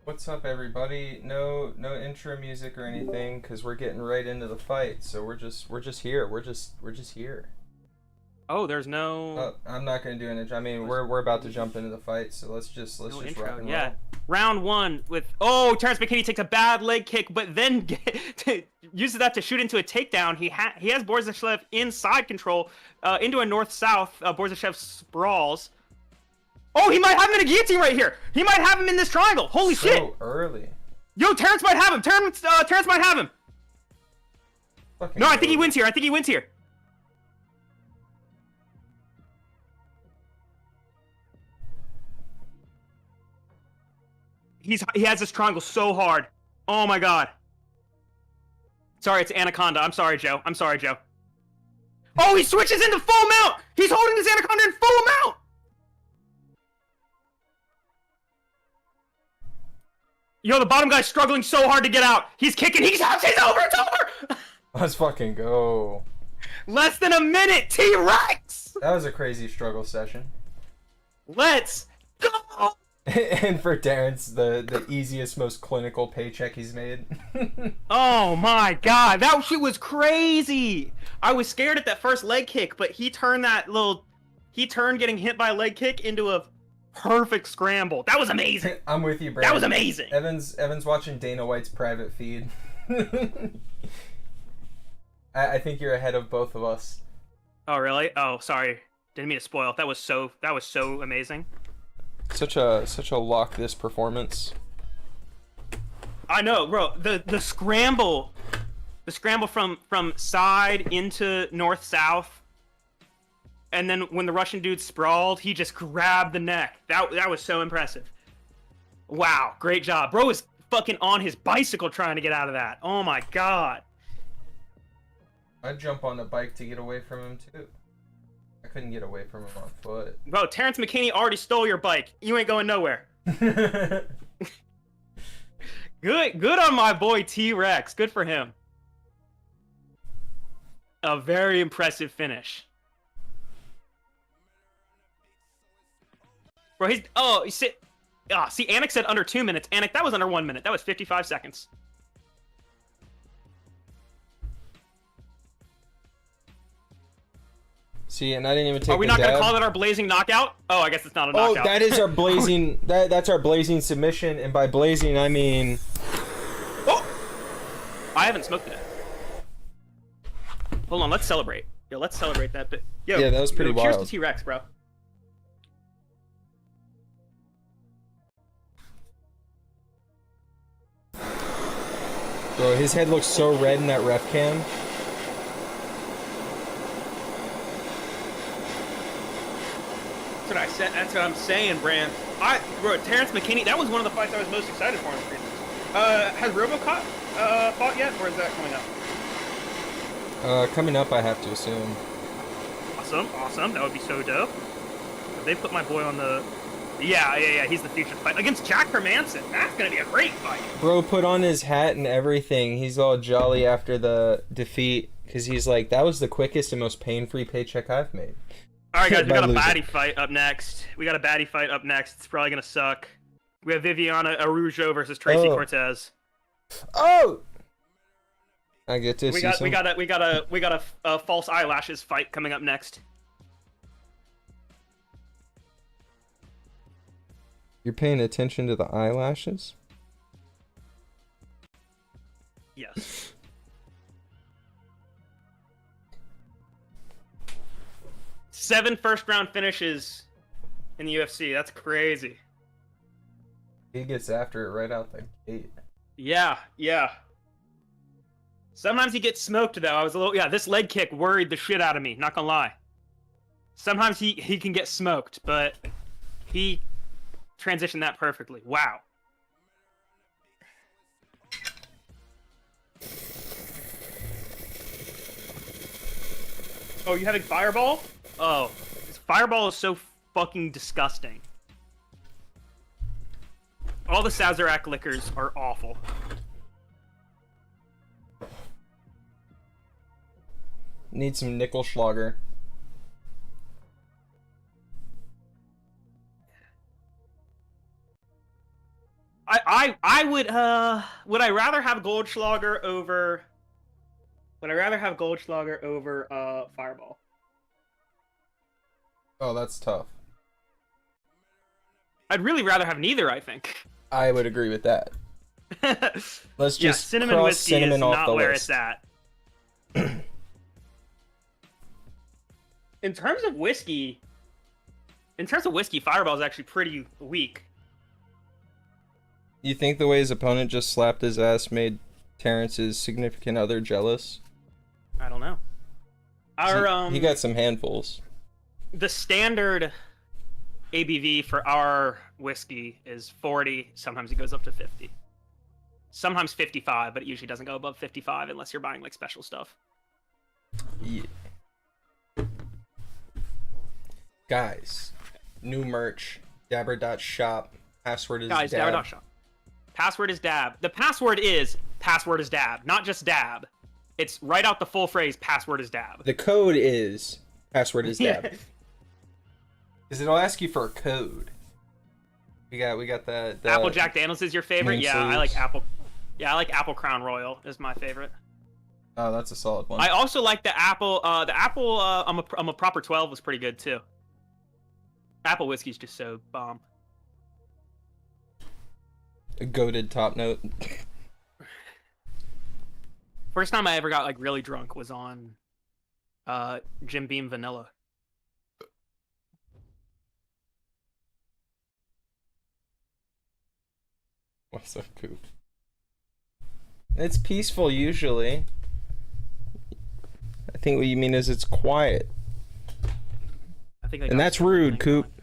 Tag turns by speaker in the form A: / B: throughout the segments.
A: What's up, everybody? No intro music or anything, cause we're getting right into the fight. So we're just here. We're just here.
B: Oh, there's no
A: I'm not gonna do an intro. I mean, we're about to jump into the fight, so let's just rock
B: intro.
A: and
B: Yeah,
A: roll.
B: round one with Terrence McKinney takes a bad leg kick, but then uses that to shoot into a takedown. He has Borzashev in side control into a north-south. Borzashev sprawls. Oh, he might have him in a guillotine right here. He might have him in this triangle. Holy shit!
A: So early.
B: Yo, Terrence might have him. Terrence might have him.
A: Fucking
B: No, I think he
A: go.
B: wins here. I think he wins here. He has this triangle so hard. Oh my god. Sorry, it's Anaconda. I'm sorry, Joe. I'm sorry, Joe. Oh, he switches into full mount! He's holding his Anaconda in full mount! Yo, the bottom guy's struggling so hard to get out. He's kicking. He's out. It's over. It's over.
A: Let's fucking go.
B: Less than a minute. T-Rex.
A: That was a crazy struggle session.
B: Let's go.
A: And for Terrence, the easiest, most clinical paycheck he's made.
B: Oh my god, that shit was crazy. I was scared at that first leg kick, but he turned getting hit by a leg kick into a perfect scramble. That was amazing.
A: I'm with you, Brandon.
B: That was amazing.
A: Evan's watching Dana White's private feed. I think you're ahead of both of us.
B: Oh really? Oh, sorry. Didn't mean to spoil. That was so amazing.
A: Such a lock this performance.
B: I know, bro. The scramble from side into north south, and then when the Russian dude sprawled, he just grabbed the neck. That was so impressive. Wow, great job, bro. Was fucking on his bicycle trying to get out of that. Oh my god.
A: I'd jump on the bike to get away from him too. I couldn't get away from him on foot.
B: Bro, Terrence McKinney already stole your bike. You ain't going nowhere. Good on my boy T-Rex. Good for him. A very impressive finish. Bro, see, Anik said under 2 minutes. Anik, that was under 1 minute. That was 55 seconds.
A: See, and I didn't even take.
B: Are we not gonna call that our blazing knockout? Oh, I guess it's not a knockout.
A: Oh, that is our blazing. That's our blazing submission, and by blazing I mean.
B: Oh, I haven't smoked it. Hold on, let's celebrate. Yo, let's celebrate that bit. Yo,
A: yeah, that was pretty wild.
B: Cheers to T-Rex, bro.
A: Bro, his head looks so red in that ref cam.
B: That's what I said. That's what I'm saying, Brand. Bro, Terrence McKinney. That was one of the fights I was most excited for in the preseason. Has RoboCop fought yet, or is that coming up?
A: Coming up, I have to assume.
B: Awesome. That would be so dope. If they put my boy on the. Yeah. He's the featured fight against Jack Hermanson. That's gonna be a great fight.
A: Bro put on his hat and everything. He's all jolly after the defeat because he's like, that was the quickest and most pain-free paycheck I've made.
B: All right, guys, we got a baddie fight up next. It's probably gonna suck. We have Viviana Araujo versus Tracy Cortez.
A: Oh! I get to
B: we got a false eyelashes fight coming up next.
A: You're paying attention to the eyelashes?
B: Yes. Seven first-round finishes in the UFC. That's crazy.
A: He gets after it right out the gate.
B: Yeah. Sometimes he gets smoked, though. This leg kick worried the shit out of me, not gonna lie. Sometimes he can get smoked, but he transitioned that perfectly. Wow. Oh, you having Fireball? Oh, this Fireball is so fucking disgusting. All the Sazerac liquors are awful.
A: Need some Nickelschlager.
B: I I would I rather have Goldschlager over Fireball?
A: Oh, that's tough.
B: I'd really rather have neither, I think.
A: I would agree with that. Let's
B: Yeah,
A: just
B: cinnamon
A: cross
B: whiskey
A: cinnamon
B: is
A: off
B: not
A: the
B: where
A: list.
B: it's at. In terms of whiskey, Fireball is actually pretty weak.
A: You think the way his opponent just slapped his ass made Terrence's significant other jealous?
B: I don't know.
A: He got some handfuls.
B: The standard ABV for our whiskey is 40. Sometimes it goes up to 50. Sometimes 55, but it usually doesn't go above 55 unless you're buying like special stuff.
A: Yeah. Guys, new merch. Dabber.shop. Password is
B: Guys,
A: dab.
B: Dabber.shop. Password is dab. The password is dab, not just dab. It's write out the full phrase, password is dab.
A: The code is password is dab.
B: Yeah.
A: Because it'll ask you for a code. We got the
B: Apple Jack Daniels is your favorite?
A: name
B: Yeah, I
A: sleeves.
B: like Apple. Yeah, I like Apple Crown Royal is my favorite.
A: Oh, that's a solid one.
B: I also like the Apple. I'm a proper 12 was pretty good too. Apple whiskey's just so bomb.
A: A goated top note.
B: First time I ever got like really drunk was on Jim Beam Vanilla.
A: What's up, Coop? It's peaceful usually. I think what you mean is it's quiet.
B: I think they
A: And
B: got
A: that's
B: some
A: rude,
B: thing
A: Coop.
B: going.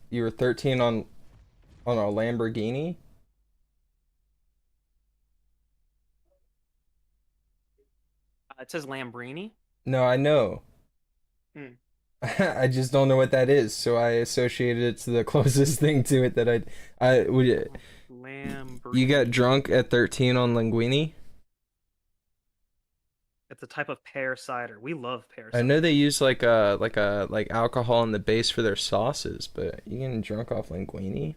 A: You were 13 on a Lamborghini?
B: It says Lambrini.
A: No, I know.
B: Hmm.
A: I just don't know what that is, so I associated it to the closest thing to it that I would.
B: Lambrini.
A: You got drunk at 13 on Linguini?
B: It's a type of pear cider. We love pear
A: I
B: cider.
A: know they use like alcohol in the base for their sauces, but you getting drunk off Linguini?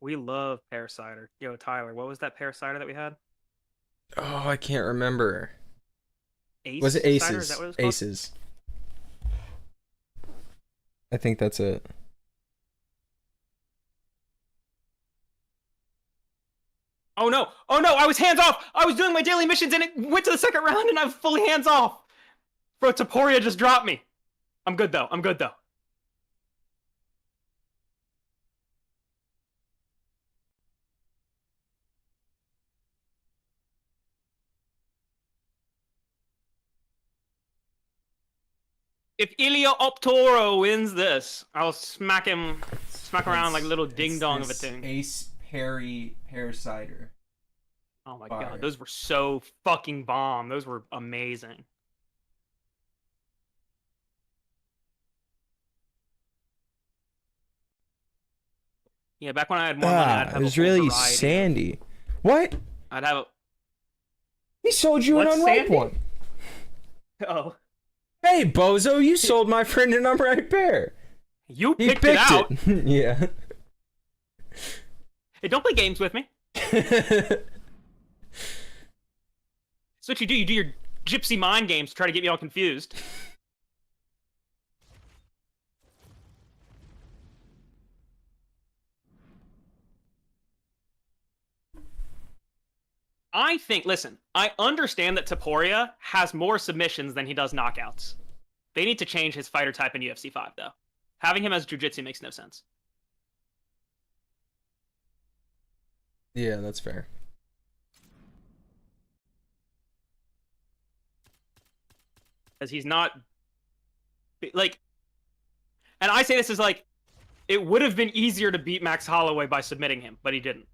B: We love pear cider. Yo, Tyler, what was that pear cider that we had?
A: Oh, I can't remember.
B: Ace
A: Was it
B: cider?
A: Aces?
B: Is that what it was called?
A: Aces. I think that's it.
B: Oh no! Oh no! I was hands off! I was doing my daily missions and it went to the second round and I'm fully hands off! Bro, Taporia just dropped me. I'm good though. I'm good though. If Ilya Optoro wins this, I'll smack him, around like a little ding dong of a thing.
A: Ace Perry pear cider.
B: Oh my
A: Fire.
B: god, those were so fucking bomb. Those were amazing. Yeah, back when I had more money, I'd have
A: it was
B: a whole
A: really
B: variety.
A: sandy. What?
B: I'd have a...
A: He sold you an
B: What's
A: unripe
B: sandy?
A: one.
B: Oh.
A: Hey, bozo, you sold my friend an unripe pear.
B: You
A: He
B: picked it out.
A: Yeah.
B: Hey, don't play games with me. That's what you do. You do your gypsy mind games to try to get me all confused. I think, listen, I understand that Taporia has more submissions than he does knockouts. They need to change his fighter type in UFC 5, though. Having him as jiu-jitsu makes no sense.
A: Yeah, that's fair.
B: Because he's not... Like... And I say this as, like, it would have been easier to beat Max Holloway by submitting him, but he didn't.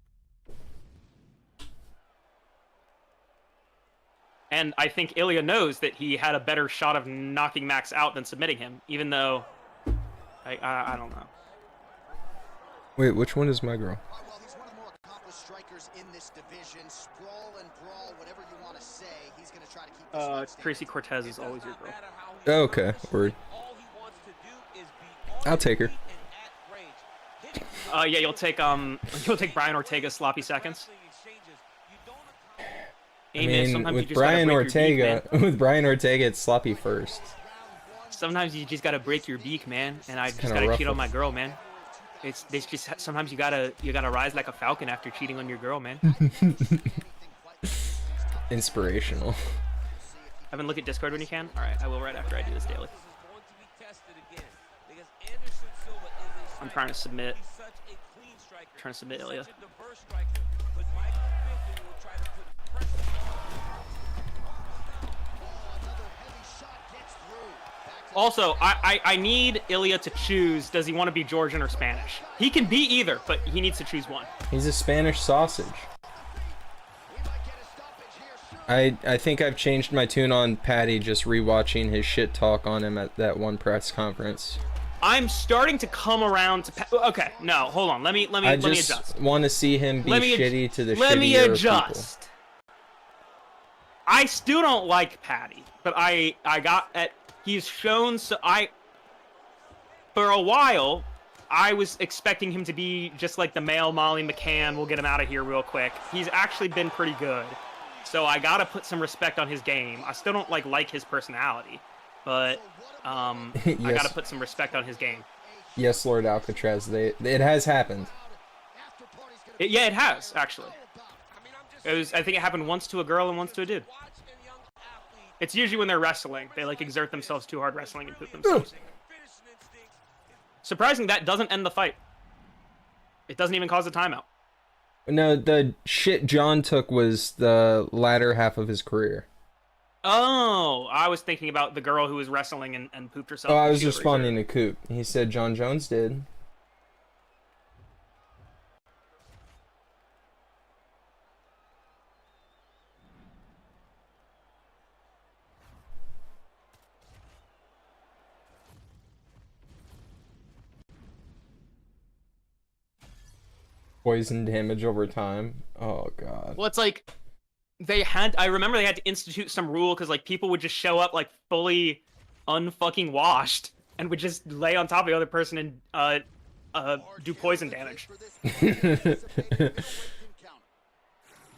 B: And I think Ilya knows that he had a better shot of knocking Max out than submitting him, even though... I don't know.
A: Wait, which one is my girl?
C: Well, he's one of the more accomplished strikers
B: Tracy Cortez is always your girl.
A: Okay, word. I'll take her.
B: Yeah, you'll take Brian Ortega's sloppy seconds.
A: I mean, with Brian Ortega, it's sloppy first.
B: Sometimes you just gotta break your beak, man, and I just gotta cheat on my girl, man. It's just sometimes you gotta rise like a falcon after cheating on your girl, man.
A: Inspirational.
B: Evan, look at Discord when you can. All right, I will right after I do this daily. I'm trying to submit. Ilya. Also, I need Ilya to choose, does he want to be Georgian or Spanish? He can be either, but he needs to choose one.
A: He's a Spanish sausage. I think I've changed my tune on Patty just rewatching his shit talk on him at that one press conference.
B: I'm starting to come around to... Okay, no, hold on. Let me adjust.
A: I just want to see him be shitty to the shittier
B: Let me adjust.
A: People.
B: I still don't like Patty, but I got at... He's shown... So for a while, I was expecting him to be just like the male Molly McCann. We'll get him out of here real quick. He's actually been pretty good. So I gotta put some respect on his game. I still don't like his personality, but yes. I gotta put some respect on his game.
A: Yes, Lord Alcatraz. It has happened.
B: Yeah, it has actually. I think it happened once to a girl and once to a dude. It's usually when they're wrestling. They like exert themselves too hard wrestling and poop themselves. Surprising that doesn't end the fight. It doesn't even cause a timeout.
A: No, the shit John took was the latter half of his career.
B: Oh, I was thinking about the girl who was wrestling and pooped herself.
A: Oh, I was responding to Coop. He said John Jones did. Poison damage over time. Oh god.
B: Well, it's like I remember they had to institute some rule because like people would just show up like fully unfucking washed and would just lay on top of the other person and do poison damage.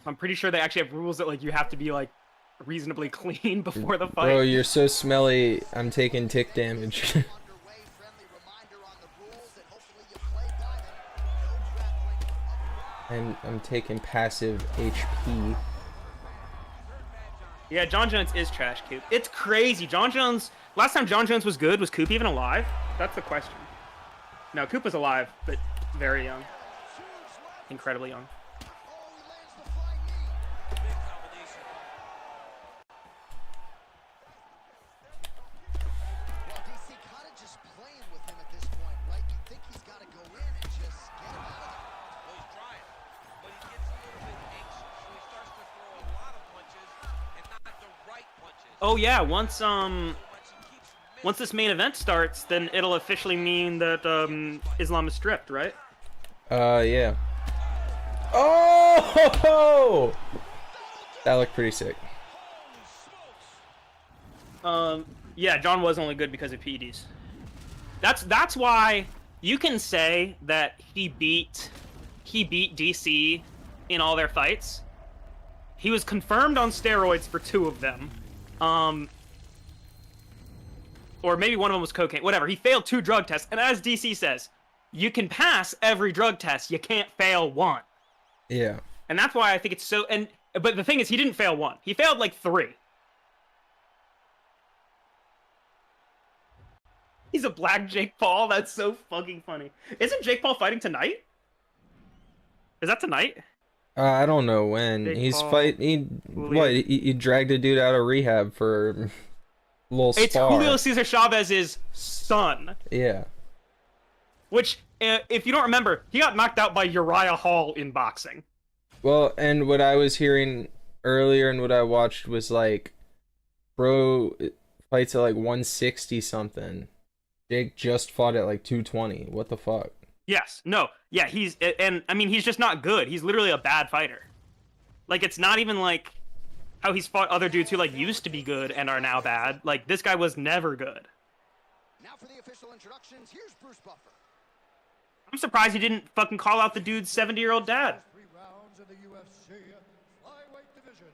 B: I'm pretty sure they actually have rules that like you have to be like reasonably clean before the fight.
A: Bro, you're so smelly. I'm taking tick damage. And I'm taking passive HP.
B: Yeah, John Jones is trash, Coop. It's crazy. John Jones... Last time John Jones was good, was Coop even alive? That's the question. No, Coop was alive, but very young. Incredibly young. Oh yeah, once this main event starts, then it'll officially mean that Islam is stripped, right?
A: Yeah. Oh! That looked pretty sick.
B: Yeah, John was only good because of PEDs. That's why you can say that he beat DC in all their fights. He was confirmed on steroids for 2 of them. Or maybe one of them was cocaine. Whatever. He failed 2 drug tests. And as DC says, you can pass every drug test. You can't fail 1.
A: Yeah.
B: And that's why I think it's so... But the thing is, he didn't fail 1. He failed like 3. He's a black Jake Paul? That's so fucking funny. Isn't Jake Paul fighting tonight? Is that tonight?
A: I don't know when. He dragged a dude out of rehab for a little spar.
B: It's Julio Cesar Chavez's son.
A: Yeah.
B: Which, if you don't remember, he got knocked out by Uriah Hall in boxing.
A: Well, and what I was hearing earlier and what I watched was like, bro fights at like 160 something. Jake just fought at like 220. What the fuck?
B: Yes. No. Yeah. And I mean, he's just not good. He's literally a bad fighter. Like, it's not even like how he's fought other dudes who like used to be good and are now bad. Like, this guy was never good.
C: Now for the official introductions, here's Bruce Buffer.
B: I'm surprised he didn't fucking call out the dude's 70-year-old dad.
D: 3 rounds in the UFC flyweight division.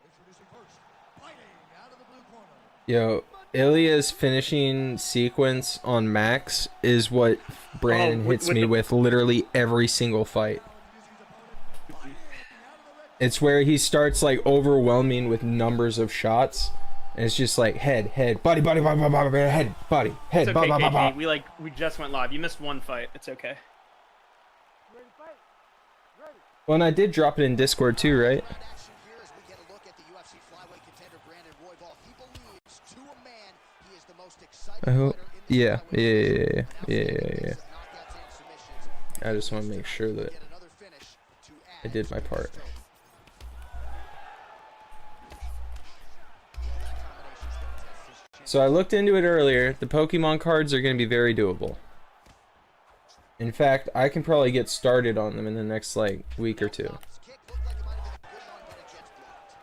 D: Introducing first, fighting out of the blue corner.
A: Yo, Ilya's finishing sequence on Max is what Brandon hits me with literally every single fight. It's where he starts like overwhelming with numbers of shots, and it's just like head, body, head, body, head,
B: It's okay, KG. We just went live. You missed one fight. It's okay.
A: Well, and I did drop it in Discord too, right? I hope. Yeah. I just want to make sure that I did my part. So I looked into it earlier. The Pokemon cards are going to be very doable. In fact, I can probably get started on them in the next like week or two.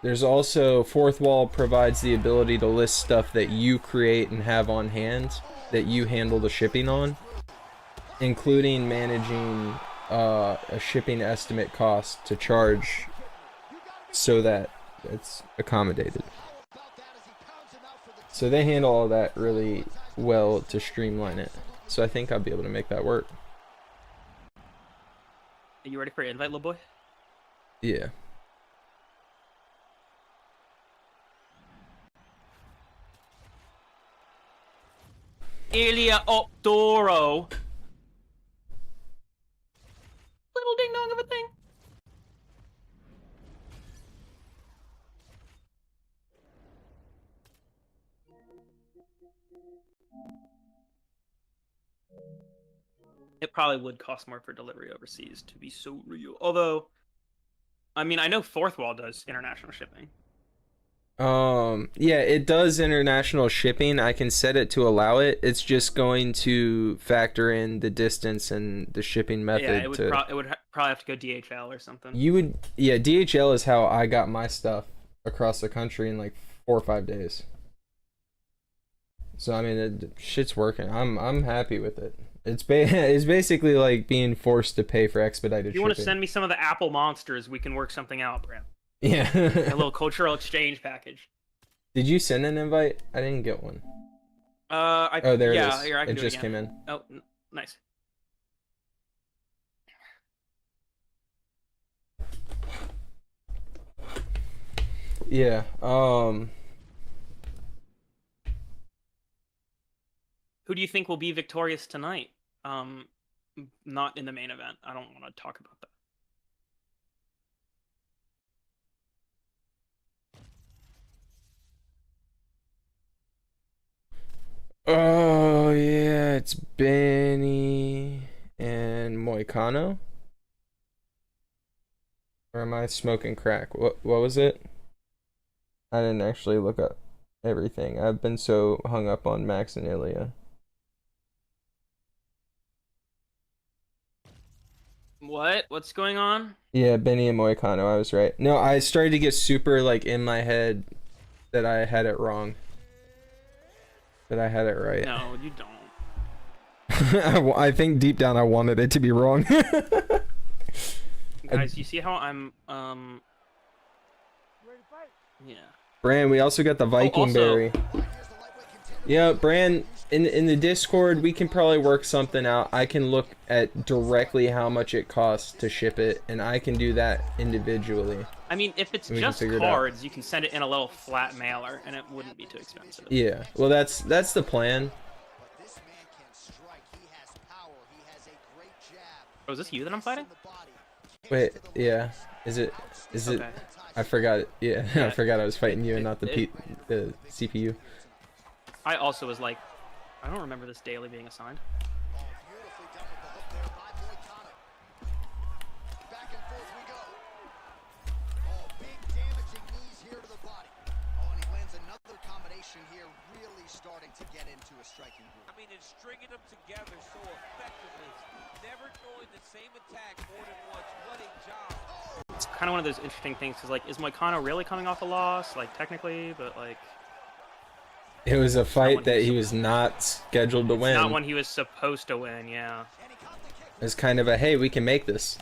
A: There's also Fourth Wall provides the ability to list stuff that you create and have on hand that you handle the shipping on, including managing a shipping estimate cost to charge so that it's accommodated. So they handle all that really well to streamline it. So I think I'll be able to make that work.
B: Are you ready for your invite, little boy?
A: Yeah.
B: Ilya Optoro. Little ding dong of a thing. It probably would cost more for delivery overseas, to be so real. Although, I mean, I know Fourth Wall does international shipping.
A: Yeah, it does international shipping. I can set it to allow it. It's just going to factor in the distance and the shipping method.
B: Yeah, it would probably have to go DHL or something.
A: Yeah, DHL is how I got my stuff across the country in like 4 or 5 days. So I mean, shit's working. I'm happy with it. It's basically like being forced to pay for expedited shipping.
B: If you want to send me some of the Apple monsters, we can work something out, Brad.
A: Yeah.
B: A little cultural exchange package.
A: Did you send an invite? I didn't get one.
B: Oh,
A: there it is.
B: Here, I can
A: it
B: do
A: just
B: it
A: came in.
B: Oh, nice.
A: Yeah.
B: Who do you think will be victorious tonight? Not in the main event. I don't want to talk about that.
A: Oh yeah, it's Benny and Moicano. Or am I smoking crack? What was it? I didn't actually look up everything. I've been so hung up on Max and Ilya.
B: What's going on?
A: Yeah, Benny and Moicano, I was right. No, I started to get super like in my head that I had it wrong. That I had it right.
B: No, you don't.
A: I think deep down I wanted it to be wrong.
B: Guys, you see how I'm yeah.
A: Bran, we also got the Viking berry. Yeah, Bran, in the Discord, we can probably work something out. I can look at directly how much it costs to ship it, and I can do that individually.
B: I mean, if it's just cards, you can send it in a little flat mailer, and it wouldn't be too expensive.
A: Yeah, well, that's the plan.
B: Oh, is this you that I'm fighting?
A: Wait, yeah. Is it?
B: Okay.
A: I forgot it. Yeah, I forgot I was fighting you and not the CPU.
B: I also was like, I don't remember this daily being assigned.
C: Here really starting to get into a striking group.
E: I mean, it's stringing them together so effectively. Never
B: It's kind of one of those interesting things because, like, is Moicano really coming off a loss? Like, technically, but like.
A: It was a fight that he was not scheduled to win.
B: Not when he was supposed to win, yeah.
A: It's kind of a, hey, we can make this.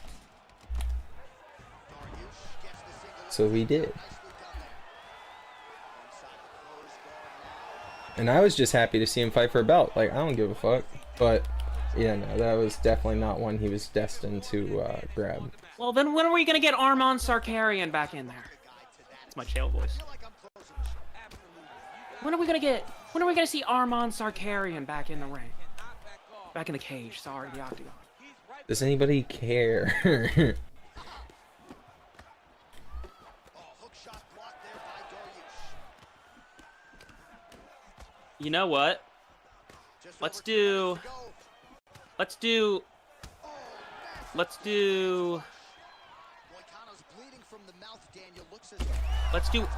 A: So we did. And I was just happy to see him fight for a belt. Like, I don't give a fuck. But, yeah, no, that was definitely not one he was destined to grab.
B: Well, then when are we going to get Armand Sarkarian back in there? That's my Chael voice. When are we going to see Armand Sarkarian back in the ring? Back in the cage, sorry, the octagon.
A: Does anybody care?
B: You know what? Let's do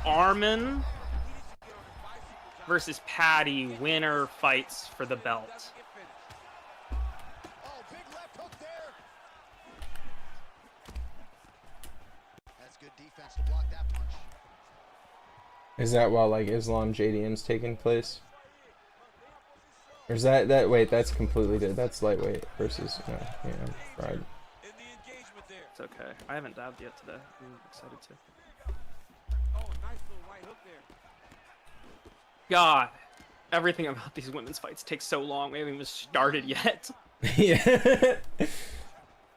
B: Armin versus Patty. Winner fights for the belt.
C: That's good defense to block that punch.
A: Is that while, like, Islam JDM's taking place? Or is that wait, that's completely different. That's lightweight versus, no, yeah, fried.
B: It's okay. I haven't dabbed yet today. I'm excited to. God, everything about these women's fights takes so long. We haven't even started yet.
A: Yeah.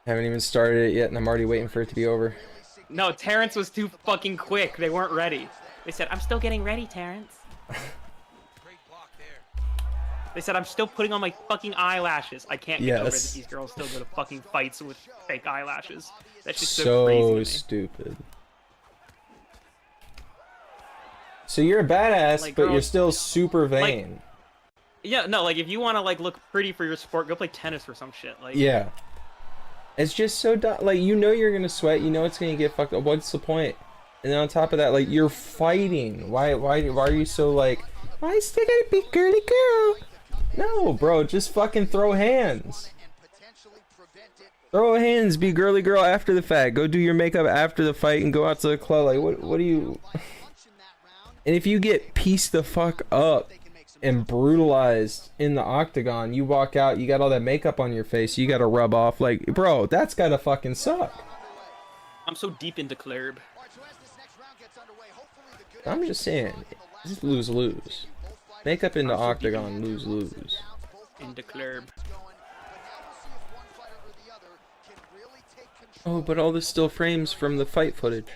A: Haven't even started it yet, and I'm already waiting for it to be over.
B: No, Terrence was too fucking quick. They weren't ready. They said, I'm still getting ready, Terrence. They said, I'm still putting on my fucking eyelashes. I can't get over that these girls still go to fucking fights with fake eyelashes. That's just so crazy to me.
A: Stupid. So you're a badass,
B: like,
A: but
B: girls,
A: you're still super vain.
B: Like, yeah, no, like, if you want to, like, look pretty for your sport, go play tennis or some shit. Like,
A: yeah. It's just so dumb. Like, you know you're going to sweat. You know it's going to get fucked up. What's the point? And then on top of that, like, you're fighting. Why are you so, like, I still got to be girly girl? No, bro, just fucking throw hands. Throw hands, be girly girl after the fact. Go do your makeup after the fight and go out to the club. Like, what do you... And if you get pieced the fuck up and brutalized in the octagon, you walk out, you got all that makeup on your face, you gotta rub off. Like, bro, that's gotta fucking suck.
B: I'm so deep into Club.
A: I'm just saying, just lose-lose. Makeup in the octagon, lose-lose.
B: Into Club.
A: Oh, but all this still frames from the fight footage.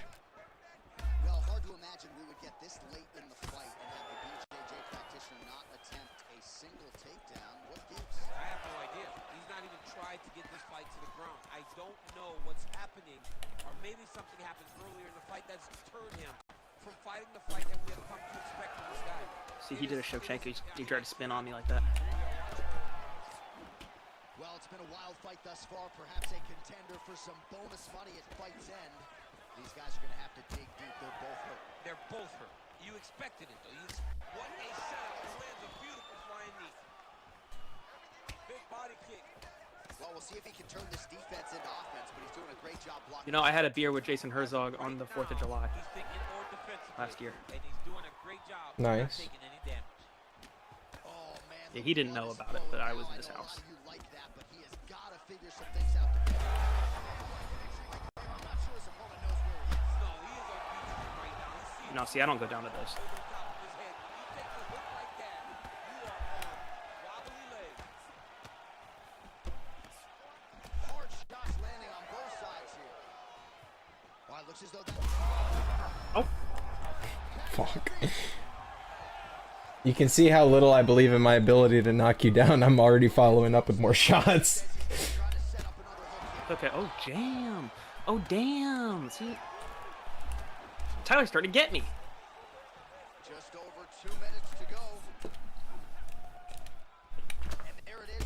C: Well, hard to imagine we would get this late in the fight and have the BJJ practitioner not attempt a single takedown. What gives?
E: I have no idea. He's not even tried to get this fight to the ground. I don't know what's happening, or maybe something happened earlier in the fight that's deterred him from fighting the fight that we have come to expect from this guy.
B: See, he did a Shevchenko. He tried to spin on me like that.
C: Well, it's been a wild fight thus far. Perhaps a contender for some bonus money at fight's end. These guys are going to have to dig deep. They're both hurt.
E: They're both hurt. You expected it, though. What a setup. He lands a beautiful flying knee. Big body kick.
C: Well, we'll see if he can turn this defense into offense, but he's doing a great job blocking.
B: You know, I had a beer with Jason Herzog on the 4th of July
E: He's thinking more defensively,
B: last year.
E: and he's doing a great job.
A: Nice.
E: Not taking any damage.
C: Oh, man,
B: Yeah, he didn't know about it, but I was in his house.
C: You like that, but he has got to figure some things out. I'm not sure his opponent knows where he is.
E: No, he is unbeatable right now. He's seeing
B: No, see, I don't go down to those.
E: over the top of his head. You take a hook like that, you are on wobbly legs.
C: Hard shots landing on both sides here. Well, it looks as though
B: Oh,
A: Fuck. You can see how little I believe in my ability to knock you down. I'm already following up with more shots.
B: okay. Oh, jam. Oh, damn. See, Tyler's starting to get me.
C: just over 2 minutes to go. And there it is.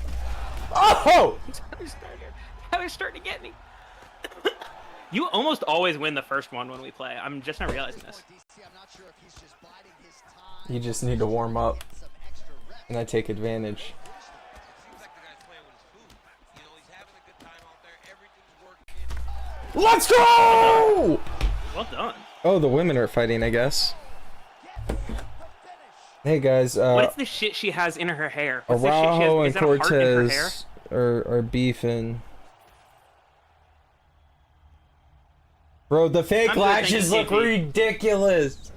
A: Oh!
B: Tyler's starting to get me. You almost always win the first one when we play. I'm just not realizing this.
C: I'm not sure if he's just biding his time.
A: You just need to warm up,
C: Some extra reps.
A: and I take advantage.
E: Seems like the guy's playing with his food. You know, he's having a good time out there. Every
A: Let's go!
B: Well done.
A: Oh, the women are fighting, I guess. Hey guys,
B: What is the shit she has in her hair? What's the shit she has?
A: Araujo
B: Is
A: and
B: that a heart in her hair?
A: Cortez are beefing. Bro, the fake
B: I'm just
A: lashes
B: thinking
A: look
B: GG.
A: ridiculous.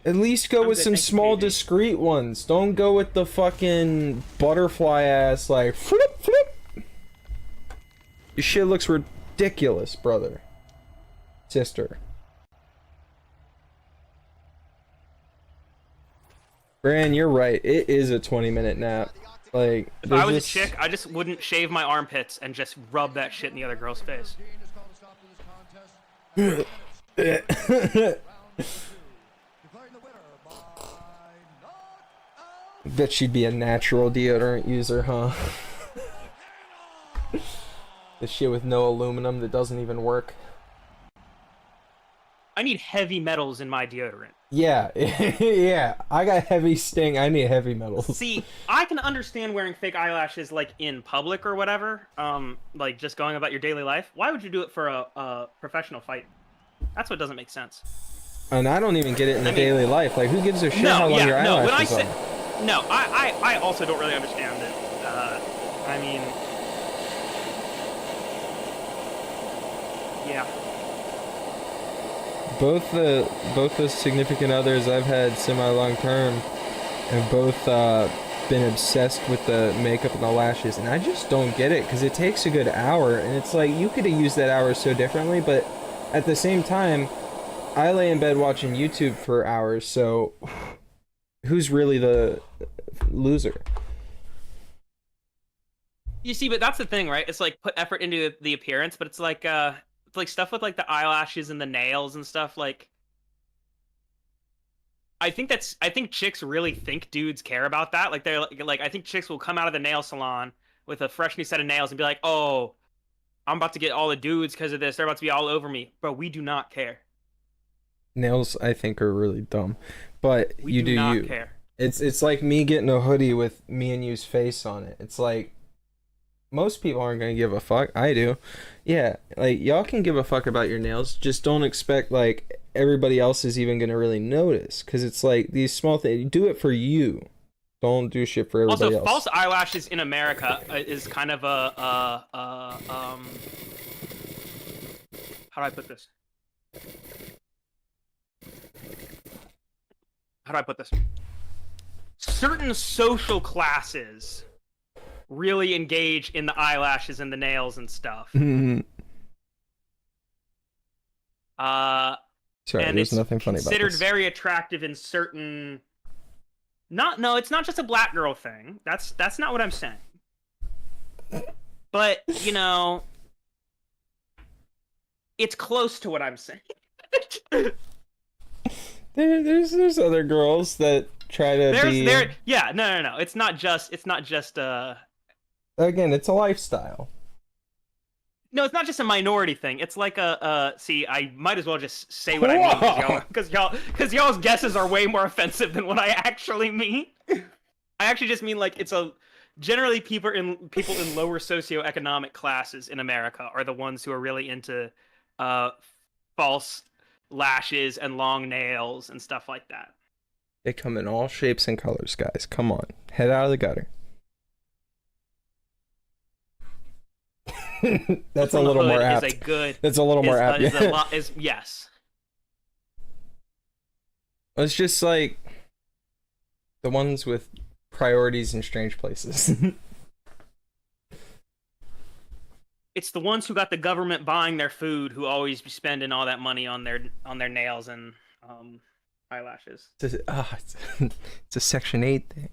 A: At least go
B: I'm
A: with
B: good,
A: some
B: thank you,
A: small,
B: GG.
A: discreet ones. Don't go with the fucking butterfly ass, like, flip, flip. Your shit looks ridiculous, brother. Sister. Bran, you're right. It is a 20-minute nap. Like,
B: If I was a chick, I just wouldn't shave my armpits and just rub that shit in the other girl's face.
D: Declaring the winner by knockout.
A: Bet she'd be a natural deodorant user, huh? The shit with no aluminum that doesn't even work.
B: I need heavy metals in my deodorant.
A: Yeah, yeah. I got heavy sting. I need heavy metals.
B: See, I can understand wearing fake eyelashes like in public or whatever, like just going about your daily life. Why would you do it for a professional fight? That's what doesn't make sense.
A: And I don't even get it in the daily life. Like, who gives a shit how long your eyelashes are?
B: No, I also don't really understand it. I mean, yeah.
A: Both the significant others I've had semi-long term have both been obsessed with the makeup and the lashes, and I just don't get it because it takes a good hour, and it's like you could have used that hour so differently, but at the same time, I lay in bed watching YouTube for hours, so who's really the loser?
B: You see, but that's the thing, right? It's like put effort into the appearance, but it's like stuff with like the eyelashes and the nails and stuff. Like, I think chicks really think dudes care about that. Like they're like I think chicks will come out of the nail salon with a fresh new set of nails and be like, "Oh, I'm about to get all the dudes because of this. They're about to be all over me." Bro, we do not care.
A: Nails, I think, are really dumb, but
B: We
A: you
B: do not
A: you.
B: care.
A: It's like me getting a hoodie with me and you's face on it. It's like most people aren't gonna give a fuck. I do. Yeah, like y'all can give a fuck about your nails. Just don't expect like everybody else is even gonna really notice. Cause it's like these small things. Do it for you. Don't do shit for everybody
B: Also,
A: else.
B: false eyelashes in America is kind of how do I put this? How do I put this? Certain social classes really engage in the eyelashes and the nails and stuff.
A: Sorry,
B: And
A: there's
B: it's
A: nothing funny about
B: considered
A: this.
B: very attractive in certain. No, it's not just a black girl thing. That's not what I'm saying. But you know, it's close to what I'm saying.
A: There's other girls that try to be.
B: Yeah, no. It's not just
A: Again, it's a lifestyle.
B: No, it's not just a minority thing. It's like see, I might as well just say what I mean because y'all's guesses are way more offensive than what I actually mean. I actually just mean like it's generally people in lower socioeconomic classes in America are the ones who are really into false lashes and long nails and stuff like that.
A: They come in all shapes and colors, guys. Come on, head out of the gutter. That's a little more apt. That's a little more apt.
B: Yes.
A: It's just like the ones with priorities in strange places.
B: It's the ones who got the government buying their food who always be spending all that money on their nails and eyelashes.
A: It's a Section 8 thing.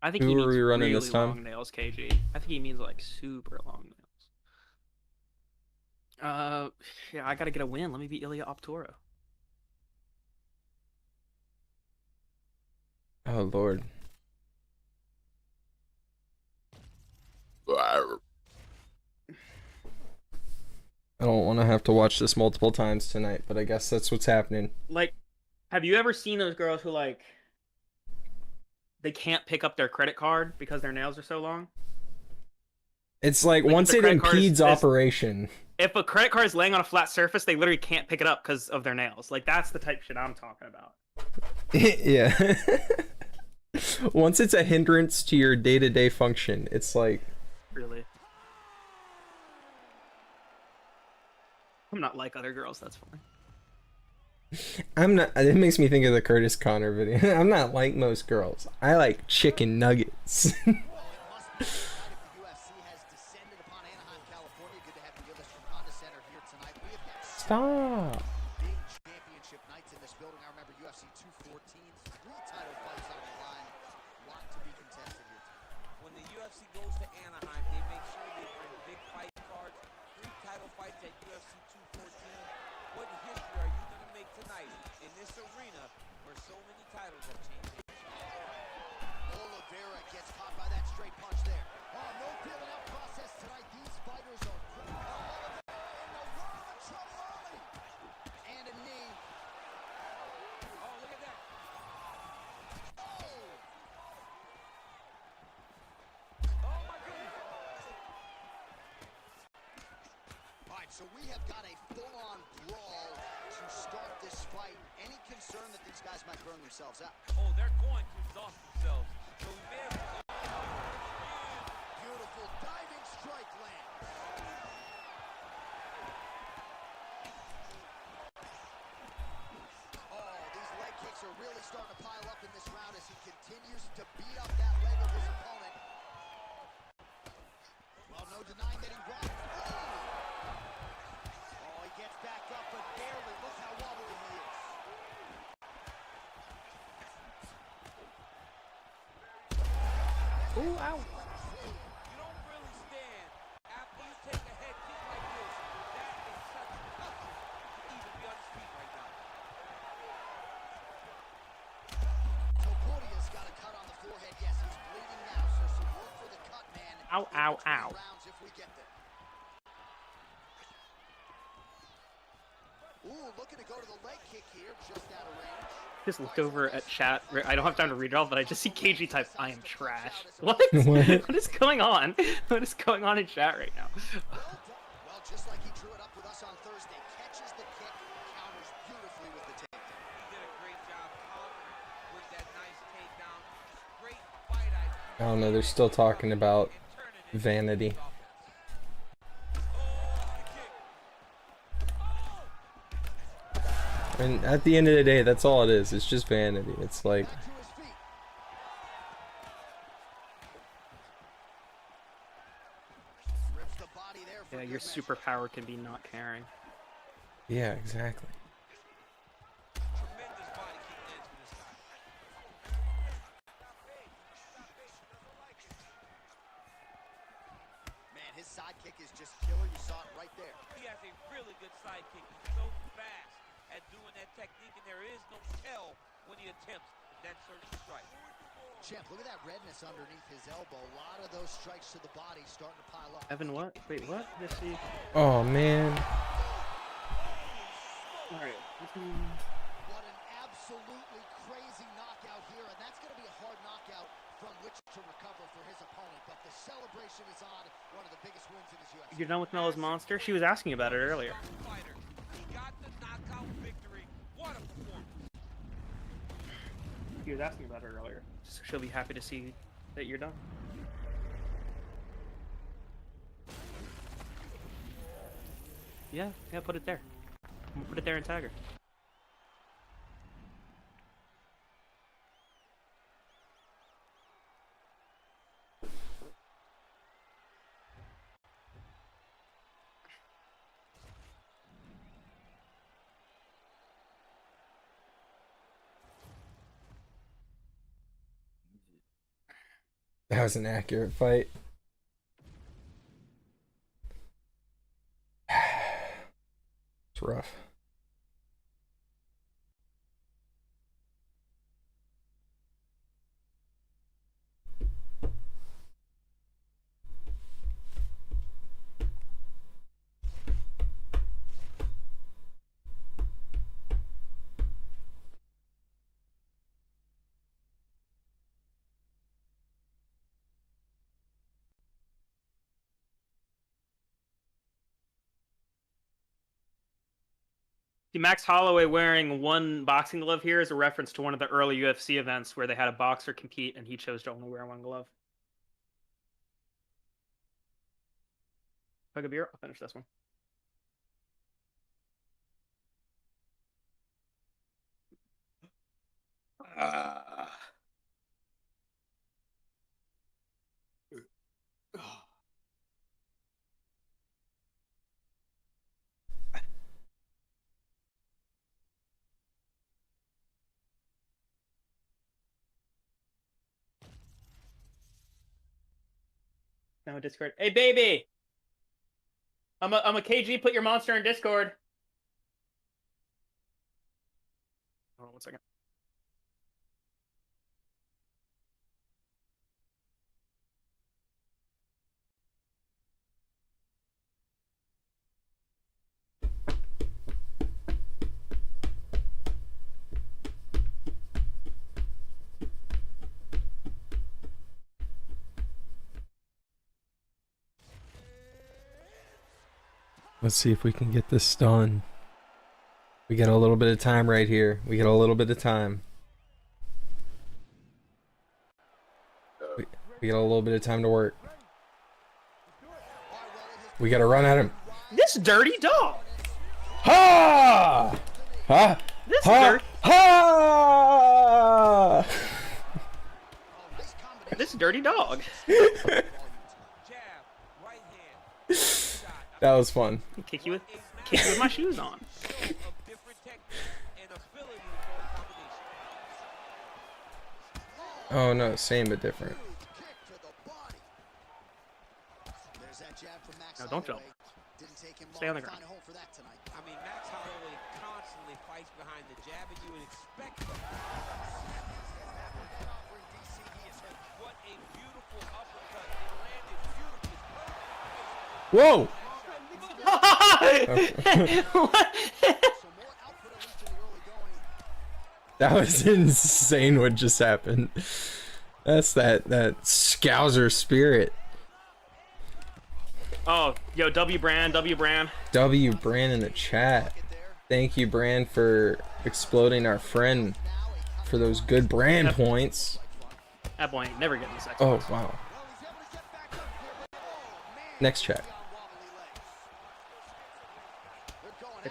B: I think
A: Who
B: he
A: are
B: means
A: we running
B: really
A: this time?
B: long nails, KG. I think he means like super long nails. Yeah, I gotta get a win. Let me beat Ilya Optoro.
A: Oh Lord. I don't want to have to watch this multiple times tonight, but I guess that's what's happening.
B: Like, Have you ever seen those girls who like they can't pick up their credit card because their nails are so long?
A: It's like
B: Like,
A: once
B: if the
A: it
B: credit card
A: impedes
B: is-
A: operation.
B: If a credit card is laying on a flat surface, they literally can't pick it up because of their nails. Like that's the type of shit I'm talking about.
A: Yeah. Once it's a hindrance to your day-to-day function, it's like
B: Really. I'm not like other girls, that's fine.
A: I'm not. It makes me think of the Curtis Connor video. I'm not like most girls. I like chicken nuggets.
C: Well, it must be tonight if the UFC has descended upon Anaheim, California. Good to have you with us from Honda Center here tonight. We have got
A: Stop.
C: big championship nights in this building. I remember UFC 214, 3 title fights on the line. Lot to be contested here tonight.
E: When the UFC goes to Anaheim, they make sure they bring big fight cards, 3 title fights at UFC 214. What history are you going to make tonight in this arena where so many titles have changed hands?
C: Oliveira gets caught by that straight punch there. Oh, no feeling out process tonight. These fighters are pretty Oliveira in the world of trouble early. And a knee.
E: Oh, look at that.
C: Oh!
E: Oh, my goodness.
C: All right, so we have got a full-on brawl to start this fight. Any concern that these guys might burn themselves out?
E: Oh, they're going to exhaust themselves. So we may have...
C: Beautiful diving strike lands. Oh, these leg kicks are really starting to pile up in this round as he continues to beat up that leg of his opponent. Well, no denying that he rocked. Oh, he gets back up, but barely. Look how wobbly he is.
B: Ooh, ow.
E: You don't really stand after you take a head kick like this. That is such toughness to even be on his feet right now.
C: Topuria's got a cut on the forehead. Yes, he's bleeding now, so some work for the cut man.
B: Ow,
C: in
B: ow,
C: between
B: ow.
C: rounds if we get there. Ooh, looking to go to the leg kick here, just out of range.
B: Just looked over at chat. I don't have time to read it all, but I just see KG type, "I am trash." What?
A: What?
B: What is going on? What is going on in chat right now?
C: Well done. Well, just like he drew it up with us on Thursday, catches the kick, counters beautifully with the takedown.
E: He did a great job countering with that nice takedown. Great fight IQ.
A: I don't know. They're still talking about
E: And turn it into
A: vanity.
E: offense. Oh, the kick.
A: And at the end of the day, that's all it is. It's just vanity. It's like,
C: Back to his feet. Rips the body there for
B: Yeah,
C: good
B: your
C: measure.
B: superpower can be not caring.
A: yeah, exactly.
E: Tremendous body kick lands for this guy.
C: Man, his sidekick is just killer. You saw it right there.
E: He has a really good sidekick. He's so fast at doing that technique, and there is no tell when he attempts that certain strike.
C: Champ, look at that redness underneath his elbow. A lot of those strikes to the body starting to pile up.
B: Evan, what? Wait, what? Let's see.
A: Oh man.
B: Alright.
C: What an absolutely crazy knockout here, and that's going to be a hard knockout from which to recover for his opponent. But the celebration is on. One of the biggest wins in his UFC.
B: You're done with Melo's Monster? She was asking about it earlier.
E: Fighter. He got the knockout victory. What a performance.
B: She was asking about it earlier. So she'll be happy to see that you're done. Yeah, put it there. I'm gonna put it there and tag her.
A: That was an accurate fight. It's rough.
B: Max Holloway wearing one boxing glove here is a reference to one of the early UFC events where they had a boxer compete and he chose to only wear one glove. Pug a beer? I'll finish this one. No, Discord. Hey, baby! I'm a KG. Put your monster in Discord. Hold on 1 second.
A: Let's see if we can get this done. We got a little bit of time right here. We got a little bit of time. We got a little bit of time to work. We gotta run at him.
B: This dirty dog.
A: Ha! Ha!
B: This
A: Ha! Ha!
B: This dirty dog.
A: That was fun.
B: Kick you with my shoes on.
A: Oh no, same but different.
B: No, don't jump. Stay on the ground.
E: I mean, Max Holloway constantly fights behind the jab, and you would expect that. What a beautiful uppercut. It landed beautifully.
A: Whoa! That was insane what just happened. That's that Scouser spirit.
B: Oh, yo, W Brand.
A: W Brand in the chat. Thank you, Brand, for exploding our friend for those good brand points.
B: That boy ain't never getting this Xbox.
A: Oh, wow. Next chat.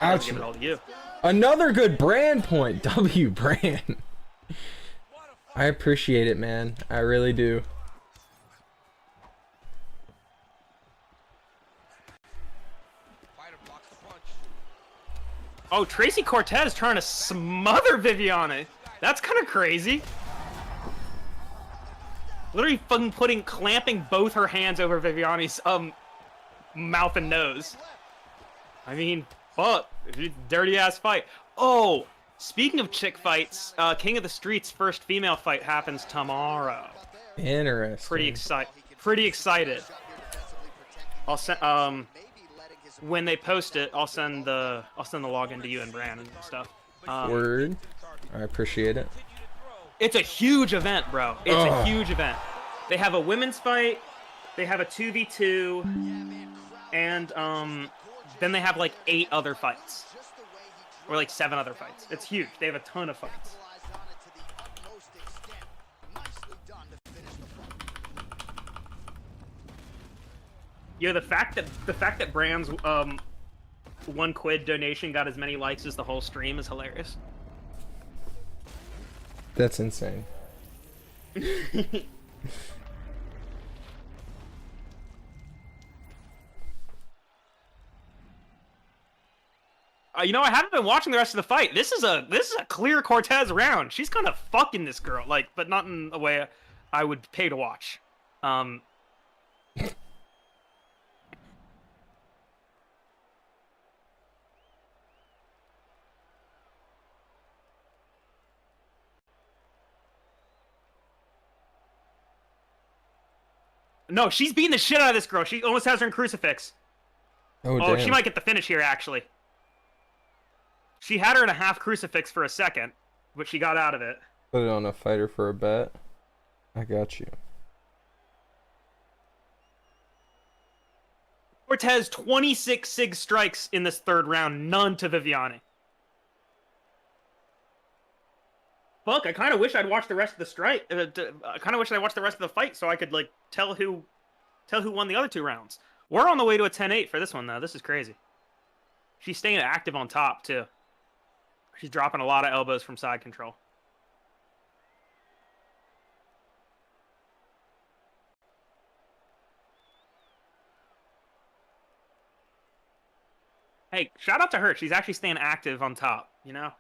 B: I'll give it all to you.
A: Another good brand point. W Brand. I appreciate it, man. I really do.
B: Oh, Tracy Cortez trying to smother Viviane. That's kind of crazy. Literally fucking clamping both her hands over Viviane's mouth and nose. I mean, fuck, dirty ass fight. Oh, speaking of chick fights, King of the Street's first female fight happens tomorrow.
A: Interesting.
B: Pretty excited. I'll send when they post it, I'll send the login to you and Brand and stuff.
A: Word. I appreciate it.
B: It's a huge event, bro. It's a huge event. They have a women's fight, they have a 2v2, and then they have like 8 other fights. Or like 7 other fights. It's huge. They have a ton of fights. Yo, the fact that Brand's $1 donation got as many likes as the whole stream is hilarious.
A: That's insane.
B: You know, I haven't been watching the rest of the fight. This is a clear Cortez round. She's kind of fucking this girl, like, but not in a way I would pay to watch. No, she's beating the shit out of this girl. She almost has her in crucifix.
A: Oh,
B: Oh,
A: damn.
B: she might get the finish here, actually. She had her in a half crucifix for a second, but she got out of it.
A: Put it on a fighter for a bet. I got you.
B: Cortez, 26 SIG strikes in this third round, none to Viviane. fuck? I kind of wish I'd watched the rest of the strike. I kind of wish I watched the rest of the fight so I could like tell who won the other 2 rounds. We're on the way to a 10-8 for this one though. This is crazy. She's staying active on top too. She's dropping a lot of elbows from side control. Hey, shout out to her. She's actually staying active on top, you know?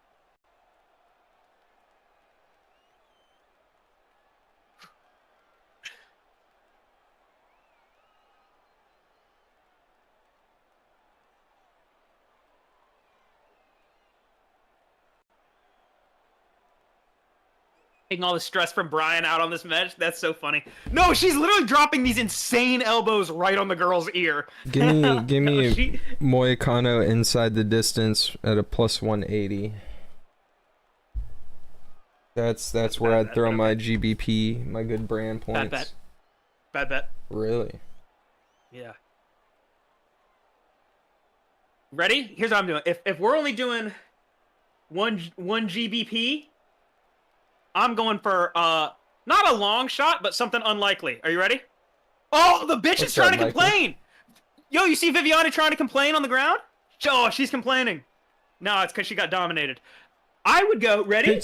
B: Taking all the stress from Brian out on this match. That's so funny. No, she's literally dropping these insane elbows right on the girl's ear.
A: Give me
B: No, she...
A: Moicano inside the distance at a plus 180. That's where I'd throw my GBP, my good brand points.
B: Bad bet. Bad bet.
A: Really?
B: Yeah. Ready? Here's what I'm doing. If we're only doing one GBP, I'm going for not a long shot, but something unlikely. Are you ready? Oh, the bitch is trying to complain. Yo, you see Viviani trying to complain on the ground? Oh, she's complaining. No, it's because she got dominated. I would go ready.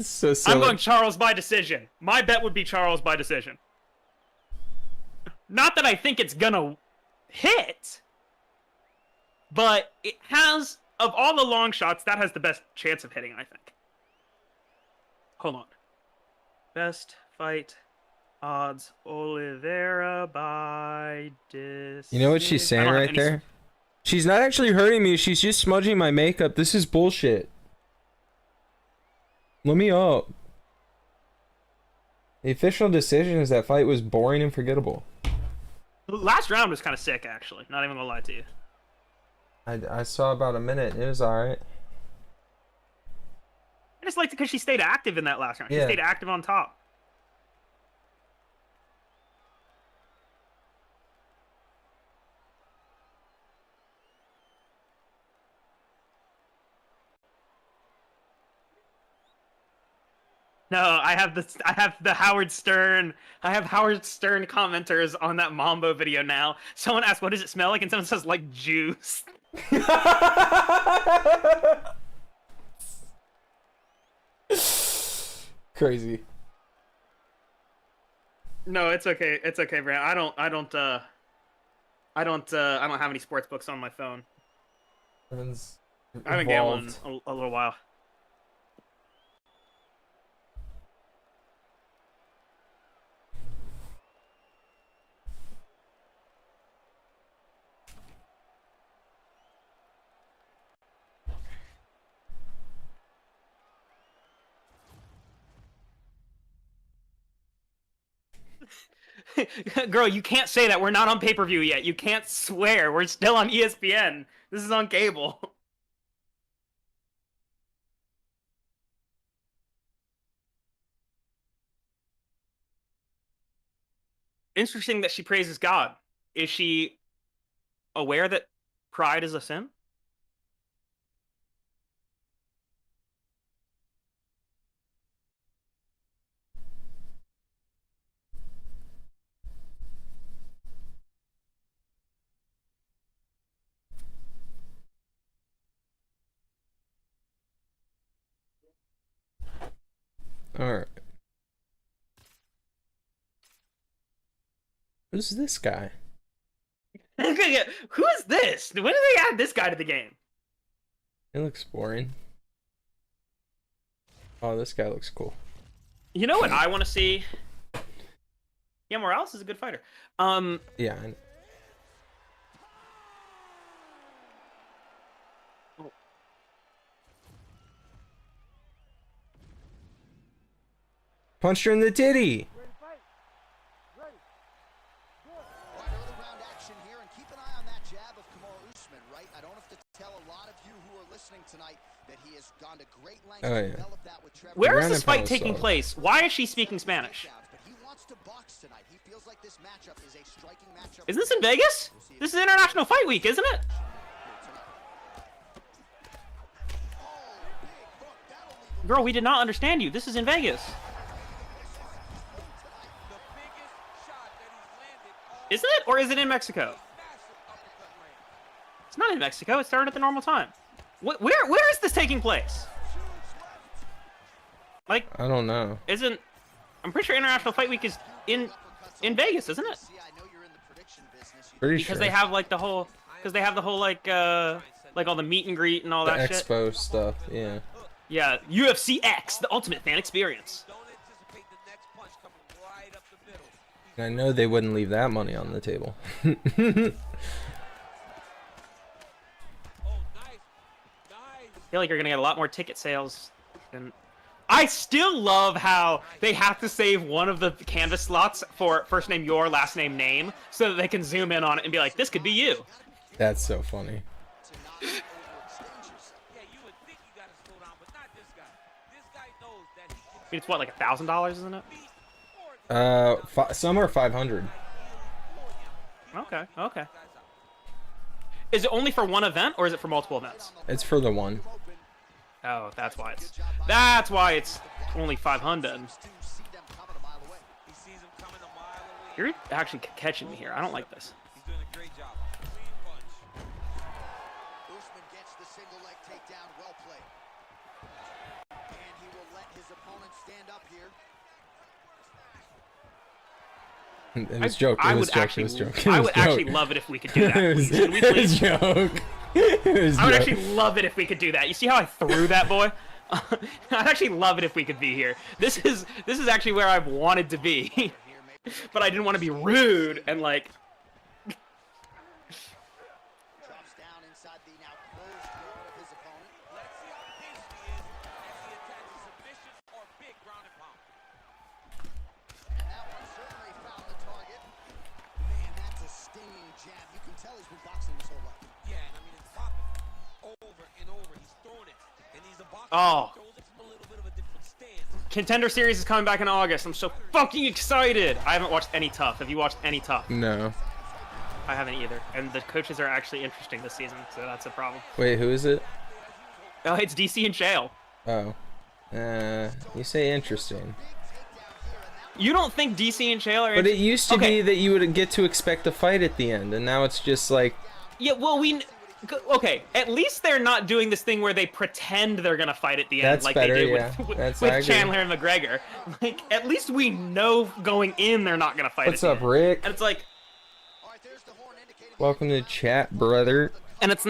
A: So silly.
B: I'm going Charles by decision. My bet would be Charles by decision. Not that I think it's gonna hit, but it has, of all the long shots, that has the best chance of hitting, I think. Hold on. Best fight odds, Oliveira by decision.
A: You know what she's saying right there? She's not actually hurting me. She's just smudging my makeup. This is bullshit. Let me up. The official decision is that fight was boring and forgettable.
B: The last round was kind of sick, actually. Not even gonna lie to you.
A: I saw about a minute. It was alright.
B: I just liked it because she stayed active in that last round. She
A: Yeah.
B: stayed active on top. No, I have the Howard Stern. I have Howard Stern commenters on that Mambo video now. Someone asked, "What does it smell like?" and someone says, "Like juice."
A: Crazy.
B: No, it's okay. It's okay, Brand. I don't have any sports books on my phone.
A: Evan's
B: I haven't gambled
A: evolved.
B: in a little while. Girl, you can't say that. We're not on pay-per-view yet. You can't swear. We're still on ESPN. This is on cable. Interesting that she praises God. Is she aware that pride is a sin?
A: Alright. Who's this guy?
B: Who is this? When did they add this guy to the game?
A: It looks boring. Oh, this guy looks cool.
B: You know what I want to see? Yeah, Morales is a good fighter.
A: Yeah. Punched her in the titty.
C: Right, early round action here, and keep an eye on that jab of Kamaru Usman, right? I don't have to tell a lot of you who are listening tonight that he has gone to great lengths to develop that with Trevor.
B: Where is
A: Brandon
B: this fight
A: Paul's
B: taking
A: solid.
B: place? Why is she speaking Spanish?
C: But he wants to box tonight. He feels like this matchup is a striking matchup.
B: Isn't this in Vegas? This is International Fight Week, isn't it? Girl, we did not understand you. This is in Vegas.
E: The biggest shot that he's landed all
B: Isn't it? Or is it in Mexico?
E: massive uppercut land.
B: It's not in Mexico. It started at the normal time. Where is this taking place? Like,
A: I don't know.
B: I'm pretty sure International Fight Week is in Vegas, isn't it?
C: See, I know you're in the prediction business.
A: Pretty
B: Because
A: sure.
B: they have like the whole like all the meet and greet and all
A: the
B: that shit.
A: expo stuff. Yeah.
B: Yeah, UFC X, the ultimate fan experience.
E: Don't anticipate the next punch coming right up the middle.
A: I know they wouldn't leave that money on the table.
E: Oh, nice.
B: I feel like you're gonna get a lot more ticket sales. And I still love how they have to save one of the canvas slots for first name your, last name name, so that they can zoom in on it and be like, this could be you.
A: That's so funny.
E: Yeah, you would think you gotta slow down, but not this guy. This guy knows that he can
B: It's what, like $1,000, isn't it?
E: beat or
A: Some are 500.
B: Okay. Is it only for one event or is it for multiple events?
A: It's for the one.
B: Oh, that's why it's only 500.
E: he sees him coming a mile away.
B: You're actually catching me here. I don't like this.
E: He's doing a great job. Clean punch.
C: Usman gets the single leg takedown, well played. And he will let his opponent stand up here.
A: It was joke.
B: I
A: It
B: would
A: was joke.
B: actually,
A: It was joke.
B: I
A: It was
B: would actually
A: joke.
B: love it if we could do that.
A: It was,
B: Please. Can we
A: it was
B: please?
A: joke. It was
B: I would
A: joke.
B: actually love it if we could do that. You see how I threw that boy? I'd actually love it if we could be here. This is actually where I've wanted to be, but I didn't want to be rude and like.
C: Drops down inside the now closed guard of his opponent.
E: Let's see how patient he is as he attacks a submission or big ground and pound.
C: And that one certainly found the target. Man, that's a stinging jab. You can tell he's been boxing his whole life.
E: Yeah, and I mean it's popping over and over. He's throwing it, and he's a boxer.
B: Oh.
E: He throws it from a little bit of a different stance.
B: Contender Series is coming back in August. I'm so fucking excited. I haven't watched any Tough. Have you watched any Tough?
A: No.
B: I haven't either. And the coaches are actually interesting this season, so that's a problem.
A: Wait, who is it?
B: Oh, it's DC and Chael.
A: Oh. You say interesting.
B: You don't think DC and Chael are?
A: But it used to
B: Okay.
A: be that you would get to expect a fight at the end, and now it's just like,
B: Yeah, well, okay. At least they're not doing this thing where they pretend they're gonna fight at the end,
A: That's
B: like
A: better,
B: they did
A: yeah.
B: with
A: I agree.
B: Chandler and McGregor. Like, at least we know going in they're not gonna fight.
A: what's
B: at the
A: up,
B: end.
A: Rick?
B: And it's like,
C: All right, there's the horn indicating
A: Welcome to chat, brother.
B: and it's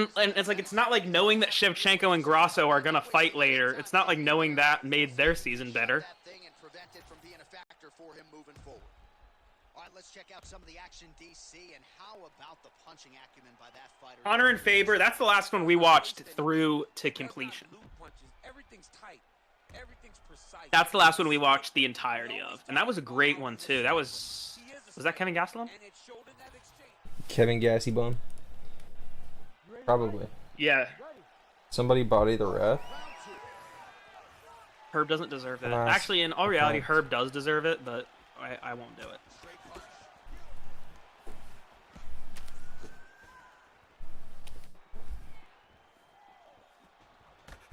B: like it's not like knowing that Shevchenko and Grasso are gonna fight later. It's not like knowing that made their season better.
C: that thing and prevent it from being a factor for him moving forward. All right, let's check out some of the action, DC, and how about the punching acumen by that fighter?
B: Honor and Faber. That's the last one we watched through to completion.
E: Loop punches. Everything's tight. Everything's precise.
B: That's the last one we watched the entirety of, and that was a great one too. That was that Kevin Gastelum?
E: And it showed in that exchange.
A: Kevin Gassybone? Probably.
B: Yeah.
A: Somebody body the ref?
B: Herb doesn't deserve it.
A: Nice.
B: Actually, in all reality,
A: Okay.
B: Herb does deserve it, but I won't do it.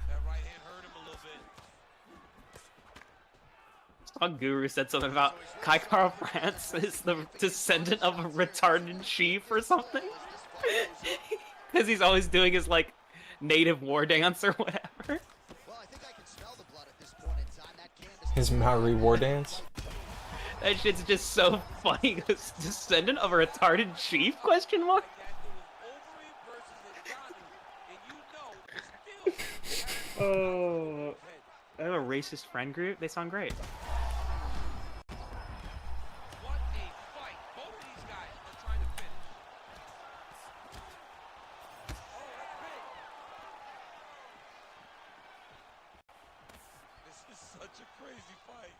E: That right hand hurt him a little bit.
B: Some guru said something about Kai Kara France is the descendant of a retarded chief or something. Because he's always doing his, like, native war dance or whatever.
C: Well, I think I can smell the blood at this point in time. That canvas.
A: His Maori war dance?
B: That shit's just so funny. This descendant of a retarded chief? Question mark?
E: That it was Overeem versus Ngannou, and you know,
B: Oh. I have a racist friend group. They sound great.
E: what a fight. Both of these guys are trying to finish. Oh, that's big. This is such a crazy fight.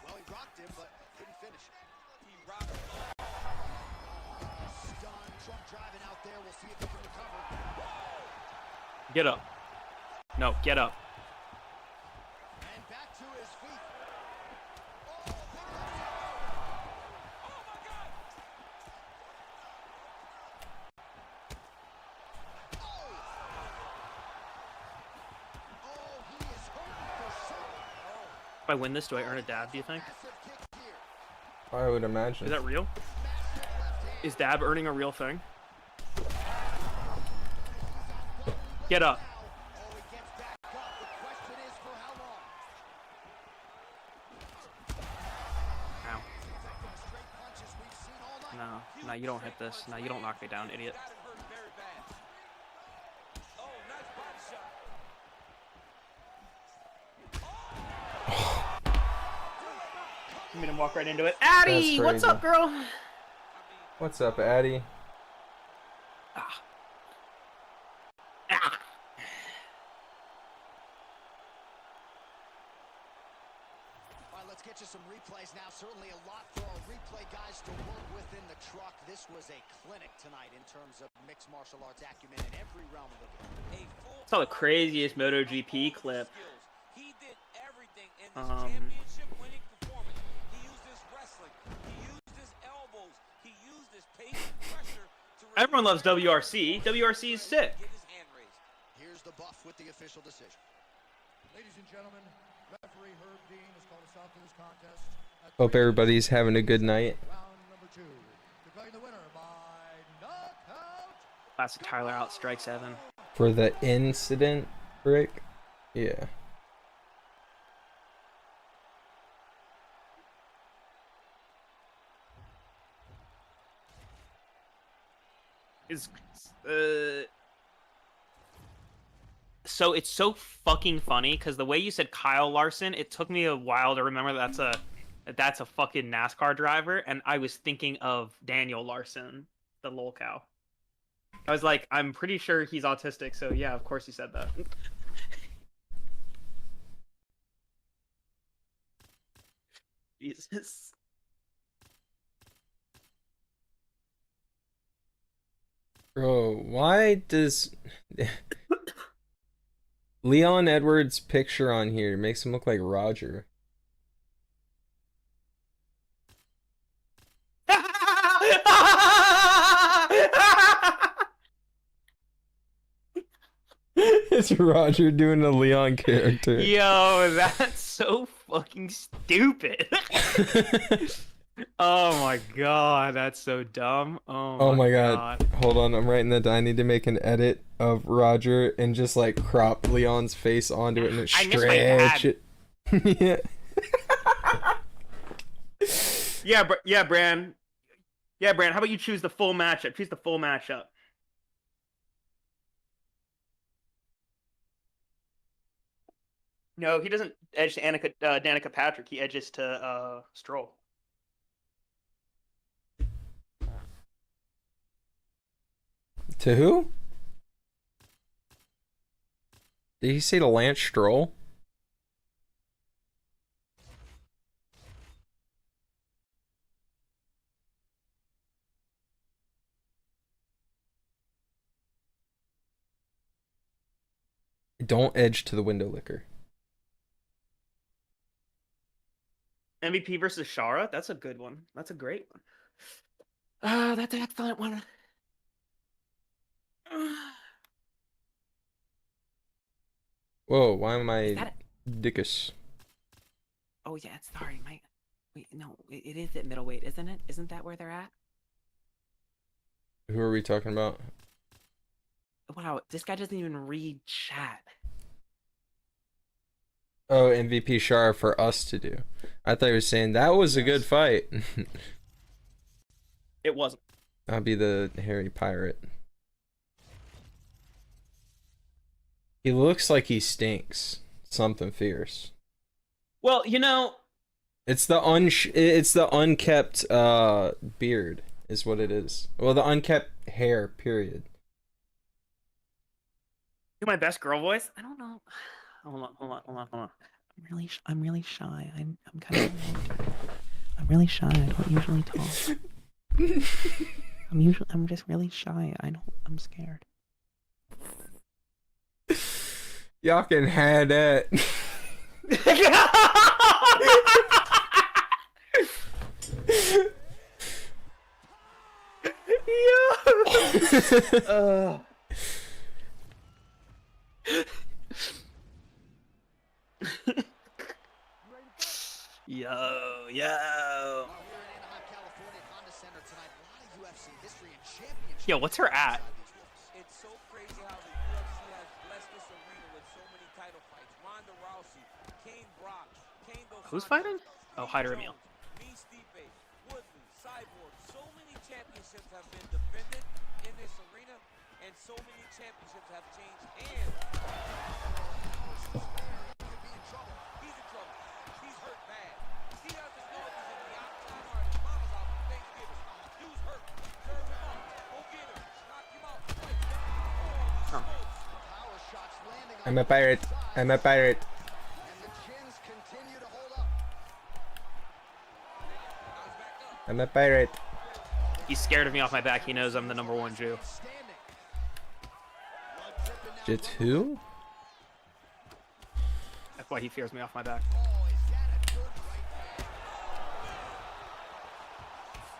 C: Well, he rocked him, but couldn't finish it.
E: He rocked him.
C: Stunned. Trump driving out there. We'll see if he can recover.
B: Get up. No, get up.
C: And back to his feet. Oh, big left hook. Oh, he is
B: If I win this, do I earn a dab, do you think?
A: I would imagine.
B: Is that real? Is dab earning a real thing? Get up. Ow. No, you don't hit this. No, you don't knock me down, idiot. I'm gonna walk right into it. Addie, what's up, girl?
A: What's up, Addie?
B: Ah.
C: All right, let's get you some replays now. Certainly a lot for our replay guys to work with in the truck. This was a clinic tonight in terms of mixed martial arts acumen in every realm of the game.
B: Saw the craziest MotoGP clip.
E: He did everything in this championship winning performance. He used his wrestling. He used his elbows. He used his pace and pressure to
B: Everyone loves WRC. WRC is sick.
E: get his hand raised.
C: Here's the buff with the official decision.
D: Ladies and gentlemen, referee Herb Dean has called a stop to this contest.
A: Hope everybody's having a good night.
D: Round number 2. Declaring the winner by knockout.
B: Classic Tyler out, strike 7.
A: For the incident, Rick? Yeah.
B: So it's so fucking funny because the way you said Kyle Larson, it took me a while to remember that's a fucking NASCAR driver, and I was thinking of Daniel Larson, the lol cow. I was like, I'm pretty sure he's autistic, so yeah, of course he said that. Jesus.
A: Bro, why does Leon Edwards' picture on here makes him look like Roger? It's Roger doing a Leon character.
B: Yo, that's so fucking stupid. Oh my god, that's so dumb.
A: Oh my god. Hold on, I'm writing that down. I need to make an edit of Roger and just like crop Leon's face onto it and
B: I miss my dad.
A: stretch it. Yeah.
B: Yeah, Bran. Yeah, Bran, how about you choose the full matchup? Choose the full matchup. No, he doesn't edge to Danica Patrick. He edges to Stroll.
A: To who? Did he say to Lance Stroll? Don't edge to the window licker.
B: MVP versus Shara? That's a good one. That's a great one. That's an excellent one.
A: Whoa, why am I dickus?
B: Oh yeah, sorry, Mike. Wait, no, it is at middleweight, isn't it? Isn't that where they're at?
A: Who are we talking about?
B: Wow, this guy doesn't even read chat.
A: Oh, MVP Shara for us to do. I thought he was saying that was a good fight.
B: It wasn't.
A: I'll be the hairy pirate. He looks like he stinks. Something fierce.
B: Well, you know,
A: it's the unkept beard is what it is. Well, the unkept hair, period.
B: do my best girl voice. I don't know. Hold on. I'm really shy. I'm kind of. I'm really shy. I don't usually talk. I'm just really shy. I'm scared.
A: Y'all can have that.
B: Yo.
C: Well, we're in Anaheim, California, Honda Center tonight. A lot of UFC history and championship.
B: Yo, what's her at?
E: It's so crazy how the UFC has blessed this arena with so many title fights. Ronda Rousey, Kane Brock, Kane Dos
B: Who's
E: Santos,
B: fighting? Oh,
E: Dean
B: Hyder Emil.
E: Jones, Me Stipe, Woodley, Cyborg. So many championships have been defended in this arena, and so many championships have changed hands. He's in trouble. He's hurt bad. He doesn't know if he's in the outside or his mama's out for Thanksgiving. Dude's hurt. Serve him up. Go get him. Knock him out. Fight's done. Holy smokes.
C: Power shots landing on
A: I'm a pirate. I'm a pirate.
C: and the chins continue to hold up.
E: Now he's back up.
A: I'm a pirate.
B: He's scared of me off my back. He knows I'm the #1 Jew.
C: Standing. Blood dripping now from
A: Jitsu?
B: That's why he fears me off my back.
C: Oh, is that a good right hand?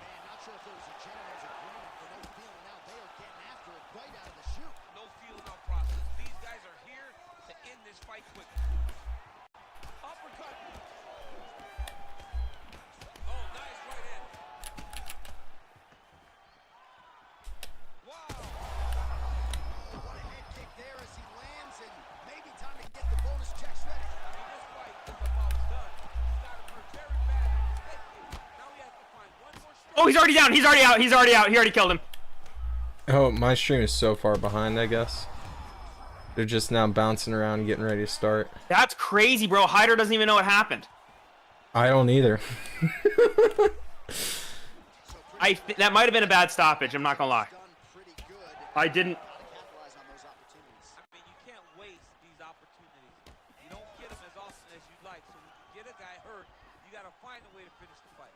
C: Man, not sure if there was a gentleman's agreement for no feeling out. They are getting after it right out of the chute.
E: No feeling out process. These guys are here to end this fight quickly. Uppercut. Oh, nice right hand. Wow.
C: What a head kick there as he lands, and maybe time to get the bonus checks ready.
E: I mean, this fight is about done. He's got him hurt very bad. Head kick. Now he has to find one more strike.
B: Oh, he's already down. He's already out. He's already out. He already killed him.
A: Oh, my stream is so far behind, I guess. They're just now bouncing around and getting ready to start.
B: That's crazy, bro. Hyder doesn't even know what happened.
A: I don't either.
B: That might have been a bad stoppage. I'm not gonna lie.
C: Done pretty good.
B: I didn't.
C: How to capitalize on those opportunities.
E: I mean, you can't waste these opportunities. You don't get them as often as you'd like. So when you get a guy hurt, you got to find a way to finish the fight.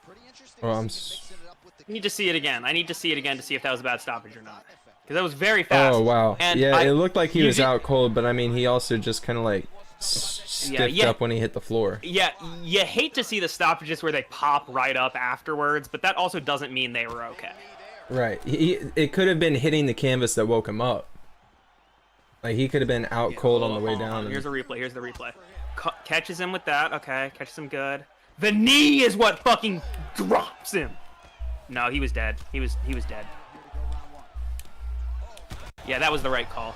C: Pretty interesting.
A: Well,
C: to
A: I'm
C: see him mixing it up with the
B: I need to see it again. I need to see it again to see if that was a bad stoppage or not. Because that was very fast.
A: Oh, wow.
B: And
A: Yeah,
B: I-
A: it looked like he
B: you
A: was
B: did-
A: out cold, but I mean, he also just kind of like stiffed
B: yeah.
A: up when he hit the floor.
B: Yeah, you hate to see the stoppages where they pop right up afterwards, but that also doesn't mean they were okay.
A: Right. It could have been hitting the canvas that woke him up. Like, he could have been out cold on the way down.
B: Here's a replay. Here's the replay. Catches him with that. Okay, catches him good. The knee is what fucking drops him. No, he was dead. He was dead. Yeah, that was the right call.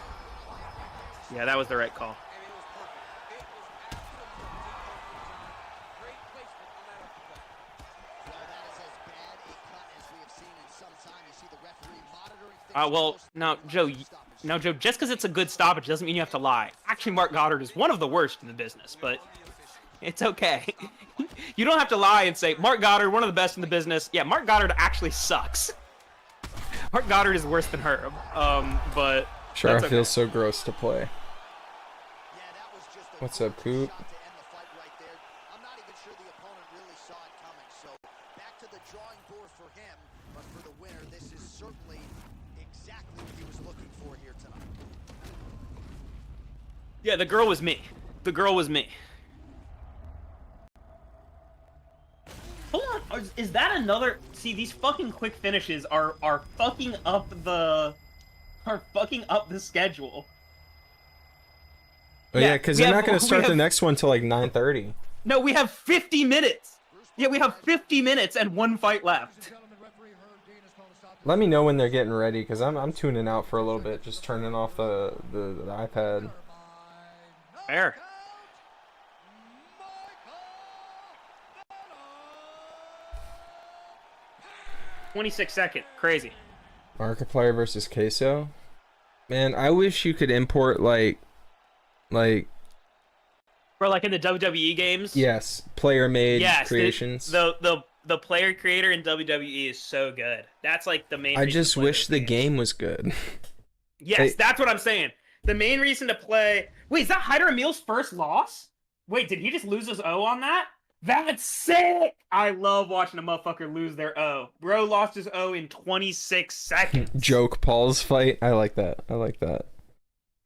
B: Yeah, that was the right call.
E: And it was perfect. It was absolutely great placement on that uppercut.
C: Well, that is as bad a cut as we have seen in some time. You see the referee monitoring things
B: Well,
C: closely.
B: now, Joe, just because it's a good stoppage doesn't mean you have to lie. Actually, Mark Goddard is one of the worst in the business, but it's okay. You don't have to lie and say, Mark Goddard, one of the best in the business. Yeah, Mark Goddard actually sucks. Mark Goddard is worse than her, but
A: Sure,
B: that's
A: it
B: okay.
A: feels so gross to play.
C: Yeah, that was just a
A: What's up, Poop?
C: shot to end the fight right there. I'm not even sure the opponent really saw it coming. So back to the drawing board for him, but for the winner, this is certainly exactly what he was looking for here tonight.
B: Yeah, the girl was me. The girl was me. Hold on, is that another? See, these fucking quick finishes are fucking up the schedule.
A: Oh, yeah, because
B: we
A: they're
B: have-
A: not going to
B: we
A: start the
B: have-
A: next one till like 9:30.
B: No, we have 50 minutes. Yeah, we have 50 minutes and one fight left.
D: Gentlemen, referee Herb Dean has called a stop.
A: Let me know when they're getting ready, because I'm tuning out for a little bit, just turning off the iPad.
B: Fair. 26-second. Crazy.
A: Markiplier versus Queso. Man, I wish you could import like
B: Bro, like in the WWE games.
A: yes, player-made
B: Yes.
A: creations.
B: The player creator in WWE is so good. That's like the main.
A: I
B: reason to
A: just
B: play
A: wish
B: those
A: the
B: games.
A: game was good.
B: Yes,
A: They-
B: that's what I'm saying. The main reason to play. Wait, is that Hyder Emil's first loss? Wait, did he just lose his O on that? That's sick! I love watching a motherfucker lose their O. Bro lost his O in 26 seconds.
A: Joke Paul's fight. I like that. I like that.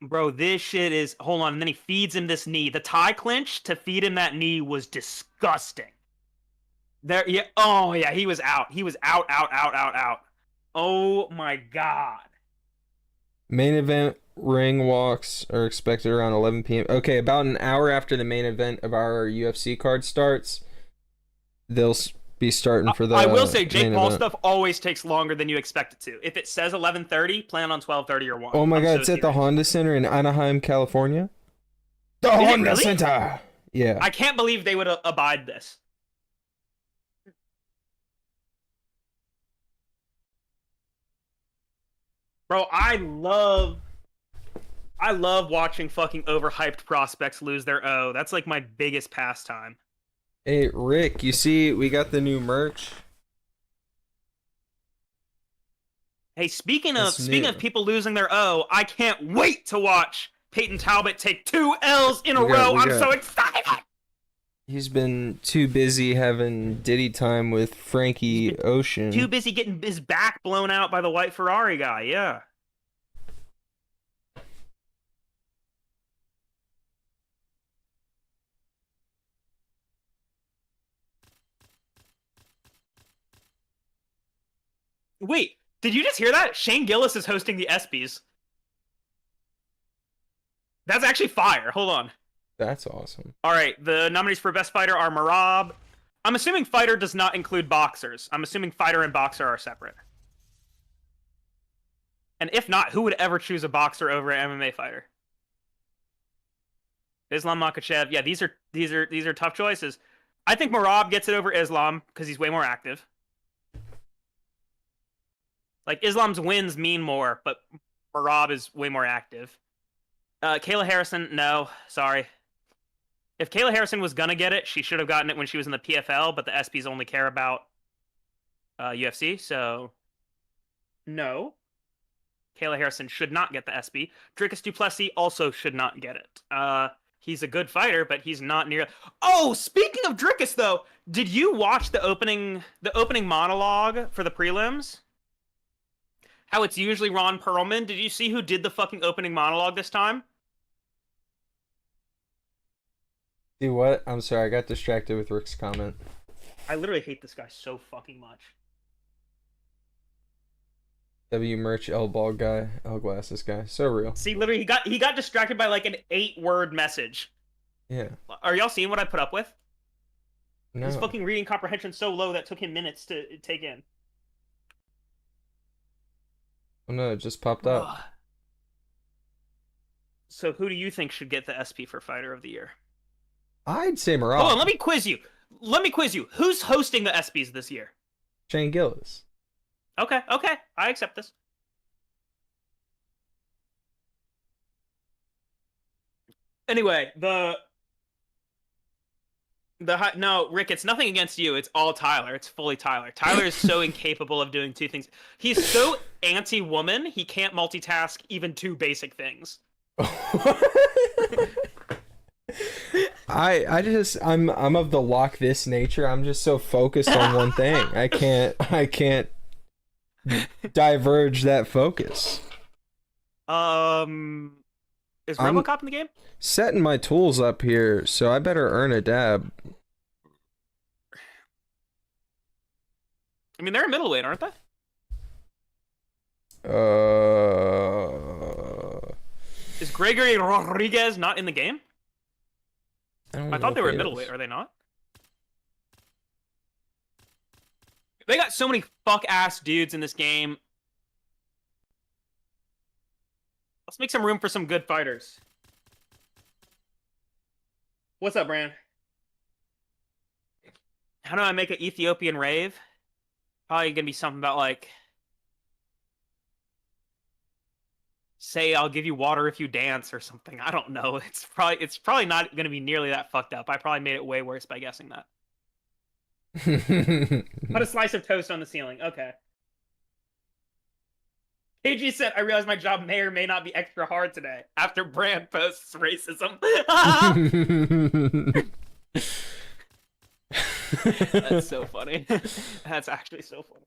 B: Bro, this shit is. Hold on, and then he feeds him this knee. The tie clinch to feed him that knee was disgusting. There, yeah. Oh yeah, he was out. He was out. Oh my god.
A: Main event ring walks are expected around 11 p.m. Okay, about an hour after the main event of our UFC card starts, they'll be starting for the
B: I will say Jake
A: main
B: Paul
A: event.
B: stuff always takes longer than you expect it to. If it says 11:30, plan on 12:30 or 1.
A: Oh my
B: I'm
A: god,
B: so
A: it's at the
B: serious.
A: Honda Center in Anaheim, California. The
B: Is it
A: Honda
B: really?
A: Center. Yeah.
B: I can't believe they would abide this. Bro, I love watching fucking overhyped prospects lose their O. That's like my biggest pastime.
A: Hey Rick, you see we got the new merch.
B: Hey, speaking
A: It's
B: of
A: new.
B: people losing their O, I can't wait to watch Peyton Talbot take 2 L's in a
A: We got-
B: row.
A: we
B: I'm
A: got-
B: so excited.
A: He's been too busy having Diddy time with Frankie Ocean.
B: Too busy getting his back blown out by the white Ferrari guy. Yeah. Wait, did you just hear that? Shane Gillis is hosting the ESPYs. That's actually fire. Hold on.
A: That's awesome.
B: All right, the nominees for Best Fighter are Marab. I'm assuming fighter does not include boxers. I'm assuming fighter and boxer are separate. And if not, who would ever choose a boxer over an MMA fighter? Islam Makhachev. Yeah, these are tough choices. I think Marab gets it over Islam because he's way more active. Like Islam's wins mean more, but Marab is way more active. Kayla Harrison, no, sorry. If Kayla Harrison was gonna get it, she should have gotten it when she was in the PFL, but the SPs only care about UFC, so no. Kayla Harrison should not get the SB. Dricus Duplessis also should not get it. He's a good fighter, but he's not near. Oh, speaking of Dricus, though, did you watch the opening monologue for the prelims? How it's usually Ron Perlman. Did you see who did the fucking opening monologue this time?
A: Do what? I'm sorry, I got distracted with Rick's comment.
B: I literally hate this guy so fucking much.
A: W merch L ball guy, L glasses guy. So real.
B: See, literally, he got distracted by like an 8-word message.
A: Yeah.
B: Are y'all seeing what I put up with?
A: No.
B: His fucking reading comprehension so low that took him minutes to take in.
A: Oh no, it just popped up.
B: Ugh. So who do you think should get the SP for Fighter of the Year?
A: I'd say Marab.
B: Hold on, let me quiz you. Who's hosting the ESPYs this year?
A: Shane Gillis.
B: Okay, I accept this. Anyway, no, Rick, it's nothing against you. It's all Tyler. It's fully Tyler. Tyler is so incapable of doing two things. He's so anti-woman, he can't multitask even two basic things.
A: I'm of the lock this nature. I'm just so focused on one thing. I can't diverge that focus.
B: Is RoboCop in the game?
A: Setting my tools up here, so I better earn a dab.
B: I mean, they're a middleweight, aren't they? Is Gregory Rodriguez not in the game? I thought they were a middleweight. Are they not? They got so many fuck-ass dudes in this game. Let's make some room for some good fighters. What's up, Bran? How do I make an Ethiopian rave? Probably gonna be something about like, say I'll give you water if you dance or something. I don't know. It's probably not gonna be nearly that fucked up. I probably made it way worse by guessing that. Put a slice of toast on the ceiling. Okay. KG said, I realize my job may or may not be extra hard today after Brand posts racism. That's so funny. That's actually so funny.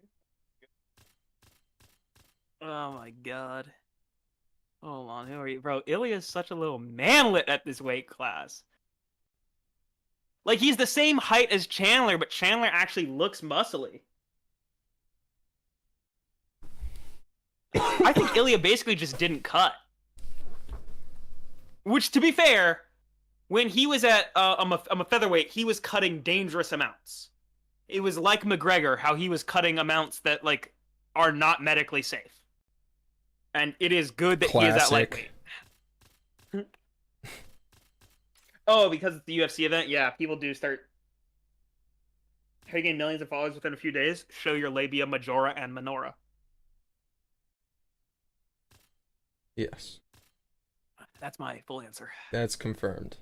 B: Oh my god. Hold on, who are you? Bro, Ilya's such a little manlet at this weight class. Like, he's the same height as Chandler, but Chandler actually looks muscly. I think Ilya basically just didn't cut. Which, to be fair, when he was at I'm a featherweight, he was cutting dangerous amounts. It was like McGregor, how he was cutting amounts that like are not medically safe. And it is good that he is at lightweight. Oh, because it's the UFC event? Yeah, people do start taking millions of followers within a few days. Show your labia majora and minora.
A: Yes.
B: That's my full answer.
A: That's confirmed.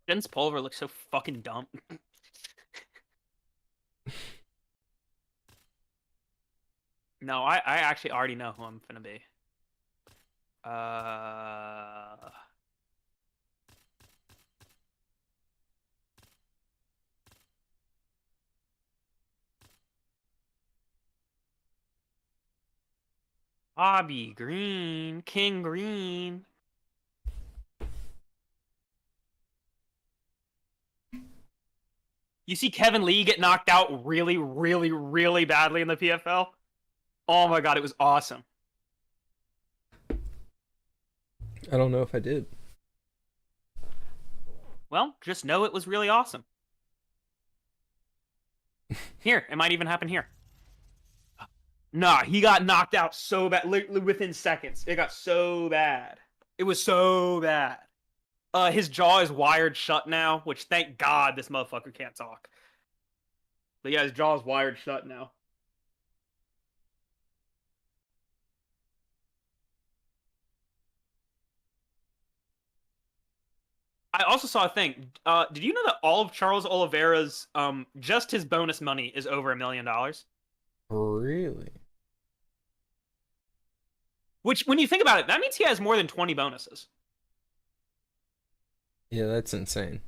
B: Jen's pullover looks so fucking dumb. No, I actually already know who I'm gonna be. Bobby Green, King Green. You see Kevin Lee get knocked out really, really, really badly in the PFL? Oh my god, it was awesome.
A: I don't know if I did.
B: Well, just know it was really awesome. Here, it might even happen here. Nah, he got knocked out so bad, literally within seconds. It got so bad. It was so bad. His jaw is wired shut now, which thank God this motherfucker can't talk. But yeah, his jaw is wired shut now. I also saw a thing. Did you know that all of Charles Oliveira's, just his bonus money is over $1 million?
A: Really?
B: Which, when you think about it, that means he has more than 20 bonuses.
A: Yeah, that's insane.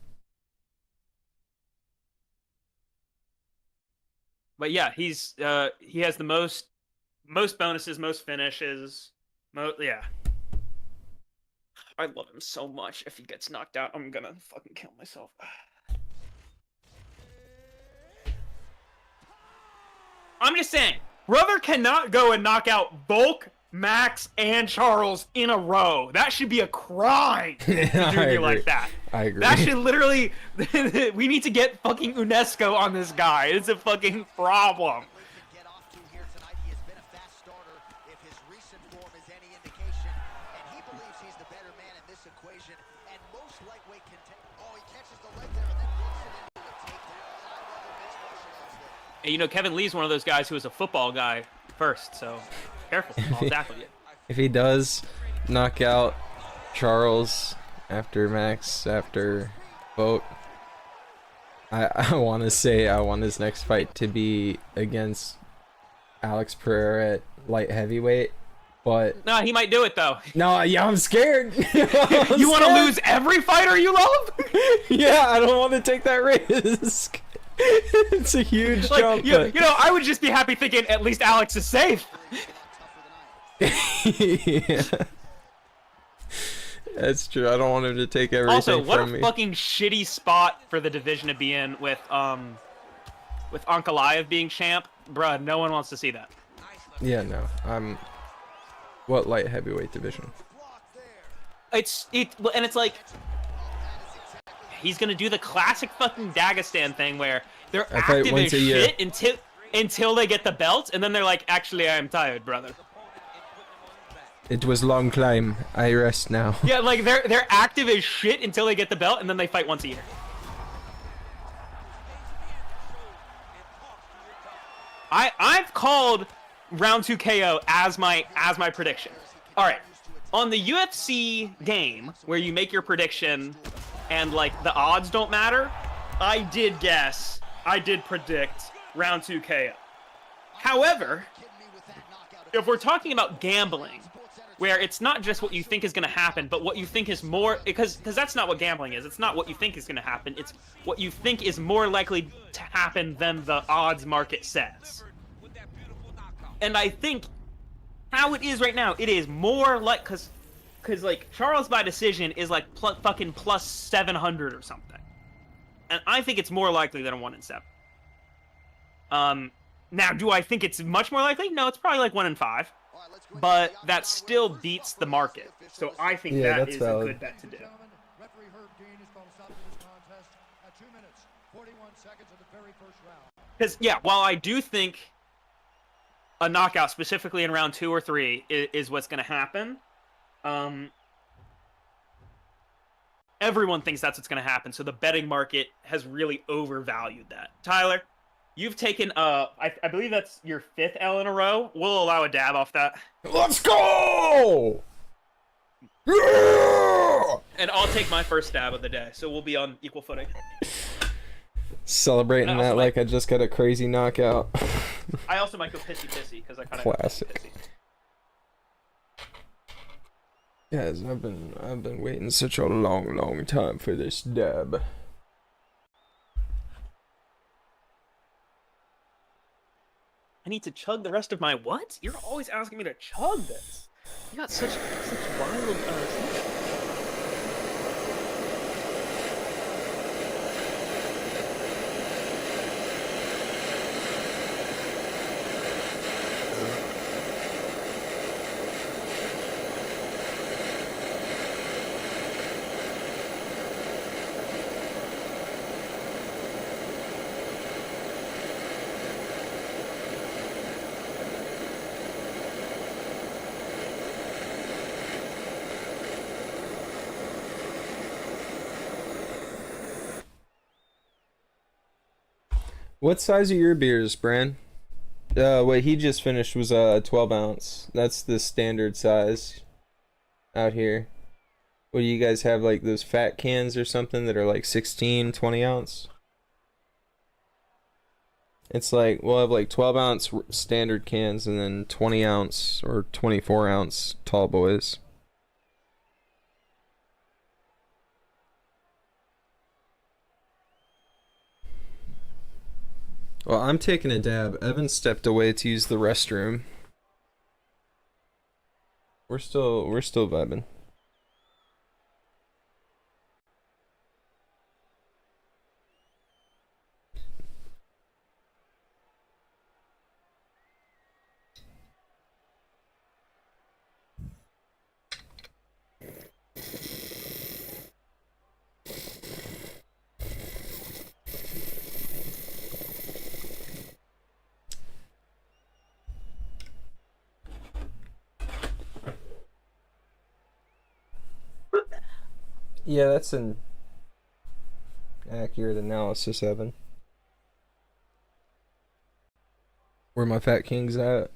B: But yeah, he has the most bonuses, most finishes, yeah. I love him so much. If he gets knocked out, I'm gonna fucking kill myself. I'm just saying, brother cannot go and knock out Volk, Max, and Charles in a row. That should be a crime to do you like that.
A: I agree.
B: That should literally... we need to get fucking UNESCO on this guy. It's a fucking problem.
C: Get off to here tonight. He has been a fast starter if his recent form is any indication, and he believes he's the better man in this equation, and most lightweight he catches the leg there and then works it into a takedown. High-level mixed martial arts work.
B: And you know, Kevin Lee's one of those guys who was a football guy first, so careful. I'll tackle you.
A: If he does knock out Charles after Max, after Vote, I want to say I want his next fight to be against Alex Pereira at light heavyweight, but...
B: No, he might do it, though.
A: No, yeah, I'm scared.
B: You want to lose every fighter you love?
A: Yeah, I don't want to take that risk. It's a huge jump.
B: You know, I would just be happy thinking at least Alex is safe.
A: Yeah. That's true. I don't want him to take everything
B: Also, what
A: from
B: a
A: me.
B: fucking shitty spot for the division to be in with Ankalaev being champ. Bruh, no one wants to see that.
A: Yeah, no. I'm... What light heavyweight division?
B: And it's like he's gonna do the classic fucking Dagestan thing where they're
A: I fight
B: active
A: once
B: as
A: a year.
B: shit until they get the belt, and then they're like, actually, I'm tired, brother.
A: It was long climb. I rest now.
B: Yeah, like they're active as shit until they get the belt, and then they fight once a year. I've called round 2 KO as my prediction. All right, on the UFC game where you make your prediction and like the odds don't matter, I did predict round 2 KO. However, if we're talking about gambling, where it's not just what you think is going to happen, but what you think is more, because that's not what gambling is. It's not what you think is going to happen. It's what you think is more likely to happen than the odds market says. And I think how it is right now, it is more like, because because like Charles by decision is like fucking plus 700 or something, and I think it's more likely than a 1 in 7. Now, do I think it's much more likely? No, it's probably like 1 in 5, but that still beats the market. So I think
A: Yeah,
B: that
A: that's
B: is
A: valid.
B: a good bet to do.
D: Referee Herb Dean is going to stop this contest at 2 minutes, 41 seconds of the very first round.
B: Because yeah, while I do think a knockout, specifically in round 2 or 3, is what's going to happen, everyone thinks that's what's going to happen. So the betting market has really overvalued that. Tyler, you've taken I believe that's your 5th L in a row. We'll allow a dab off that.
A: Let's go! Yeah!
B: And I'll take my first stab of the day, so we'll be on equal footing.
A: Celebrating that like I just got a crazy knockout.
B: I also might go pissy because I kind of
A: Classic. Guys, I've been waiting such a long time for this dab.
B: I need to chug the rest of my what? You're always asking me to chug this. You got such wild
A: What size are your beers, Bran? What he just finished was a 12 ounce. That's the standard size out here. What do you guys have, like those fat cans or something that are like 16, 20 ounce? It's like, we'll have like 12 ounce standard cans and then 20 ounce or 24 ounce tall boys. Well, I'm taking a dab. Evan stepped away to use the restroom. We're still vibing. Yeah, that's an accurate analysis, Evan. Where my fat king's at?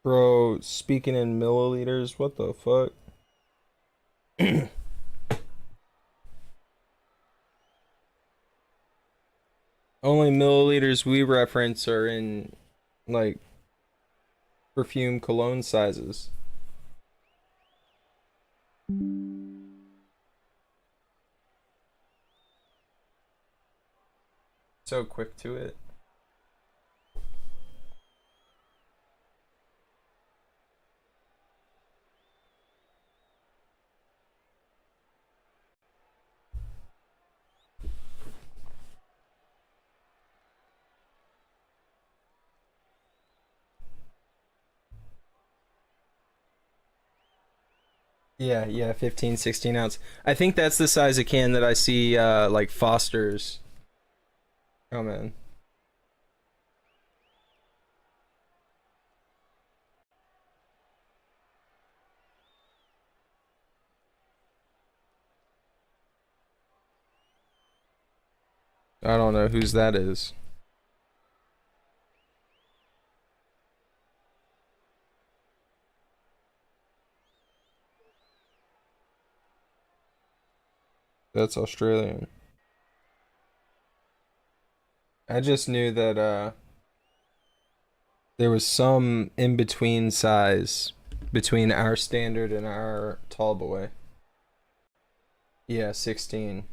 A: Bro, speaking in milliliters, what the fuck? Only milliliters we reference are in, like, perfume cologne sizes. So quick to it. Yeah, 15, 16 ounce. I think that's the size of can that I see, like, Foster's. Oh, man. I don't know whose that is. That's Australian. I just knew that there was some in between size between our standard and our tall boy. Yeah, 16.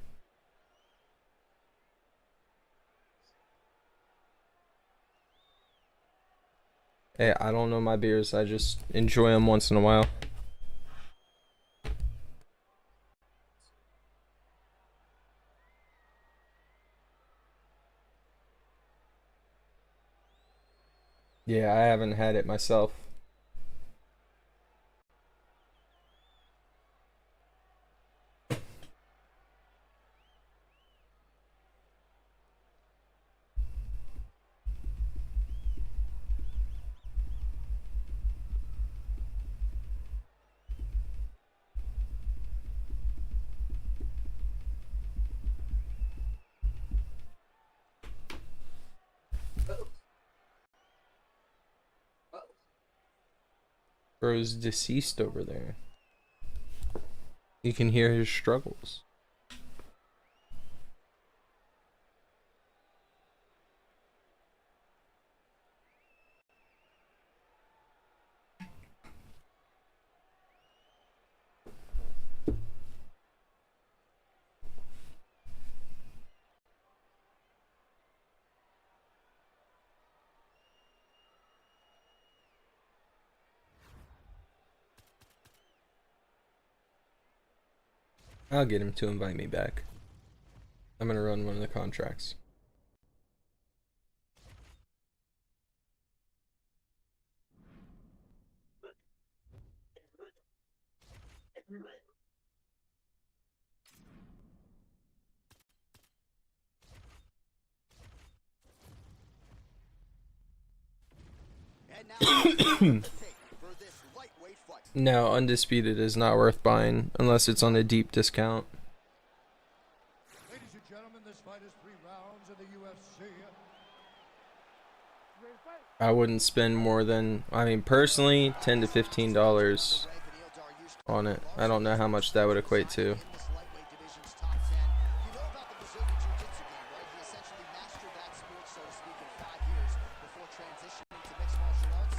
A: Hey, I don't know my beers. I just enjoy them once in a while. Yeah, I haven't had it myself. Bro's deceased over there. You can hear his struggles. I'll get him to invite me back. I'm gonna run one of the contracts.
C: And now for this lightweight fight.
A: No, Undisputed is not worth buying unless it's on a deep discount.
D: Ladies and gentlemen, this fight is 3 rounds in the UFC.
A: I wouldn't spend more than, I mean, personally, $10 to $15 on it. I don't know how much that would equate to.
C: In this lightweight division's top 10. You know about the Brazilian Jiu-Jitsu game, right? He essentially mastered that sport, so to speak, in 5 years before transitioning to mixed martial arts.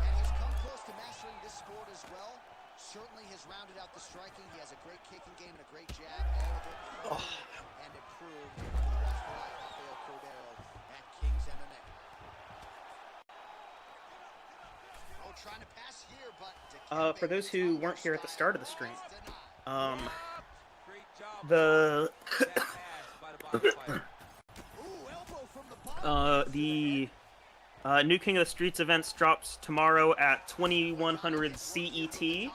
C: And he's come close to mastering this sport as well. Certainly has rounded out the striking. He has a great kicking game and a great jab. All of it and improved under the watchful eye of Rafael Cordero at King's MMA. Oh, trying to pass here, but
B: For those who weren't here at the start of the stream,
E: Great job.
B: the
E: That pass by the bottom fighter.
C: Ooh, elbow from the bottom.
B: the new King of the Streets events drops tomorrow at 2100 CET,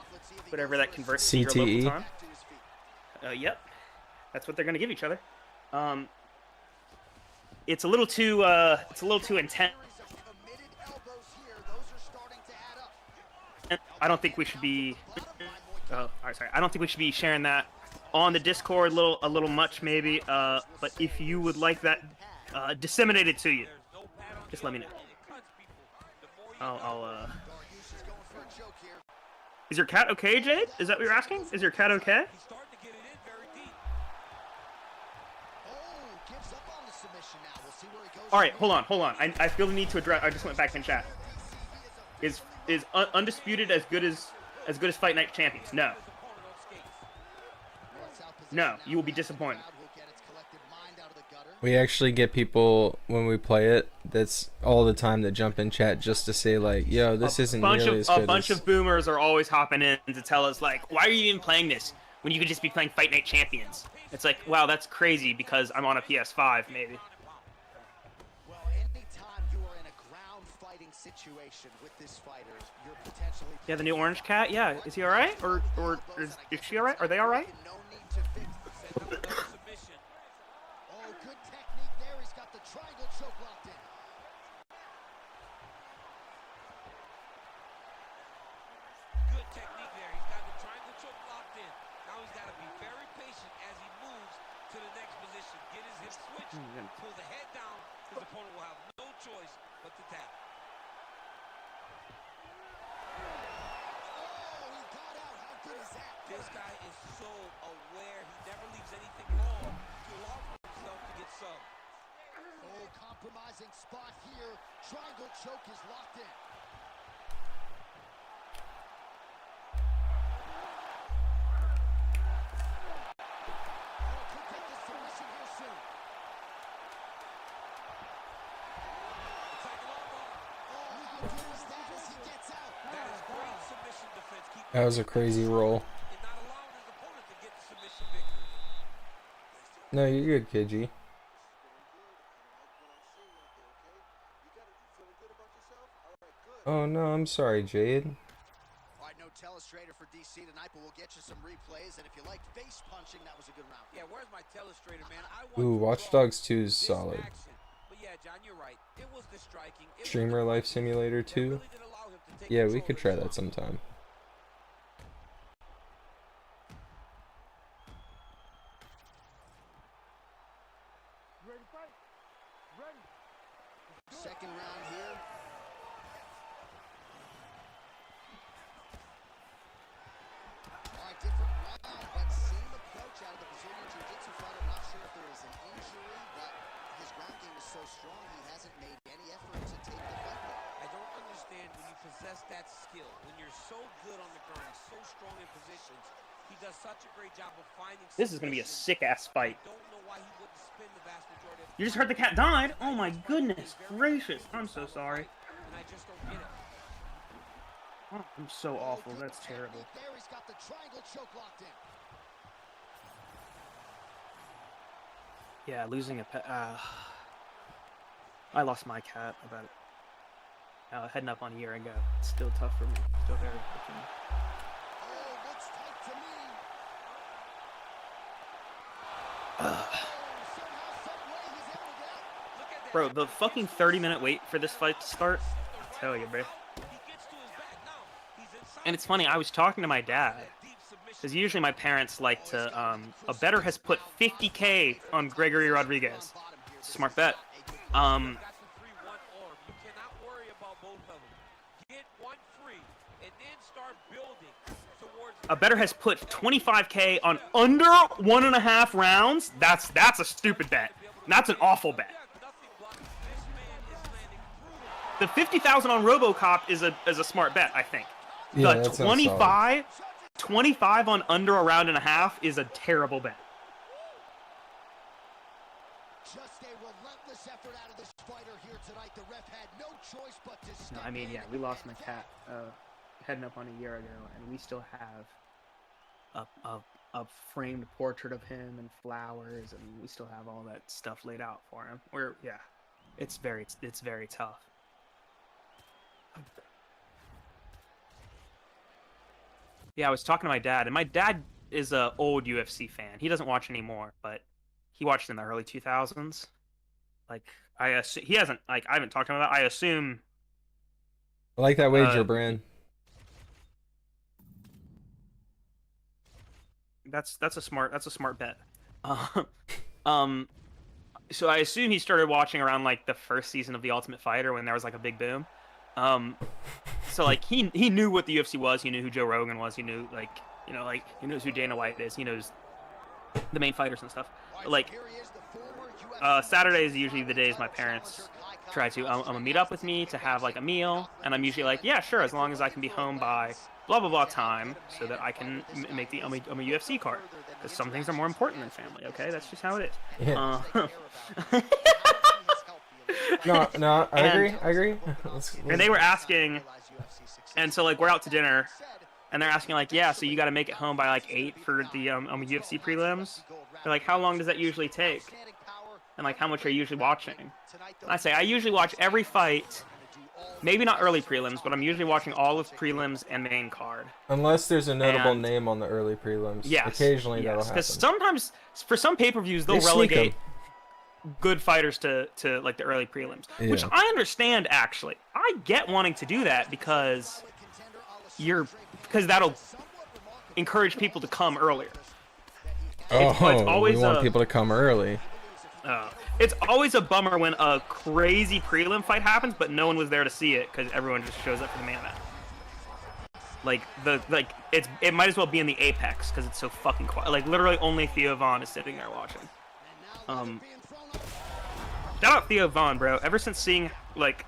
B: whatever that converts to your
A: CTE.
B: local time. Yep, that's what they're gonna give each other. It's a little too intense.
C: Committed elbows here. Those are starting to add up.
B: I don't think we should be. Oh, all right, sorry. I don't think we should be sharing that on the Discord. A little much maybe. But if you would like that disseminated to you, just let me know. I'll. Is your cat okay, Jade? Is that what you're asking? Is your cat okay?
E: He's starting to get it in very deep.
C: Oh, gives up on the submission now. We'll see where he goes.
B: All right, hold on. I feel the need to address. I just went back in chat. Is Undisputed as good as Fight Night champions? No. No, you will be disappointed.
A: We actually get people when we play it that's all the time that jump in chat just to say like, yo, this isn't nearly as good
B: A bunch
A: as...
B: of boomers are always hopping in to tell us like, why are you even playing this when you could just be playing Fight Night Champions? It's like, wow, that's crazy because I'm on a PS5 maybe.
C: Well, anytime you are in a ground fighting situation with this fighter, you're potentially.
B: Yeah, the new orange cat. Yeah, is he all right? Or is she all right? Are they all right?
C: No need to fix
E: Submission.
C: Oh, good technique there. He's got the triangle choke locked in.
E: Good technique there. He's got the triangle choke locked in. Now he's got to be very patient as he moves to the next position. Get his hip switched, pull the head down. His opponent will have no choice but to tap.
C: Oh, he got out. How good is that?
E: This guy is so aware. He never leaves anything long to allow for himself to get subbed.
C: Oh, compromising spot here. Triangle choke is locked in.
A: That was a crazy roll.
E: and not allowing his opponent to get the submission victory.
A: No, you're good, KG. Oh no, I'm sorry, Jade.
C: All right, no telestrator for DC tonight, but we'll get you some replays. And if you like face punching, that was a good round.
E: Yeah, where's my telestrator, man? I want
A: Ooh,
E: to
A: Watch
E: draw
A: Dogs 2 is
E: this
A: solid.
E: action. But yeah, John, you're right. It was the striking. It was
A: Streamer
E: the
A: Life
E: punching
A: Simulator
E: that
A: 2.
E: really did allow him to take
A: Yeah, we
E: control
A: could
E: of
A: try
E: this
A: that
E: one.
A: sometime.
C: Second round here. All right, different round, but same approach out of the Brazilian Jiu-Jitsu fighter. Not sure if there is an injury, but his ground game is so strong, he hasn't made any effort to take the fight there.
E: I don't understand when you possess that skill, when you're so good on the ground, so strong in positions. He does such a great job of finding.
B: This is gonna be a sick-ass fight.
E: I don't know why he wouldn't spin the vast majority of.
B: You just heard the cat died? Oh my goodness gracious. I'm so sorry.
E: And I just don't get it.
B: Oh, I'm so awful. That's terrible.
C: There, he's got the triangle choke locked in.
B: Yeah, losing a pet. I lost my cat about heading up on a year ago. It's still tough for me. Still very tough for me.
C: Oh, looks tight to me.
B: Bro, the fucking 30-minute wait for this fight to start. I tell you, bro. And it's funny, I was talking to my dad, because usually my parents like to, a bettor has put 50K on Gregory Rodriguez. It's a smart bet. A bettor has put 25K on under 1.5 rounds. That's a stupid bet. That's an awful bet. The 50,000 on RoboCop is a smart bet, I think.
A: Yeah,
B: The
A: that sounds solid.
B: 25 on under a round and a half is a terrible bet.
C: Just a relentless effort out of this fighter here tonight. The ref had no choice but to
B: No,
C: step
B: I mean,
C: in
B: yeah,
C: and
B: we lost
C: end
B: my
C: the
B: cat heading up on a year ago, and we still have a framed portrait of him and flowers, and we still have all that stuff laid out for him. It's very tough. Yeah, I was talking to my dad, and my dad is a old UFC fan. He doesn't watch anymore, but he watched in the early 2000s. Like, he hasn't, like, I haven't talked to him about. I assume.
A: I like that wager, Brand.
B: That's a smart bet. So I assume he started watching around like the first season of The Ultimate Fighter when there was like a big boom. So like he knew what the UFC was. He knew who Joe Rogan was. He knew like he knows who Dana White is. He knows the main fighters and stuff. But, like Saturdays are usually the days my parents try to meet up with me to have like a meal, and I'm usually like, yeah, sure, as long as I can be home by blah blah blah time, so that I can make the I'm a UFC card. Because some things are more important than family. Okay, that's just how it is.
A: Yeah. No, I agree.
B: And they were asking, and so like we're out to dinner, and they're asking like, yeah, so you got to make it home by like 8 for the UFC prelims. They're like, how long does that usually take? And like, how much are you usually watching? And I say, I usually watch every fight. Maybe not early prelims, but I'm usually watching all of prelims and main card.
A: Unless there's a notable name on the early prelims.
B: Yes.
A: Occasionally that'll happen.
B: Because sometimes, for some pay-per-views, they'll
A: They sneak
B: relegate
A: 'em.
B: good fighters to like the early prelims.
A: Yeah.
B: Which I understand, actually. I get wanting to do that because that'll encourage people to come earlier.
A: Oh,
B: it's always
A: we want people to come early.
B: It's always a bummer when a crazy prelim fight happens, but no one was there to see it because everyone just shows up for the main event. It might as well be in the apex because it's so fucking quiet. Like literally only Theo Vaughn is sitting there watching. Shout out Theo Vaughn, bro. Ever since seeing like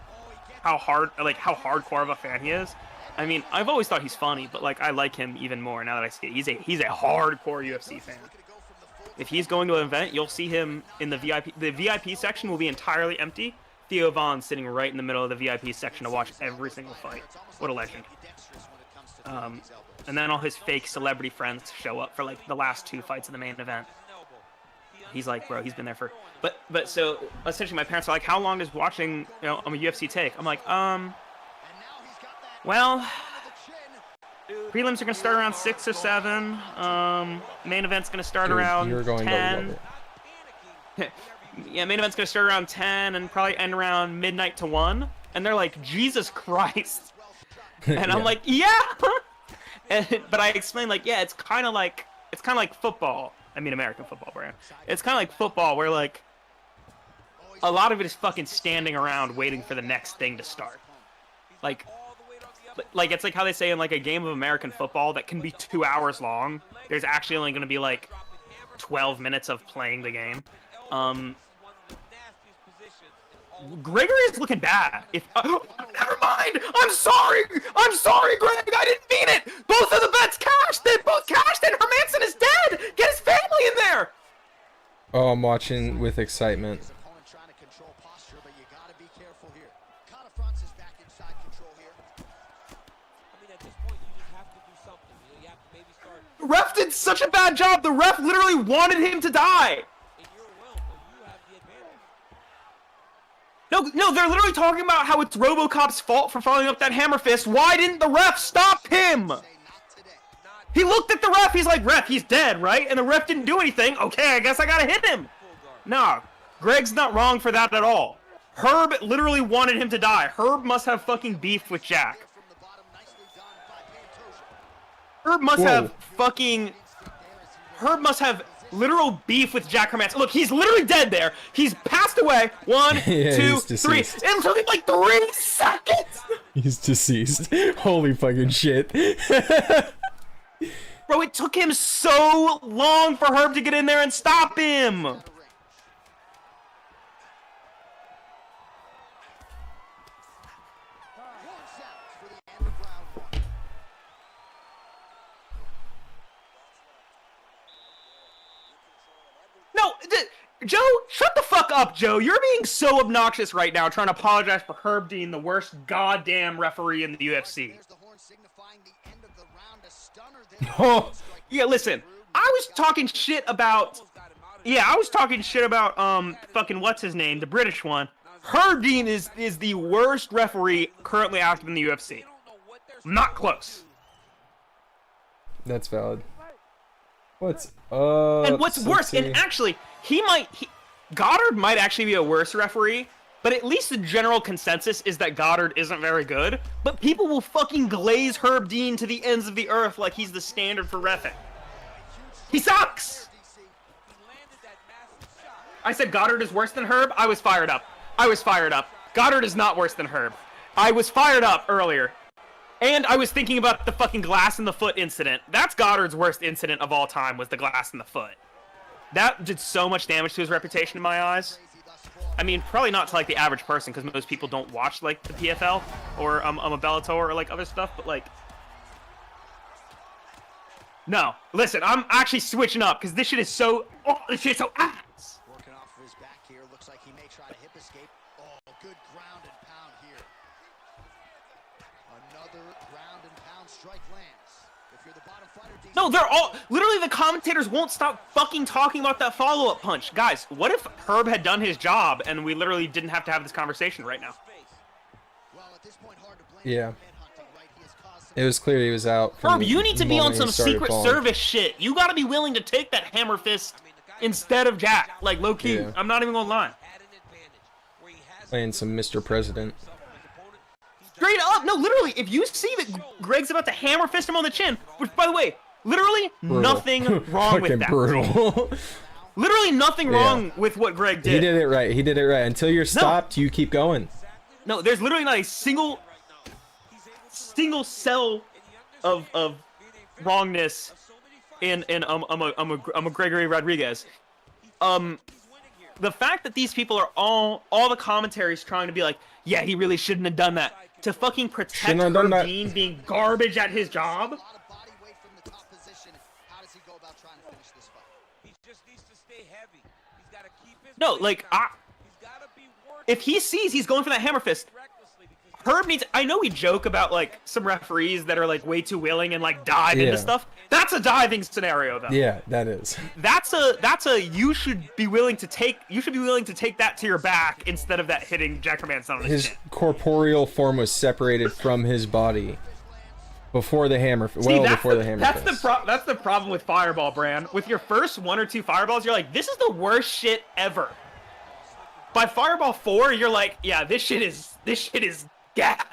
B: how hardcore of a fan he is, I mean, I've always thought he's funny, but like I like him even more now that I see it. He's a hardcore UFC fan. If he's going to an event, you'll see him in the VIP. The VIP section will be entirely empty. Theo Vaughn sitting right in the middle of the VIP section to watch every single fight. What a legend. And then all his fake celebrity friends show up for like the last 2 fights of the main event. He's like, bro, he's been there for. But so essentially, my parents are like, how long does watching a UFC take? I'm like, well, prelims are gonna start around 6 or 7. Main event's gonna start around
A: you're going
B: 10.
A: to love it.
B: Yeah, main event's gonna start around 10 and probably end around midnight to 1. And they're like, Jesus Christ. And I'm like, yeah. But I explained like, yeah, it's kind of like football. I mean, American football, brand. It's kind of like football, where like a lot of it is fucking standing around waiting for the next thing to start. Like it's like how they say in like a game of American football that can be 2 hours long. There's actually only going to be like 12 minutes of playing the game. Gregory is looking bad. Never mind. I'm sorry, Greg. I didn't mean it. Both of the bets cashed. They both cashed, and Hermanson is dead. Get his family in there.
A: Oh, I'm watching with excitement.
C: Opponent trying to control posture, but you got to be careful here. Conifrance is back inside control here.
E: I mean, at this point, you just have to do something. You have to maybe start
B: The ref did such a bad job. The ref literally wanted him to die.
E: in your will, but you have the advantage.
B: No, they're literally talking about how it's RoboCop's fault for following up that hammer fist. Why didn't the ref stop him?
C: Say not today.
B: He looked at the ref. He's like, ref, he's dead, right? And the ref didn't do anything. Okay, I guess I gotta hit him. Nah, Greg's not wrong for that at all. Herb literally wanted him to die. Herb must have fucking beef with Jack.
C: From the bottom, nicely done by Pantoja.
B: Herb must
A: Whoa.
B: have fucking... Herb must have literal beef with Jack Hermanson. Look, he's literally dead there. He's passed away. 1,
A: Yeah,
B: 2,
A: he's
B: 3.
A: deceased.
B: It took him like 3 seconds.
A: He's deceased. Holy fucking shit.
B: Bro, it took him so long for Herb to get in there and stop him.
C: One sounds for the end of round 1.
B: No, Joe, shut the fuck up, Joe. You're being so obnoxious right now trying to apologize for Herb being the worst goddamn referee in the UFC.
C: There's the horn signifying the end of the round. A stunner there.
B: Oh, yeah, listen. I was talking shit about... Yeah, I was talking shit about, fucking what's his name? The British one. Herb Dean is the worst referee currently active in the UFC. Not close.
A: That's valid. What's up?
B: And what's worse,
A: Sexy?
B: and actually, Goddard might actually be a worse referee, but at least the general consensus is that Goddard isn't very good, but people will fucking glaze Herb Dean to the ends of the earth like he's the standard for reffing. He sucks! I said Goddard is worse than Herb. I was fired up. Goddard is not worse than Herb. I was fired up earlier. And I was thinking about the fucking glass in the foot incident. That's Goddard's worst incident of all time, was the glass in the foot. That did so much damage to his reputation in my eyes. I mean, probably not to like the average person, because most people don't watch like the PFL or a Bellator or like other stuff, but like... No, listen, I'm actually switching up, because this shit is so... Oh, this shit is so ass!
C: Working off of his back here. Looks like he may try to hip escape. Oh, good ground and pound here. Another ground and pound strike lands. If you're the bottom fighter, DC,
B: No, they're all... Literally, the commentators won't stop fucking talking about that follow-up punch. Guys, what if Herb had done his job and we literally didn't have to have this conversation right now?
C: well, at this point, hard to blame
A: Yeah.
C: him for manhunting, right? He has caused some
A: It was clear he was out. from
B: Herb,
A: the
B: you need to be on
A: moment he
B: some
A: started
B: Secret
A: falling.
B: Service shit. You gotta be willing to take that hammer fist instead of Jack. Like, low-key.
A: Yeah.
B: I'm not even gonna lie.
E: Had an advantage where he has
A: Playing some Mr. President.
E: himself and his opponent. He's done
B: Straight up, no, literally, if you see that Greg's about to hammer fist him on the chin, which, by the way, literally
A: Brutal.
B: nothing wrong with
A: Fucking
B: that.
A: brutal.
B: Literally nothing wrong with what Greg did.
A: He did it right. He did it right. Until you're stopped, you keep going.
B: No, there's literally not a single cell of wrongness in a Gregory Rodriguez. The fact that these people are all the commentaries trying to be like, yeah, he really shouldn't have done that, to fucking protect
A: Shouldn't have done
B: Herb
A: that.
B: Dean being garbage at his job.
C: a lot of body weight from the top position. How does he go about trying to finish this fight?
E: He just needs to stay heavy. He's got to keep his
B: No,
E: weight
B: like,
E: down. He's got to be working
B: if he sees he's going for that hammer fist,
E: recklessly because
B: Herb needs. I know we joke about like some referees that are like way too willing and like dive into stuff. That's a diving scenario, though.
A: Yeah, that is.
B: That's a you should be willing to take. You should be willing to take that to your back instead of that hitting Jack Hermanson on his chin.
A: Corporeal form was separated from his body before the hammer. Before the hammer.
B: That's the problem with Fireball, Brand. With your first 1 or 2 fireballs, you're like, this is the worst shit ever. By Fireball 4, you're like, yeah, this shit is gas.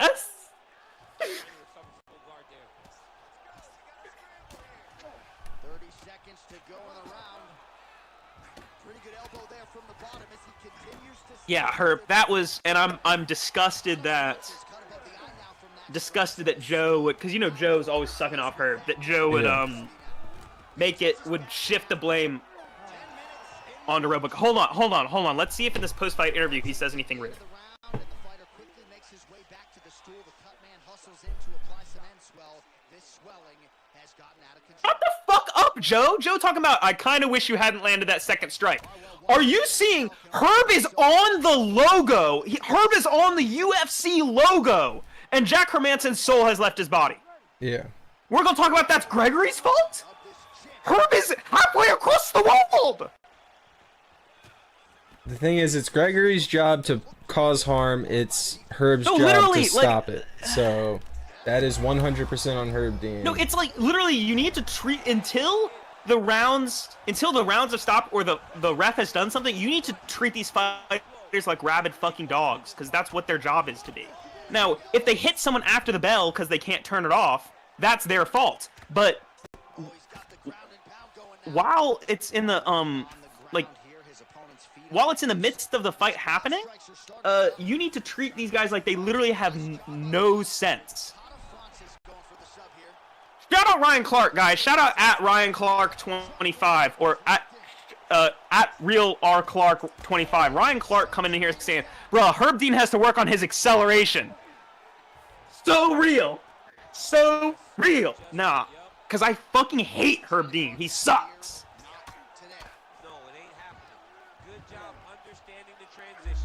C: 30 seconds to go in the round. Pretty good elbow there from the bottom as he continues to.
B: Yeah, Herb, that was, and I'm disgusted that Joe would, because you know Joe's always sucking off Herb, that Joe would would shift the blame onto Robo. Hold on. Let's see if in this post-fight interview he says anything rude. Shut the fuck up, Joe! Joe talking about, I kind of wish you hadn't landed that second strike. Are you seeing Herb is on the logo? Herb is on the UFC logo, and Jack Hermanson's soul has left his body.
A: Yeah.
B: We're gonna talk about that's Gregory's fault? Herb is halfway across the world!
A: The thing is, it's Gregory's job to cause harm. It's Herb's job to stop it. So that is 100% on Herb Dean.
B: No, it's like literally you need to treat until the rounds have stopped or the ref has done something. You need to treat these fighters like rabid fucking dogs, because that's what their job is to be. Now, if they hit someone after the bell because they can't turn it off, that's their fault. But while it's in the while it's in the midst of the fight happening, you need to treat these guys like they literally have no sense. Shout out Ryan Clark, guys. Shout out at Ryan Clark 25 or at real R Clark 25. Ryan Clark coming in here saying, "Bro, Herb Dean has to work on his acceleration." So real, so real. Nah, because I fucking hate Herb Dean. He sucks.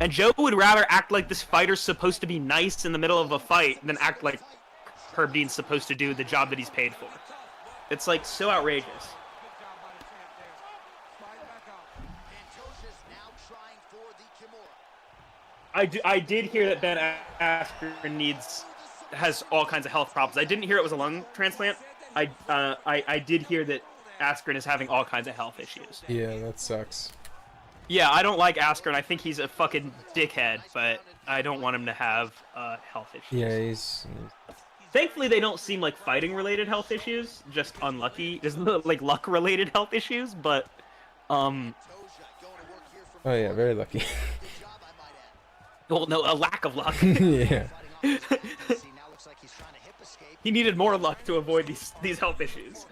B: And Joe would rather act like this fighter's supposed to be nice in the middle of a fight than act like Herb Dean's supposed to do the job that he's paid for. It's like so outrageous. I did hear that Ben Askren has all kinds of health problems. I didn't hear it was a lung transplant. I did hear that Askren is having all kinds of health issues.
A: Yeah, that sucks.
B: Yeah, I don't like Askren. I think he's a fucking dickhead, but I don't want him to have health issues.
A: Yeah, he's...
B: Thankfully, they don't seem like fighting-related health issues, just unlucky. Just like luck-related health issues, but
A: Oh yeah, very lucky.
B: well, no, a lack of luck.
A: Yeah.
B: He needed more luck to avoid these health issues.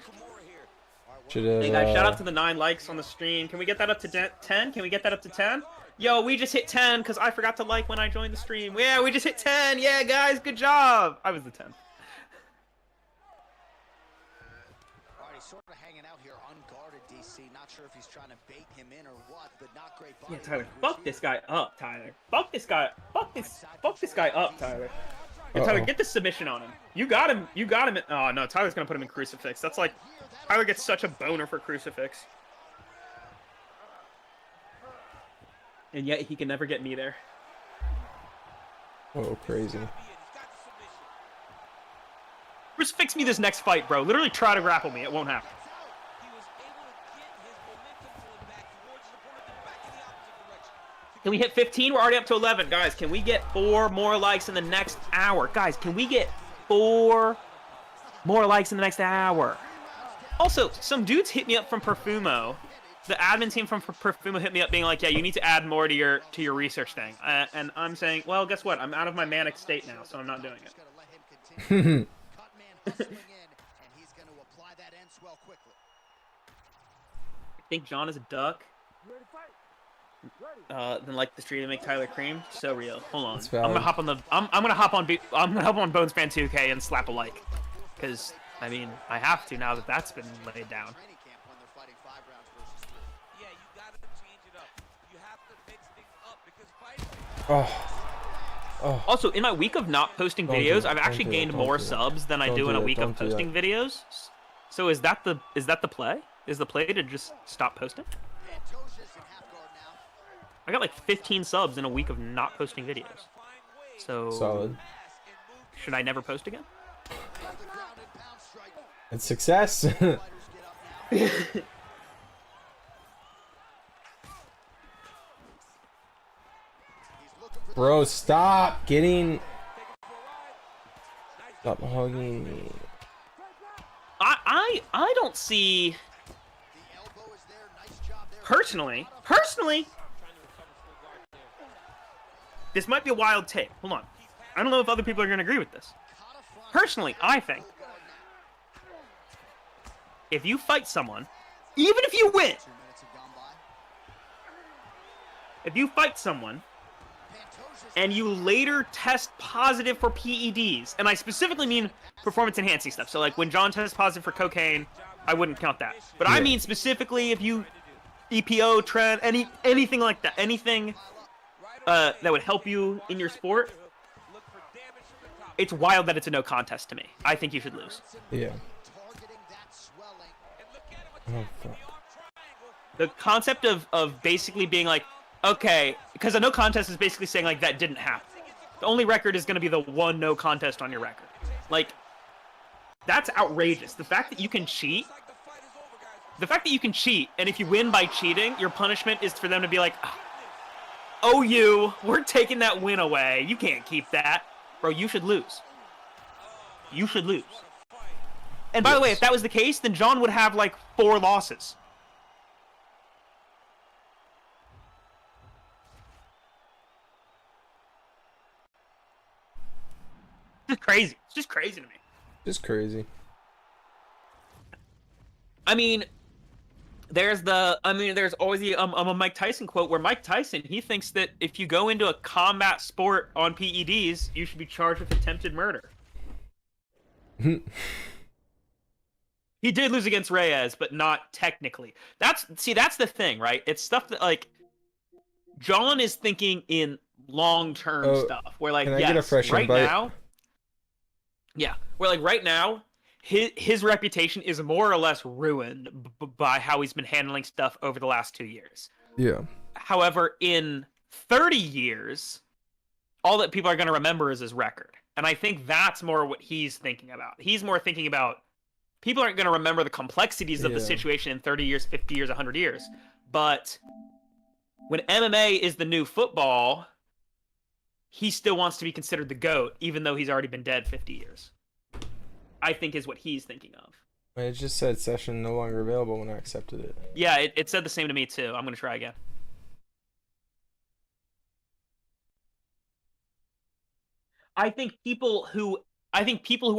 A: Should've,
B: Hey guys, shout out to the 9 likes on the stream. Can we get that up to 10? Can we get that up to 10? Yo, we just hit 10 because I forgot to like when I joined the stream. Yeah, we just hit 10. Yeah, guys, good job. I was the 10th.
C: Alright, sort of hanging out here unguarded, DC. Not sure if he's trying to bait him in or what, but not great.
B: Yeah, Tyler, fuck this guy up, Tyler. Fuck this guy. Fuck this guy up, Tyler. Yeah, Tyler, get the submission on him. You got him. Oh no, Tyler's gonna put him in crucifix. That's like, Tyler gets such a boner for crucifix. And yet he can never get me there.
A: Oh, crazy.
B: Crucifix me this next fight, bro. Literally try to grapple me. It won't happen. Can we hit 15? We're already up to 11. Guys, can we get 4 more likes in the next hour? Guys, can we get 4 more likes in the next hour? Also, some dudes hit me up from Perfumo. The admin team from Perfumo hit me up being like, yeah, you need to add more to your research thing. And I'm saying, well, guess what? I'm out of my manic state now, so I'm not doing it. I think John is a duck. Then like the stream to make Tyler cream. So real. Hold on. I'm gonna hop on the. I'm gonna hop on Bonespan 2K and slap a like, because I mean I have to now that that's been laid down.
A: Oh. Oh,
B: Also, in my week of not posting
A: Don't do
B: videos,
A: it,
B: I've
A: don't
B: actually
A: do it,
B: gained
A: don't
B: more
A: do it.
B: subs than I
A: Don't
B: do in
A: do
B: a
A: it,
B: week
A: don't
B: of
A: do that.
B: posting videos. So is that the play? Is the play to just stop posting?
C: Pantosia's in half guard now.
B: I got like 15 subs in a week of not posting videos. So
A: Solid.
B: should I never post again?
C: There's the ground and pound strike.
A: It's success.
C: Fighters get up now. He's looking for
A: Bro, stop getting. Stop hugging me.
B: I don't see
C: the elbow is there. Nice job there.
B: personally, this might be a wild take. Hold on. I don't know if other people are going to agree with this. Personally, I think if you fight someone, even if you win,
C: 2 minutes have gone by.
B: if you fight someone
C: Pantosia's
B: and you later test positive for PEDs, and I specifically mean performance enhancing stuff. So like when John tests positive for cocaine, I wouldn't count that. But I
A: Yeah.
B: mean specifically if you EPO, trend, anything like that, anything that would help you in your sport, it's wild that it's a no contest to me. I think you should lose.
A: Yeah.
C: targeting that swelling.
A: Oh, fuck.
B: The concept of basically being like, okay, because a no contest is basically saying like that didn't happen. The only record is going to be the one no contest on your record. Like, that's outrageous. The fact that you can cheat, and if you win by cheating, your punishment is for them to be like, oh, we're taking that win away. You can't keep that. Bro, you should lose. You should lose. And by the way, if that was the case, then John would have like 4 losses. It's just crazy. It's just crazy to me.
A: Just crazy.
B: I mean, there's always the a Mike Tyson quote where Mike Tyson, he thinks that if you go into a combat sport on PEDs, you should be charged with attempted murder. He did lose against Reyes, but not technically. That's the thing, right? It's stuff that like John is thinking in long-term stuff. Where like,
A: can I get a fresh
B: right
A: invite?
B: now, yeah, where like right now, his reputation is more or less ruined by how he's been handling stuff over the last 2 years.
A: Yeah.
B: However, in 30 years, all that people are going to remember is his record. And I think that's more what he's thinking about. He's more thinking about people aren't going to remember the complexities of the situation in 30 years, 50 years, 100 years. But when MMA is the new football, he still wants to be considered the GOAT, even though he's already been dead 50 years. I think is what he's thinking of.
A: It just said session no longer available when I accepted it.
B: Yeah, it said the same to me too. I'm going to try again. I think people who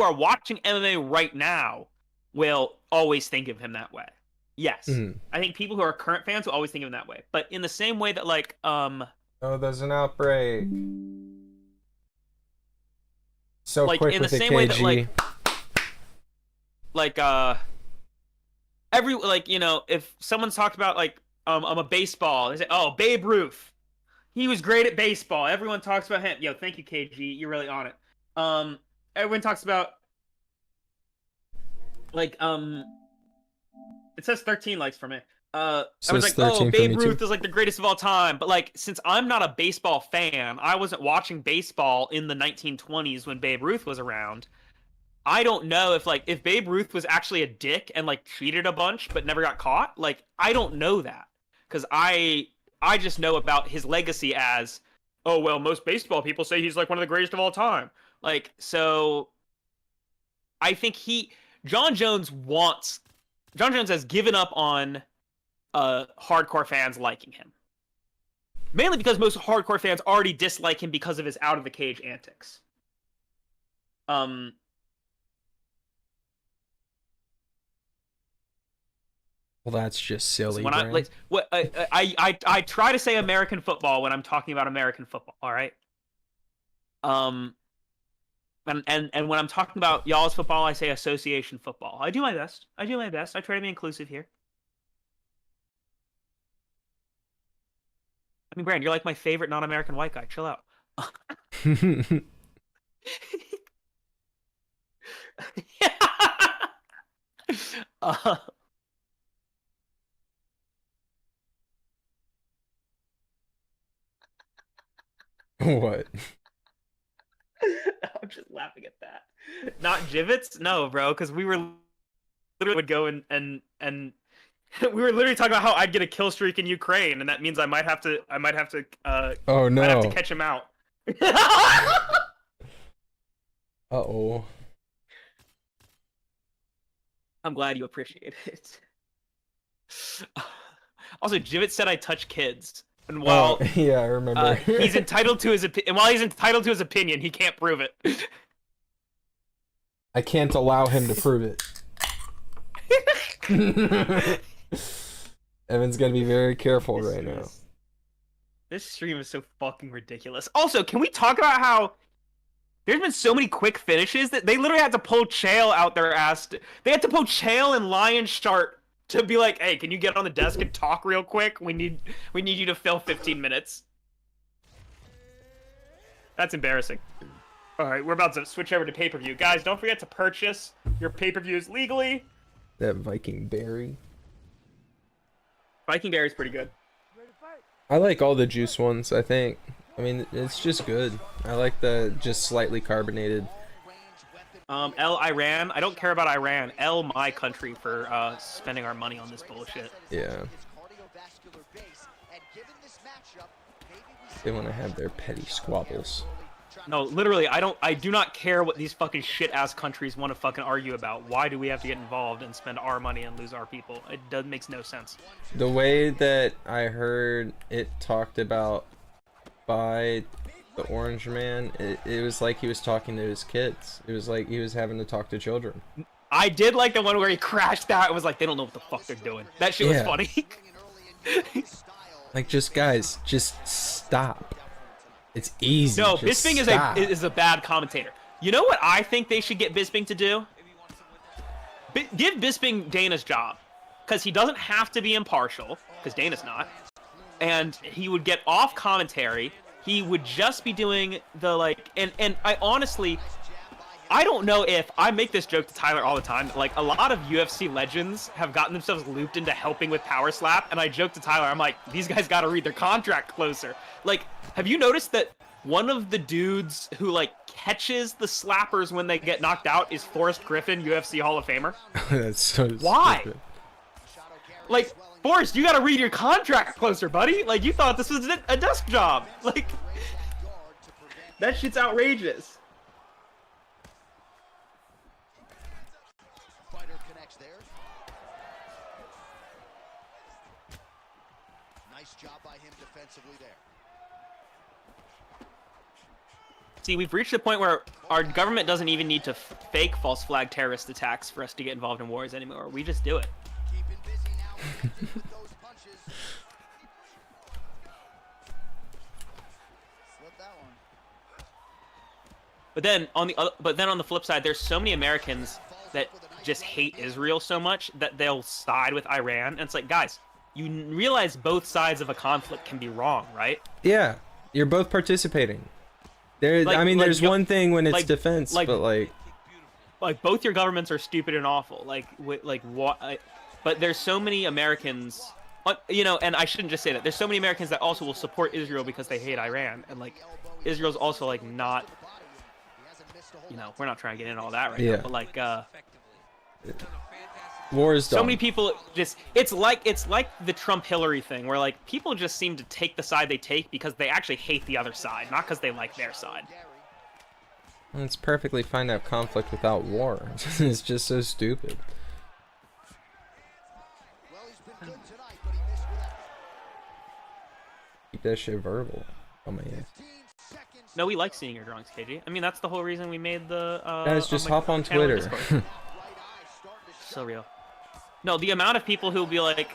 B: are watching MMA right now will always think of him that way. Yes.
A: Mhm.
B: I think people who are current fans will always think of him that way. But in the same way that like
A: Oh, there's an outbreak. So
B: like
A: quick
B: in the
A: with the
B: same
A: KG.
B: way that like every like, you know, if someone's talked about like I'm a baseball, they say, "Oh, Babe Ruth. He was great at baseball." Everyone talks about him. Yo, thank you, KG. You're really on it. Everyone talks about like it says 13 likes for me. I was like,
A: Says 13
B: oh,
A: for
B: Babe
A: me too.
B: Ruth is like the greatest of all time. But like, since I'm not a baseball fan, I wasn't watching baseball in the 1920s when Babe Ruth was around. I don't know if Babe Ruth was actually a dick and like cheated a bunch but never got caught. Like, I don't know that because I just know about his legacy as, oh well, most baseball people say he's like one of the greatest of all time. Like, so I think John Jones has given up on hardcore fans liking him. Mainly because most hardcore fans already dislike him because of his out of the cage antics.
A: Well, that's just silly.
B: When I try to say American football when I'm talking about American football, all right? And when I'm talking about y'all's football, I say association football. I do my best. I try to be inclusive here. I mean, Brand, you're like my favorite non-American white guy. Chill out. uh,
A: What?
B: I'm just laughing at that. Not Jivets? No, bro, because we were literally would go and we were literally talking about how I'd get a kill streak in Ukraine, and that means I might have to
A: Oh
B: might have to
A: no.
B: catch him out.
A: Uh-oh.
B: I'm glad you appreciate it. Also, Jivit said I touch kids, and while
A: Oh, yeah, I remember.
B: he's entitled to his and while he's entitled to his opinion, he can't prove it.
A: I can't allow him to prove it. Evan's gonna be very careful right now.
B: This stream is so fucking ridiculous. Also, can we talk about how there's been so many quick finishes that they literally had to pull Chael out their ass. They had to pull Chael and Lion Shark to be like, hey, can you get on the desk and talk real quick? We need you to fill 15 minutes. That's embarrassing. All right, we're about to switch over to pay-per-view. Guys, don't forget to purchase your pay-per-views legally.
A: That Viking berry.
B: Viking Berry's pretty good.
A: I like all the juice ones, I think. I mean, it's just good. I like the just slightly carbonated.
B: L Iran. I don't care about Iran. L my country for spending our money on this bullshit.
A: Yeah. They want to have their petty squabbles.
B: No, literally, I do not care what these fucking shit-ass countries want to fucking argue about. Why do we have to get involved and spend our money and lose our people? It makes no sense.
A: The way that I heard it talked about by the Orange Man, it was like he was talking to his kids. It was like he was having to talk to children.
B: I did like the one where he crashed out and was like, they don't know what the fuck they're doing. That shit was funny.
A: Like, just guys, just stop. It's easy.
B: No,
A: just
B: Bisping
A: stop.
B: is a bad commentator. You know what I think they should get Bisping to do? Give Bisping Dana's job. Because he doesn't have to be impartial, because Dana's not. And he would get off commentary. He would just be doing the, like... And I honestly... I don't know if... I make this joke to Tyler all the time. Like, a lot of UFC legends have gotten themselves looped into helping with Power Slap. And I joke to Tyler, I'm like, these guys got to read their contract closer. Like, have you noticed that one of the dudes who, like, catches the slappers when they get knocked out is Forrest Griffin, UFC Hall of Famer?
A: That's so
B: Why?
A: stupid.
B: Like, Forrest, you gotta read your contract closer, buddy. Like, you thought this was a desk job. Like, that shit's outrageous.
C: Fighter connects there. Nice job by him defensively there.
B: See, we've reached a point where our government doesn't even need to fake false flag terrorist attacks for us to get involved in wars anymore. We just do it.
C: Keeping busy now with those punches. Slip that one.
B: But then on the flip side, there's so many Americans that just hate Israel so much that they'll side with Iran. And it's like, guys, you realize both sides of a conflict can be wrong, right?
A: Yeah, you're both participating. There,
B: Like-
A: I mean,
B: like,
A: there's
B: yo-
A: one thing when it's
B: like-
A: defense,
B: like-
A: but like,
B: Both your governments are stupid and awful. But there's so many Americans, you know, and I shouldn't just say that. There's so many Americans that also will support Israel because they hate Iran, and like, Israel's also like not, you know, we're not trying to get into all that right
A: Yeah.
B: now, but like,
A: war is
B: so
A: dumb.
B: many people just, it's like the Trump-Hillary thing, where like people just seem to take the side they take because they actually hate the other side, not because they like their side.
A: And it's perfectly fine to have conflict without war. It's just so stupid.
C: Well, he's been good tonight, but he missed with that.
A: Keep that shit verbal. Oh my god.
C: 15 seconds.
B: No, we like seeing your drawings, KG. I mean, that's the whole reason we made the
A: Guys, just
B: my
A: hop on
B: channel
A: Twitter.
B: Discord.
C: Right eye starting to
B: So real. No, the amount of people who'll be like,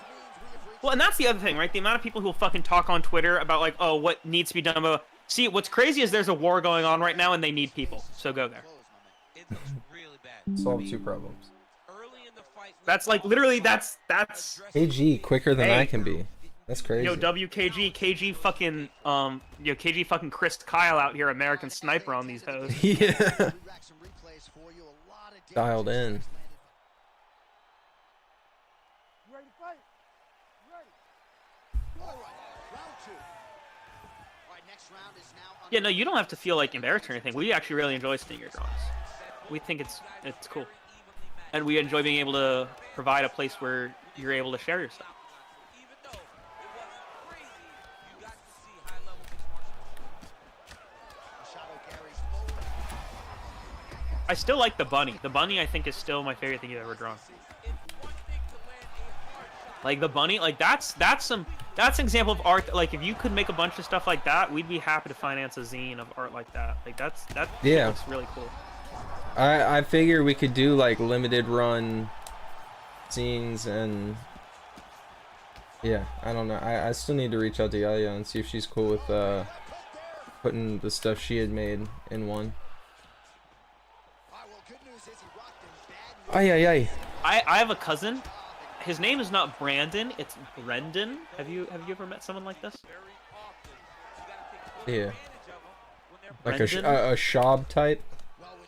B: well, and that's the other thing, right? The amount of people who'll fucking talk on Twitter about like, oh, what needs to be done. See, what's crazy is there's a war going on right now, and they need people. So go there.
E: It looks really bad.
A: Solve two problems.
E: Early in the fight,
B: That's like literally that's.
A: KG, quicker than
B: Hey.
A: I can be. That's crazy.
B: Yo, WKG, KG fucking, KG fucking Chris Kyle out here, American Sniper on these hoes.
A: Yeah. Dialed in.
B: Yeah, no, you don't have to feel like embarrassed or anything. We actually really enjoy seeing your drawings. We think it's cool, and we enjoy being able to provide a place where you're able to share yourself. I still like the bunny. The bunny, I think, is still my favorite thing you've ever drawn. Like the bunny, like that's an example of art. Like if you could make a bunch of stuff like that, we'd be happy to finance a zine of art like that. Like that
A: yeah,
B: looks really cool.
A: I figure we could do like limited run zines and yeah, I don't know. I still need to reach out to Yaya and see if she's cool with putting the stuff she had made in one. Ay.
B: I have a cousin. His name is not Brandon, it's Brendan. Have you ever met someone like this?
A: Yeah. Like
B: Brendan?
A: a Shab type?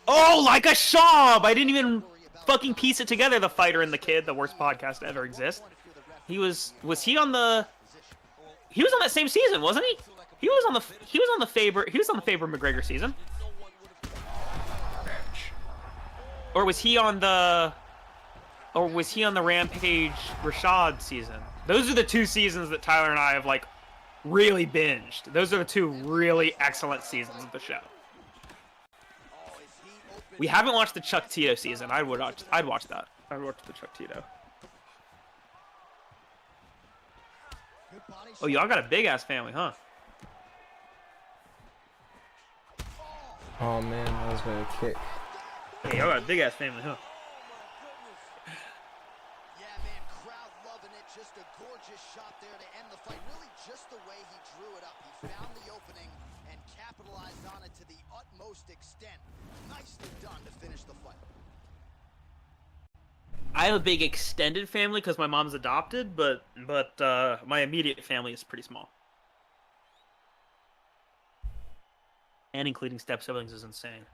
B: Oh, like a Shab! I didn't even fucking piece it together, the fighter and the kid, the worst podcast to ever exist. Was he on that same season, wasn't he? He was on the Faber McGregor season. Or was he on the Rampage Rashad season? Those are the two seasons that Tyler and I have like really binged. Those are the two really excellent seasons of the show. We haven't watched the Chuck Tito season. I'd watch that. I'd watch the Chuck Tito. Oh, y'all got a big ass family, huh?
A: Oh man, I was gonna kick.
B: Hey, y'all got a big ass family, huh?
C: Yeah, man, crowd loving it. Just a gorgeous shot there to end the fight. Really just the way he drew it up. He found the opening and capitalized on it to the utmost extent. Nicely done to finish the fight.
B: I have a big extended family because my mom's adopted, but my immediate family is pretty small. And including step siblings is insane.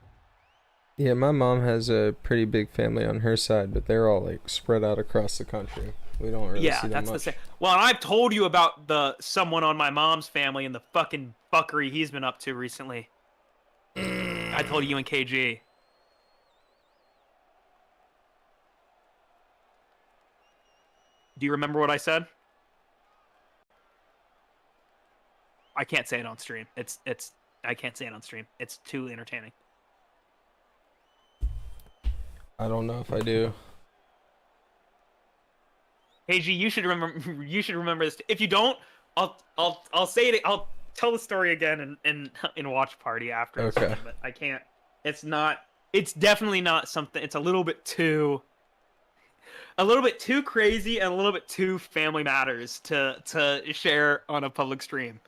A: Yeah, my mom has a pretty big family on her side, but they're all like spread out across the country. We don't really see them much.
B: The same. Well, and I've told you about someone on my mom's family and the fucking fuckery he's been up to recently. I told you and KG. Do you remember what I said? I can't say it on stream. I can't say it on stream. It's too entertaining.
A: I don't know if I do.
B: KG, you should remember. You should remember this. If you don't, I'll say it. I'll tell the story again in watch party after.
A: Okay.
B: But I can't. It's not. It's definitely not something. It's a little bit too crazy and a little bit too Family Matters to share on a public stream.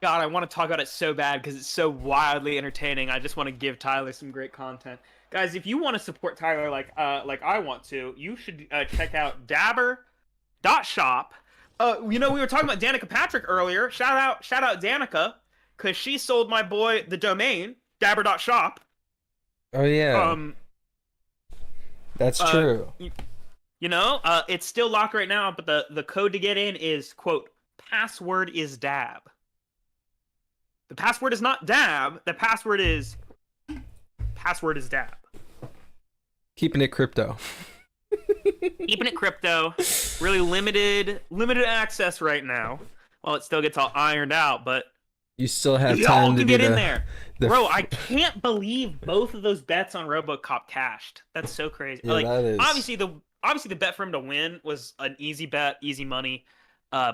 B: God, I want to talk about it so bad because it's so wildly entertaining. I just want to give Tyler some great content. Guys, if you want to support Tyler like I want to, you should check out dabber.shop. We were talking about Danica Patrick earlier. Shout out Danica, because she sold my boy the domain, dabber.shop.
A: Oh yeah. That's true.
B: It's still locked right now, but the code to get in is, quote, password is dab. The password is not dab. The password is dab.
A: Keeping it crypto.
B: Keeping it crypto. Really limited access right now. Well, it still gets all ironed out, but
A: you still have
B: y'all
A: time to
B: can
A: do
B: get in there. Bro, I can't believe both of those bets on RoboCop cashed. That's so crazy.
A: Yeah, that is...
B: obviously the bet for him to win was an easy bet, easy money.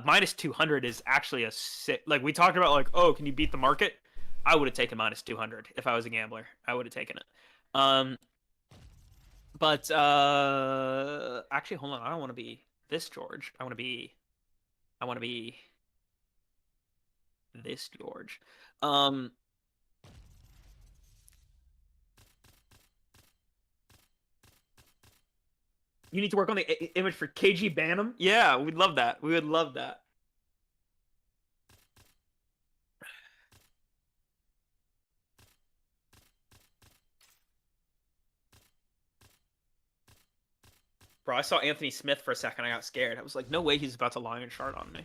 B: Minus 200 is actually a sick. Like we talked about, like, oh, can you beat the market? I would have taken minus 200 if I was a gambler. I would have taken it. But actually, hold on. I don't want to be this George. I want to be this George. You need to work on the image for KG Bantam? Yeah, we'd love that. We would love that. Bro, I saw Anthony Smith for a second. I got scared. I was like, no way he's about to Lion Shard on me.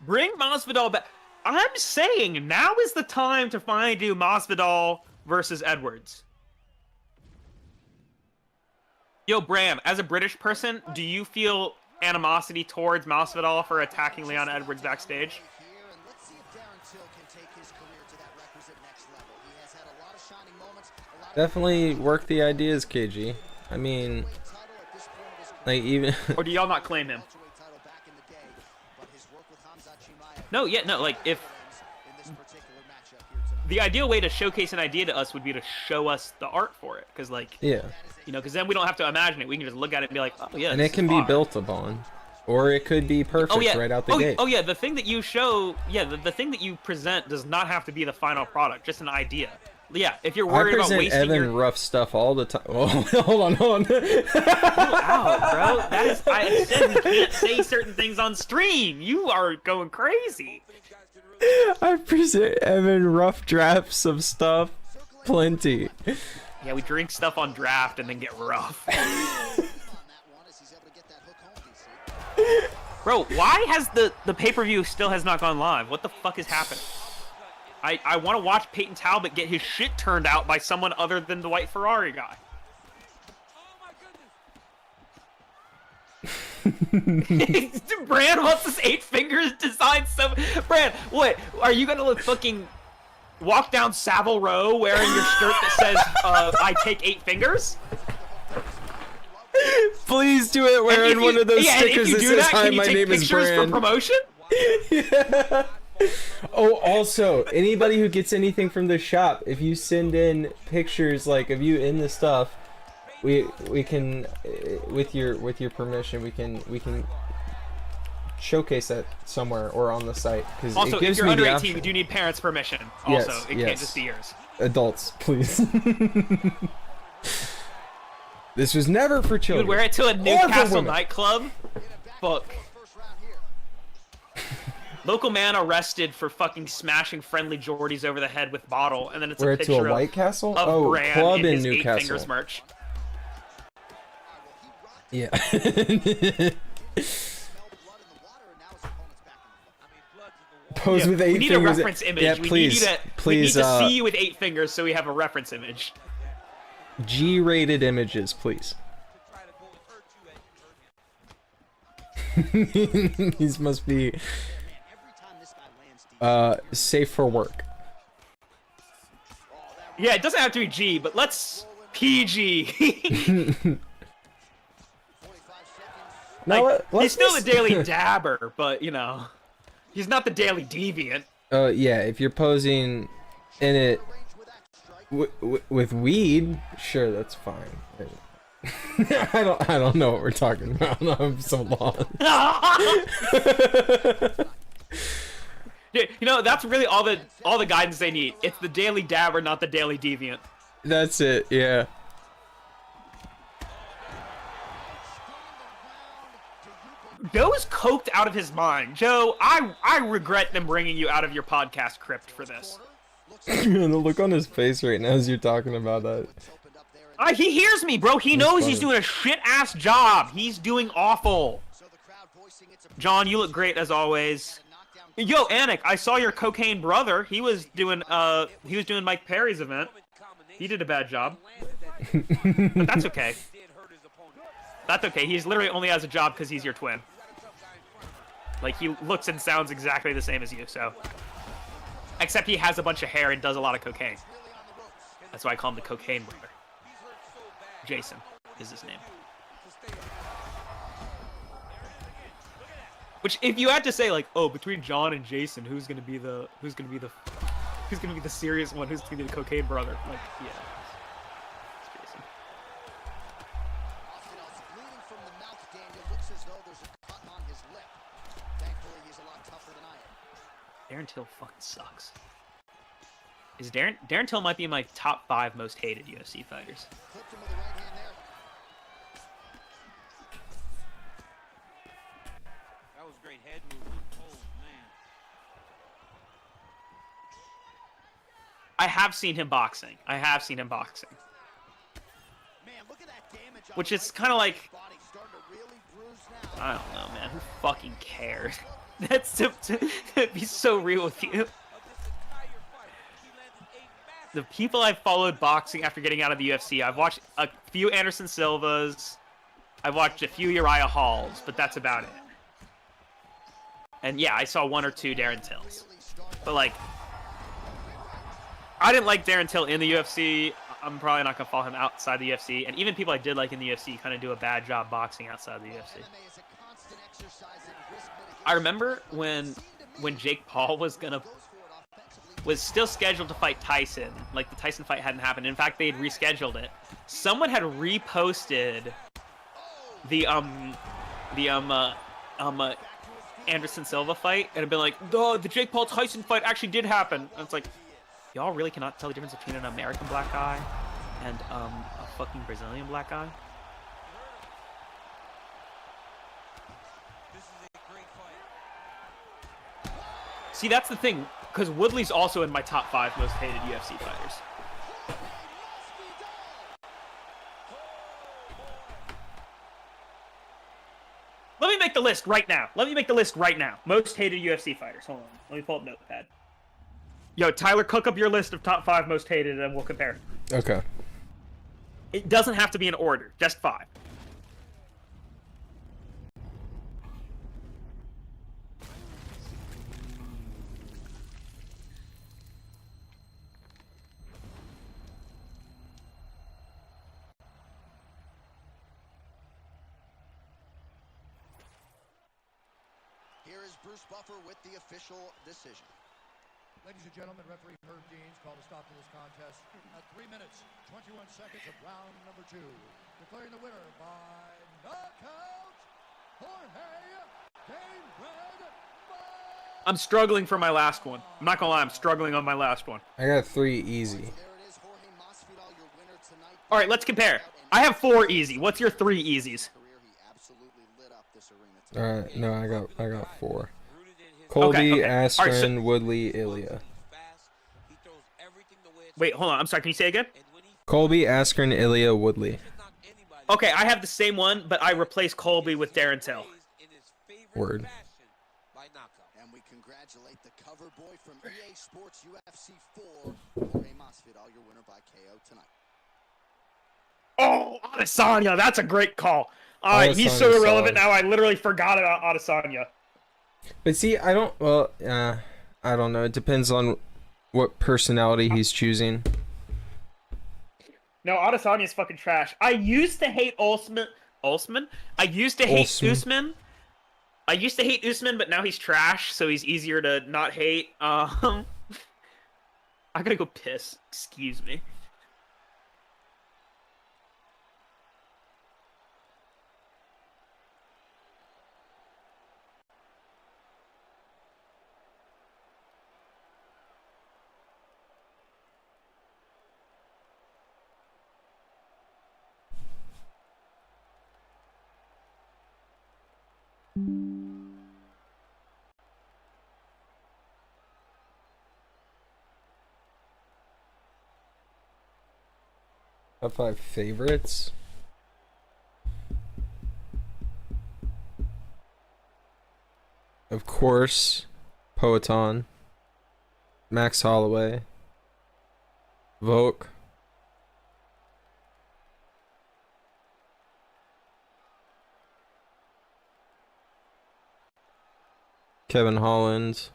B: Bring Masvidal back. I'm saying now is the time to finally do Masvidal versus Edwards. Yo, Bram, as a British person, do you feel animosity towards Masvidal for attacking Leon Edwards backstage?
A: Definitely work the ideas, KG. I mean, like even.
B: Or do y'all not claim him? No, yeah, no. Like if the ideal way to showcase an idea to us would be to show us the art for it, because like
A: yeah,
B: you know, because then we don't have to imagine it. We can just look at it and be like, oh yeah.
A: And it can be built upon, or it could be perfect right out the gate.
B: Oh yeah, the thing that you show, yeah, the thing that you present does not have to be the final product, just an idea. Yeah, if you're worried about wasting
A: Evan rough stuff all the time. Oh, hold on.
B: Out, bro. That is, I said we can't say certain things on stream. You are going crazy.
A: I present Evan rough drafts of stuff, plenty.
B: Yeah, we drink stuff on draft and then get rough. Bro, why has the pay-per-view still has not gone live? What the fuck is happening? I want to watch Peyton Talbot get his shit turned out by someone other than the white Ferrari guy. Brand wants this 8 fingers design stuff. Brand, what? Are you gonna fucking walk down Savile Row wearing your shirt that says I take 8 fingers?
A: Please do it wearing one of those stickers that says hi, my name is Brand.
B: For promotion?
A: Yeah. Oh, also, anybody who gets anything from the shop, if you send in pictures like of you in the stuff, we can, with your permission, we can showcase that somewhere or on the site, because
B: also,
A: it gives
B: if you're
A: me
B: under
A: the
B: 18,
A: option.
B: you do need parents' permission. Also,
A: Yes,
B: it can't just be yours.
A: Adults, please. This was never for
B: You
A: children.
B: would wear it to a Newcastle nightclub? Fuck. Local man arrested for fucking smashing friendly Geordies over the head with bottle, and then it's a picture
A: to a White Castle?
B: of
A: Brand
B: club
A: in
B: his
A: Newcastle.
B: 8 fingers merch.
A: Yeah. Pose with 8 fingers.
B: We need a reference image.
A: Yeah, please.
B: We need to see you with 8 fingers so we have a reference image.
A: G-rated images, please. These must be safe for work.
B: Yeah, it doesn't have to be G, but let's PG.
A: No,
B: he's still the Daily Dabber, but you know, he's not the Daily Deviant.
A: Yeah, if you're posing in it with weed, sure, that's fine. I don't know what we're talking about. I'm so lost.
B: You know, that's really all the guidance they need. It's the Daily Dabber, not the Daily Deviant.
A: That's it. Yeah.
B: Joe's coked out of his mind. Joe, I regret them bringing you out of your podcast crypt for this.
A: The look on his face right now as you're talking about that.
B: He hears me, bro. He knows he's doing a shit-ass job. He's doing awful. John, you look great as always. Yo, Anik, I saw your cocaine brother. He was doing Mike Perry's event. He did a bad job. But that's okay. That's okay. He's literally only has a job because he's your twin. Like, he looks and sounds exactly the same as you, so. Except he has a bunch of hair and does a lot of cocaine. That's why I call him the cocaine brother. Jason is his name. Which, if you had to say, like, oh, between John and Jason, who's gonna be the serious one? Who's gonna be the cocaine brother? Like, yeah, it's Jason.
C: and it looks as though there's a cut on his lip. Thankfully, he's a lot tougher than I am.
B: Darren Till fucking sucks. Is Darren Till might be my top 5 most hated UFC fighters.
C: Clipped him with the right hand there.
E: That was great head movement. Oh, man.
B: I have seen him boxing.
C: Man, look at that damage on
B: Which
C: the
B: is
C: right
B: kind of
C: side
B: like,
C: of his body, starting to really bruise now.
B: I don't know, man. Who fucking cares? That's to be so real with you.
E: Of this entire fight, he landed a
B: The
E: massive
B: people I've followed boxing after getting out of the UFC, I've watched a few Anderson Silvas, I've watched a few Uriah Halls, but that's about it. And yeah, I saw 1 or 2 Darren Tills. But like, I didn't like Darren Till in the UFC. I'm probably not going to follow him outside the UFC. And even people I did like in the UFC kind of do a bad job boxing outside the UFC. I remember when Jake Paul was still scheduled to fight Tyson. Like, the Tyson fight hadn't happened. In fact, they had rescheduled it. Someone had reposted the Anderson Silva fight and had been like, the Jake Paul Tyson fight actually did happen. And it's like, y'all really cannot tell the difference between an American black guy and a fucking Brazilian black guy?
E: This is a great fight.
B: See, that's the thing, because Woodley's also in my top 5 most hated UFC fighters. Let me make the list right now. Most hated UFC fighters. Hold on. Let me pull up Notepad. Yo, Tyler, cook up your list of top 5 most hated, and we'll compare.
A: Okay.
B: It doesn't have to be in order. Just 5.
C: Here is Bruce Buffer with the official decision.
D: Ladies and gentlemen, referee Herb Deans called a stop to this contest at 3 minutes, 21 seconds of round number 2. Declaring the winner by knockout, Jorge Gamebred.
B: I'm struggling for my last one. I'm not gonna lie, I'm struggling on my last one.
A: I got 3 easy.
C: There it is, Jorge Masvidal, your winner tonight.
B: All right, let's compare. I have 4 easy. What's your 3 easies?
C: Career, he absolutely lit up this arena tonight.
A: All right, no, I got 4.
E: Rooted in his
A: Colby,
B: Okay. All right, so-
A: Askren, Woodley, Ilya.
E: fast. He throws everything the way it's
B: Wait, hold on. I'm sorry. Can you say again?
E: and when he
A: Colby, Askren, Ilya, Woodley.
E: knock anybody
B: Okay, I have the same one, but I replaced Colby with Darren Till.
E: in his favorite
A: Word.
E: fashion by knockout.
C: And we congratulate the cover boy from EA Sports UFC 4, Jorge Masvidal, your winner by KO tonight.
B: Oh, Adesanya. That's a great call. All right, he's so
A: Adesanya's
B: irrelevant
A: solid.
B: now. I literally forgot about Adesanya.
A: But see, I don't. Well, I don't know. It depends on what personality he's choosing.
B: No, Adesanya's fucking trash. I used to hate Usman. I used to hate
A: Usman.
B: Usman. But now he's trash, so he's easier to not hate. I gotta go piss. Excuse me.
A: Top 5 favorites. Of course, Poeton, Max Holloway, Volk, Kevin Holland,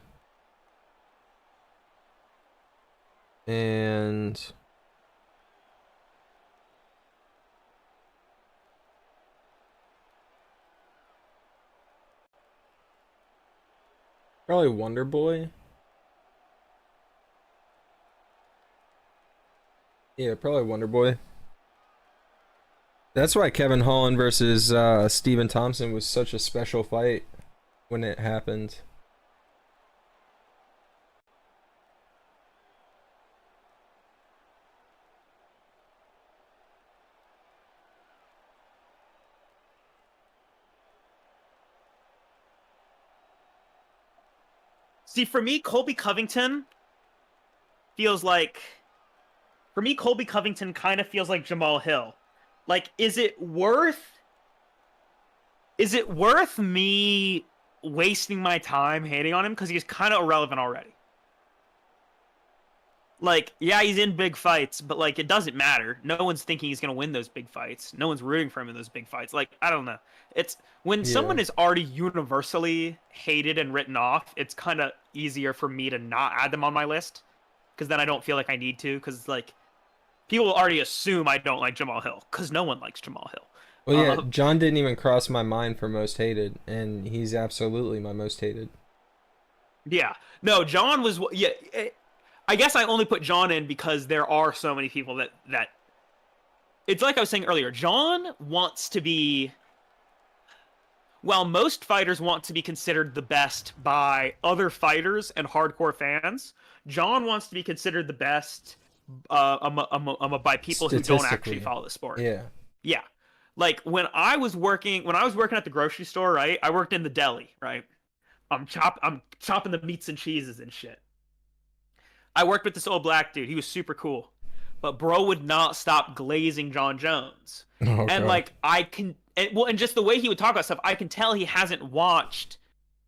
A: and probably Wonder Boy. Yeah, probably Wonder Boy. That's why Kevin Holland versus Stephen Thompson was such a special fight when it happened.
B: See, for me, Colby Covington feels like... For me, Colby Covington kind of feels like Jamal Hill. Like, is it worth me wasting my time hating on him? Because he's kind of irrelevant already. Like, yeah, he's in big fights, but, like, it doesn't matter. No one's thinking he's going to win those big fights. No one's rooting for him in those big fights. Like, I don't know. It's when someone is already universally hated and written off, it's kind of easier for me to not add them on my list. Because then I don't feel like I need to. Because, like, people already assume I don't like Jamal Hill. Because no one likes Jamal Hill.
A: Well, yeah, John didn't even cross my mind for most hated. And he's absolutely my most hated.
B: Yeah. No, John was... Yeah, I guess I only put John in because there are so many people that it's like I was saying earlier. John wants to be, while most fighters want to be considered the best by other fighters and hardcore fans, John wants to be considered the best by people who don't actually follow the sport.
A: Yeah.
B: Yeah. Like when I was working at the grocery store, right? I worked in the deli, right? I'm chopping the meats and cheeses and shit. I worked with this old black dude. He was super cool. But bro would not stop glazing John Jones. Oh, and like and just the way he would talk about stuff, I can tell he hasn't watched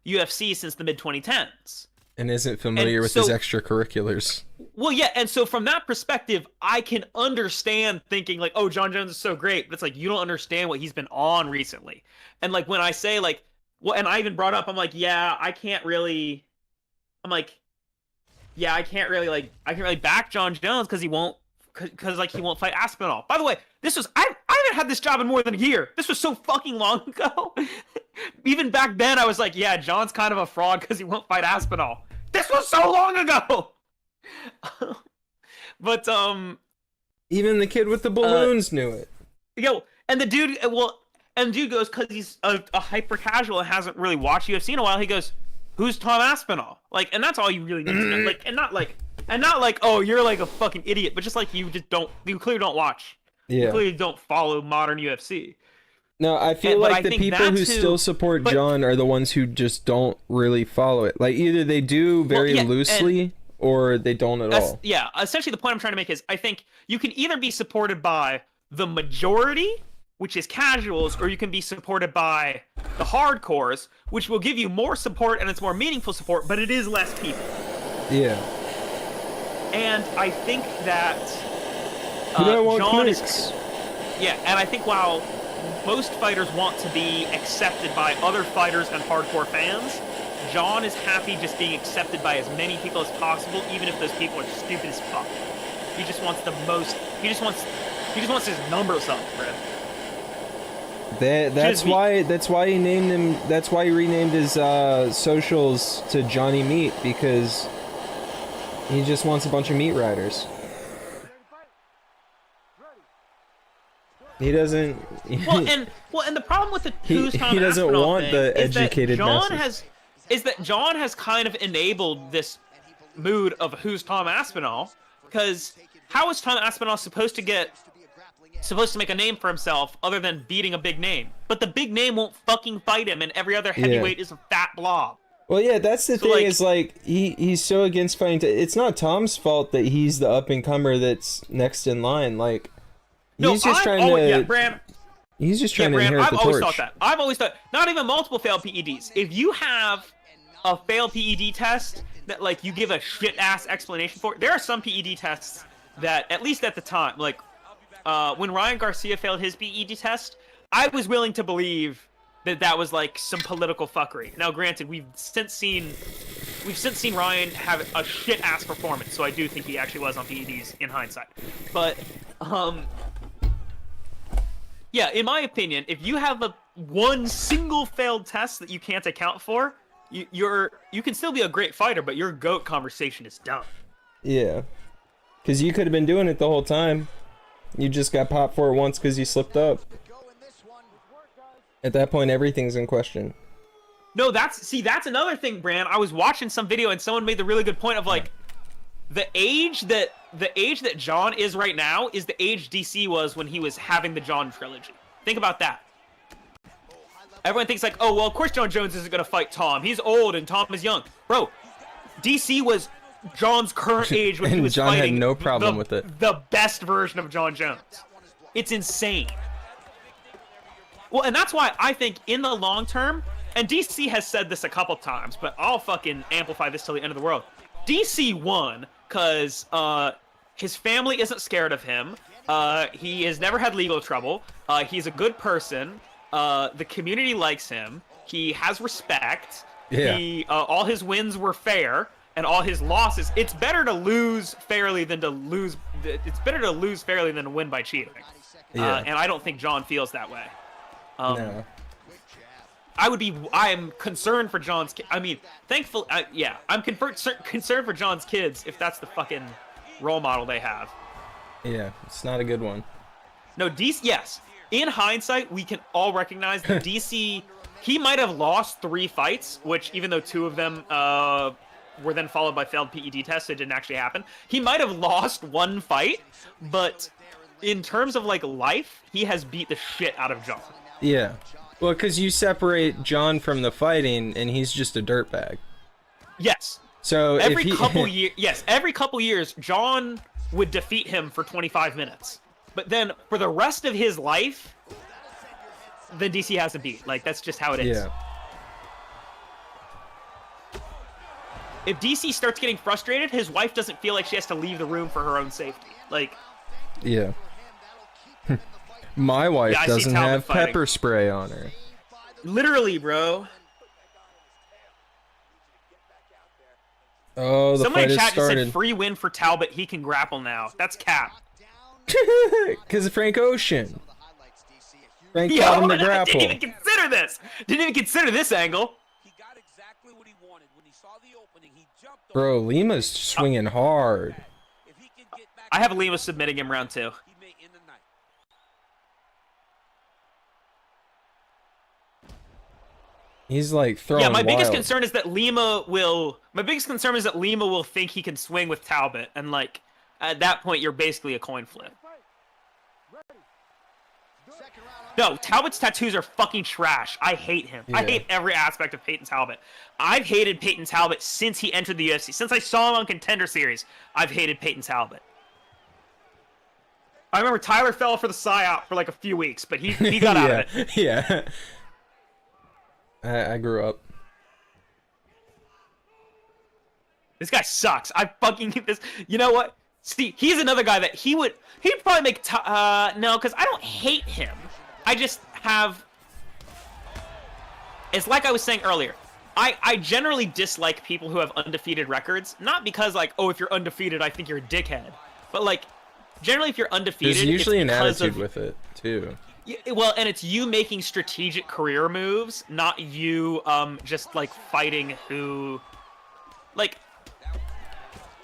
B: UFC since the mid 2010s.
A: And isn't familiar with his extracurriculars.
B: Well, yeah, and so from that perspective, I can understand thinking like, oh, John Jones is so great. But it's like, you don't understand what he's been on recently. And like when I say like, well, and I even brought up, I'm like, yeah, I can't really back John Jones because he won't fight Aspinall. By the way, I haven't had this job in more than a year. This was so fucking long ago. Even back then, I was like, yeah, John's kind of a fraud because he won't fight Aspinall. This was so long ago. But
A: even the kid with the balloons knew it.
B: Yo, and the dude goes, because he's a hyper casual and hasn't really watched UFC in a while. He goes, who's Tom Aspinall? Like, and that's all you really need to know. Like, and not like, oh, you're like a fucking idiot, but just like you clearly don't watch. Yeah. You clearly don't follow modern UFC.
A: No, I feel like the people who still support John are the ones who just don't really follow it. Like, either they do very loosely or they don't at all.
B: Yeah, essentially the point I'm trying to make is I think you can either be supported by the majority, which is casuals, or you can be supported by the hardcores, which will give you more support and it's more meaningful support, but it is less people.
A: Yeah.
B: And I think that
A: John is...
B: Yeah, and I think while most fighters want to be accepted by other fighters and hardcore fans, John is happy just being accepted by as many people as possible, even if those people are stupid as fuck. He just wants he just wants his numbers up, bro.
A: That's why he named him. That's why he renamed his socials to Johnny Meat, because he just wants a bunch of meat riders. He doesn't.
B: Well, and the problem with the
A: he doesn't want the educated masses.
B: John has kind of enabled this mood of who's Tom Aspinall, because how is Tom Aspinall supposed to make a name for himself other than beating a big name? But the big name won't fucking fight him, and every other heavyweight is a fat blob.
A: Well, yeah, that's the thing, is like he's so against fighting. It's not Tom's fault that he's the up and comer that's next in line. Like he's just trying to inherit the torch.
B: I've always thought not even multiple failed PEDs. If you have a failed PED test that like you give a shit ass explanation for, there are some PED tests that at least at the time, like when Ryan Garcia failed his PED test, I was willing to believe that was like some political fuckery. Now, granted, we've since seen Ryan have a shit ass performance, so I do think he actually was on PEDs in hindsight. But yeah, in my opinion, if you have one single failed test that you can't account for, you can still be a great fighter, but your GOAT conversation is dumb.
A: Yeah, because you could have been doing it the whole time. You just got popped for it once because you slipped up. At that point, everything's in question.
B: No, that's another thing, Bran. I was watching some video and someone made the really good point of like the age that John is right now is the age DC was when he was having the John trilogy. Think about that. Everyone thinks like, oh well, of course John Jones isn't gonna fight Tom. He's old and Tom is young, bro. DC was John's current age when he was
A: John
B: fighting
A: had no problem with it.
B: The best version of John Jones. It's insane. Well, and that's why I think in the long term, and DC has said this a couple times, but I'll fucking amplify this till the end of the world. DC won because his family isn't scared of him. He has never had legal trouble. He's a good person. The community likes him. He has respect.
A: Yeah.
B: All his wins were fair, and all his losses. It's better to lose fairly than to lose. It's better to lose fairly than to win by cheating.
A: Yeah.
B: And I don't think John feels that way.
A: No.
B: I am concerned for John's I mean, thankfully, yeah, I'm concerned for John's kids if that's the fucking role model they have.
A: Yeah, it's not a good one.
B: No, DC, yes. In hindsight, we can all recognize that DC, he might have lost 3 fights, which even though 2 of them were then followed by failed PED tests, it didn't actually happen. He might have lost 1 fight, but in terms of like life, he has beat the shit out of John.
A: Yeah. Well, because you separate John from the fighting, and he's just a dirtbag.
B: Yes.
A: So
B: every couple years, John would defeat him for 25 minutes. But then for the rest of his life, then DC has to beat. Like, that's just how it is.
A: Yeah.
B: If DC starts getting frustrated, his wife doesn't feel like she has to leave the room for her own safety. Like,
A: yeah. My wife
B: Yeah, I see
A: doesn't
B: Talbot
A: have
B: fighting.
A: pepper spray on her.
B: literally, bro.
A: Oh, the
B: Somebody
A: fight
B: in
A: has
B: chat just
A: started.
B: said free win for Talbot. He can grapple now. That's cap.
A: Because of Frank Ocean. Frank
B: Yo,
A: taught him to
B: I didn't
A: grapple.
B: even consider this. Didn't even consider this angle.
E: He got exactly what he wanted. When he saw the opening, he jumped on
A: Bro, Lima's swinging hard.
E: If he can get back
B: I have Lima submitting him round 2.
E: he may end the night.
A: He's like throwing
B: Yeah, my biggest
A: wild.
B: concern is that Lima will. My biggest concern is that Lima will think he can swing with Talbot, and like at that point, you're basically a coin flip. No, Talbot's tattoos are fucking trash. I hate him. I
A: Yeah.
B: hate every aspect of Peyton Talbot. I've hated Peyton Talbot since he entered the UFC. Since I saw him on Contender Series, I've hated Peyton Talbot. I remember Tyler fell for the psyop for like a few weeks, but he got out of it.
A: Yeah. I grew up.
B: This guy sucks. I fucking hate this. You know what? See, he's another guy that he'd probably make no, because I don't hate him. I just have. It's like I was saying earlier. I generally dislike people who have undefeated records, not because like, oh, if you're undefeated, I think you're a dickhead, but like, generally if you're undefeated,
A: There's usually
B: it's
A: an
B: because
A: attitude
B: of,
A: with it too.
B: well, and it's you making strategic career moves, not you just like fighting who, like,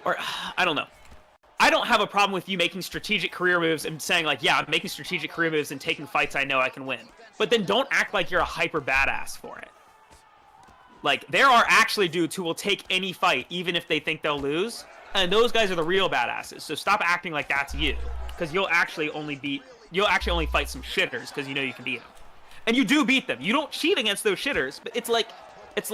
B: or I don't know. I don't have a problem with you making strategic career moves and saying like, yeah, I'm making strategic career moves and taking fights I know I can win. But then don't act like you're a hyper badass for it. Like, there are actually dudes who will take any fight, even if they think they'll lose. And those guys are the real badasses. So stop acting like that's you. Because you'll actually only fight some shitters because you know you can beat them. And you do beat them. You don't cheat against those shitters, but it's like if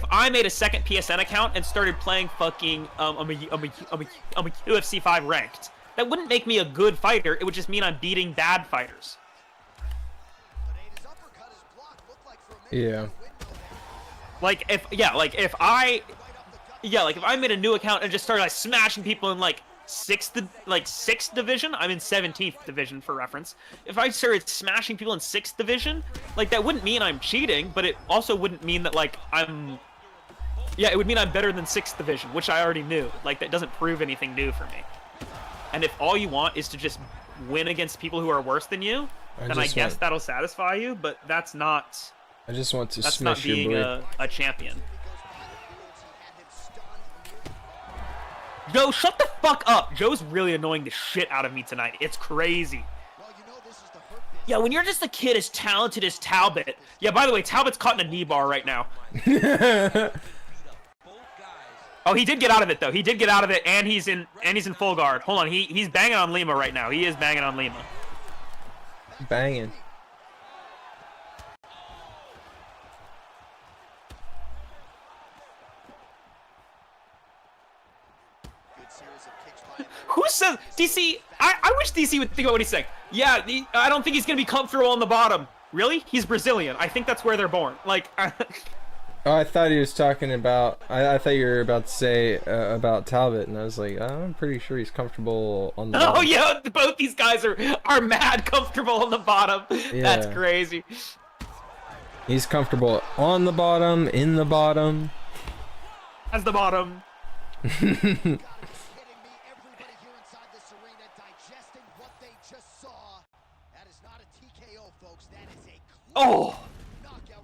B: I made a second PSN account and started playing fucking I'm a UFC 5 ranked. That wouldn't make me a good fighter. It would just mean I'm beating bad fighters.
A: Yeah.
B: Like if I made a new account and just started like smashing people in like sixth division. I'm in 17th division for reference. If I started smashing people in 6th division, like that wouldn't mean I'm cheating, but it also wouldn't mean that like it would mean I'm better than 6th division, which I already knew. Like that doesn't prove anything new for me. And if all you want is to just win against people who are worse than you, then I guess that'll satisfy you, but that's not
A: I just want to
B: that's not
A: smash your
B: being
A: boy.
B: a champion. Joe, shut the fuck up. Joe's really annoying the shit out of me tonight. It's crazy. Yeah, when you're just a kid as talented as Talbot. Yeah, by the way, Talbot's caught in a knee bar right now. Oh, he did get out of it though. He did get out of it, and he's in full guard. Hold on, he's banging on Lima right now. He is banging on Lima.
A: Banging.
B: Who says DC? I wish DC would think about what he's saying. Yeah, I don't think he's gonna be comfortable on the bottom. Really? He's Brazilian. I think that's where they're born. Like.
A: Oh, I thought he was talking about. I thought you were about to say about Talbot, and I was like, I'm pretty sure he's comfortable on the bottom.
B: Oh yeah, both these guys are mad comfortable on the bottom.
A: Yeah.
B: That's crazy.
A: He's comfortable on the bottom, in the bottom.
B: As the bottom. Oh!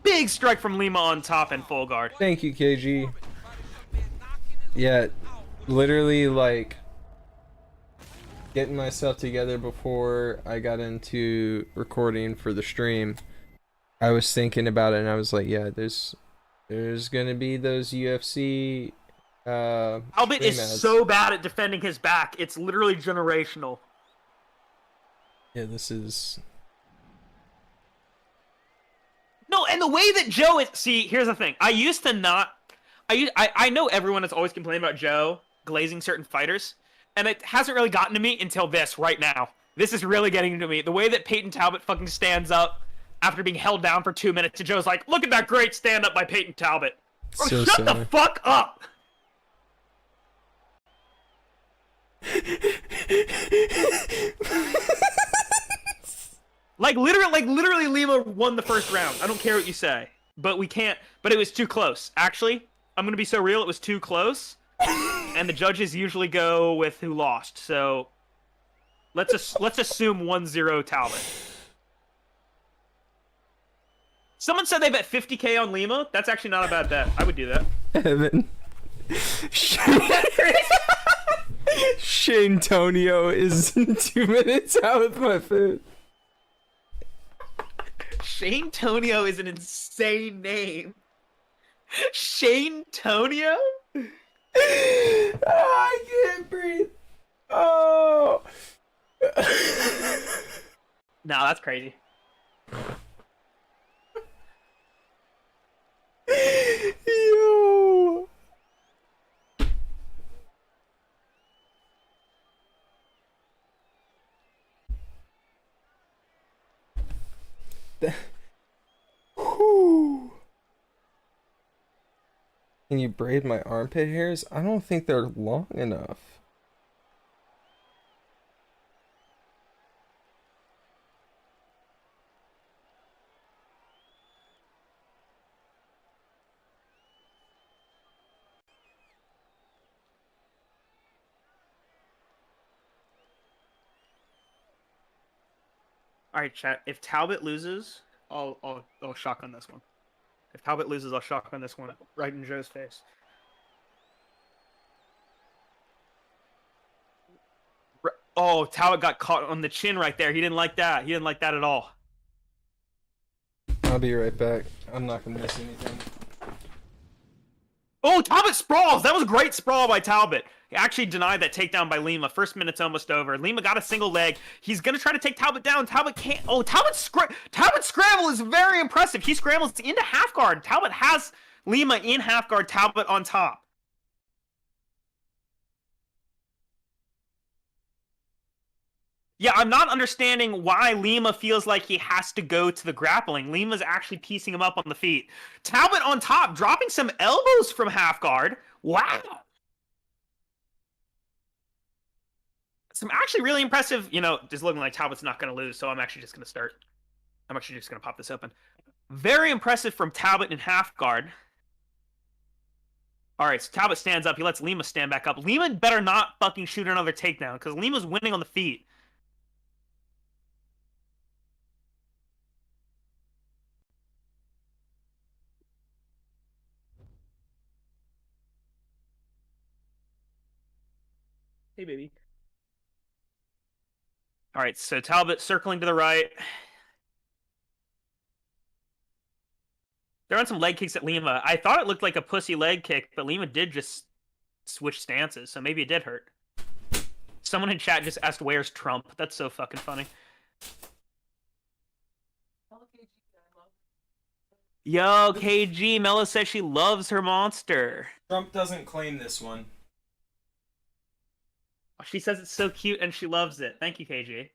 B: Big strike from Lima on top and full guard.
A: Thank you, KG. Yeah, literally like getting myself together before I got into recording for the stream. I was thinking about it and I was like, yeah, there's gonna be those UFC
B: Albert is
A: stream ads.
B: so bad at defending his back. It's literally generational.
A: Yeah, this is.
B: No, and the way that Joe is... See, here's the thing. I used to not... I know everyone has always complained about Joe glazing certain fighters, and it hasn't really gotten to me until this, right now. This is really getting to me. The way that Peyton Talbot fucking stands up after being held down for 2 minutes, and Joe's like, look at that great stand-up by Peyton Talbot. Bro,
A: So
B: shut the
A: sad.
B: fuck up! Like literally Lima won the first round. I don't care what you say. But we can't, but it was too close. Actually, I'm gonna be so real, it was too close. And the judges usually go with who lost. So let's assume 1-0 Talbot. Someone said they bet 50K on Lima. That's actually not a bad bet. I would do that.
A: Evan. Shane Tonio is 2 minutes out with my food.
B: Shane Tonio is an insane name. Shane Tonio?
A: Oh, I can't breathe. Oh.
B: No, that's crazy.
A: Yo. Whew. Can you braid my armpit hairs? I don't think they're long enough.
B: All right, chat. If Talbot loses, I'll shotgun this one. If Talbot loses, I'll shotgun this one right in Joe's face. Oh, Talbot got caught on the chin right there. He didn't like that. He didn't like that at all.
A: I'll be right back. I'm not gonna miss anything.
B: Oh, Talbot sprawls. That was a great sprawl by Talbot. He actually denied that takedown by Lima. First minute's almost over. Lima got a single leg. He's going to try to take Talbot down. Talbot can't. Oh, Talbot's scramble is very impressive. He scrambles into half guard. Talbot has Lima in half guard. Talbot on top. Yeah, I'm not understanding why Lima feels like he has to go to the grappling. Lima's actually piecing him up on the feet. Talbot on top, dropping some elbows from half guard. Wow. Some actually really impressive, just looking like Talbot's not going to lose, so I'm actually just going to start. I'm actually just going to pop this open. Very impressive from Talbot in half guard. All right, so Talbot stands up. He lets Lima stand back up. Lima better not fucking shoot another takedown, because Lima's winning on the feet. Hey, baby. All right, so Talbot circling to the right. They're on some leg kicks at Lima. I thought it looked like a pussy leg kick, but Lima did just switch stances, so maybe it did hurt. Someone in chat just asked, "Where's Trump?" That's so fucking funny. Yo, KG, Mela says she loves her monster.
A: Trump doesn't claim this one.
B: She says it's so cute and she loves it. Thank you, KG.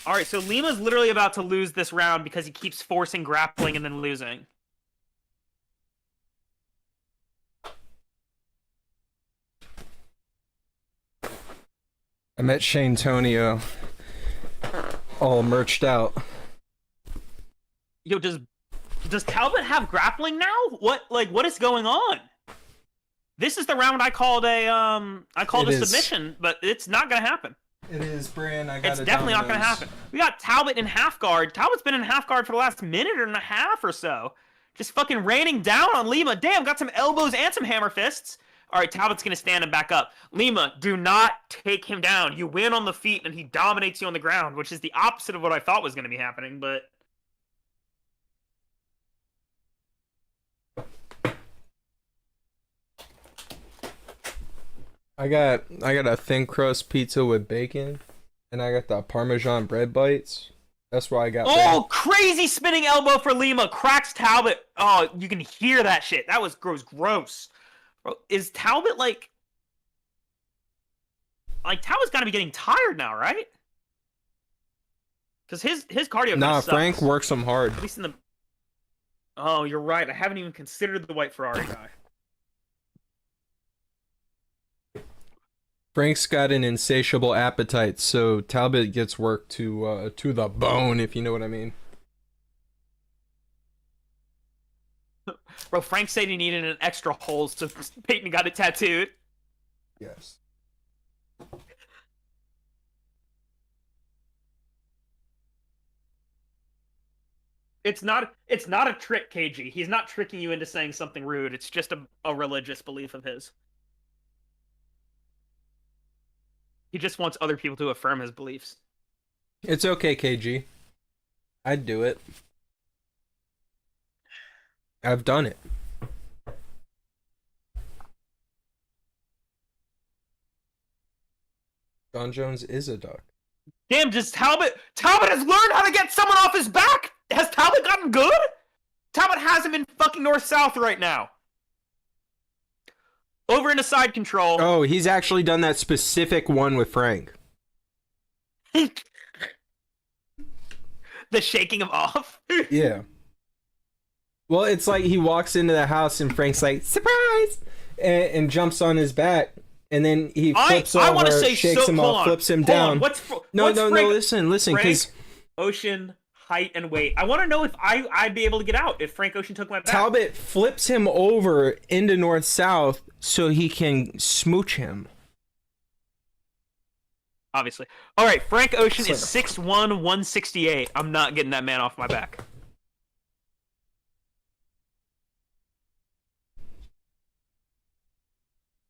B: Alright, so Lima's literally about to lose this round because he keeps forcing grappling and then losing.
A: I met Shane Tonio all merched out.
B: Yo, does Talbot have grappling now? What is going on? This is the round I called a submission, but it's not gonna happen.
A: It is, Bran. I got
B: It's definitely not gonna happen. We got Talbot in half guard. Talbot's been in half guard for the last minute and a half or so. Just fucking raining down on Lima. Damn, got some elbows and some hammer fists. All right, Talbot's going to stand and back up. Lima, do not take him down. You win on the feet, and he dominates you on the ground, which is the opposite of what I thought was going to be happening, but...
A: I got a thin crust pizza with bacon, and I got the Parmesan bread bites. That's why I got.
B: Oh, crazy spinning elbow for Lima. Cracks Talbot. Oh, you can hear that shit. That was gross. Bro, is Talbot like Talbot's got to be getting tired now, right? Because his cardio.
A: Nah,
B: sucks.
A: Frank works him hard.
B: At least in the. Oh, you're right. I haven't even considered the white Ferrari guy.
A: Frank's got an insatiable appetite, so Talbot gets worked to the bone, if you know what I mean.
B: Bro, Frank said he needed an extra hole, so Peyton got it tattooed.
A: Yes.
B: It's not a trick, KG. He's not tricking you into saying something rude. It's just a religious belief of his. He just wants other people to affirm his beliefs.
A: It's okay, KG. I'd do it. I've done it. John Jones is a duck.
B: Damn, does Talbot has learned how to get someone off his back? Has Talbot gotten good? Talbot has him in fucking north-south right now. Over into side control.
A: Oh, he's actually done that specific one with Frank.
B: The shaking of off.
A: Yeah. Well, it's like he walks into the house and Frank's like, surprise! And jumps on his back. And then he flips over, shakes him off, flips him down. No, listen, because...
B: Ocean, height, and weight. I want to know if I'd be able to get out if Frank Ocean took my back.
A: Talbot flips him over into north-south so he can smooch him.
B: Obviously. All right, Frank Ocean is 6'1", 168. I'm not getting that man off my back.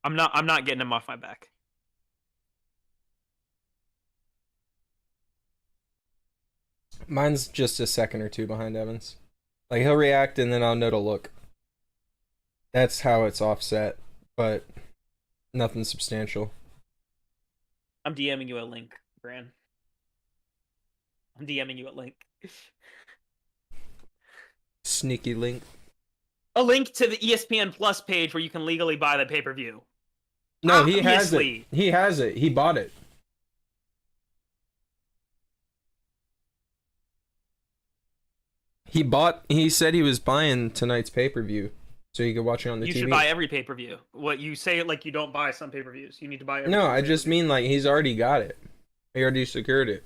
B: I'm not getting him off my back.
A: Mine's just a second or two behind Evans. Like, he'll react and then I'll know to look. That's how it's offset, but nothing substantial.
B: I'm DMing you a link, Bran. I'm DMing you a link.
A: Sneaky link.
B: A link to the ESPN Plus page where you can legally buy the pay-per-view.
A: No, he has it. He has it. He bought it. He said he was buying tonight's pay-per-view so he could watch it on the TV.
B: You should buy every pay-per-view. What you say it like you don't buy some pay-per-views. You need to buy every
A: No, I just mean like he's already got it. He already secured it.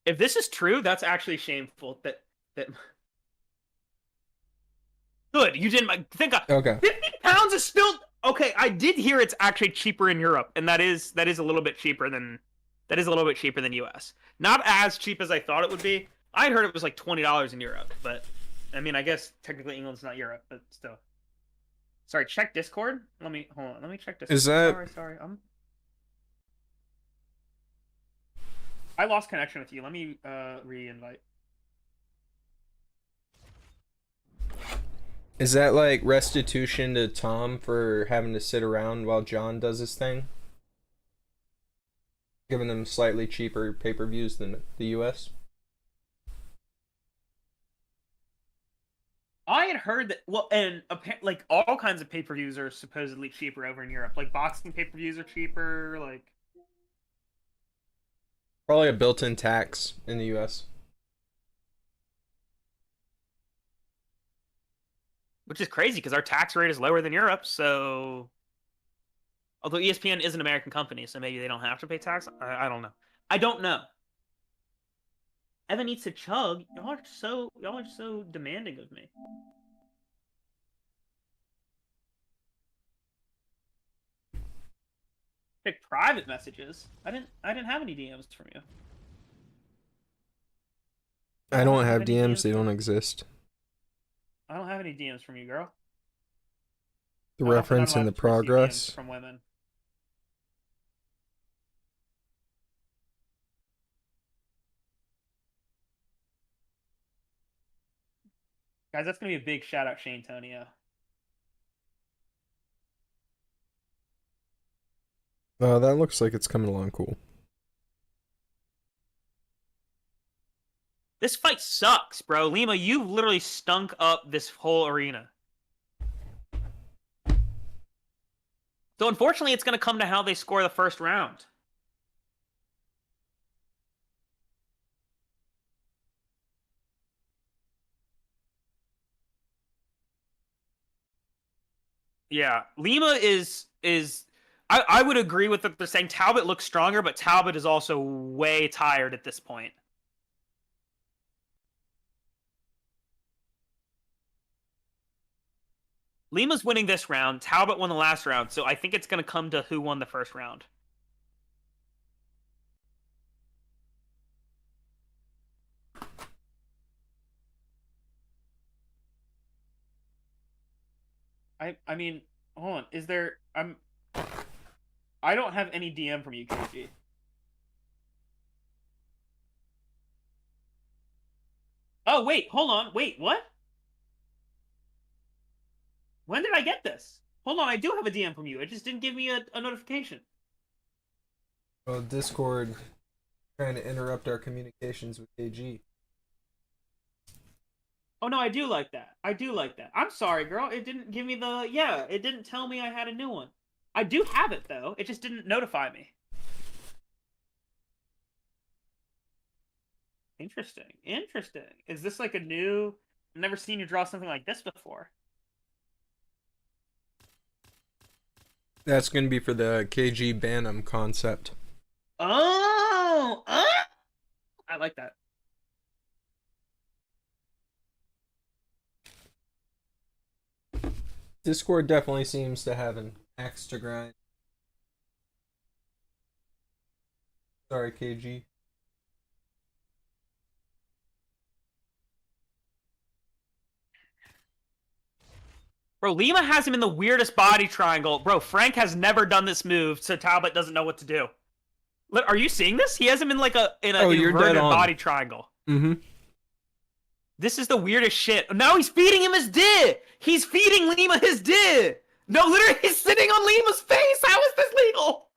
B: If this is true, that's actually shameful. That Good, you didn't think
A: Okay.
B: 50 pounds is still okay. I did hear it's actually cheaper in Europe, and that is a little bit cheaper than US. Not as cheap as I thought it would be. I heard it was like $20 in Europe, but I mean, I guess technically England's not Europe, but still. Sorry, check Discord. Hold on. Let me check Discord.
A: Is that...
B: Sorry. I lost connection with you. Let me re-invite.
A: Is that like restitution to Tom for having to sit around while John does his thing? Giving them slightly cheaper pay-per-views than the US?
B: I had heard that, well, and like all kinds of pay-per-views are supposedly cheaper over in Europe. Like boxing pay-per-views are cheaper, like...
A: Probably a built-in tax in the US.
B: Which is crazy because our tax rate is lower than Europe, so... Although ESPN is an American company, so maybe they don't have to pay tax. I don't know. I don't know. Evan needs to chug. Y'all are so demanding of me. Pick private messages. I didn't have any DMs from you.
A: I don't have
B: any
A: DMs, they don't exist.
B: I don't have any DMs from you, girl.
A: The
B: Also, not
A: reference in
B: allowed
A: the
B: to receive DMs
A: progress.
B: from women. Guys, that's gonna be a big shout out, Shane Tonio.
A: That looks like it's coming along cool.
B: This fight sucks, bro. Lima, you literally stunk up this whole arena. So unfortunately, it's gonna come to how they score the first round. Yeah, Lima is I would agree with what they're saying. Talbot looks stronger, but Talbot is also way tired at this point. Lima's winning this round. Talbot won the last round, so I think it's going to come to who won the first round. I mean, hold on. Is there... I don't have any DM from you, KG. Oh, wait. Hold on. Wait, what? When did I get this? Hold on. I do have a DM from you. It just didn't give me a notification.
A: Well, Discord trying to interrupt our communications with KG.
B: Oh, no, I do like that. I do like that. I'm sorry, girl. It didn't give me the... Yeah, it didn't tell me I had a new one. I do have it, though. It just didn't notify me. Interesting. Interesting. Is this like a new... I've never seen you draw something like this before.
A: That's going to be for the KG Bantam concept.
B: Oh! I like that.
A: Discord definitely seems to have an axe to grind. Sorry, KG.
B: Bro, Lima has him in the weirdest body triangle. Bro, Frank has never done this move, so Talbot doesn't know what to do. Look, are you seeing this? He has him in like an inverted body triangle.
A: Mm-hmm.
B: This is the weirdest shit. Now he's feeding him his di. He's feeding Lima his di. No, literally, he's sitting on Lima's face. How is this legal?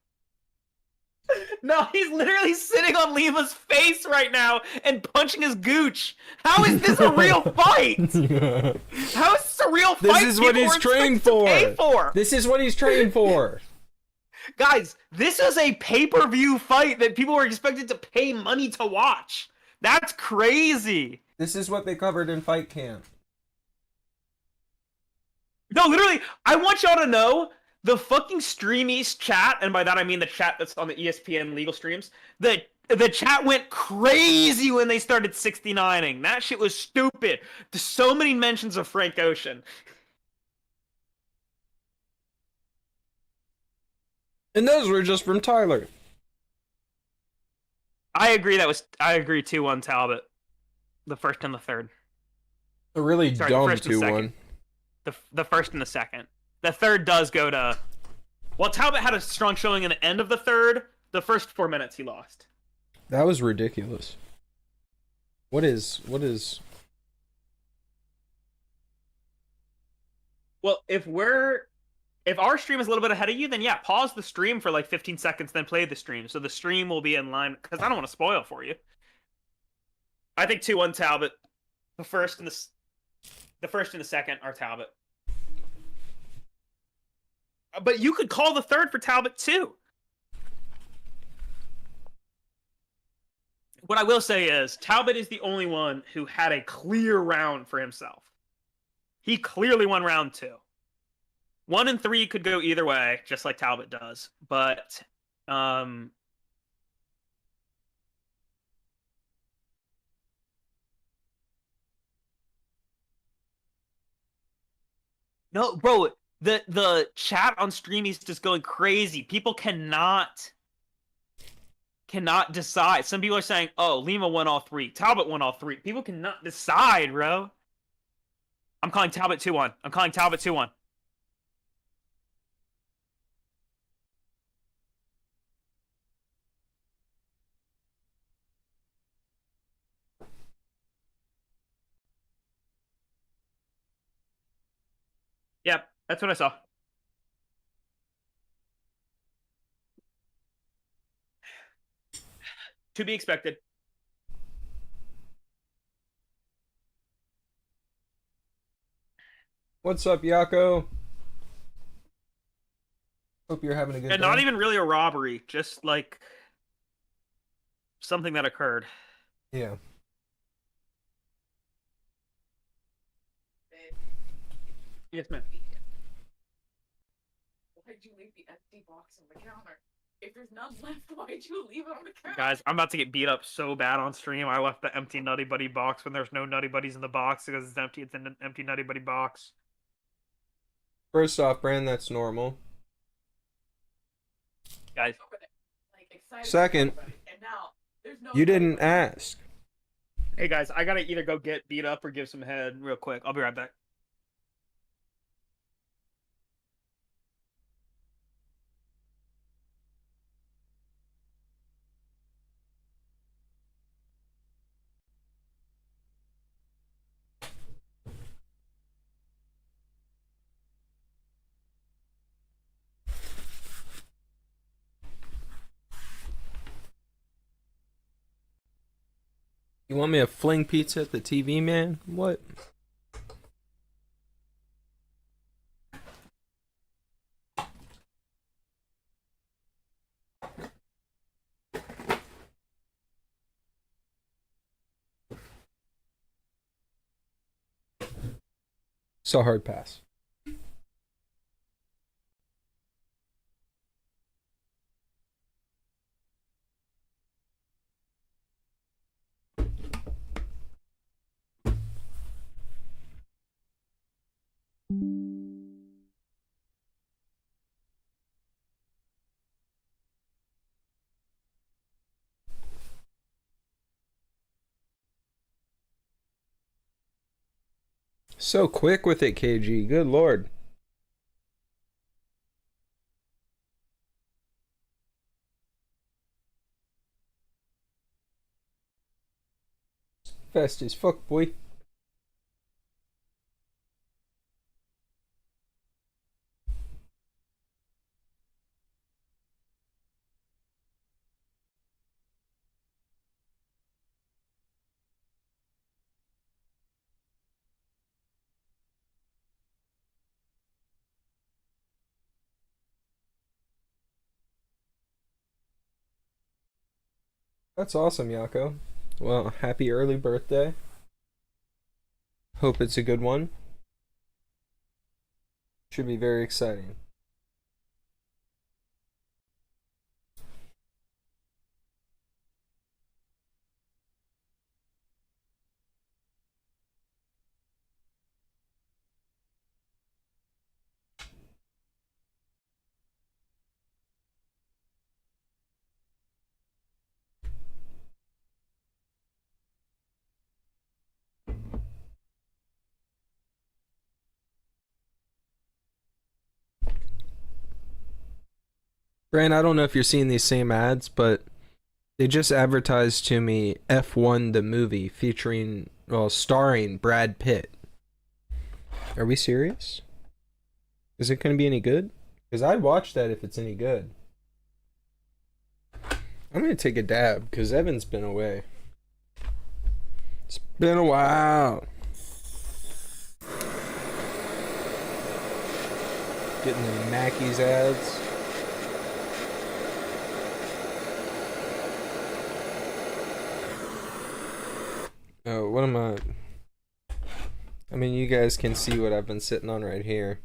B: No, he's literally sitting on Lima's face right now and punching his gooch. How is this a real fight? How is this a real fight?
A: This is what he's trained for. This is what he's trained for.
B: Guys, this is a pay-per-view fight that people were expected to pay money to watch. That's crazy.
A: This is what they covered in Fight Camp.
B: No, literally, I want y'all to know the fucking Stream East chat, and by that I mean the chat that's on the ESPN legal streams, the chat went crazy when they started 69ing. That shit was stupid. There's so many mentions of Frank Ocean.
A: And those were just from Tyler.
B: I agree 2-1 Talbot. The first and the third.
A: A really
B: Sorry,
A: dumb
B: the first and
A: 2-1.
B: The first and the second. The third does go to... Well, Talbot had a strong showing in the end of the third. The first 4 minutes he lost.
A: That was ridiculous. What is
B: Well, if our stream is a little bit ahead of you, then yeah, pause the stream for like 15 seconds, then play the stream. So the stream will be in line, because I don't want to spoil for you. I think 2-1 Talbot. The first and the second are Talbot. But you could call the third for Talbot too. What I will say is, Talbot is the only one who had a clear round for himself. He clearly won round 2. 1 and 3 could go either way, just like Talbot does. But no, bro, the chat on Stream is just going crazy. People cannot decide. Some people are saying, "Oh, Lima won all 3. Talbot won all 3." People cannot decide, bro. I'm calling Talbot 2-1. I'm calling Talbot 2-1. Yep, that's what I saw. To be expected.
A: What's up, Yako? Hope you're having a good day.
B: And not even really a robbery, just like something that occurred.
A: Yeah.
B: Yes, ma'am.
F: Why'd you leave the empty box on the counter? If there's none left, why'd you leave it on the counter?
B: Guys, I'm about to get beat up so bad on stream. I left the empty Nutty Buddy box when there's no Nutty Buddies in the box because it's empty. It's in an empty Nutty Buddy box.
A: First off, Brand, that's normal.
B: Guys,
F: Like, excited
A: Second,
F: for everybody. And now, there's no
A: you didn't ask.
B: hey guys, I gotta either go get beat up or give some head real quick. I'll be right back.
A: You want me to fling pizza at the TV, man? What? So hard pass. So quick with it, KG. Good lord. Fast as fuck, boy. That's awesome, Yako. Well, happy early birthday. Hope it's a good one. Should be very exciting. Brand, I don't know if you're seeing these same ads, but They just advertised to me F1 the movie featuring, well, starring Brad Pitt. Are we serious? Is it going to be any good? Because I'd watch that if it's any good. I'm going to take a dab because Evan's been away. It's been a while. Getting the Mackey's ads. Oh, what am I? I mean, you guys can see what I've been sitting on right here.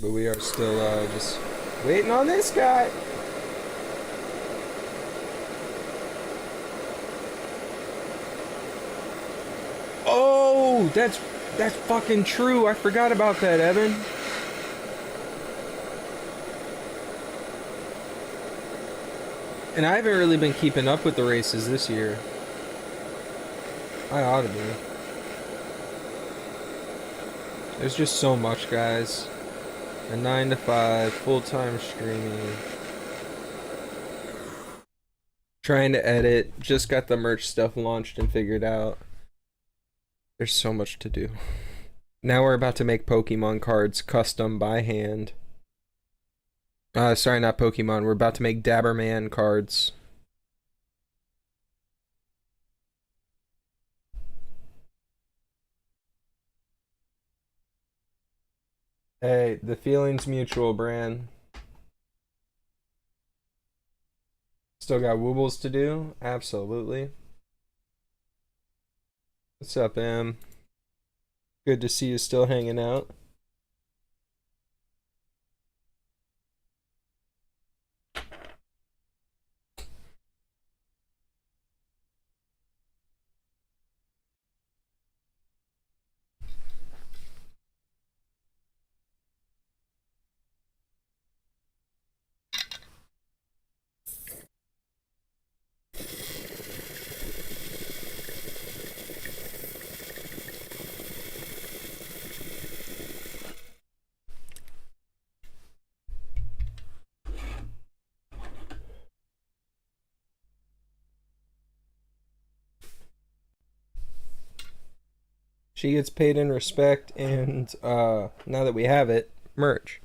A: But we are still just waiting on this guy. Oh, that's fucking true. I forgot about that, Evan. And I haven't really been keeping up with the races this year. I ought to be. There's just so much, guys. A 9 to 5, full-time streaming. Trying to edit. Just got the merch stuff launched and figured out. There's so much to do. Now we're about to make Pokemon cards custom by hand. Sorry, not Pokemon. We're about to make Dabberman cards. Hey, the feeling's mutual, Bran. Still got woobles to do? Absolutely. What's up, Em? Good to see you still hanging out. She gets paid in respect, and now that we have it, merch.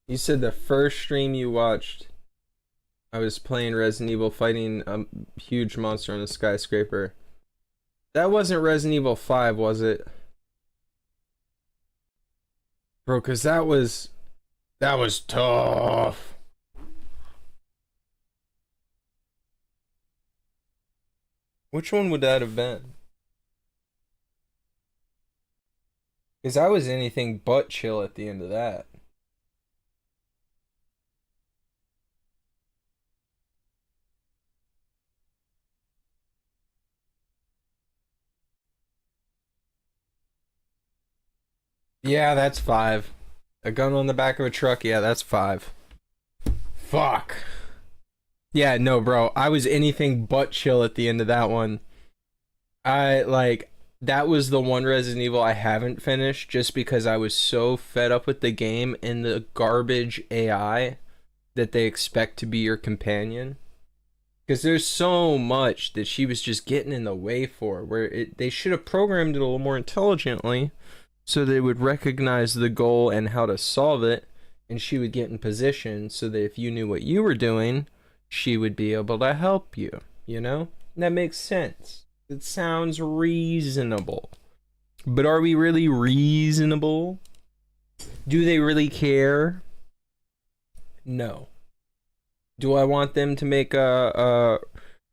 A: You said the first stream you watched, I was playing Resident Evil fighting a huge monster on a skyscraper. That wasn't Resident Evil 5, was it? Bro, cause that was tough. Which one would that have been? Cause I was anything but chill at the end of that. Yeah, that's 5. A gun on the back of a truck, yeah, that's 5. Fuck. Yeah, no, bro. I was anything but chill at the end of that one. That was the one Resident Evil I haven't finished just because I was so fed up with the game and the garbage AI that they expect to be your companion. Because there's so much that she was just getting in the way for, where they should have programmed it a little more intelligently so they would recognize the goal and how to solve it, and she would get in position so that if you knew what you were doing, she would be able to help you, you know? And that makes sense. It sounds reasonable. But are we really reasonable? Do they really care? No. Do I want them to make a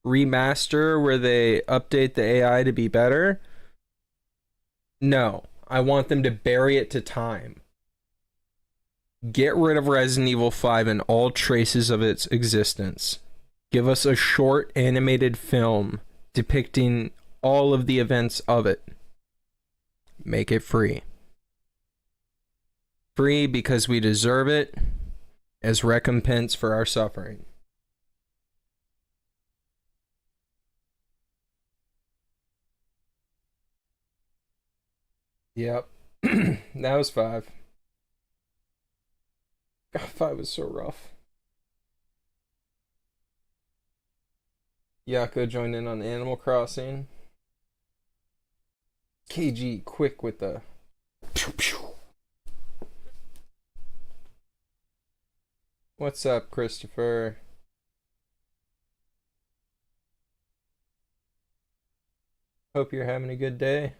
A: remaster where they update the AI to be better? No. I want them to bury it to time. Get rid of Resident Evil 5 and all traces of its existence. Give us a short animated film depicting all of the events of it. Make it free. Free because we deserve it as recompense for our suffering. Yep. That was 5. God, 5 was so rough. Yako joined in on Animal Crossing. KG quick with the pew pew. What's up, Christopher? Hope you're having a good day.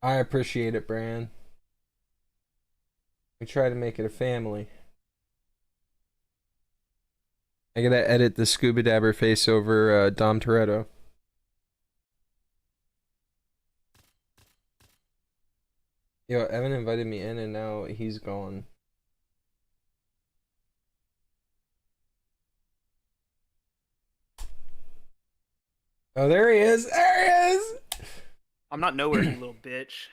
A: I appreciate it, Bran. We try to make it a family. I gotta edit the Scuba Dabber face over Dom Toretto. Yo, Evan invited me in and now he's gone. Oh, there he is! There he is!
B: I'm not nowhere, you little bitch.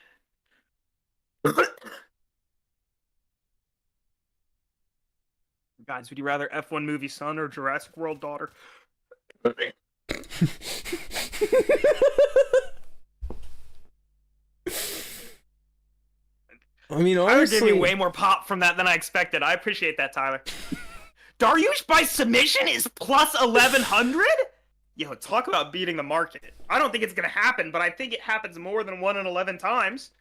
B: Guys, would you rather F1 movie son or Jurassic World daughter?
A: I mean,
B: Tyler
A: honestly,
B: gave me way more pop from that than I expected. I appreciate that, Tyler. Dariush by submission is plus 1100? Yo, talk about beating the market. I don't think it's going to happen, but I think it happens more than 1 in 11 times.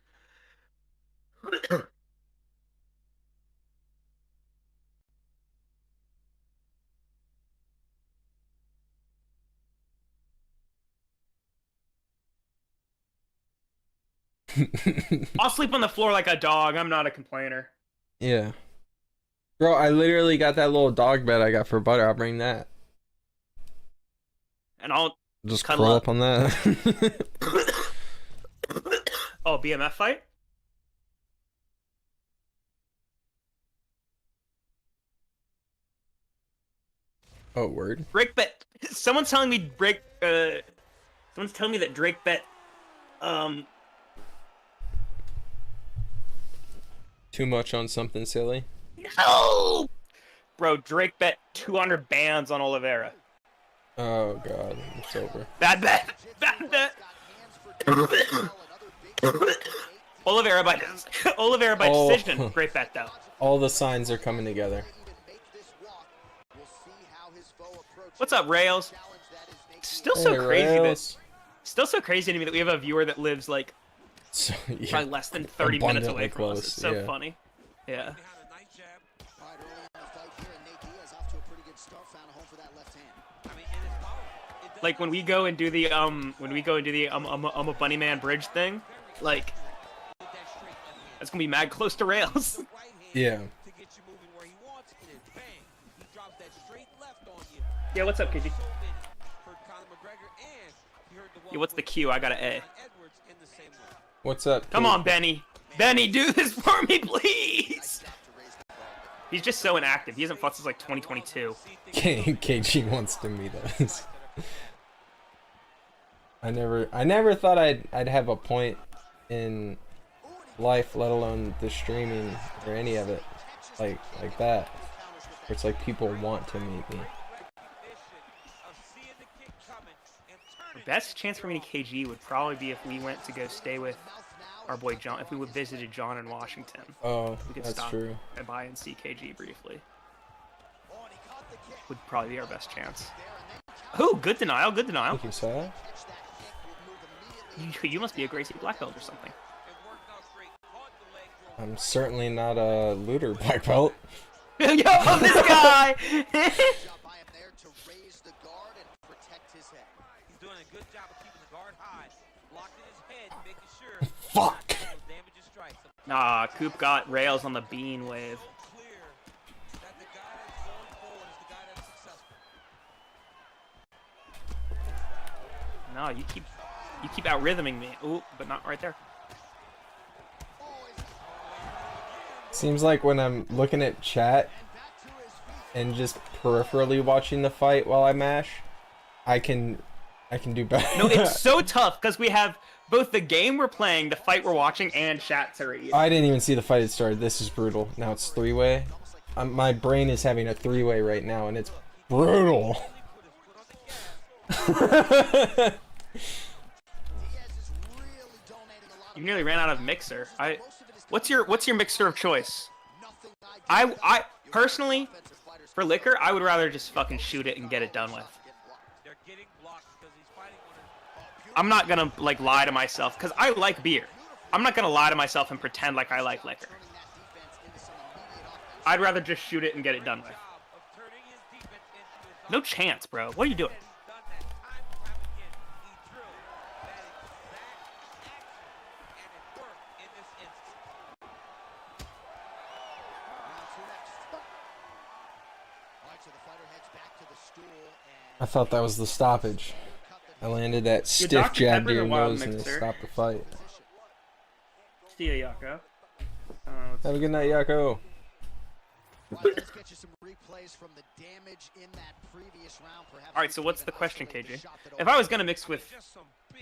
B: I'll sleep on the floor like a dog. I'm not a complainer.
A: yeah. Bro, I literally got that little dog bed I got for butter. I'll bring that.
B: And I'll
A: Just
B: cuddle
A: curl
B: up.
A: up on that.
B: Oh, BMF fight?
A: Oh, word.
B: Drake bet. Someone's telling me Drake. Someone's telling me that Drake bet.
A: Too much on something silly.
B: No! Bro, Drake bet 200 bands on Oliveira.
A: Oh, God. It's over.
B: Bad bet. Bad bet. Oliveira by decision. Great bet, though.
A: All the signs are coming together.
B: What's up, Rails? Still
A: Hey,
B: so crazy
A: Rails.
B: still so crazy to me that we have a viewer that lives like
A: So, yeah.
B: probably less than 30 minutes away
A: Abundantly
B: from us.
A: close,
B: It's so
A: yeah.
B: funny. Yeah. Like when we go and do the I'm a bunny man bridge thing, like that's gonna be mad close to rails.
A: Yeah.
B: Yeah, what's up, KG? Yeah, what's the Q? I got an A.
A: What's up?
B: Come
A: Kate?
B: on, Benny. Benny, do this for me, please. He's just so inactive. He hasn't fought since like 2022.
A: KG wants to meet us. I never thought I'd have a point in life, let alone the streaming or any of it, like that. Where it's like people want to meet me.
B: The best chance for me to KG would probably be if we went to go stay with our boy John. If we would visited John in Washington.
A: Oh,
B: We could
A: that's
B: stop
A: true.
B: and by and see KG briefly. Would probably be our best chance. Oh, good denial, good denial.
A: Thank you, sir.
B: You must be a Gracie black belt or something.
A: I'm certainly not a looter black belt.
B: Yo, this guy!
C: By him there to raise the guard and protect his head.
E: He's doing a good job of keeping the guard high, locking his head, making sure
A: Fuck!
E: damage strikes.
B: Nah, Coop got rails on the bean wave.
E: So clear that the guy that's going forward is the guy that's successful.
B: No, you keep out rhythming me. Ooh, but not right there.
A: Seems like when I'm looking at chat and just peripherally watching the fight while I mash, I can do better.
B: No, it's so tough because we have both the game we're playing, the fight we're watching, and chat to read.
A: I didn't even see the fight had started. This is brutal. Now it's three-way. My brain is having a three-way right now, and it's brutal.
B: You nearly ran out of mixer. What's your mixer of choice? I personally, for liquor, I would rather just fucking shoot it and get it done with. I'm not gonna like lie to myself because I like beer. I'm not gonna lie to myself and pretend like I like liquor. I'd rather just shoot it and get it done with. No chance, bro. What are you doing?
A: I thought that was the stoppage. I landed that stiff
B: Dr.
A: jab to
B: Pepper's
A: your
B: a wild
A: nose and it
B: mixer.
A: stopped the fight.
B: See ya, Yako.
A: Have a good night, Yako.
C: Let's get you some replays from the damage in that previous round. Perhaps
B: Alright, so what's the question, KJ? If I was gonna mix with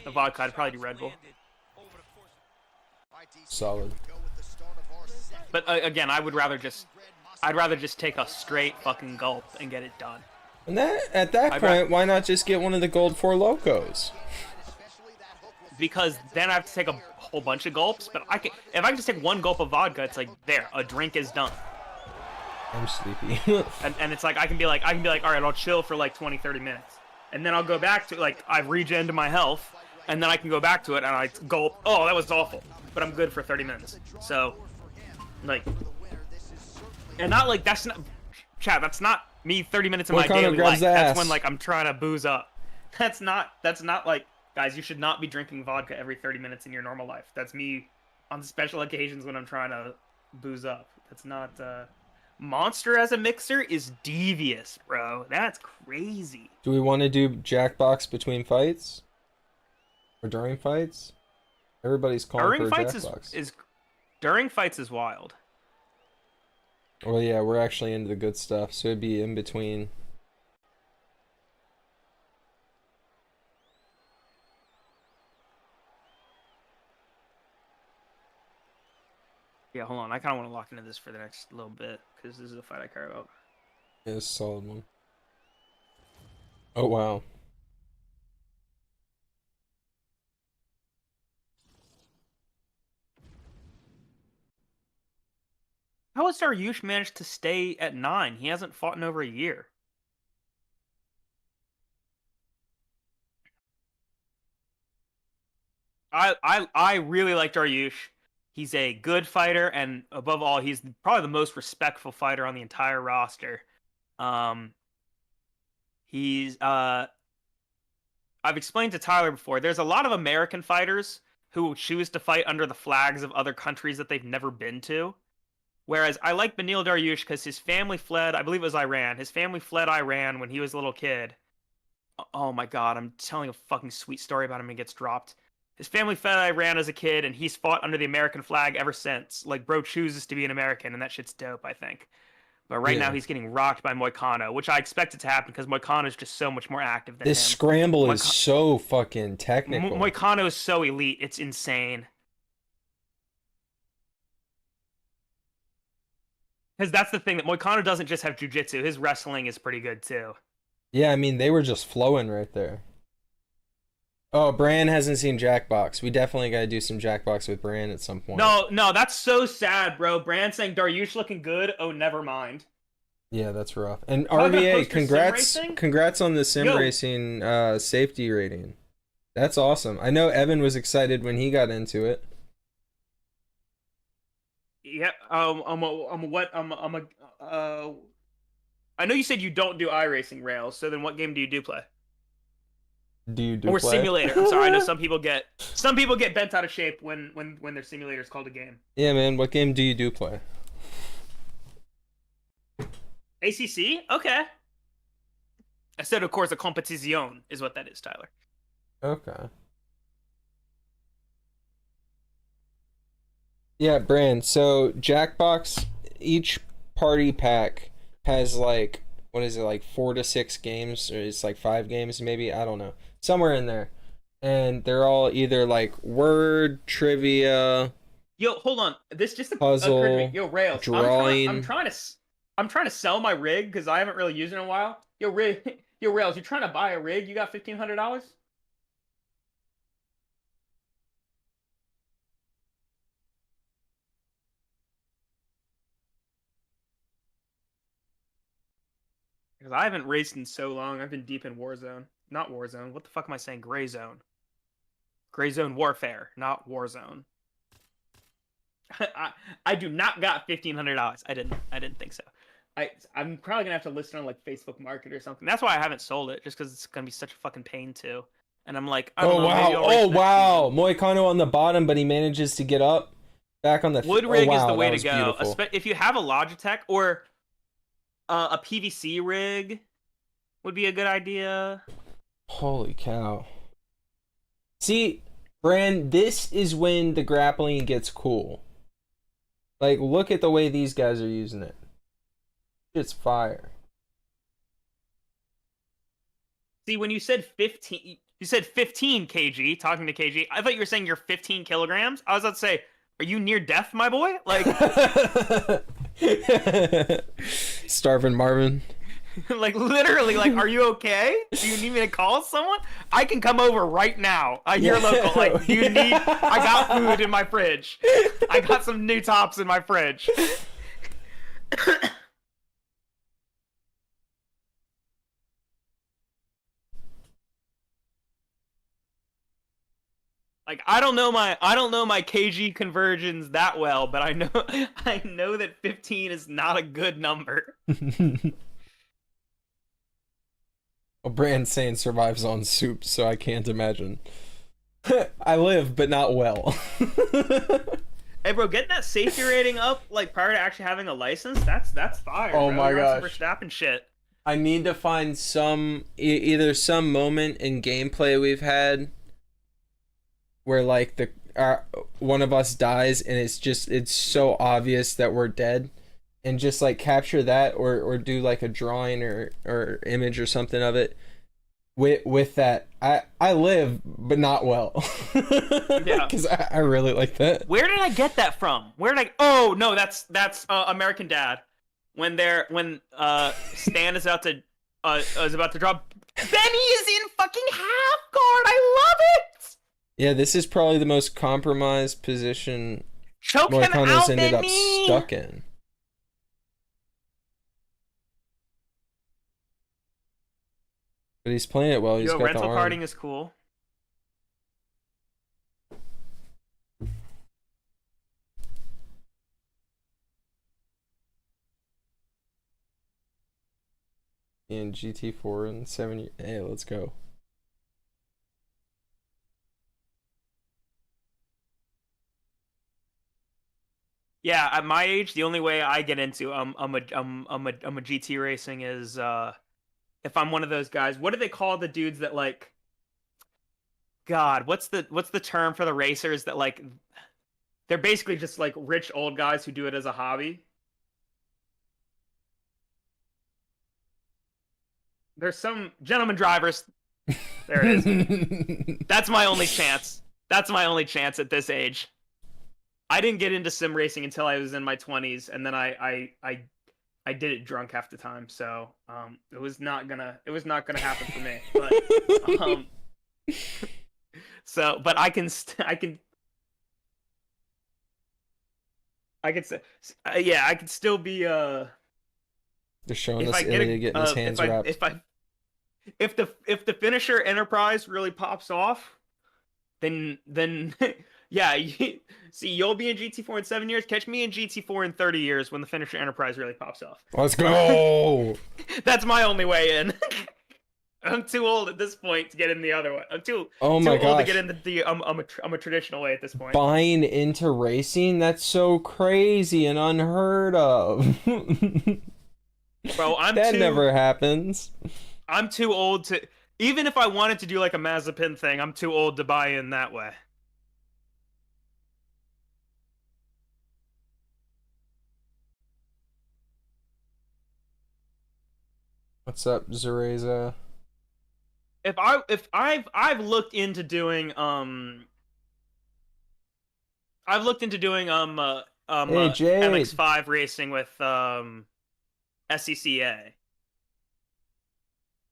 B: the vodka, I'd probably do Red Bull.
A: Solid.
B: But again, I'd rather just take a straight fucking gulp and get it done.
A: And that at that point, why not just get one of the gold Four Locos?
B: Because then I have to take a whole bunch of gulps. But if I can just take one gulp of vodka, it's like there, a drink is done.
A: I'm sleepy.
B: And it's like I can be like, all right, I'll chill for like 20-30 minutes, and then I'll go back to like I've regened my health, and then I can go back to it and I gulp. Oh, that was awful, but I'm good for 30 minutes. So, like, and not like that's not, chat. That's not me 30 minutes of my daily life. That's when like I'm trying to booze up. That's not like, guys, you should not be drinking vodka every 30 minutes in your normal life. That's me on special occasions when I'm trying to booze up. That's not Monster as a mixer is devious, bro. That's crazy.
A: Do we want to do Jackbox between fights? Or during fights? Everybody's calling for Jackbox.
B: During fights is wild.
A: Well, yeah, we're actually into the good stuff, so it'd be in between.
B: Yeah, hold on. I kind of want to lock into this for the next little bit, because this is a fight I care about.
A: Yeah, it's a solid one. Oh, wow.
B: How has Daryush managed to stay at 9? He hasn't fought in over a year. I really like Daryush. He's a good fighter, and above all, he's probably the most respectful fighter on the entire roster. I've explained to Tyler before, there's a lot of American fighters who choose to fight under the flags of other countries that they've never been to. Whereas I like Beneil Dariush because his family fled, I believe it was Iran. His family fled Iran when he was a little kid. Oh my god, I'm telling a fucking sweet story about him and he gets dropped. His family fled Iran as a kid, and he's fought under the American flag ever since. Like, bro chooses to be an American, and that shit's dope, I think. But right now, he's getting rocked by Moicano, which I expected to happen because Moicano is just so much more active than him.
A: This scramble is so fucking technical.
B: Moicano is so elite. It's insane. Because that's the thing, that Moicano doesn't just have jiu-jitsu. His wrestling is pretty good, too.
A: Yeah, I mean, they were just flowing right there. Oh, Bran hasn't seen Jackbox. We definitely got to do some Jackbox with Bran at some point.
B: No, that's so sad, bro. Brand saying Daryush looking good. Oh, never mind.
A: Yeah, that's rough. And
B: Talking about
A: RVA,
B: poster sim
A: congrats,
B: racing?
A: congrats on the sim
B: Yo.
A: racing safety rating. That's awesome. I know Evan was excited when he got into it.
B: Yeah. I know you said you don't do iRacing rails. So then, what game do you do play?
A: Do you do
B: Or
A: play?
B: simulator? I'm sorry. I know some people get bent out of shape when their simulator is called a game.
A: Yeah, man. What game do you do play?
B: ACC? Okay. I said, of course, a competition is what that is, Tyler.
A: Okay. Yeah, Bran. So Jackbox, each party pack has like, what is it, like 4 to 6 games, or it's like 5 games maybe, I don't know, somewhere in there, and they're all either like word, trivia,
B: Yo, hold on. This just
A: Puzzle,
B: occurred to me. Yo, Rails.
A: drawing.
B: I'm trying to sell my rig because I haven't really used it in a while. Yo, yo, Rails. You trying to buy a rig? You got $1,500? Because I haven't raced in so long. I've been deep in Warzone. Not Warzone. What the fuck am I saying? Gray Zone. Gray Zone Warfare, not Warzone. I do not got $1,500. I didn't think so. I'm probably gonna have to list it on like Facebook Market or something. That's why I haven't sold it, just because it's gonna be such a fucking pain too. And I'm like, I don't
A: Oh
B: know, maybe
A: wow!
B: I'll race
A: Oh
B: next
A: wow!
B: season.
A: Moicano on the bottom, but he manages to get up back on the
B: Wood rig
A: oh, wow,
B: is the way
A: that
B: to
A: was
B: go.
A: beautiful.
B: If you have a Logitech or a PVC rig, would be a good idea.
A: Holy cow! See, Bran, this is when the grappling gets cool. Like, look at the way these guys are using it. It's fire.
B: See, when you said 15, you said 15 kg. Talking to KG, I thought you were saying you're 15 kilograms. I was about to say, are you near death, my boy? Like,
A: Starving Marvin.
B: like literally, like, are you okay? Do you need me to call someone? I can come over right now. You're local. Like, do you need? I got food in my fridge. I got some new tops in my fridge. Like, I don't know my kg conversions that well, but I know that 15 is not a good number.
A: Well, Bran saying survives on soup, so I can't imagine. I live, but not well.
B: Hey, bro, getting that safety rating up like prior to actually having a license, that's fire.
A: Oh
B: bro.
A: my
B: You're on some
A: gosh.
B: Verstappen shit.
A: I need to find some either some moment in gameplay we've had where like one of us dies and it's so obvious that we're dead, and just like capture that or do like a drawing or image or something of it with that. I live but not well.
B: Yeah.
A: Because I really like that.
B: Where did I get that from? Where did I? Oh no, that's American Dad. When Stan is about to drop. Benny is in fucking half guard. I love it.
A: Yeah, this is probably the most compromised position
B: Choke him
A: Moicano's
B: out,
A: ended up
B: Benny.
A: stuck in. But he's playing it well. He's
B: Yo,
A: got
B: rental
A: the arm.
B: karting is cool.
A: In GT4 and 7. Hey, let's go.
B: Yeah, at my age, the only way I get into I'm a GT racing is if I'm one of those guys. What do they call the dudes that like? God, what's the term for the racers that like? They're basically just like rich old guys who do it as a hobby. There's some gentleman drivers. There it is. That's my only chance. That's my only chance at this age. I didn't get into sim racing until I was in my 20s, and then I did it drunk half the time. So it was not gonna happen for me. But so but I can say yeah, I could still be
A: They're showing
B: if
A: us
B: I get
A: Ilya getting his hands wrapped.
B: if the finisher Enterprise really pops off, then yeah, see, you'll be in GT4 in 7 years. Catch me in GT4 in 30 years when the finisher Enterprise really pops off.
A: Let's go.
B: That's my only way in. I'm too old at this point to get in the other way. I'm too
A: Oh
B: too
A: my
B: old to
A: gosh.
B: get in I'm a traditional way at this point.
A: Buying into racing? That's so crazy and unheard of.
B: Bro,
A: That never happens.
B: I'm too old to, even if I wanted to do like a Mazepin thing, I'm too old to buy in that way.
A: What's up, Zereza?
B: I've looked into doing
A: Hey, Jade.
B: MX5 racing with SCCA.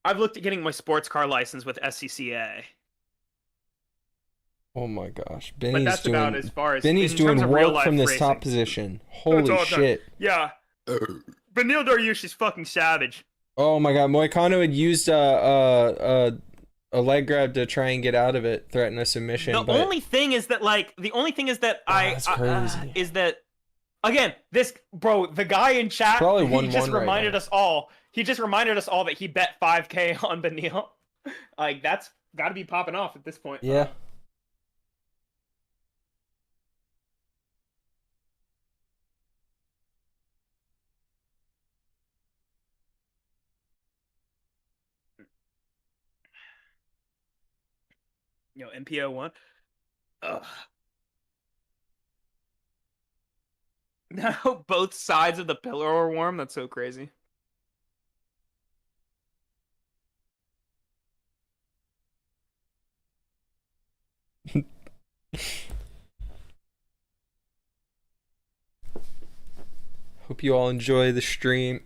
B: I've looked at getting my sports car license with SCCA.
A: Oh my gosh,
B: But
A: Benny's
B: that's
A: doing.
B: about as far as
A: Benny's
B: in
A: doing
B: terms of real
A: work
B: life
A: from this
B: racing.
A: top position.
B: That's
A: Holy
B: all I've done.
A: shit!
B: Yeah. But Neil Dariush fucking savage.
A: Oh my god, Moicano had used a leg grab to try and get out of it, threaten a submission.
B: The
A: but
B: only thing is that
A: that's crazy.
B: is that again, this bro, the guy in chat,
A: Probably
B: he
A: 1-1
B: just
A: right
B: reminded
A: now.
B: us all. He just reminded us all that he bet 5K on Benil. Like that's got to be popping off at this point.
A: yeah.
B: You know, MPO1. Ugh. Now both sides of the pillar are warm. That's so crazy.
A: Hope you all enjoy the stream.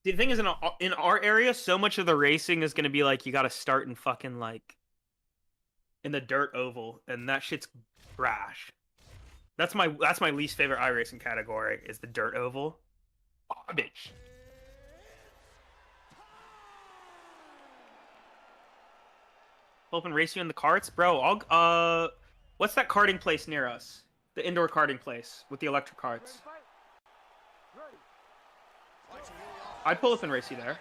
B: The thing is, in our area, so much of the racing is going to be like you got to start in fucking like in the dirt oval, and that shit's trash. That's my least favorite iRacing category is the dirt oval. Garbage. Open race you in the carts, bro. What's that karting place near us? The indoor karting place with the electric carts. I'd pull up and race you there.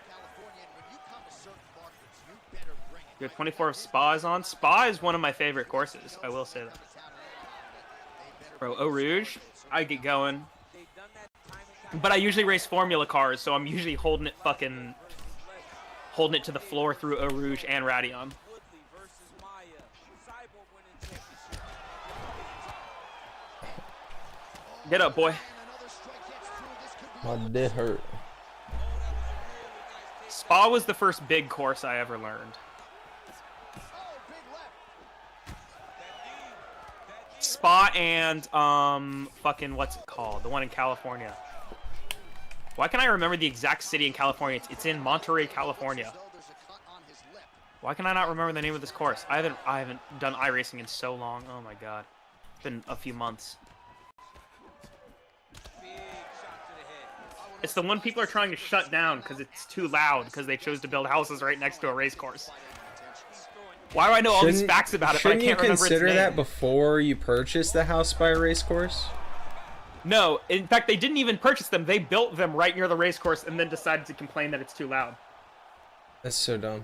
B: You have 24 of Spa is on. Spa is one of my favorite courses. I will say that. Bro, Eau Rouge, I get going. But I usually race Formula cars, so I'm usually holding it to the floor through Eau Rouge and Radion. Get up, boy.
A: My dick hurt.
B: Spa was the first big course I ever learned. Spa and fucking what's it called? The one in California. Why can I remember the exact city in California? It's in Monterey, California. Why can I not remember the name of this course? I haven't done iRacing in so long. Oh my god. It's been a few months. It's the one people are trying to shut down because it's too loud because they chose to build houses right next to a race course. Why do I know all these facts about it, but I can't remember its name?
A: Shouldn't you consider that before you purchase the house by a race course?
B: No, in fact, they didn't even purchase them. They built them right near the race course and then decided to complain that it's too loud.
A: That's so dumb.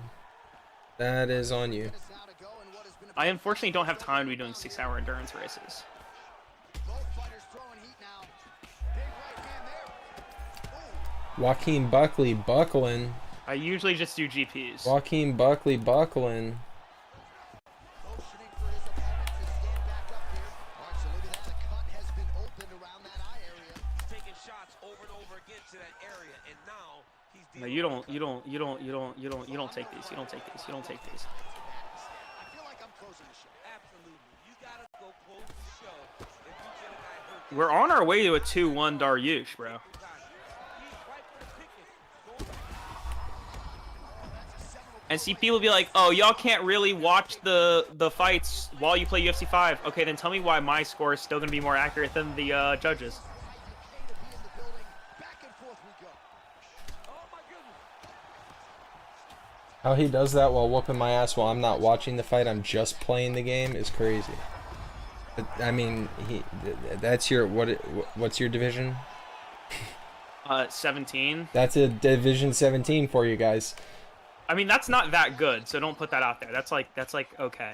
A: That is on you.
B: I unfortunately don't have time to be doing 6-hour endurance races.
A: Joaquin Buckley buckling.
B: I usually just do GPs.
A: Joaquin Buckley buckling.
B: No, you don't take these. You don't take these.
E: I feel like I'm closing the show. Absolutely. You gotta
B: We're on our way to a 2-1 Daryush, bro. And see, people be like, "Oh, y'all can't really watch the fights while you play UFC 5." Okay, then tell me why my score is still gonna be more accurate than the judges.
A: How he does that while whooping my ass while I'm not watching the fight, I'm just playing the game, is crazy. But, I mean, that's your, what's your division?
B: 17.
A: That's a Division 17 for you guys.
B: I mean, that's not that good, so don't put that out there. That's like okay.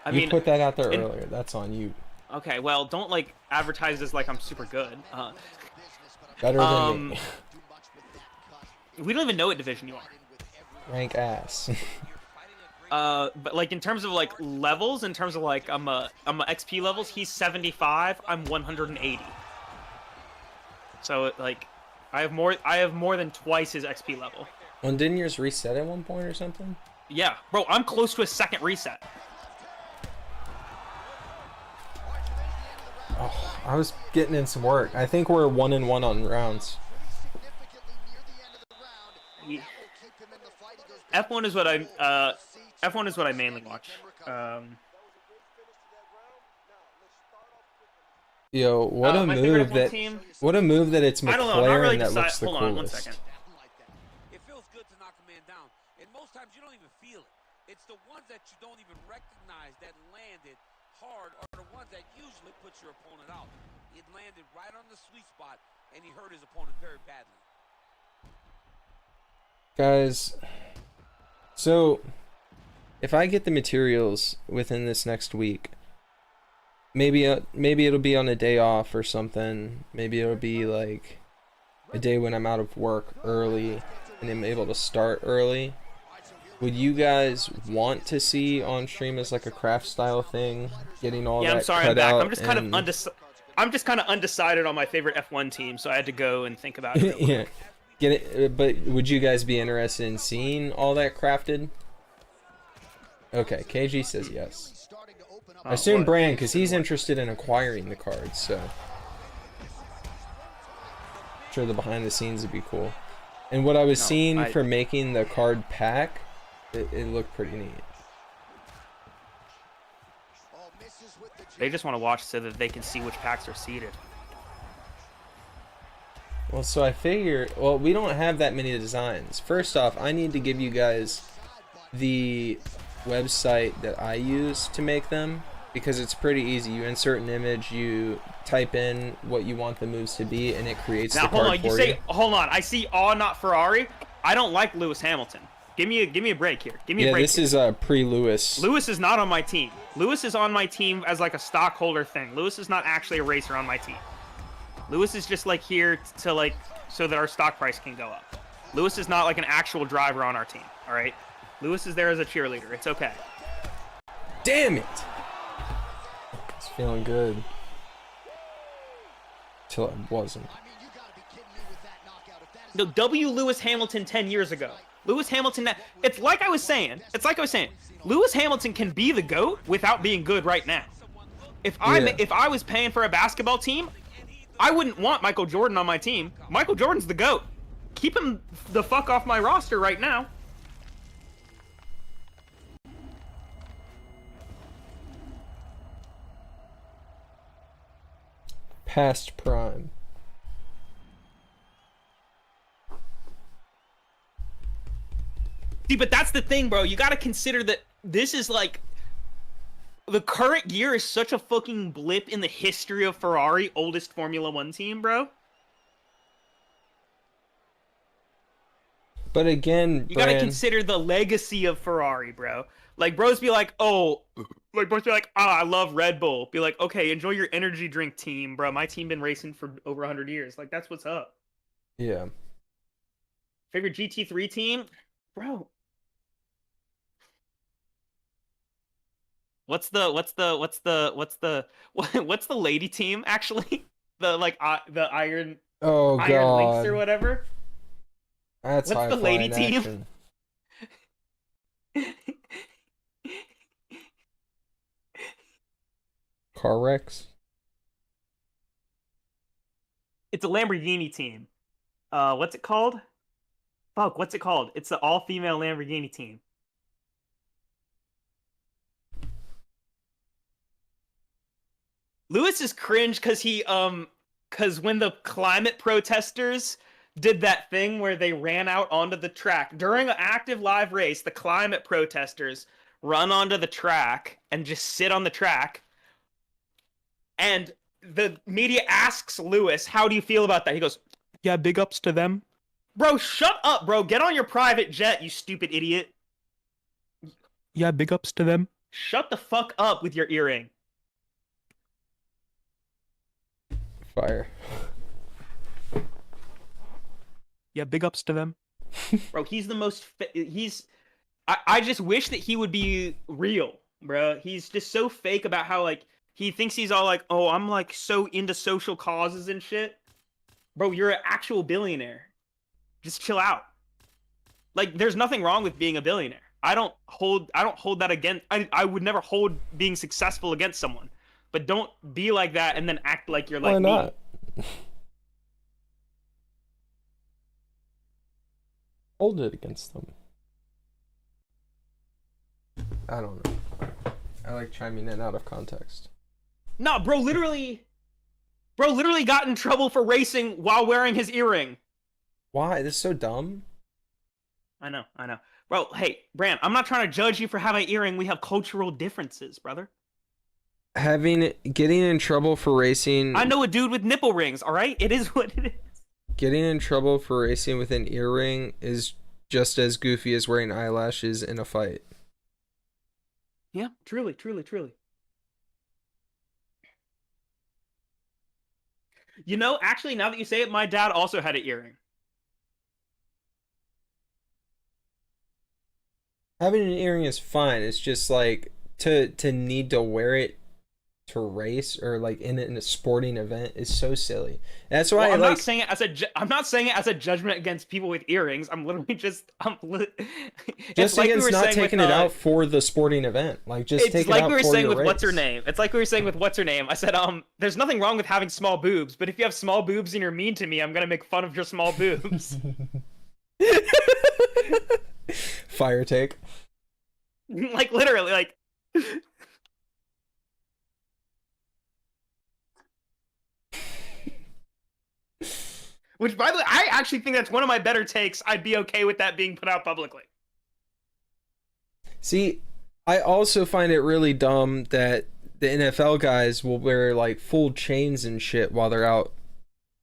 B: I
A: You
B: mean,
A: put that out there earlier. That's on you.
B: okay, well, don't like advertise this like I'm super good.
A: Better than me.
B: We don't even know what division you are.
A: Rank ass.
B: But like in terms of like levels, in terms of like I'm a XP levels, he's 75, I'm 180. So like I have more than twice his XP level.
A: Well, didn't yours reset at one point or something?
B: Yeah, bro, I'm close to a second reset.
A: Oh, I was getting in some work. I think we're 1-1 on rounds.
B: F1 is what F1 is what I mainly watch.
A: Yo, what a
B: my
A: move
B: favorite F1
A: that!
B: team?
A: What a move that it's
B: I don't know. I'm not really
A: McLaren that
B: decided.
A: looks the
B: Hold on, one
A: coolest.
B: second.
E: It feels good to knock a man down. And most times you don't even feel it. It's the ones that you don't even recognize that landed hard are the ones that usually put your opponent out. It landed right on the sweet spot, and he hurt his opponent very badly.
A: Guys, so if I get the materials within this next week, maybe it'll be on a day off or something. Maybe it'll be like a day when I'm out of work early and I'm able to start early. Would you guys want to see on stream as like a craft style thing, getting all
B: Yeah,
A: that
B: I'm sorry,
A: cut
B: I'm back.
A: out
B: I'm just kind of undecided on my favorite F1 team, so I had to go and think about it.
A: yeah, get it. But would you guys be interested in seeing all that crafted? Okay, KG says yes. I assume
B: what?
A: Brand, because he's interested in acquiring the cards, so I'm sure the behind the scenes would be cool. And what I was seeing for making the card pack, it looked pretty neat.
B: They just want to watch so that they can see which packs are seeded.
A: Well, so I figure, well, we don't have that many designs. First off, I need to give you guys the website that I use to make them, because it's pretty easy. You insert an image, you type in what you want the moves to be, and it creates the card for you.
B: Hold on. I see all not Ferrari. I don't like Lewis Hamilton. Give me a break here. Give me a break.
A: Yeah, this is pre-Lewis.
B: Lewis is not on my team. Lewis is on my team as like a stockholder thing. Lewis is not actually a racer on my team. Lewis is just like here to like so that our stock price can go up. Lewis is not like an actual driver on our team. All right. Lewis is there as a cheerleader. It's okay.
A: Damn it! It's feeling good. Till it wasn't.
B: No, W. Lewis Hamilton 10 years ago. Lewis Hamilton, it's like I was saying. Lewis Hamilton can be the GOAT without being good right now. If I was paying for a basketball team, I wouldn't want Michael Jordan on my team. Michael Jordan's the GOAT. Keep him the fuck off my roster right now.
A: Past prime.
B: See, but that's the thing, bro. You gotta consider that this is like the current year is such a fucking blip in the history of Ferrari, oldest Formula 1 team, bro.
A: But again,
B: you gotta consider the legacy of Ferrari, bro. Like, bros be like, oh, like, bros be like, I love Red Bull. Be like, okay, enjoy your energy drink team, bro. My team been racing for over 100 years. Like, that's what's up.
A: Yeah.
B: Favorite GT3 team? Bro. What's the lady team actually? The Iron Links or whatever.
A: That's
B: what's the lady team?
A: Car wrecks.
B: It's a Lamborghini team. What's it called? Fuck, what's it called? It's the all-female Lamborghini team. Lewis is cringe because when the climate protesters did that thing where they ran out onto the track during an active live race, the climate protesters run onto the track and just sit on the track, and the media asks Lewis, "How do you feel about that?" He goes, "Yeah, big ups to them." Bro, shut up, bro. Get on your private jet, you stupid idiot. Yeah, big ups to them. Shut the fuck up with your earring.
A: Fire.
B: Yeah, big ups to them. Bro, he's the most I just wish that he would be real, bro. He's just so fake about how like he thinks he's all like, "Oh, I'm like so into social causes and shit." Bro, you're an actual billionaire. Just chill out. Like there's nothing wrong with being a billionaire. I don't hold that against I would never hold being successful against someone. But don't be like that and then act like you're like
A: Why not?
B: me.
A: Hold it against them. I don't know. I like chiming in out of context.
B: No, bro literally got in trouble for racing while wearing his earring.
A: Why? This is so dumb.
B: I know. Bro, hey, Brand, I'm not trying to judge you for having an earring. We have cultural differences, brother.
A: Getting in trouble for racing.
B: I know a dude with nipple rings, all right? It is what it is.
A: Getting in trouble for racing with an earring is just as goofy as wearing eyelashes in a fight.
B: Yeah, truly. You know, actually, now that you say it, my dad also had an earring.
A: Having an earring is fine. It's just like to need to wear it to race or like in a sporting event is so silly. That's why
B: I'm not saying it as a judgment against people with earrings. I'm literally just
A: just
B: like
A: against not taking it out for the sporting event. Like just take it out for your race.
B: It's like we were saying with what's her name. It's like we were saying with what's her name. I said there's nothing wrong with having small boobs, but if you have small boobs and you're mean to me, I'm gonna make fun of your small boobs.
A: Fire take.
B: Like literally, like. Which, by the way, I actually think that's one of my better takes. I'd be okay with that being put out publicly.
A: See, I also find it really dumb that the NFL guys will wear like full chains and shit while they're out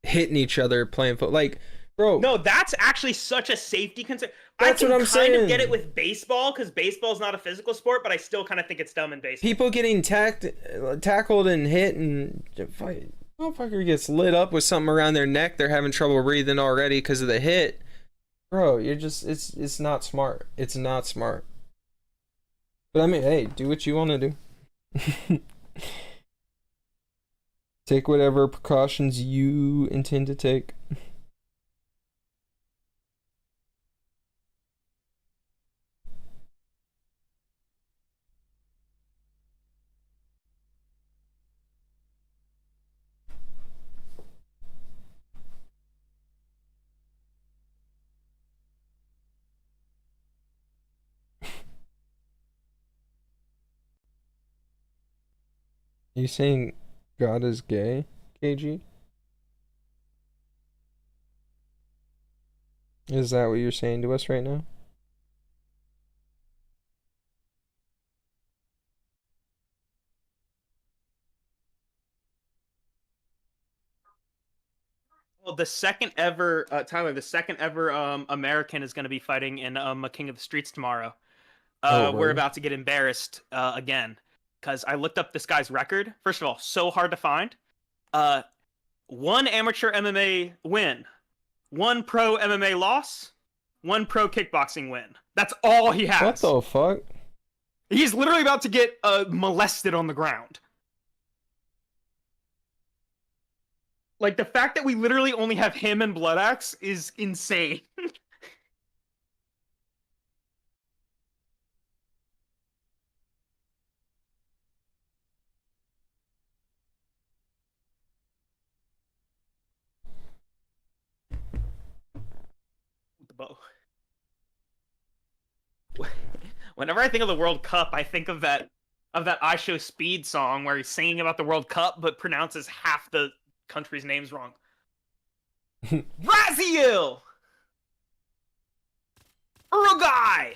A: hitting each other playing foot. Like, bro.
B: No, that's actually such a safety concern.
A: That's what I'm saying.
B: I kind of get it with baseball because baseball's not a physical sport, but I still kind of think it's dumb in baseball.
A: People getting tackled and hit and fight. Motherfucker gets lit up with something around their neck. They're having trouble breathing already because of the hit. Bro, you're just it's not smart. It's not smart. But I mean, hey, do what you want to do. Take whatever precautions you intend to take. Are you saying God is gay, KG? Is that what you're saying to us right now?
B: Well, the second ever Tyler, the second ever American is going to be fighting in a King of the Streets tomorrow. We're
A: word?
B: about to get embarrassed again because I looked up this guy's record. First of all, so hard to find. One amateur MMA win, one pro MMA loss, one pro kickboxing win. That's all he has.
A: What the fuck?
B: He's literally about to get molested on the ground. Like, the fact that we literally only have him and Blood Axe is insane. bow. Whenever I think of the World Cup, I think of that I Show Speed song where he's singing about the World Cup but pronounces half the country's names wrong. Brazil! Uruguay!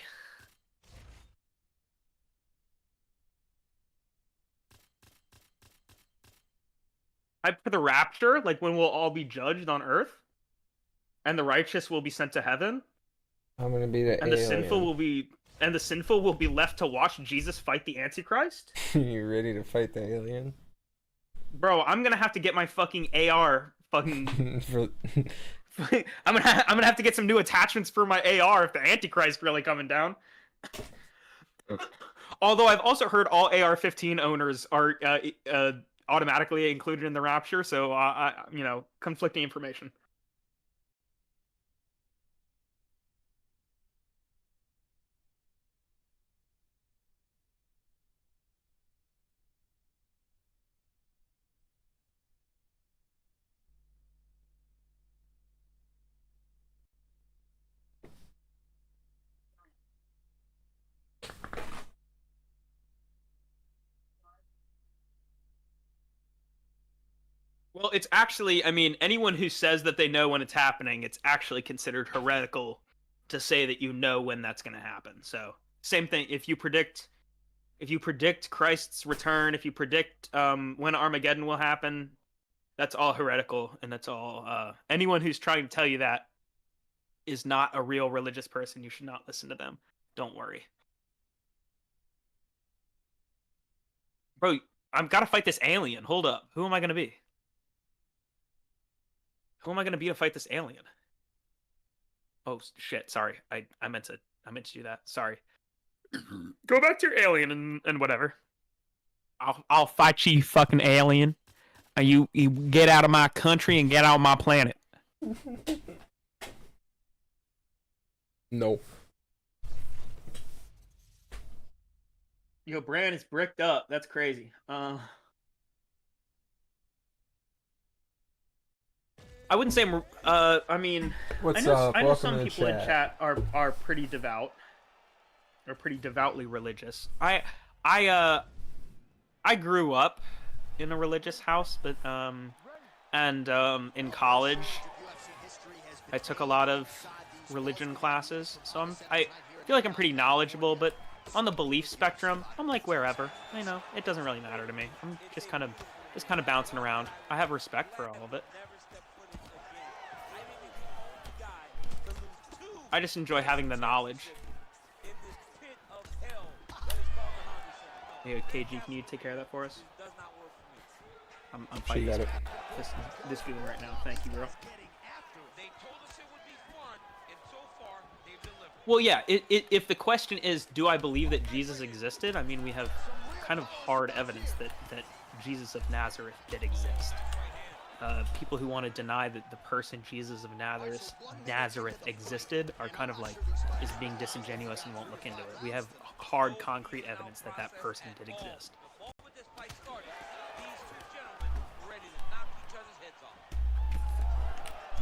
B: Hype for the rapture, like when we'll all be judged on Earth, and the righteous will be sent to heaven,
A: I'm gonna be the
B: and
A: alien.
B: the sinful will be left to watch Jesus fight the Antichrist.
A: You ready to fight the alien?
B: Bro, I'm gonna have to get my fucking AR fucking. I'm gonna have to get some new attachments for my AR if the Antichrist really coming down. Although I've also heard all AR-15 owners are automatically included in the rapture, so conflicting information. Well, it's actually, I mean, anyone who says that they know when it's happening, it's actually considered heretical to say that you know when that's going to happen. So, same thing. If you predict Christ's return, if you predict when Armageddon will happen, that's all heretical, and that's all. Anyone who's trying to tell you that is not a real religious person. You should not listen to them. Don't worry, bro. I've got to fight this alien. Hold up. Who am I going to be? Who am I going to be to fight this alien? Oh shit! Sorry, I meant to do that. Sorry. Go back to your alien and whatever. I'll fight you, fucking alien. You get out of my country and get out of my planet.
A: No.
B: Yo, Brand is bricked up. That's crazy. I wouldn't say I mean,
A: What's
B: I
A: up?
B: know
A: Welcome
B: some
A: to the
B: people in
A: chat.
B: chat are pretty devout. Or pretty devoutly religious. I grew up in a religious house, but in college I took a lot of religion classes, so I feel like I'm pretty knowledgeable, but on the belief spectrum, I'm like wherever. I know it doesn't really matter to me. I'm just kind of bouncing around. I have respect for all of it. I just enjoy having the knowledge. Hey, KG, can you take care of that for us? I'm fighting
A: got it.
B: this dude right now. Thank you, bro. Well, yeah, if the question is, do I believe that Jesus existed? I mean, we have kind of hard evidence that Jesus of Nazareth did exist. People who want to deny that the person Jesus of Nazareth existed are kind of like is being disingenuous and won't look into it. We have hard, concrete evidence that that person did exist.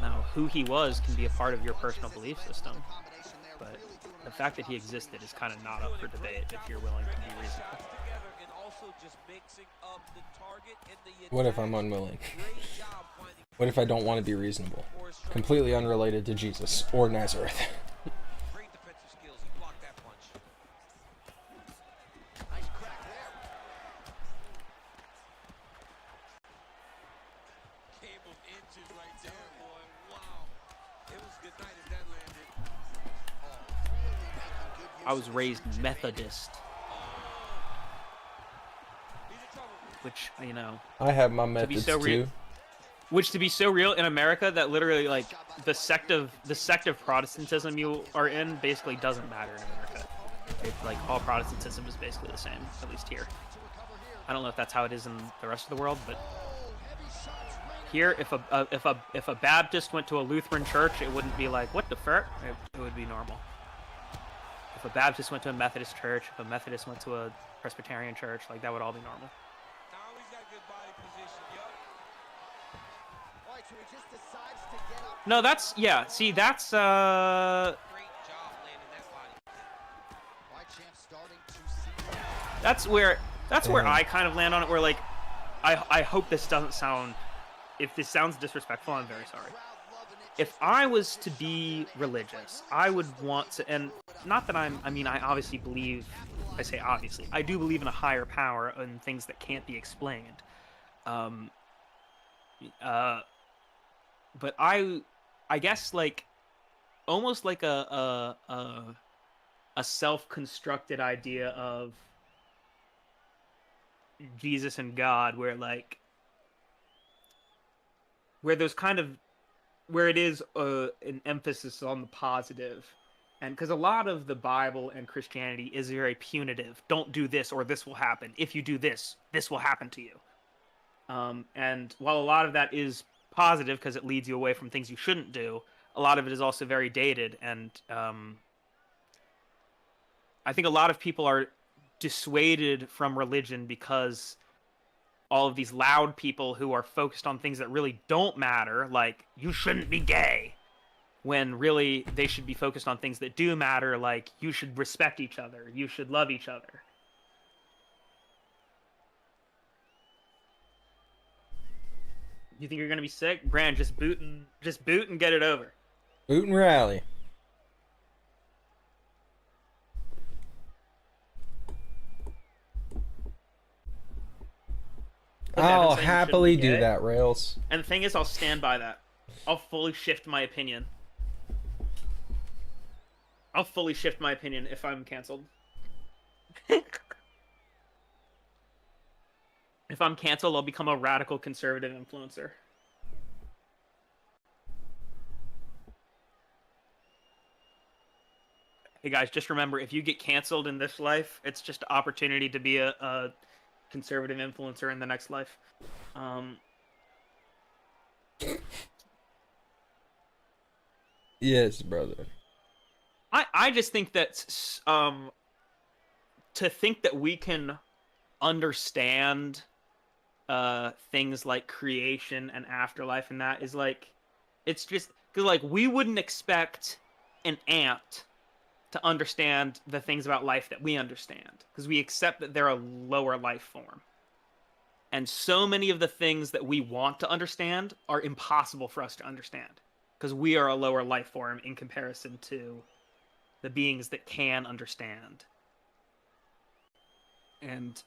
B: Now, who he was can be a part of your personal belief system, but the fact that he existed is kind of not up for debate if you're willing to be reasonable.
A: What if I'm unwilling? What if I don't want to be reasonable? Completely unrelated to Jesus or Nazareth.
E: Great defensive skills. He blocked that punch. Nice crack there. Game of inches right there, boy. Wow. It was good night if that landed.
B: I was raised Methodist. Which, you know,
A: I have my methods too.
B: Which, to be so real in America, that literally, like, the sect of Protestantism you are in basically doesn't matter in America. It's like all Protestantism is basically the same, at least here. I don't know if that's how it is in the rest of the world, but here, if a Baptist went to a Lutheran church, it wouldn't be like, what the fuck? It would be normal. If a Baptist went to a Methodist church, if a Methodist went to a Presbyterian church, like, that would all be normal.
C: So he just decides to get up
B: No, that's yeah. See, that's
E: Great job landing that body.
C: Right, champ starting to see
B: that's where
A: Damn.
B: I kind of land on it. Where like, I hope this doesn't sound. If this sounds disrespectful, I'm very sorry. If I was to be religious, I would want to, and not that I mean, I obviously believe, I say obviously, I do believe in a higher power and things that can't be explained. Um, but I guess like, almost like a self-constructed idea of Jesus and God, where like, where there's kind of where it is an emphasis on the positive, and because a lot of the Bible and Christianity is very punitive. Don't do this or this will happen. If you do this, this will happen to you. And while a lot of that is positive because it leads you away from things you shouldn't do, a lot of it is also very dated, and I think a lot of people are dissuaded from religion because all of these loud people who are focused on things that really don't matter, like you shouldn't be gay, when really they should be focused on things that do matter, like you should respect each other, you should love each other. You think you're gonna be sick, Brand? Just boot and get it over.
A: Boot and rally.
B: Look, I've been
A: I'll
B: saying you shouldn't
A: happily
B: be
A: do
B: gay.
A: that, Rails.
B: And the thing is, I'll stand by that. I'll fully shift my opinion. I'll fully shift my opinion if I'm canceled. If I'm canceled, I'll become a radical conservative influencer. Hey guys, just remember, if you get canceled in this life, it's just an opportunity to be a conservative influencer in the next life.
A: Yes, brother.
B: I just think that to think that we can understand things like creation and afterlife and that is like, it's just because like we wouldn't expect an ant to understand the things about life that we understand because we accept that they're a lower life form. And so many of the things that we want to understand are impossible for us to understand because we are a lower life form in comparison to the beings that can understand. And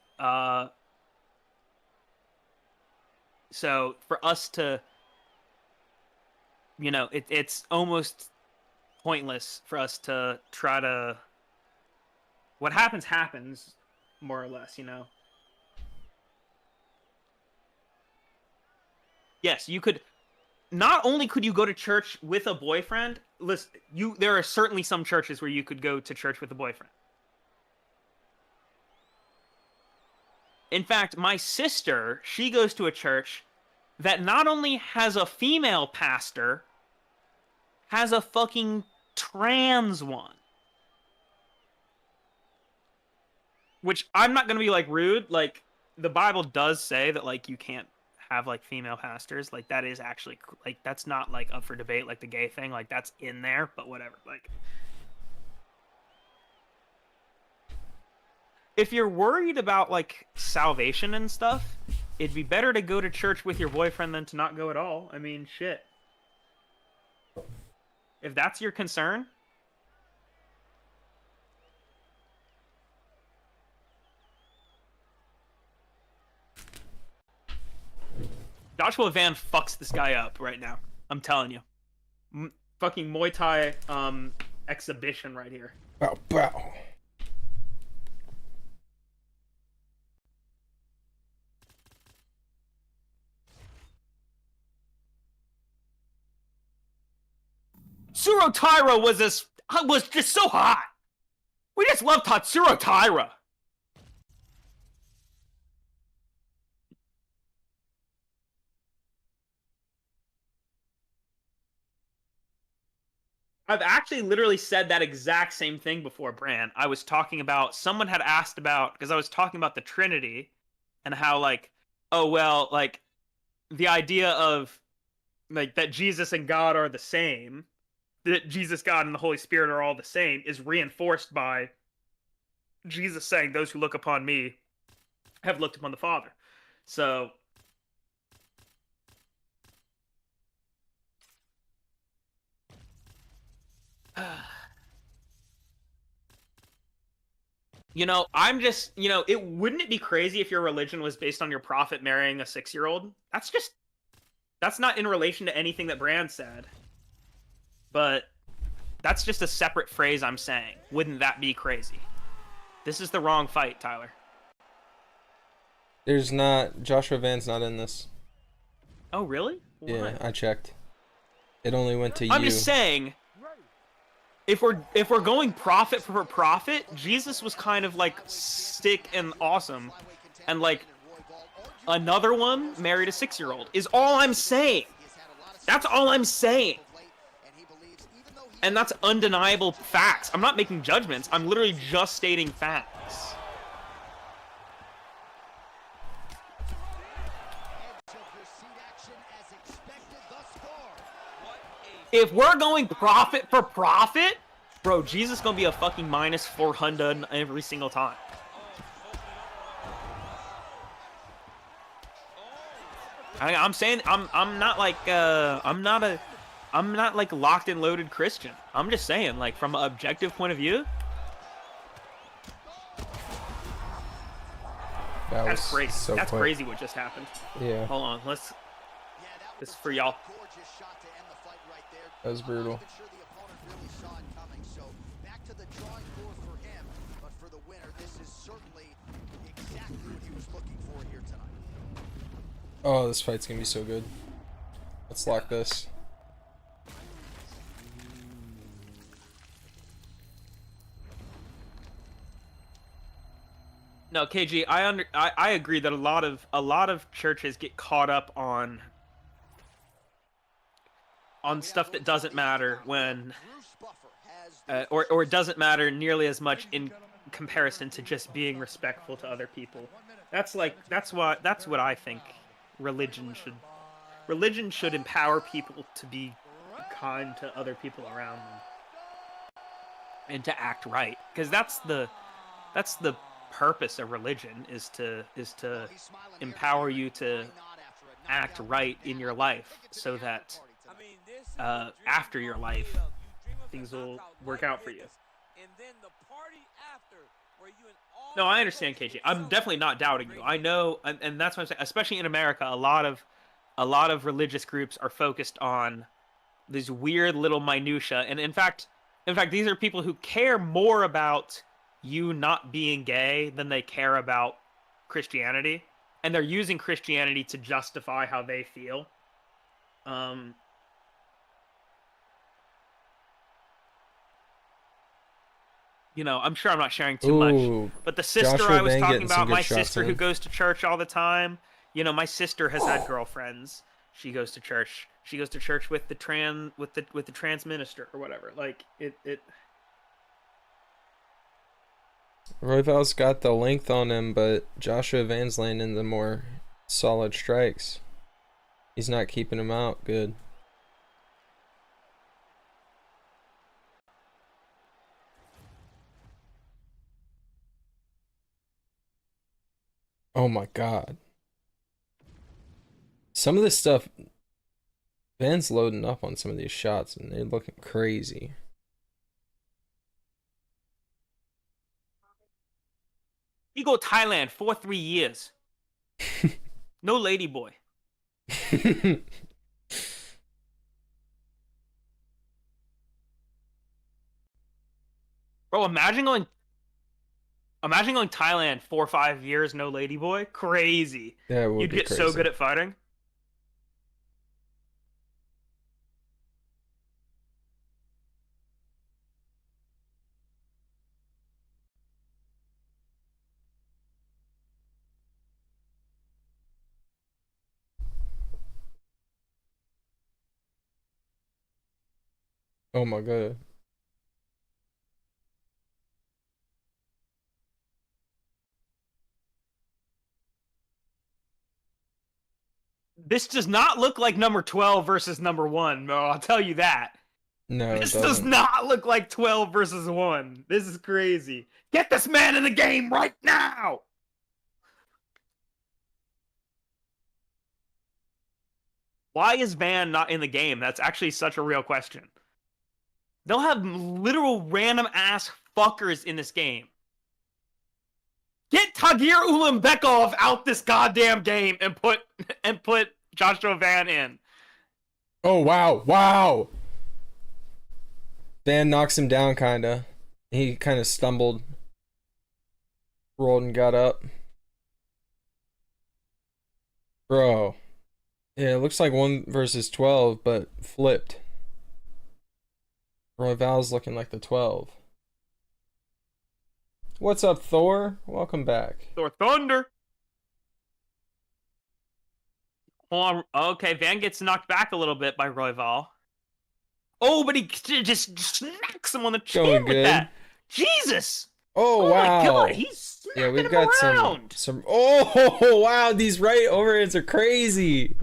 B: so for us to, it's almost pointless for us to try to, what happens, more or less, Yes, you could, not only could you go to church with a boyfriend, listen, there are certainly some churches where you could go to church with a boyfriend. In fact, my sister, she goes to a church that not only has a female pastor, has a fucking trans one. Which I'm not going to be like rude, like the Bible does say that like you can't have like female pastors, like that is actually like that's not like up for debate like the gay thing, like that's in there, but whatever. Like if you're worried about like salvation and stuff, it'd be better to go to church with your boyfriend than to not go at all. I mean, shit. If that's your concern, Joshua Van fucks this guy up right now. I'm telling you. Fucking Muay Thai exhibition right here.
A: Bow, bow.
B: Tsuro Taira was just so hot. We just love Tatsuro Taira. I've actually literally said that exact same thing before, Bran. I was talking about, someone had asked about, because I was talking about the Trinity and how like, oh well, like the idea of, like that Jesus and God are the same, that Jesus, God, and the Holy Spirit are all the same, is reinforced by Jesus saying, "Those who look upon me have looked upon the Father." So, I'm just, it wouldn't it be crazy if your religion was based on your prophet marrying a 6-year-old? That's not in relation to anything that Brand said. But that's just a separate phrase I'm saying. Wouldn't that be crazy? This is the wrong fight, Tyler.
A: There's not Joshua Van's not in this.
B: Oh, really?
A: Yeah,
B: Why?
A: I checked. It only went to
B: I'm
A: you.
B: just saying, if we're going prophet for prophet, Jesus was kind of like sick and awesome, and like another one married a 6-year-old is all I'm saying. That's all I'm saying. And that's undeniable facts. I'm not making judgments. I'm literally just stating facts. If we're going profit for profit, bro, Jesus gonna be a fucking minus 400 every single time. I'm saying I'm not like I'm not like locked and loaded Christian. I'm just saying, like, from an objective point of view, that's crazy.
A: So
B: That's
A: quick.
B: crazy what just happened.
A: Yeah.
B: Hold on, this is for y'all.
A: That was brutal. Oh, this fight's gonna be so good. Let's lock this.
B: No, KG, I agree that a lot of churches get caught up on stuff that doesn't matter when or it doesn't matter nearly as much in comparison to just being respectful to other people. That's what I think religion should empower people to be kind to other people around them and to act right, because that's the purpose of religion, is to empower you to act right in your life, so that after your life things will work out for you. No, I understand, KG. I'm definitely not doubting you. I know, and that's what I'm saying. Especially in America, a lot of religious groups are focused on these weird little minutia, and in fact, these are people who care more about you not being gay than they care about Christianity, and they're using Christianity to justify how they feel. I'm sure I'm not sharing too much, but the sister
A: Joshua
B: I was
A: Van
B: talking
A: getting some
B: about,
A: good
B: my
A: shots
B: sister who
A: in.
B: goes to church all the time, my sister has had girlfriends. She goes to church. She goes to church with the trans minister or whatever. Like it.
A: Royval's got the length on him, but Joshua Van's landing the more solid strikes. He's not keeping him out good. Oh my god. Some of this stuff, Van's loading up on some of these shots and they're looking crazy.
B: He go Thailand for 3 years. No lady boy. Bro, imagine going Thailand 4 or 5 years, no lady boy. Crazy.
A: That would
B: You'd
A: be
B: get
A: crazy.
B: so good at fighting.
A: Oh my god.
B: This does not look like number 12 versus number 1, bro. I'll tell you that.
A: No, it
B: This does
A: doesn't.
B: not look like 12 versus 1. This is crazy. Get this man in the game right now! Why is Van not in the game? That's actually such a real question. They'll have literal random ass fuckers in this game. Get Tagir Ulanbekov out this goddamn game and put Joshua Van in.
A: Oh, wow. Wow. Van knocks him down, kinda. He kind of stumbled, rolled, and got up. Bro. Yeah, it looks like 1 versus 12, but flipped. Royval's looking like the 12. What's up, Thor? Welcome back.
B: Thor Thunder. Hold on. Okay, Van gets knocked back a little bit by Royval. Oh, but he just smacks him on the chin
A: Going
B: with
A: good.
B: that. Jesus!
A: Oh,
B: Oh
A: wow.
B: my God, he's smacking
A: Yeah, we've
B: him
A: got
B: around.
A: some. Oh, wow, these right overhands are crazy.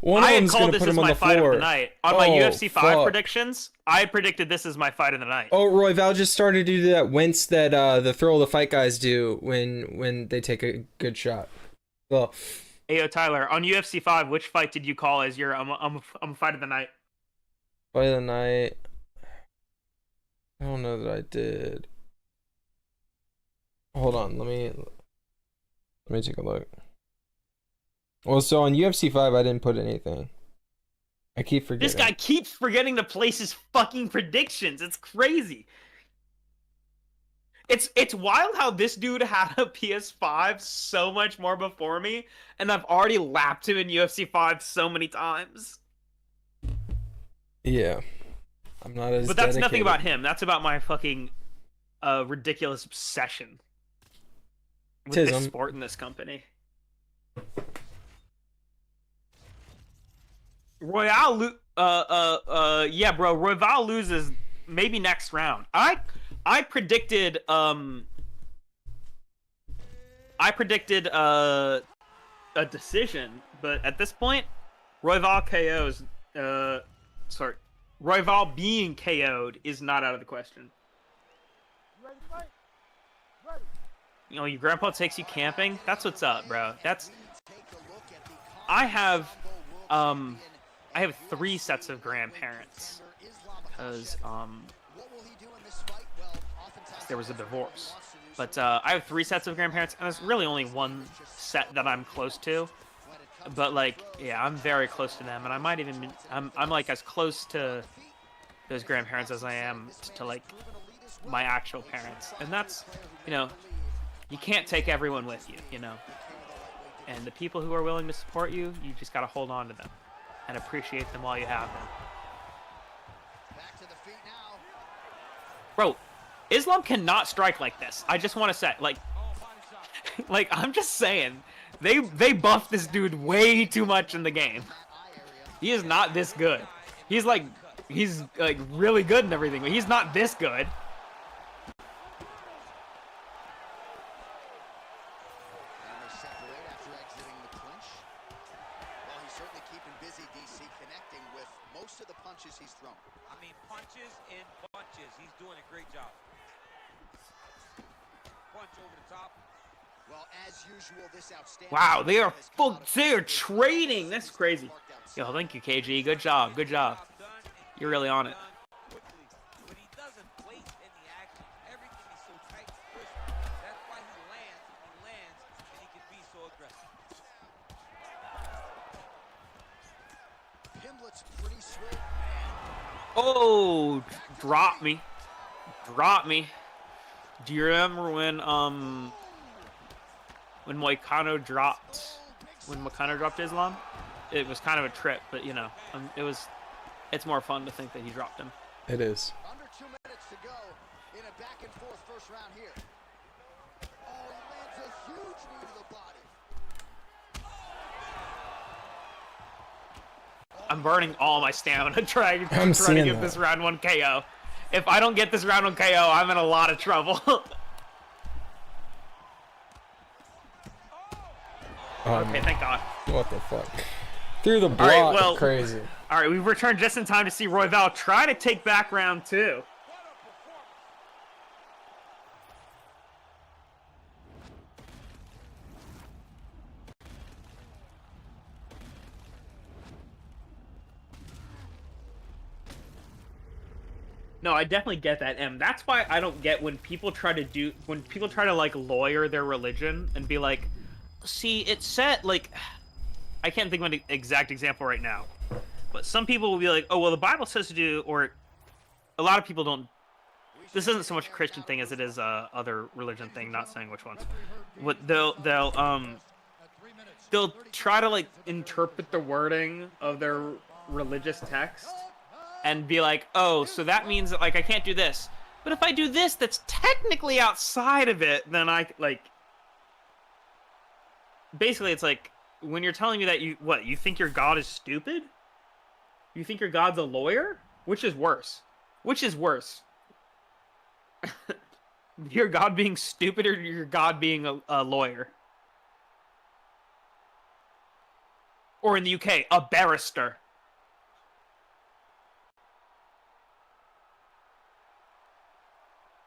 A: One of
B: I had
A: them's
B: called
A: gonna
B: this
A: put
B: as
A: him on
B: my
A: the
B: fight
A: floor.
B: of the night. On my
A: Oh,
B: UFC 5
A: fuck.
B: predictions, I predicted this as my fight of the night.
A: Oh, Royval just started to do that wince that the throw of the fight guys do when they take a good shot. Well,
B: Ayo, Tyler, on UFC 5, which fight did you call as your fight of the night?
A: fight of the night. I don't know that I did. Hold on, let me take a look. Well, so on UFC 5, I didn't put anything. I keep forgetting.
B: This guy keeps forgetting to place his fucking predictions. It's crazy. It's wild how this dude had a PS5 so much more before me, and I've already lapped him in UFC 5 so many times.
A: Yeah. I'm not as
B: But that's nothing
A: dedicated.
B: about him. That's about my fucking ridiculous obsession with this
A: Tism.
B: sport and this company. Royale, yeah, bro. Royale loses maybe next round. I predicted a decision, but at this point, Royval KO's Royval being KO'd is not out of the question. You know, your grandpa takes you camping. That's what's up, bro. I have 3 sets of grandparents because there was a divorce. But I have 3 sets of grandparents, and there's really only 1 set that I'm close to. But like, yeah, I'm very close to them, and I might even be, I'm like as close to those grandparents as I am to like my actual parents. And that's, you know, you can't take everyone with you, you know. And the people who are willing to support you, you just gotta hold on to them and appreciate them while you have them. Bro, Islam cannot strike like this. I just want to say, like I'm just saying, they buffed this dude way too much in the game. He is not this good. He's like really good and everything, but he's not this good.
E: I mean, punches in bunches. He's doing a great job. Punch over the top.
C: Well, as usual, this outstanding.
B: Wow, they are trading. That's crazy. Yo, thank you, KG. Good job. Good job. You're really on it.
E: When he doesn't waste any action, everything is so tight and crisp. That's why he lands, and he can be so aggressive.
C: Pimlet's pretty swift.
B: Oh, drop me. Drop me. Do you remember when Moicano dropped Islam? It was kind of a trip, but you know, it's more fun to think that he dropped him.
A: It is.
C: Under 2 minutes to go in a back and forth first round here. Oh, he lands a huge knee to the body.
B: I'm burning all my stamina trying to
A: seeing
B: give
A: that.
B: this round 1 KO. If I don't get this round 1 KO, I'm in a lot of trouble.
A: Oh,
B: Okay,
A: man.
B: thank God.
A: What the fuck? Through the
B: All
A: block,
B: right, well,
A: crazy.
B: all right, we've returned just in time to see Royval try to take back round 2. No, I definitely get that, M. That's why I don't get when people try to like lawyer their religion and be like, see, it said like, I can't think of an exact example right now, but some people will be like, oh, well, the Bible says to do, or a lot of people don't. This isn't so much a Christian thing as it is other religion thing. Not saying which ones. What they'll try to like interpret the wording of their religious text and be like, oh, so that means that like I can't do this. But if I do this, that's technically outside of it, then I like. Basically, it's like when you're telling me that you think your God is stupid? You think your God's a lawyer? Which is worse? Which is worse? Your God being stupid or your God being a lawyer? Or in the UK, a barrister.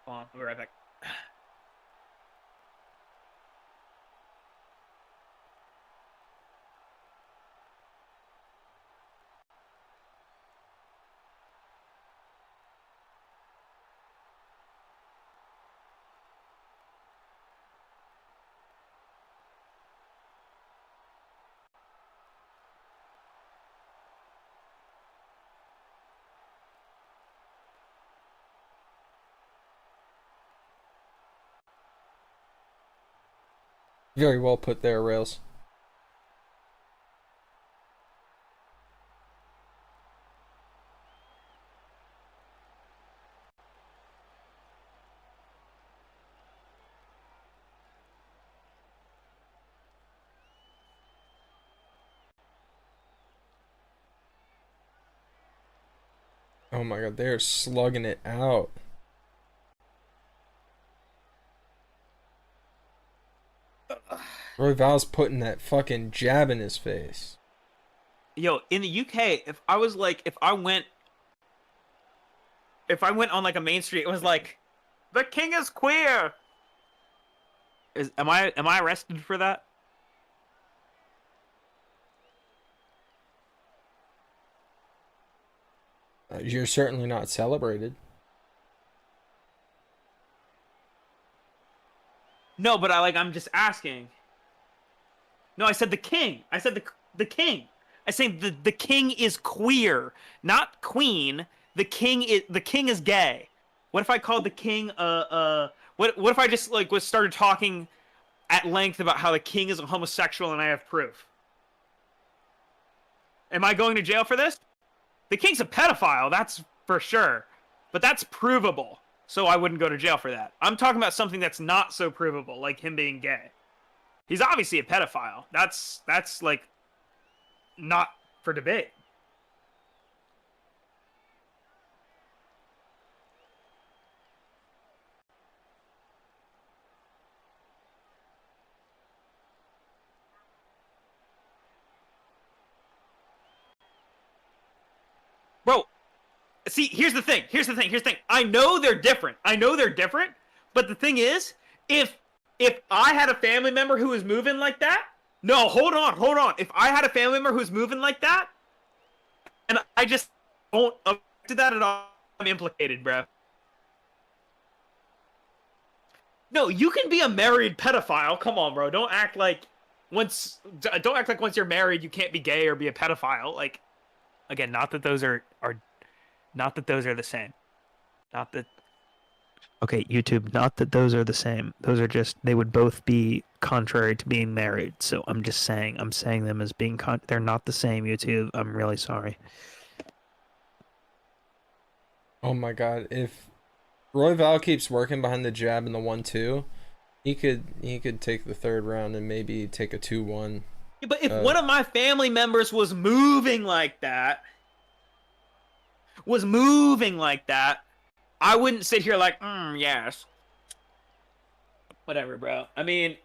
B: Hold on, I'll be right back.
A: Very well put there, Rails. Oh my god, they're slugging it out. Royval's putting that fucking jab in his face.
B: Yo, in the UK, if I was like, if I went on like a main street, it was like, the king is queer. Am I arrested for that?
A: You're certainly not celebrated.
B: No, but I'm just asking. No, I said the king. I said the king. I say the king is queer, not queen. The king is gay. What if I called the king what if I just like started talking at length about how the king is a homosexual and I have proof? Am I going to jail for this? The king's a pedophile, that's for sure. But that's provable. So I wouldn't go to jail for that. I'm talking about something that's not so provable, like him being gay. He's obviously a pedophile. That's like not for debate. Bro, see, here's the thing. I know they're different. But the thing is, if I had a family member who was moving like that, no, hold on. If I had a family member who's moving like that, and I just don't object to that at all, I'm implicated, bro. No, you can be a married pedophile. Come on, bro. Don't act like once you're married you can't be gay or be a pedophile. Like, again, not that those are not that those are the same. Not that. Okay, YouTube, not that those are the same. Those are just, they would both be contrary to being married. So I'm saying them as being they're not the same, YouTube. I'm really sorry.
A: Oh my god, if Royval keeps working behind the jab and the 1-2, he could take the third round and maybe take a 2-1.
B: Yeah, but if one of my family members was moving like that, I wouldn't sit here like, yes. Whatever, bro. I mean,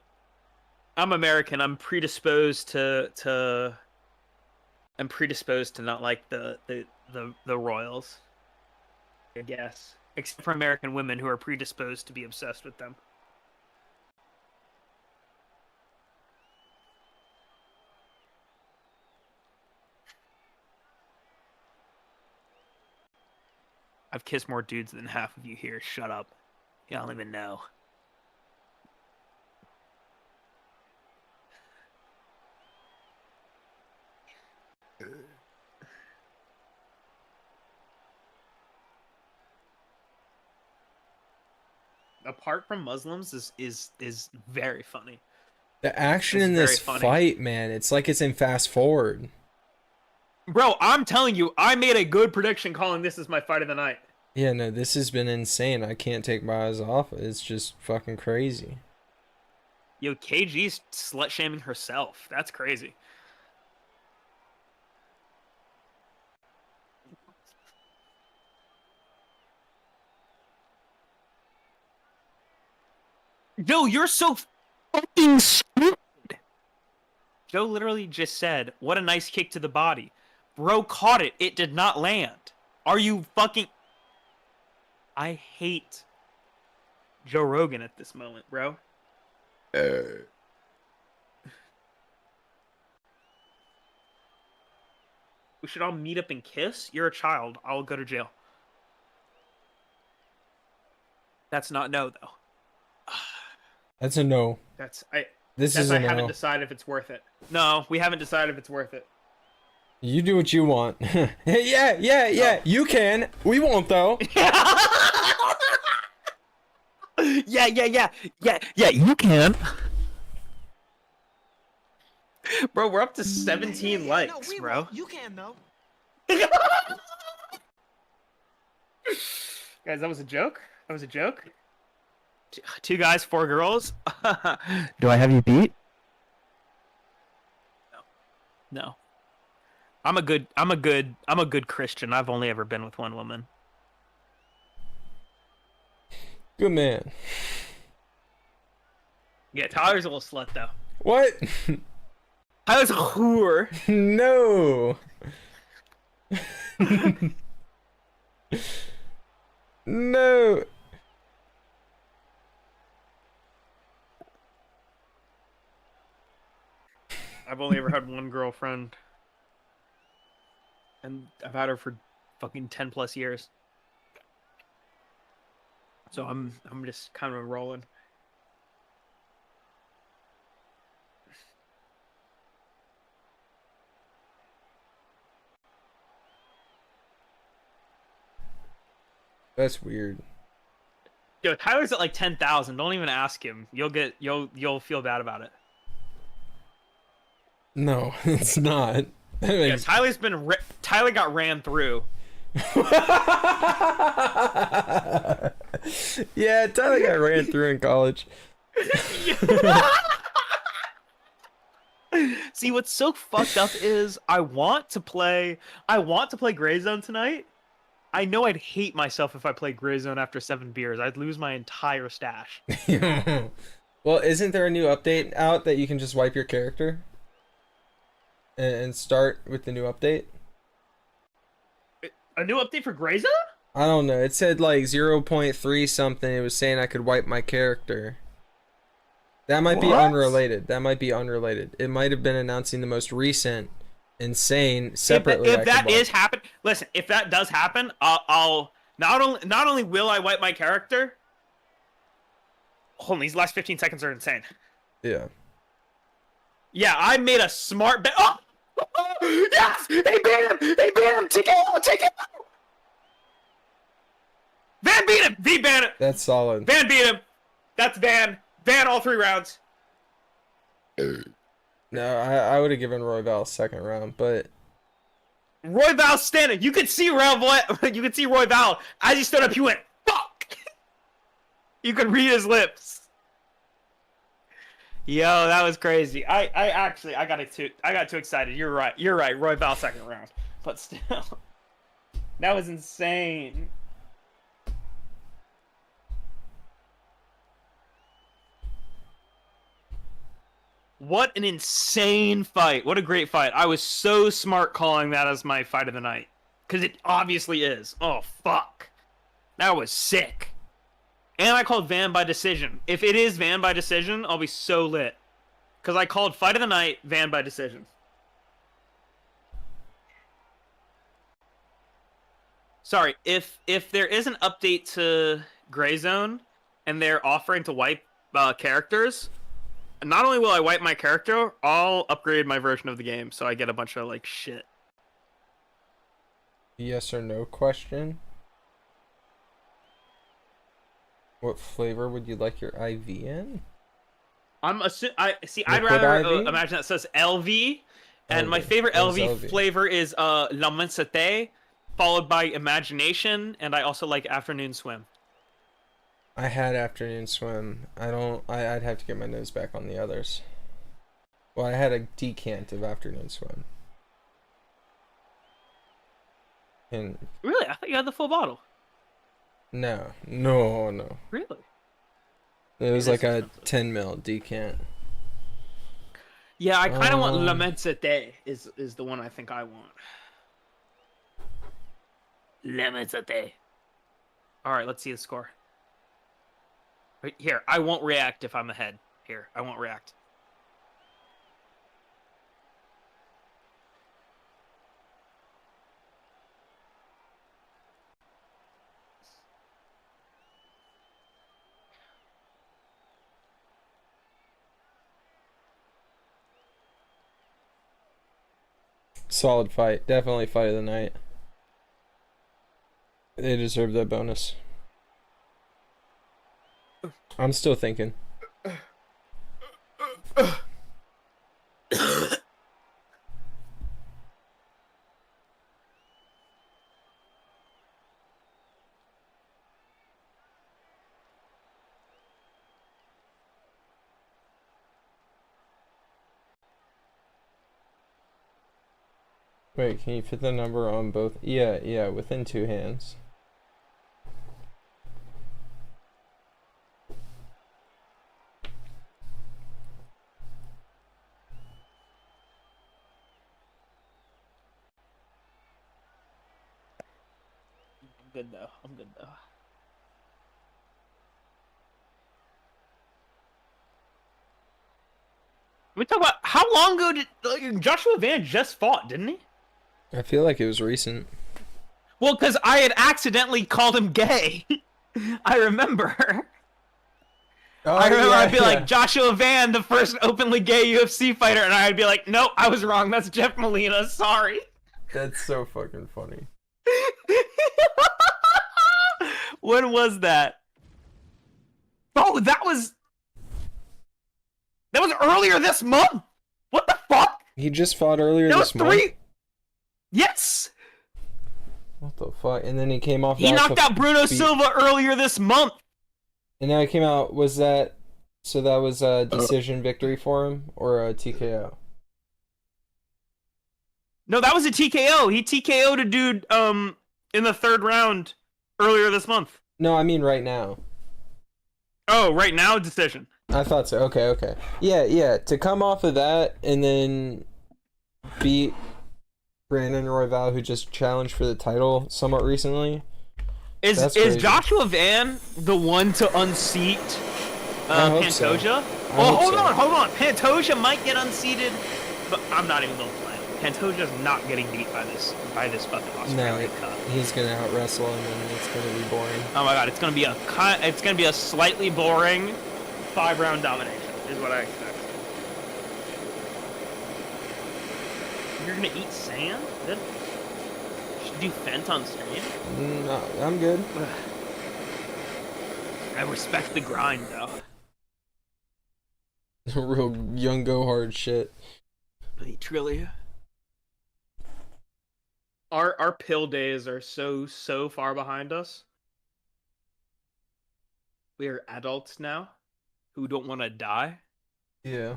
B: I'm American. I'm predisposed to I'm predisposed to not like the royals, I guess. Except for American women who are predisposed to be obsessed with them. I've kissed more dudes than half of you here. Shut up. You don't even know. Apart from Muslims is very funny.
A: The action
B: It's
A: in
B: very
A: this
B: funny.
A: fight, man, it's like it's in fast forward.
B: Bro, I'm telling you, I made a good prediction calling this as my fight of the night.
A: Yeah, no, this has been insane. I can't take my eyes off it. It's just fucking crazy.
B: Yo, KG's slut shaming herself. That's crazy. Joe, you're so fucking stupid. Joe literally just said, "What a nice kick to the body." Bro caught it. It did not land. Are you fucking... I hate Joe Rogan at this moment, bro. We should all meet up and kiss? You're a child. I'll go to jail. That's not no, though.
A: That's a no. This is a
B: I haven't
A: no.
B: decided if it's worth it. No, we haven't decided if it's worth it.
A: You do what you want. Yeah. You can. We won't though.
B: Yeah, you can. Bro, we're up to 17 likes, bro.
E: You can, though.
B: Guys, that was a joke? That was a joke? Two guys, 4 girls? Do I have you beat? No. I'm a good Christian. I've only ever been with one woman.
A: Good man.
B: Yeah, Tyler's a little slut though.
A: What?
B: Tyler's a whore.
A: No. No.
B: I've only ever had one girlfriend. And I've had her for fucking 10 plus years. So I'm just kind of rolling.
A: That's weird.
B: Yo, Tyler's at like 10,000. Don't even ask him. You'll feel bad about it.
A: No, it's not.
B: Yeah, Tyler got ran through.
A: Yeah, Tyler got ran through in college.
B: See, what's so fucked up is I want to play Gray Zone tonight. I know I'd hate myself if I played Gray Zone after 7 beers. I'd lose my entire stash.
A: Well, isn't there a new update out that you can just wipe your character and start with the new update?
B: A new update for Gray Zone?
A: I don't know. It said like 0.3 something. It was saying I could wipe my character. That might be
B: What?
A: unrelated. That might be unrelated. It might have been announcing the most recent insane separately.
B: If that is happen, listen. If that does happen, I'll not only will I wipe my character. Hold on, these last 15 seconds are insane.
A: Yeah.
B: Yeah, I made a smart bet. Oh! Yes! They beat him! They beat him! Take it out! Take it out! Van beat him! V ban it!
A: That's solid.
B: Van beat him! That's Van. Van all 3 rounds.
A: No, I would have given Royval second round, but
B: Roy Val standing. You could see you could see Roy Val as he stood up. He went, "Fuck!" You could read his lips. Yo, that was crazy. I got too excited. You're right. Roy Val second round, but still, that was insane. What an insane fight. What a great fight. I was so smart calling that as my fight of the night. Because it obviously is. Oh, fuck. That was sick. And I called Van by decision. If it is Van by decision, I'll be so lit. Because I called fight of the night, Van by decision. Sorry, if there is an update to Gray Zone, and they're offering to wipe characters, not only will I wipe my character, I'll upgrade my version of the game so I get a bunch of like shit.
A: Yes or no question. What flavor would you like your IV in?
B: I'd
A: Liquid
B: rather
A: IV?
B: imagine that says LV, and my
A: LV.
B: favorite
A: What is
B: LV
A: LV?
B: flavor is L'immensité, followed by Imagination, and I also like Afternoon Swim.
A: I had afternoon swim. I'd have to get my nose back on the others. Well, I had a decant of afternoon swim. And
B: Really? I thought you had the full bottle.
A: no.
B: Really?
A: It was
B: It
A: like
B: is
A: a
B: expensive.
A: 10 ml decant.
B: Yeah, I kind of want
A: Um,
B: L'immensité is the one I think I want. L'immensité. All right, let's see the score. Right here, I won't react if I'm ahead. Here, I won't react.
A: Solid fight. Definitely fight of the night. They deserve that bonus. I'm still thinking. Wait, can you fit the number on both? Yeah, within two hands.
B: I'm good though. I'm good though. We talk about how long ago did Joshua Van just fought, didn't he?
A: I feel like it was recent.
B: Well, because I had accidentally called him gay. I remember.
A: Oh,
B: I remember I'd be
A: yeah.
B: like, Joshua Van, the first openly gay UFC fighter, and I'd be like, nope, I was wrong. That's Jeff Molina. Sorry.
A: That's so fucking funny.
B: When was that? Oh, that was earlier this month. What the fuck?
A: He just fought earlier
B: That was
A: this month.
B: 3. Yes.
A: What the fuck? And then he came off.
B: He knocked out Bruno Silva earlier this month.
A: And now he came out. Was that? So that was a decision victory for him or a TKO?
B: No, that was a TKO. He TKO'd a dude in the 3rd round earlier this month.
A: No, I mean right now.
B: Oh, right now decision.
A: I thought so. Okay. Yeah. To come off of that and then beat Brandon Royval, who just challenged for the title somewhat recently.
B: Is
A: crazy.
B: Joshua Van the one to unseat
A: I hope so.
B: Pantoja?
A: I
B: Well,
A: hope
B: hold
A: so.
B: on. Pantoja might get unseated, but I'm not even gonna play. Pantoja's not getting beat by this fucking
A: No,
B: Australian cup.
A: he's gonna out wrestle him, and it's gonna be boring.
B: Oh my god, it's gonna be a slightly boring 5-round domination, is what I expect. You're gonna eat sand? Good. Should do Fent on stream.
A: No, I'm good.
B: I respect the grind though.
A: Real young go hard shit.
B: Truly. Our pill days are so far behind us. We are adults now who don't want to die.
A: Yeah.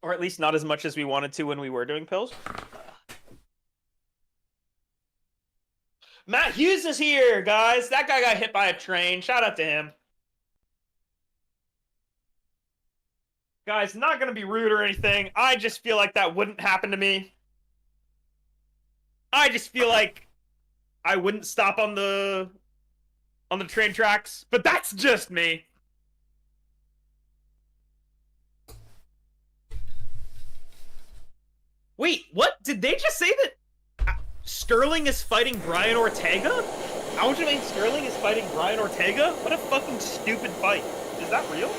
B: Or at least not as much as we wanted to when we were doing pills. Matt Hughes is here, guys. That guy got hit by a train. Shout out to him. Guys, not gonna be rude or anything. I just feel like that wouldn't happen to me. I just feel like I wouldn't stop on the train tracks, but that's just me. Wait, what? Did they just say that Sterling is fighting Brian Ortega? Aljamain Sterling is fighting Brian Ortega? What a fucking stupid fight. Is that real?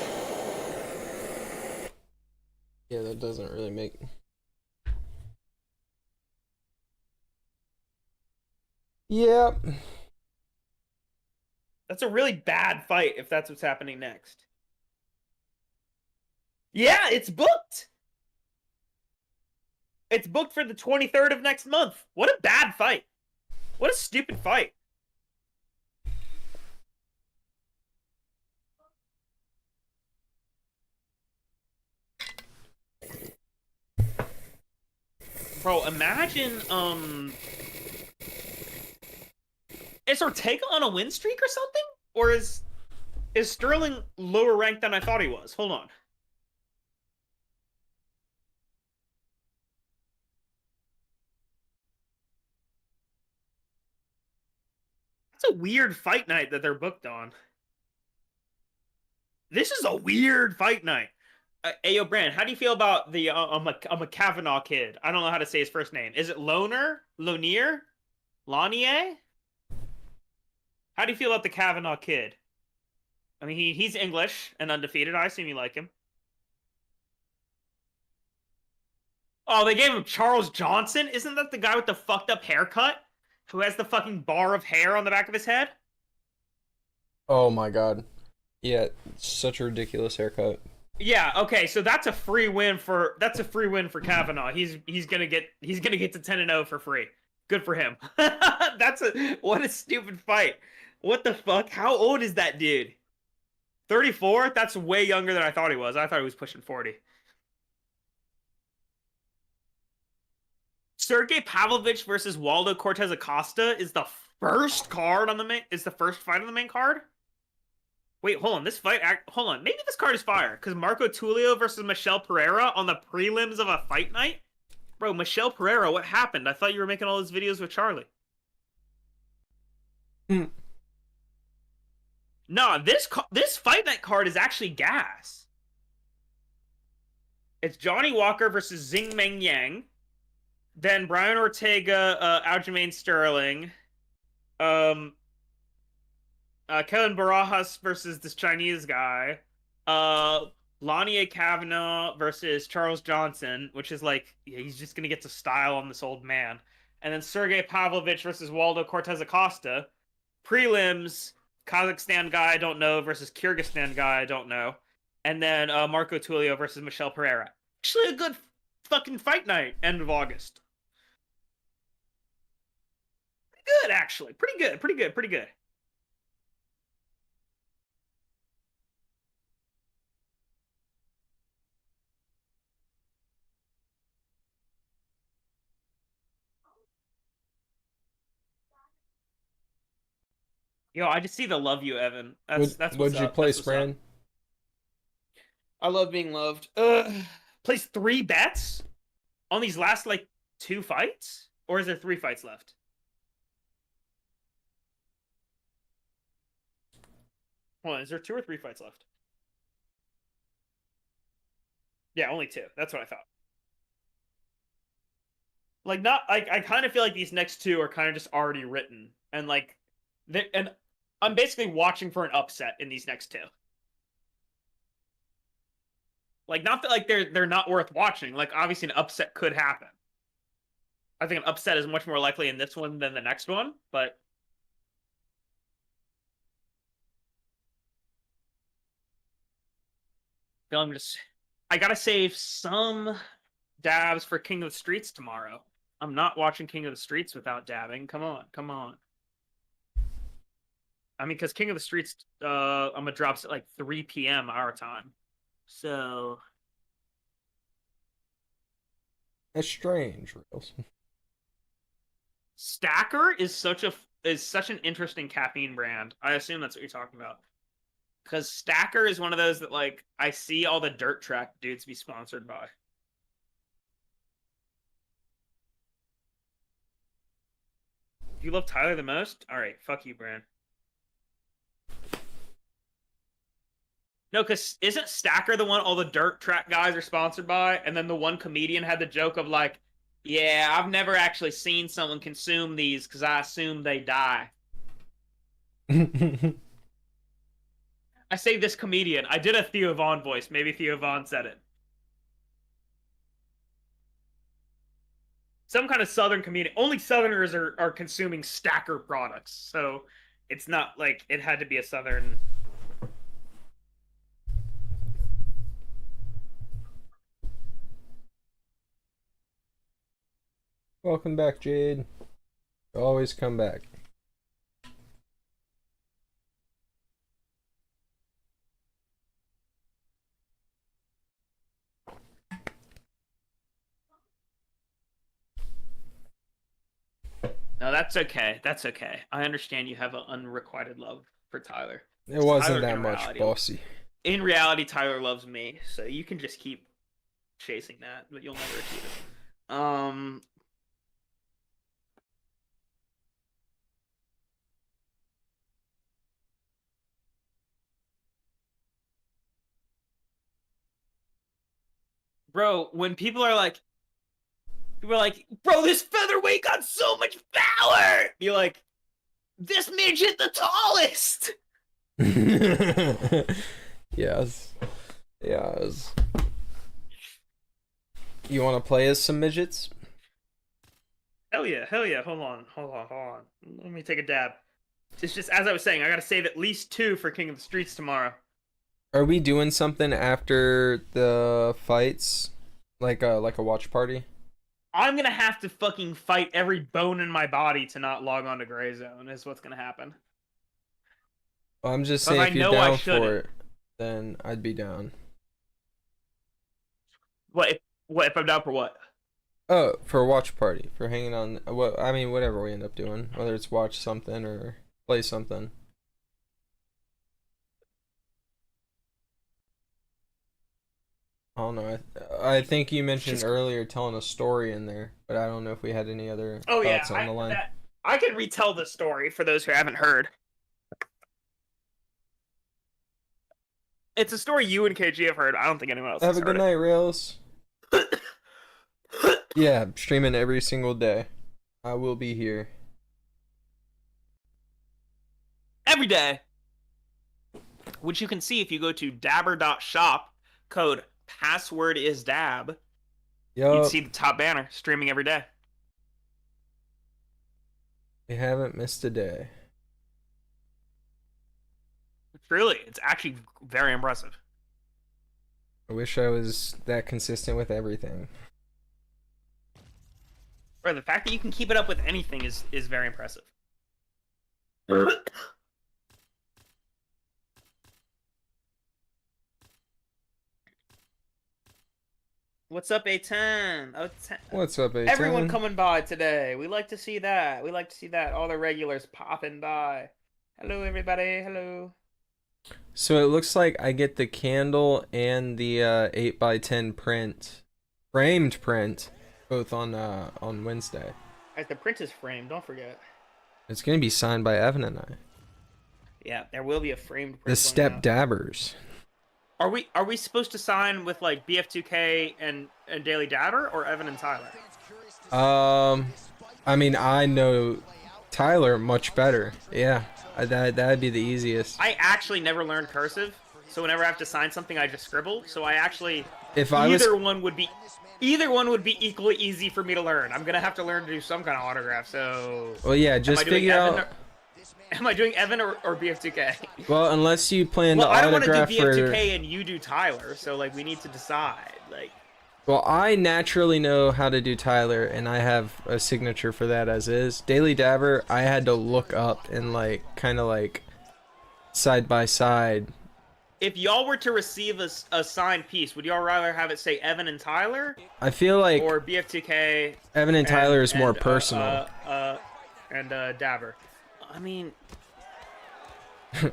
A: Yeah, that doesn't really make... Yep.
B: That's a really bad fight if that's what's happening next. Yeah, it's booked! It's booked for the 23rd of next month. What a bad fight. What a stupid fight. Bro, imagine, is Ortega on a win streak or something? Or is Sterling lower ranked than I thought he was? Hold on. That's a weird fight night that they're booked on. This is a weird fight night. Ayo, Brand, how do you feel about the I'm a Kavanaugh kid? I don't know how to say his first name. Is it Loner? Lonier? Lanier? How do you feel about the Kavanaugh kid? I mean, he's English and undefeated. I assume you like him. Oh, they gave him Charles Johnson? Isn't that the guy with the fucked up haircut? Who has the fucking bar of hair on the back of his head?
A: Oh my god. Yeah, such a ridiculous haircut.
B: Yeah, okay, so that's a free win for Kavanaugh. He's gonna get to 10-0 for free. Good for him. What a stupid fight. What the fuck? How old is that dude? 34? That's way younger than I thought he was. I thought he was pushing 40. Sergey Pavlovich versus Waldo Cortez Acosta is the first card on the main. Is the first fight on the main card? Wait, hold on. Hold on. Maybe this card is fire because Marco Tulio versus Michelle Pereira on the prelims of a fight night. Bro, Michelle Pereira, what happened? I thought you were making all those videos with Charlie. No, this fight night card is actually gas. It's Johnny Walker versus Xing Meng Yang. Then Brian Ortega, Aljamain Sterling. Kevin Barajas versus this Chinese guy. Lanier Kavanaugh versus Charles Johnson, which is like, yeah, he's just going to get to style on this old man. And then Sergey Pavlovich versus Waldo Cortez Acosta. Prelims, Kazakhstan guy I don't know versus Kyrgyzstan guy I don't know. And then Marco Tulio versus Michelle Pereira. Actually a good fucking fight night, end of August. Pretty good, actually. Pretty good. Yo, I just see the love you, Evan. That's what's
A: What'd you
B: up.
A: play,
B: That's what's up.
A: Spran?
B: I love being loved. Place 3 bets on these last like 2 fights, or is there 3 fights left? Hold on, is there 2 or 3 fights left? Yeah, only 2. That's what I thought. Like, not like I kind of feel like these next 2 are kind of just already written, and like, and I'm basically watching for an upset in these next 2. Like, not that like they're not worth watching. Like, obviously an upset could happen. I think an upset is much more likely in this one than the next one, but I gotta save some dabs for King of the Streets tomorrow. I'm not watching King of the Streets without dabbing. Come on. I mean, because King of the Streets, I'm gonna drop at like 3 p.m. our time. So
A: That's strange, Rails.
B: Stacker is such an interesting caffeine brand. I assume that's what you're talking about. Because Stacker is one of those that, like, I see all the dirt track dudes be sponsored by. You love Tyler the most? Alright, fuck you, Brand. No, because isn't Stacker the one all the dirt track guys are sponsored by? And then the one comedian had the joke of like, yeah, I've never actually seen someone consume these because I assume they die. I say this comedian. I did a Theo Vaughn voice. Maybe Theo Vaughn said it. Some kind of Southern comedian. Only Southerners are consuming Stacker products. So it's not like it had to be a Southern...
A: Welcome back, Jade. Always come back.
B: No, that's okay. That's okay. I understand you have an unrequited love for Tyler.
A: It wasn't
B: Tyler,
A: that
B: in
A: much,
B: reality,
A: bossy.
B: In reality, Tyler loves me, so you can just keep chasing that, but you'll never achieve it. Bro, when people are like, bro, this featherweight got so much power. You're like, this midget the tallest.
A: Yes. Yes. You want to play as some midgets?
B: Hell yeah, hell yeah. Hold on. Let me take a dab. It's just, as I was saying, I gotta save at least 2 for King of the Streets tomorrow.
A: Are we doing something after the fights? Like a watch party?
B: I'm gonna have to fucking fight every bone in my body to not log on to Gray Zone, is what's gonna happen.
A: I'm just
B: But
A: saying,
B: I
A: if you're
B: know I
A: down
B: shouldn't.
A: for it, then I'd be down.
B: What if I'm down for what?
A: Oh, for a watch party, for hanging on. What I mean, whatever we end up doing, whether it's watch something or play something. I don't know. I think you mentioned earlier telling a story in there, but I don't know if we had any other thoughts on the line.
B: I can retell the story for those who haven't heard. It's a story you and KG have heard. I don't think anyone else has
A: Have a good
B: heard
A: night, Rails. Yeah, streaming every single day. I will be here.
B: Every day. Which you can see if you go to dabber.shop, code password is dab.
A: Yup.
B: You'd see the top banner, streaming every day.
A: We haven't missed a day.
B: Truly, it's actually very impressive.
A: I wish I was that consistent with everything.
B: Bro, the fact that you can keep it up with anything is very impressive. What's up, A10?
A: What's up, A10?
B: Everyone coming by today. We like to see that. We like to see that. All the regulars popping by. Hello, everybody. Hello.
A: So it looks like I get the candle and the 8x10 print, framed print, both on Wednesday.
B: The print is framed. Don't forget.
A: It's gonna be signed by Evan and I.
B: Yeah, there will be a framed print.
A: The Step Dabbers.
B: Are we supposed to sign with like BF2K and Daily Dabber or Evan and Tyler?
A: I mean, I know Tyler much better. Yeah, that'd be the easiest.
B: I actually never learned cursive, so whenever I have to sign something, I just scribble. So I actually, either one would be equally easy for me to learn. I'm gonna have to learn to do some kind of autograph. So.
A: Well, yeah, just figure out.
B: Am I doing Evan or BF2K?
A: Well, unless you plan to
B: I don't want to do
A: autograph
B: BF2K and you do Tyler, so like we need to decide. Like.
A: Well, I naturally know how to do Tyler, and I have a signature for that as is. Daily Dabber, I had to look up and like kind of like side by side.
B: If y'all were to receive a signed piece, would y'all rather have it say Evan and Tyler?
A: I feel like
B: or BF2K.
A: Evan and Tyler is more personal.
B: And Dabber. I mean,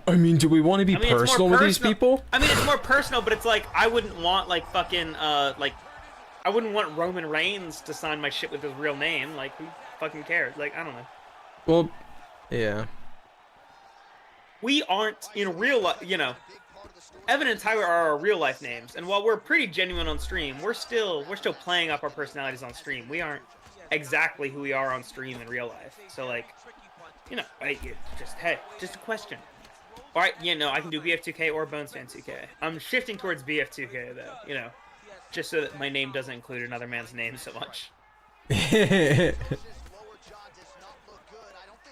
A: I mean, do we want to be
B: I mean, it's more
A: personal with these
B: personal-
A: people?
B: I mean, it's more personal, but it's like I wouldn't want like fucking like I wouldn't want Roman Reigns to sign my shit with his real name. Like, who fucking cares? Like, I don't know.
A: Well, yeah.
B: We aren't in real life, you know. Evan and Tyler are our real life names, and while we're pretty genuine on stream, we're still playing up our personalities on stream. We aren't exactly who we are on stream in real life. So like, you know, just a question. All right, you know, I can do BF2K or Bonestan 2K. I'm shifting towards BF2K though, you know, just so that my name doesn't include another man's name so much.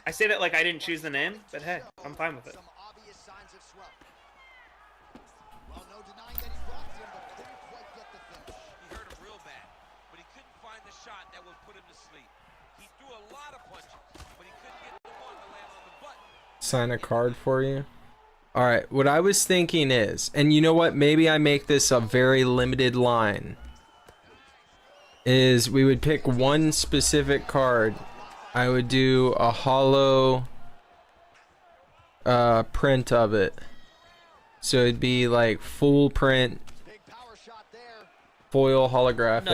B: I say that like I didn't choose the name, but hey, I'm fine with it.
E: He hurt him real bad, but he couldn't find the shot that would put him to sleep. He threw a lot of punches, but he couldn't get the one to land on the button.
A: Sign a card for you. All right, what I was thinking is, and you know what, maybe I make this a very limited line, is we would pick one specific card. I would do a hollow print of it. So it'd be like full print, foil holographic.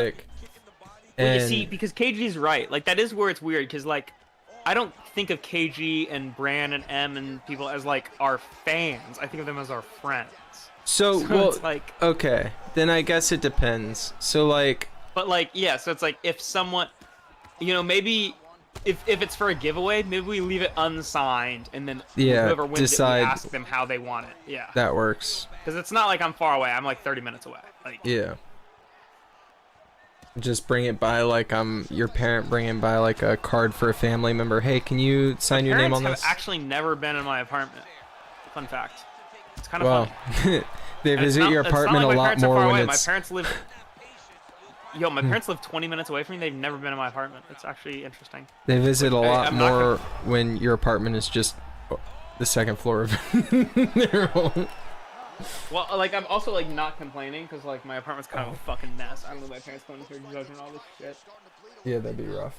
B: Well, you
A: And
B: see, because KG's right. Like, that is where it's weird, because, like, I don't think of KG and Bran and M and people as, like, our fans. I think of them as our friends.
A: so well,
B: it's like...
A: okay, then I guess it depends. So, like...
B: But, like, yeah, so it's like, if someone... You know, maybe... If it's for a giveaway, maybe we leave it unsigned, and then
A: Yeah,
B: whoever wins
A: decide-
B: it, we ask them how they want it. Yeah.
A: That works.
B: Because it's not like I'm far away. I'm, like, 30 minutes away. Like,
A: Yeah. Just bring it by like I'm your parent bringing by like a card for a family member. Hey, can you sign your name on
B: parents
A: this?
B: have actually never been in my apartment. Fun fact. It's kind of
A: Well,
B: funny.
A: they
B: And it's
A: visit
B: not-
A: your
B: it's not
A: apartment
B: like
A: a
B: my
A: lot
B: parents are
A: more
B: far
A: when
B: away.
A: it's...
B: My parents live... Yo, my parents live 20 minutes away from me. They've never been in my apartment. It's actually interesting.
A: They visit a lot
B: I'm not
A: more when your apartment is just the second floor of their home.
B: Well, like, I'm also, like, not complaining, because, like, my apartment's kind of a fucking mess. I don't know my parents going through drugs and all this shit.
A: Yeah, that'd be rough.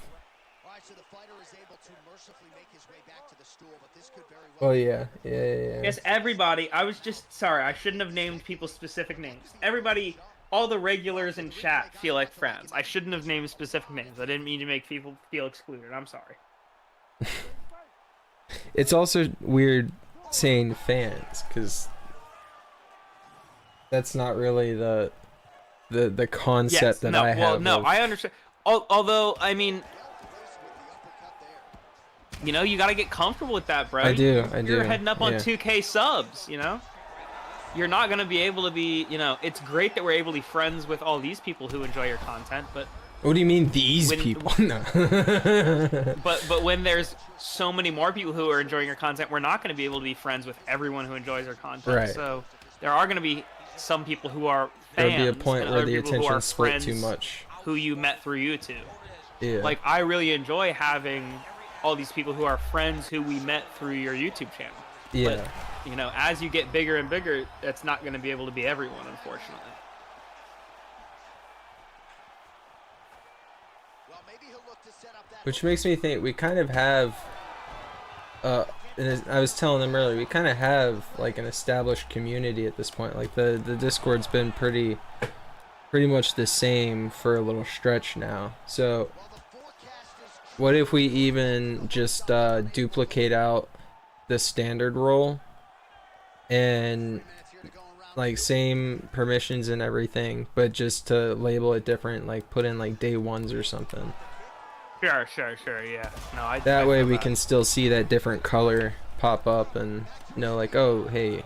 A: Oh yeah, yeah.
B: Yes, everybody. I was just sorry. I shouldn't have named people specific names. Everybody, all the regulars in chat feel like friends. I shouldn't have named specific names. I didn't mean to make people feel excluded. I'm sorry.
A: It's also weird saying fans, because that's not really the concept
B: Yes,
A: that
B: no,
A: I have.
B: well, no,
A: of-
B: I understand. Although, I mean, you know, you got to get comfortable with that, bro.
A: I do.
B: You're heading up on
A: yeah.
B: 2K subs, you know? You're not going to be able to be, you know, it's great that we're able to be friends with all these people who enjoy your content, but...
A: What do you mean these
B: When-
A: people? No.
B: But when there's so many more people who are enjoying your content, we're not going to be able to be friends with everyone who enjoys our content.
A: Right.
B: So there are going to be some people who are fans.
A: There'll be a point
B: and
A: where
B: other
A: the
B: people who
A: attention
B: are
A: split too
B: friends
A: much.
B: Who you met through YouTube.
A: Yeah.
B: Like, I really enjoy having all these people who are friends who we met through your YouTube channel.
A: yeah.
B: But, you know, as you get bigger and bigger, that's not going to be able to be everyone, unfortunately.
A: Which makes me think we kind of have, and I was telling them earlier, we kind of have like an established community at this point. Like the Discord's been pretty much the same for a little stretch now. So what if we even just duplicate out the standard role and like same permissions and everything, but just to label it different, like put in like day ones or something.
B: Sure, yeah. No, I
A: That way
B: feel
A: we
B: that.
A: can still see that different color pop up and know like, oh, hey.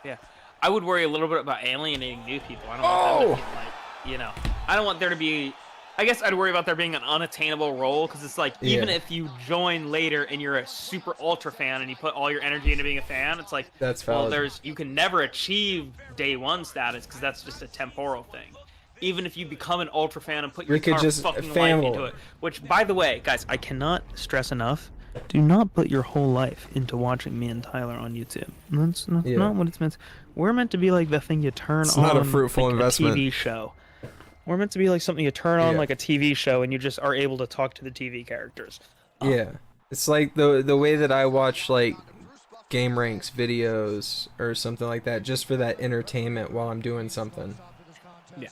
B: Yeah. I would worry a little bit about alienating new people. I don't want them to feel like, you know, I don't want there to be, I guess I'd worry about there being an unattainable role, because it's like, even
A: Yeah.
B: if you join later and you're a super ultra fan and you put all your energy into being a fan, it's like,
A: That's
B: well,
A: valid.
B: you can never achieve day one status, because that's just a temporal thing. Even if you become an ultra fan and put your
A: We could
B: entire
A: just
B: fucking
A: fan
B: life into
A: war.
B: it, which, by the way, guys, I cannot stress enough, do not put your whole life into watching me and Tyler on YouTube. That's
A: Yeah.
B: not what it's meant. We're meant to be like the thing you turn
A: It's
B: on.
A: not a fruitful
B: like
A: investment.
B: A TV show. We're meant to be like something you turn on
A: Yeah.
B: like a TV show, and you just are able to talk to the TV characters.
A: Yeah. It's like the way that I watch like game ranks videos or something like that, just for that entertainment while I'm doing something.
B: Yeah,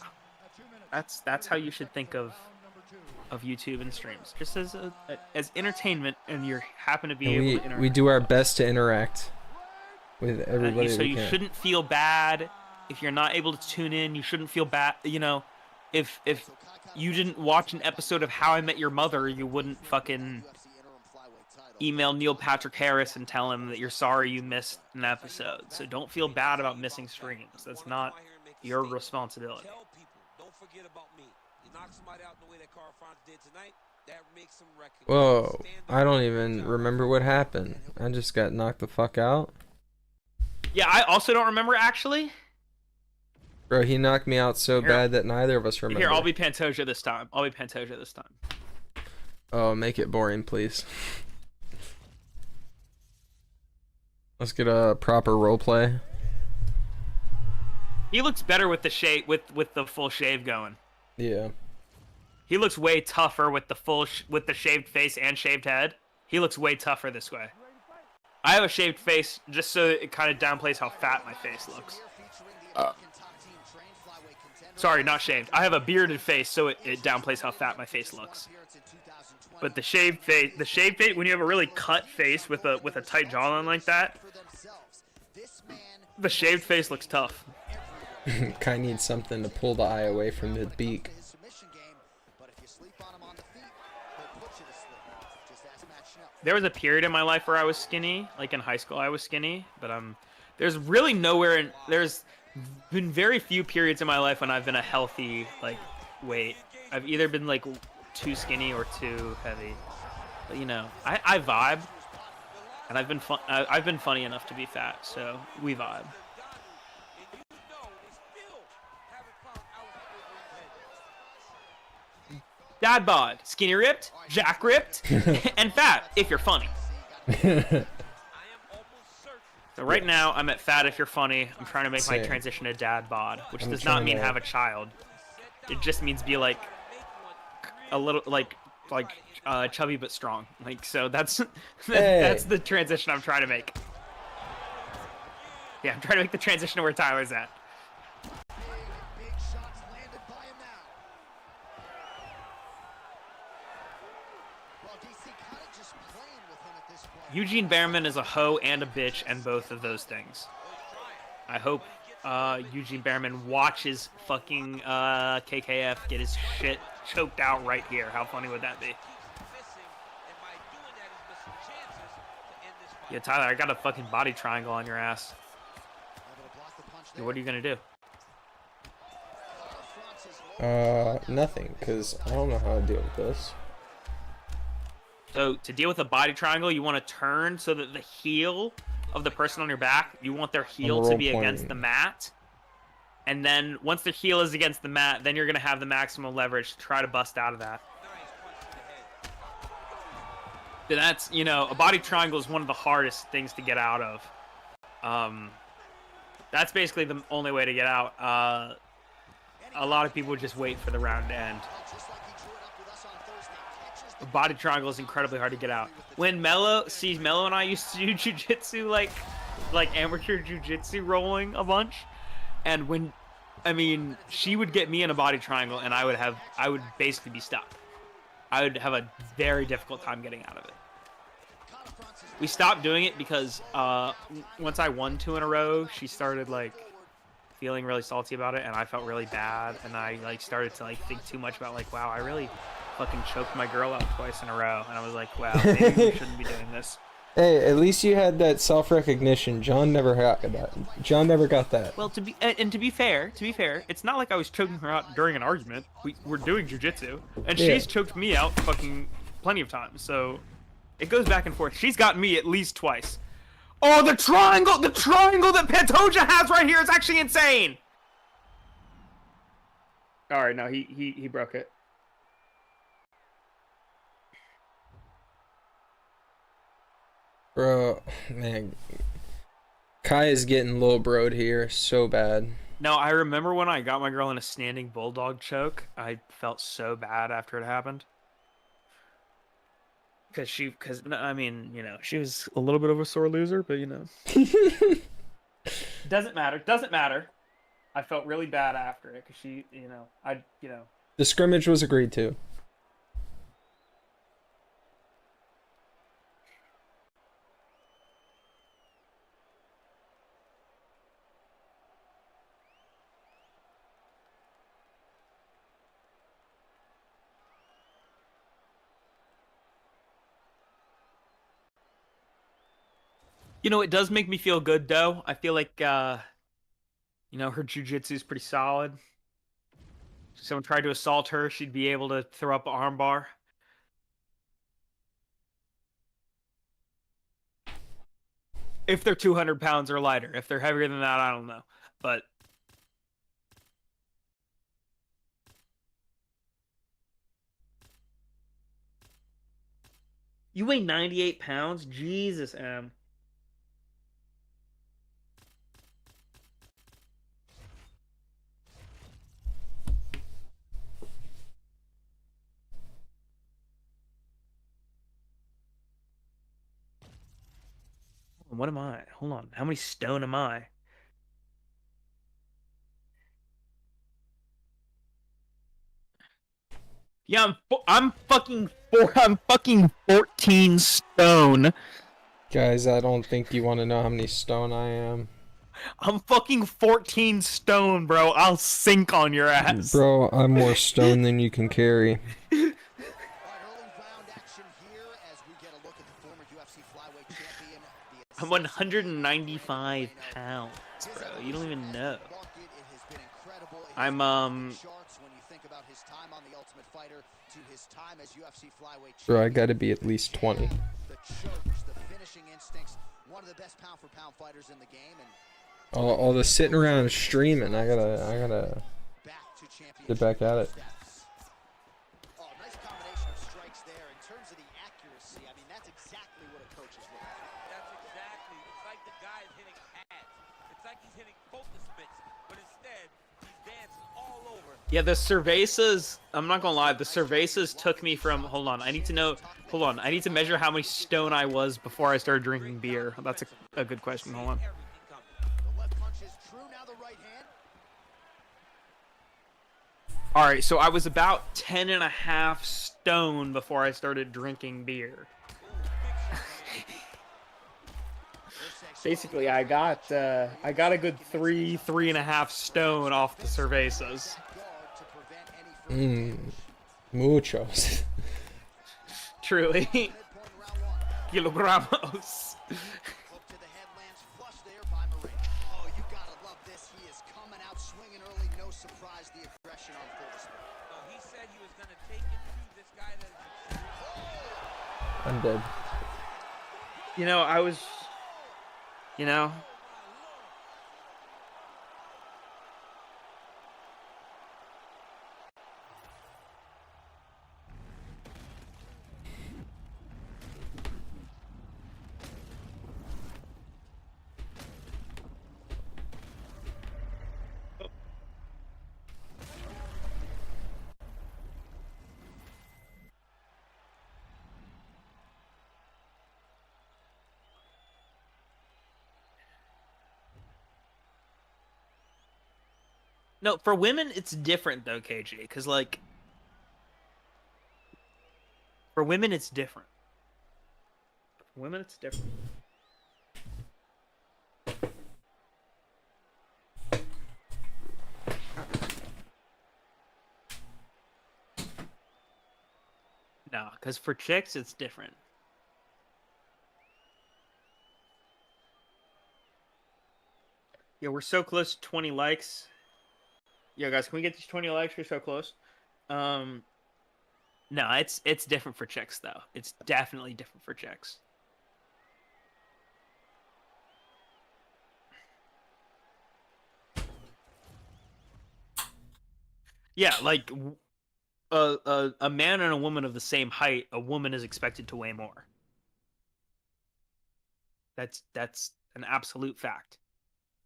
B: that's how you should think of YouTube and streams, just as entertainment, and you happen to be
A: And
B: able
A: we
B: to interact.
A: we do our best to interact with everybody
B: So
A: that we
B: you
A: can.
B: shouldn't feel bad if you're not able to tune in. You shouldn't feel bad, if you didn't watch an episode of How I Met Your Mother, you wouldn't fucking email Neil Patrick Harris and tell him that you're sorry you missed an episode. So don't feel bad about missing streams. That's not your responsibility.
E: Tell people, don't forget about me. You knock somebody out the way that Carl Franz did tonight, that makes him recognize.
A: Whoa, I don't even remember what happened. I just got knocked the fuck out.
B: Yeah, I also don't remember, actually.
A: Bro, he knocked me out so
B: Here.
A: bad that neither of us remember.
B: Here, I'll be Pantoja this time.
A: Oh, make it boring, please. Let's get a proper role play.
B: He looks better with the shave, with the full shave going.
A: Yeah.
B: He looks way tougher with the with the shaved face and shaved head. He looks way tougher this way. I have a shaved face just so it kind of downplays how fat my face looks. Sorry, not shaved. I have a bearded face, so it downplays how fat my face looks. But the shaved face, when you have a really cut face with a tight jawline like that, the shaved face looks tough.
A: Kai needs something to pull the eye away from the beak.
B: There was a period in my life where I was skinny, like in high school I was skinny, but there's really there's been very few periods in my life when I've been a healthy like weight. I've either been like too skinny or too heavy. But you know, I vibe, and I've been funny enough to be fat, so we vibe. Dad bod, skinny ripped, jack ripped, and fat if you're funny. So right now I'm at fat if you're funny. I'm trying to make my transition to dad bod, which does not mean have a child. It just means be like a little like chubby but strong. Like, so that's that's the transition I'm trying to make. Yeah, I'm trying to make the transition to where Tyler's at. Eugene Behrman is a hoe and a bitch, and both of those things. I hope Eugene Behrman watches fucking KKF get his shit choked out right here. How funny would that be? Yeah, Tyler, I got a fucking body triangle on your ass. Yeah, what are you gonna do?
A: Nothing, because I don't know how to deal with this.
B: So to deal with a body triangle, you want to turn so that the heel of the person on your back, you want their heel to be against the mat. And then once their heel is against the mat, then you're going to have the maximum leverage to try to bust out of that. So that's, you know, a body triangle is one of the hardest things to get out of. That's basically the only way to get out. A lot of people just wait for the round to end. A body triangle is incredibly hard to get out. When Mello and I used to do jujitsu, like amateur jujitsu rolling a bunch, and when, I mean, she would get me in a body triangle, and I would basically be stuck. I would have a very difficult time getting out of it. We stopped doing it because once I won 2 in a row, she started like feeling really salty about it, and I felt really bad, and I like started to like think too much about like, wow, I really fucking choked my girl out twice in a row, and I was like, wow, maybe we shouldn't be doing this.
A: Hey, at least you had that self-recognition. John never got that. John never got that.
B: Well, to be fair, it's not like I was choking her out during an argument. We're doing jujitsu, and she's choked me out fucking plenty of times. So it goes back and forth. She's gotten me at least twice. Oh, the triangle that Pantoja has right here is actually insane. All right, no, he broke it.
A: Bro, man, Kai is getting little broed here so bad.
B: No, I remember when I got my girl in a standing bulldog choke. I felt so bad after it happened. Because I mean, you know, she was a little bit of a sore loser, but you know, doesn't matter. Doesn't matter. I felt really bad after it because she, you know,
A: The scrimmage was agreed to.
B: you know, it does make me feel good though. I feel like, you know, her jujitsu is pretty solid. If someone tried to assault her, she'd be able to throw up an armbar. If they're 200 pounds or lighter. If they're heavier than that, I don't know. But you weigh 98 pounds? Jesus, Em. What am I? Hold on. How many stone am I? Yeah, I'm fucking 14 stone.
A: Guys, I don't think you want to know how many stone I am.
B: I'm fucking 14 stone, bro. I'll sink on your ass.
A: Bro, I'm more stone than you can carry.
C: All right, early round action here as we get a look at the former UFC flyweight champion.
B: I'm 195 pounds, bro. You don't even know. I'm
C: charts when you think about his time on the Ultimate Fighter to his time as UFC flyweight champion.
A: Bro, I gotta be at least 20.
C: The chokes, the finishing instincts, one of the best pound for pound fighters in the game, and
A: All the sitting around streaming, I gotta
C: back to championship
A: get back at it.
C: steps. Oh, nice combination of strikes there. In terms of the accuracy, I mean, that's exactly what a coach is looking for.
E: That's exactly. It's like the guy is hitting pads. It's like he's hitting focus mitts, but instead he's dancing all over.
B: yeah, the cervezas, I'm not gonna lie, the cervezas took me from, hold on, I need to measure how many stone I was before I started drinking beer. That's a good question, hold on.
E: Everything coming.
C: The left punch is true. Now the right hand.
B: Alright, so I was about 10 and a half stone before I started drinking beer. Basically, I got a good 3.5 stone off the cervezas.
C: Guard to prevent any further
A: Muchos.
B: Truly.
C: midpoint in round one.
B: Kilogramos.
C: Hook to the head lands flush there by Moran. Oh, you gotta love this. He is coming out swinging early. No surprise, the aggression on full display.
E: No, he said he was going to take it to this guy that is
A: I'm dead.
B: You know, I was, you know, no, for women it's different though, KG, because like for women it's different. For women it's different. No, because for chicks it's different. Yeah, we're so close to 20 likes. Yo, guys, can we get these 20 likes? We're so close. No, it's different for chicks though. It's definitely different for chicks. Yeah, like a man and a woman of the same height, a woman is expected to weigh more. That's an absolute fact.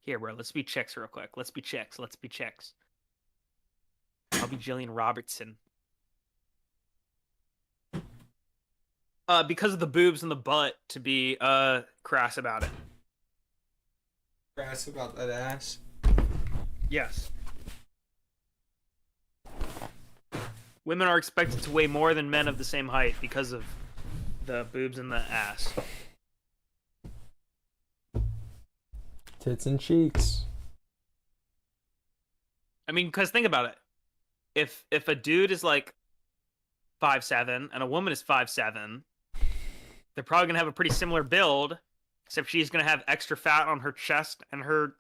B: Here, bro, let's be chicks real quick. Let's be chicks. Let's be chicks. I'll be Jillian Robertson. because of the boobs and the butt, to be crass about it.
A: Crass about that ass.
B: Yes. Women are expected to weigh more than men of the same height because of the boobs and the ass.
A: Tits and cheeks.
B: I mean, because think about it. If a dude is like 5'7" and a woman is 5'7", they're probably gonna have a pretty similar build, except she's gonna have extra fat on her chest and her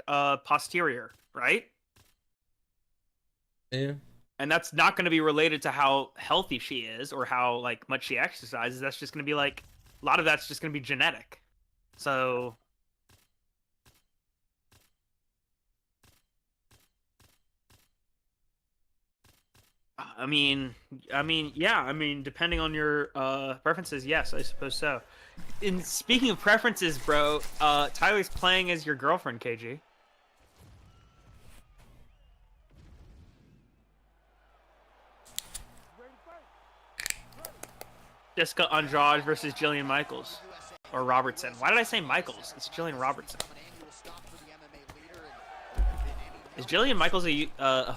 B: posterior, right?
A: Yeah.
B: And that's not going to be related to how healthy she is or how like much she exercises. That's just going to be like a lot of that's just going to be genetic. So yeah, depending on your preferences, yes, I suppose so. And speaking of preferences, bro, Tyler's playing as your girlfriend, KG. Jessica Andrade versus Jillian Michaels. Or Robertson. Why did I say Michaels? It's Jillian Robertson. Is Jillian Michaels a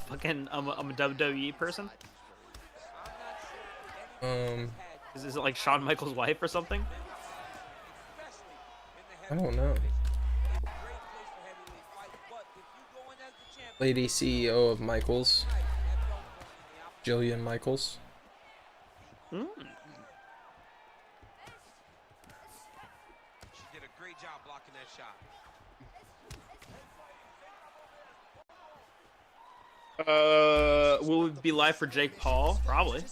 B: fucking a WWE person? Is it like Shawn Michaels' wife or something?
A: I don't know. Lady CEO of Michaels. Jillian Michaels.
E: She did a great job blocking that shot.
B: Will it be live for Jake Paul? Probably.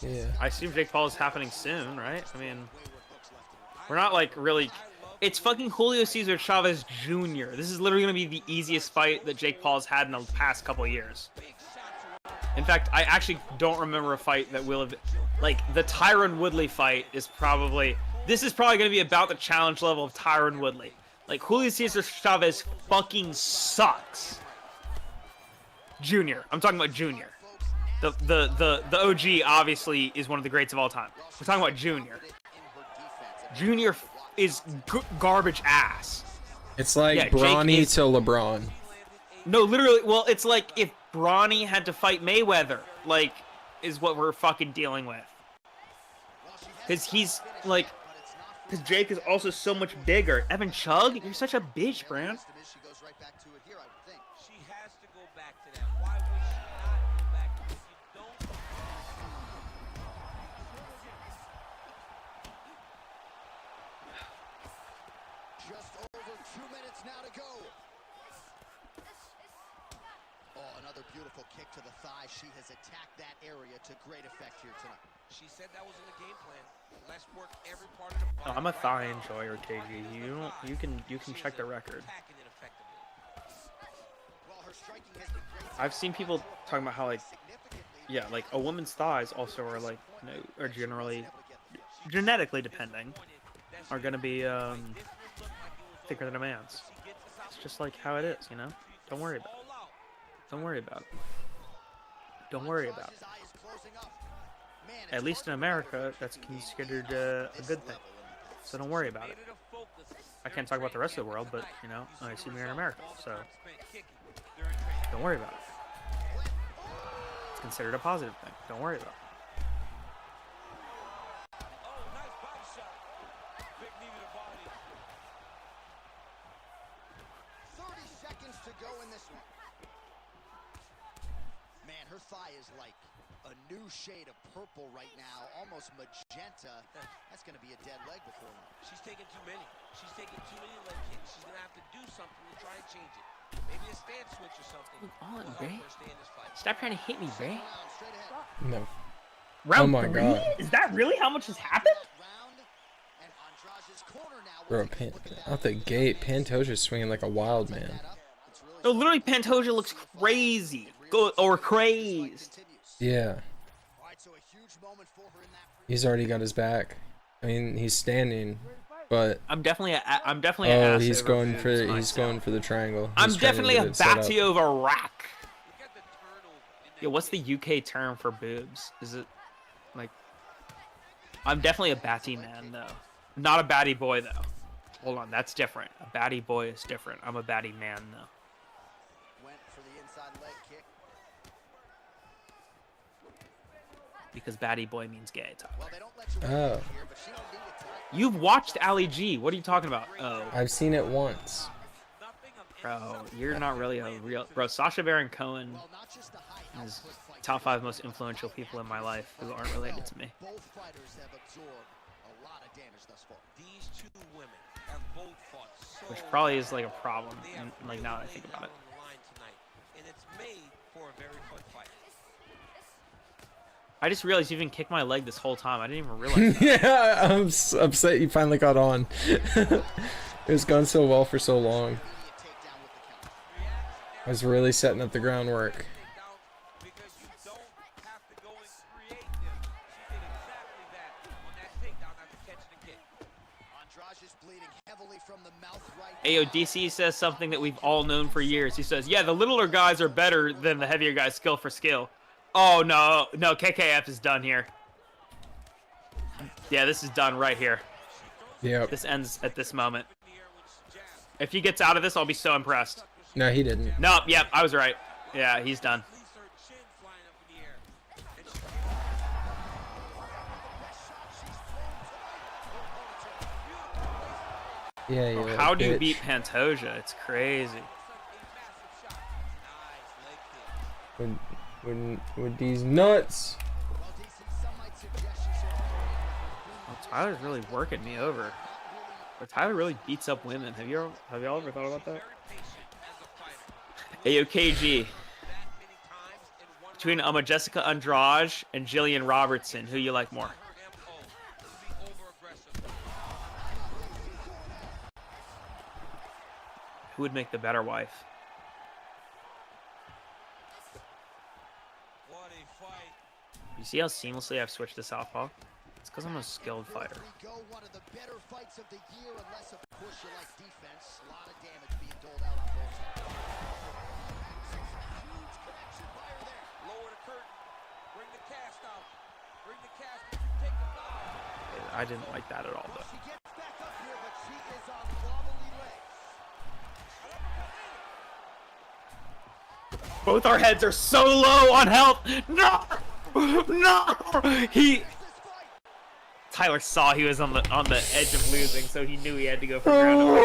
A: Yeah.
B: I assume Jake Paul is happening soon, right? I mean, we're not like really. It's fucking Julio Cesar Chavez Jr. This is literally gonna be the easiest fight that Jake Paul's had in the past couple of years. In fact, I actually don't remember a fight that will have. Like the Tyron Woodley fight is probably. This is probably gonna be about the challenge level of Tyron Woodley. Like Julio Cesar Chavez fucking sucks. Junior. I'm talking about Junior. The OG obviously is one of the greats of all time. We're talking about Junior. Junior is garbage ass.
A: It's like
B: Yeah,
A: Bronny to LeBron.
B: No, literally. Well, it's like if Bronny had to fight Mayweather, like, is what we're fucking dealing with. Because he's like, because Jake is also so much bigger. Evan Chug, you're such a bitch, Brand.
E: She has to go back to that. Why would she not go back to it? If you don't.
C: Just over 2 minutes now to go. Oh, another beautiful kick to the thigh. She has attacked that area to great effect here tonight.
E: She said that was in the game plan. Let's work every part of the body.
B: I'm a thigh enjoyer, KG. You can check the record.
E: Attacking it effectively.
C: Well, her striking has been great.
B: I've seen people talking about how like, yeah, like a woman's thighs also are like, you know, are generally, genetically depending, are gonna be thicker than a man's. It's just like how it is, you know. Don't worry about it. Don't worry about it. Don't worry about it. At least in America, that's considered a good thing. So don't worry about it. I can't talk about the rest of the world, but, you know, I assume you're in America, so don't worry about it. It's considered a positive thing. Don't worry about it.
C: 30 seconds to go in this one. Man, her thigh is like a new shade of purple right now, almost magenta. That's going to be a dead leg before long.
E: She's taking too many. She's taking too many leg kicks. She's going to have to do something to try and change it. Maybe a stance switch or something.
F: Come on,
E: will
F: Bray.
E: help her stay in this fight.
B: Stop trying to hit me, Bray.
C: Straight ahead.
A: No.
B: Round
A: my
B: 3?
A: God.
B: Is that really how much has happened?
C: Round, and Andrade's corner now.
A: Bro, out the gate, Pantoja's swinging like a wild man.
B: No, literally, Pantoja looks crazy. Or crazed.
A: Yeah.
C: All right, so a huge moment for her in that.
A: He's already got his back. I mean, he's standing, but
B: I'm definitely a
A: oh,
B: ass
A: he's
B: over
A: going
B: boobs
A: for
B: myself.
A: the triangle.
B: I'm
A: He's trying to
B: definitely
A: get
B: a
A: it set up.
B: Batty over rack.
E: Look at the turnover in that
B: Yeah, what's the UK term for boobs? Is it like I'm definitely a batty man, though. Not a batty boy, though. Hold on, that's different. A batty boy is different. I'm a batty man, though.
C: Went for the inside leg kick.
B: Because batty boy means gay, Tyler.
C: Well, they don't let you win
A: Oh.
C: here, but she don't need it tonight.
B: You've watched Ali G. What are you talking about? Oh,
A: I've seen it once.
B: bro, you're not really a real... Bro, Sacha Baron Cohen
C: Well, not just the high
B: is
C: output fight,
B: top 5 most influential people in my life who aren't related to me.
C: both fighters have absorbed a lot of damage thus far.
E: These two women have both fought so
B: Which probably is like a
E: well.
B: problem,
E: They have
B: like
E: really
B: now that I
E: laid
B: think
E: it
B: about
E: out
B: it.
E: on the line tonight, and it's made for a very fun fight.
B: I just realized you even kicked my leg this whole time. I didn't even realize that.
A: Yeah, I'm upset you finally got on. It was going so well for so long.
C: Immediate takedown with the counter.
A: I was really setting up the groundwork.
E: Takedown because you don't have to go and create them. She did exactly that on that takedown after catching the kick.
C: Andrade is bleeding heavily from the mouth right
B: Ayo, DC says something that we've all known for years. He says, yeah, the littler guys are better than the heavier guys skill for skill. Oh, no. No, KKF is done here. Yeah, this is done right here.
A: Yep.
B: This ends at this moment. If he gets out of this, I'll be so impressed.
A: No, he didn't.
B: Nope, yep, I was right. Yeah, he's done.
E: Leaves her chin flying up in the air. And she
A: Yeah, yeah.
B: How do you
A: bitch.
B: beat Pantoja? It's crazy.
A: With these nuts.
C: Well, DC, some might suggest she's sort of
B: Oh, Tyler's really working me over. But Tyler really beats up women. Have y'all ever thought about that? Ayo, KG. Between Jessica Andrade and Jillian Robertson, who you like more? Who would make the better wife?
E: What a fight.
B: You see how seamlessly I've switched to southpaw? It's because I'm a skilled fighter.
C: Here we go, one of the better fights of the year, unless of course you like defense. A lot of damage being doled out on both sides. Huge connection fire there.
E: Lower the curtain. Bring the cast out. Bring the cast. Take the block.
B: I didn't like that at all, though.
C: She gets back up here, but she is on wobbly legs.
B: Both our heads are so low on health. No, no. Tyler saw he was on the edge of losing, so he knew he had to go for ground over.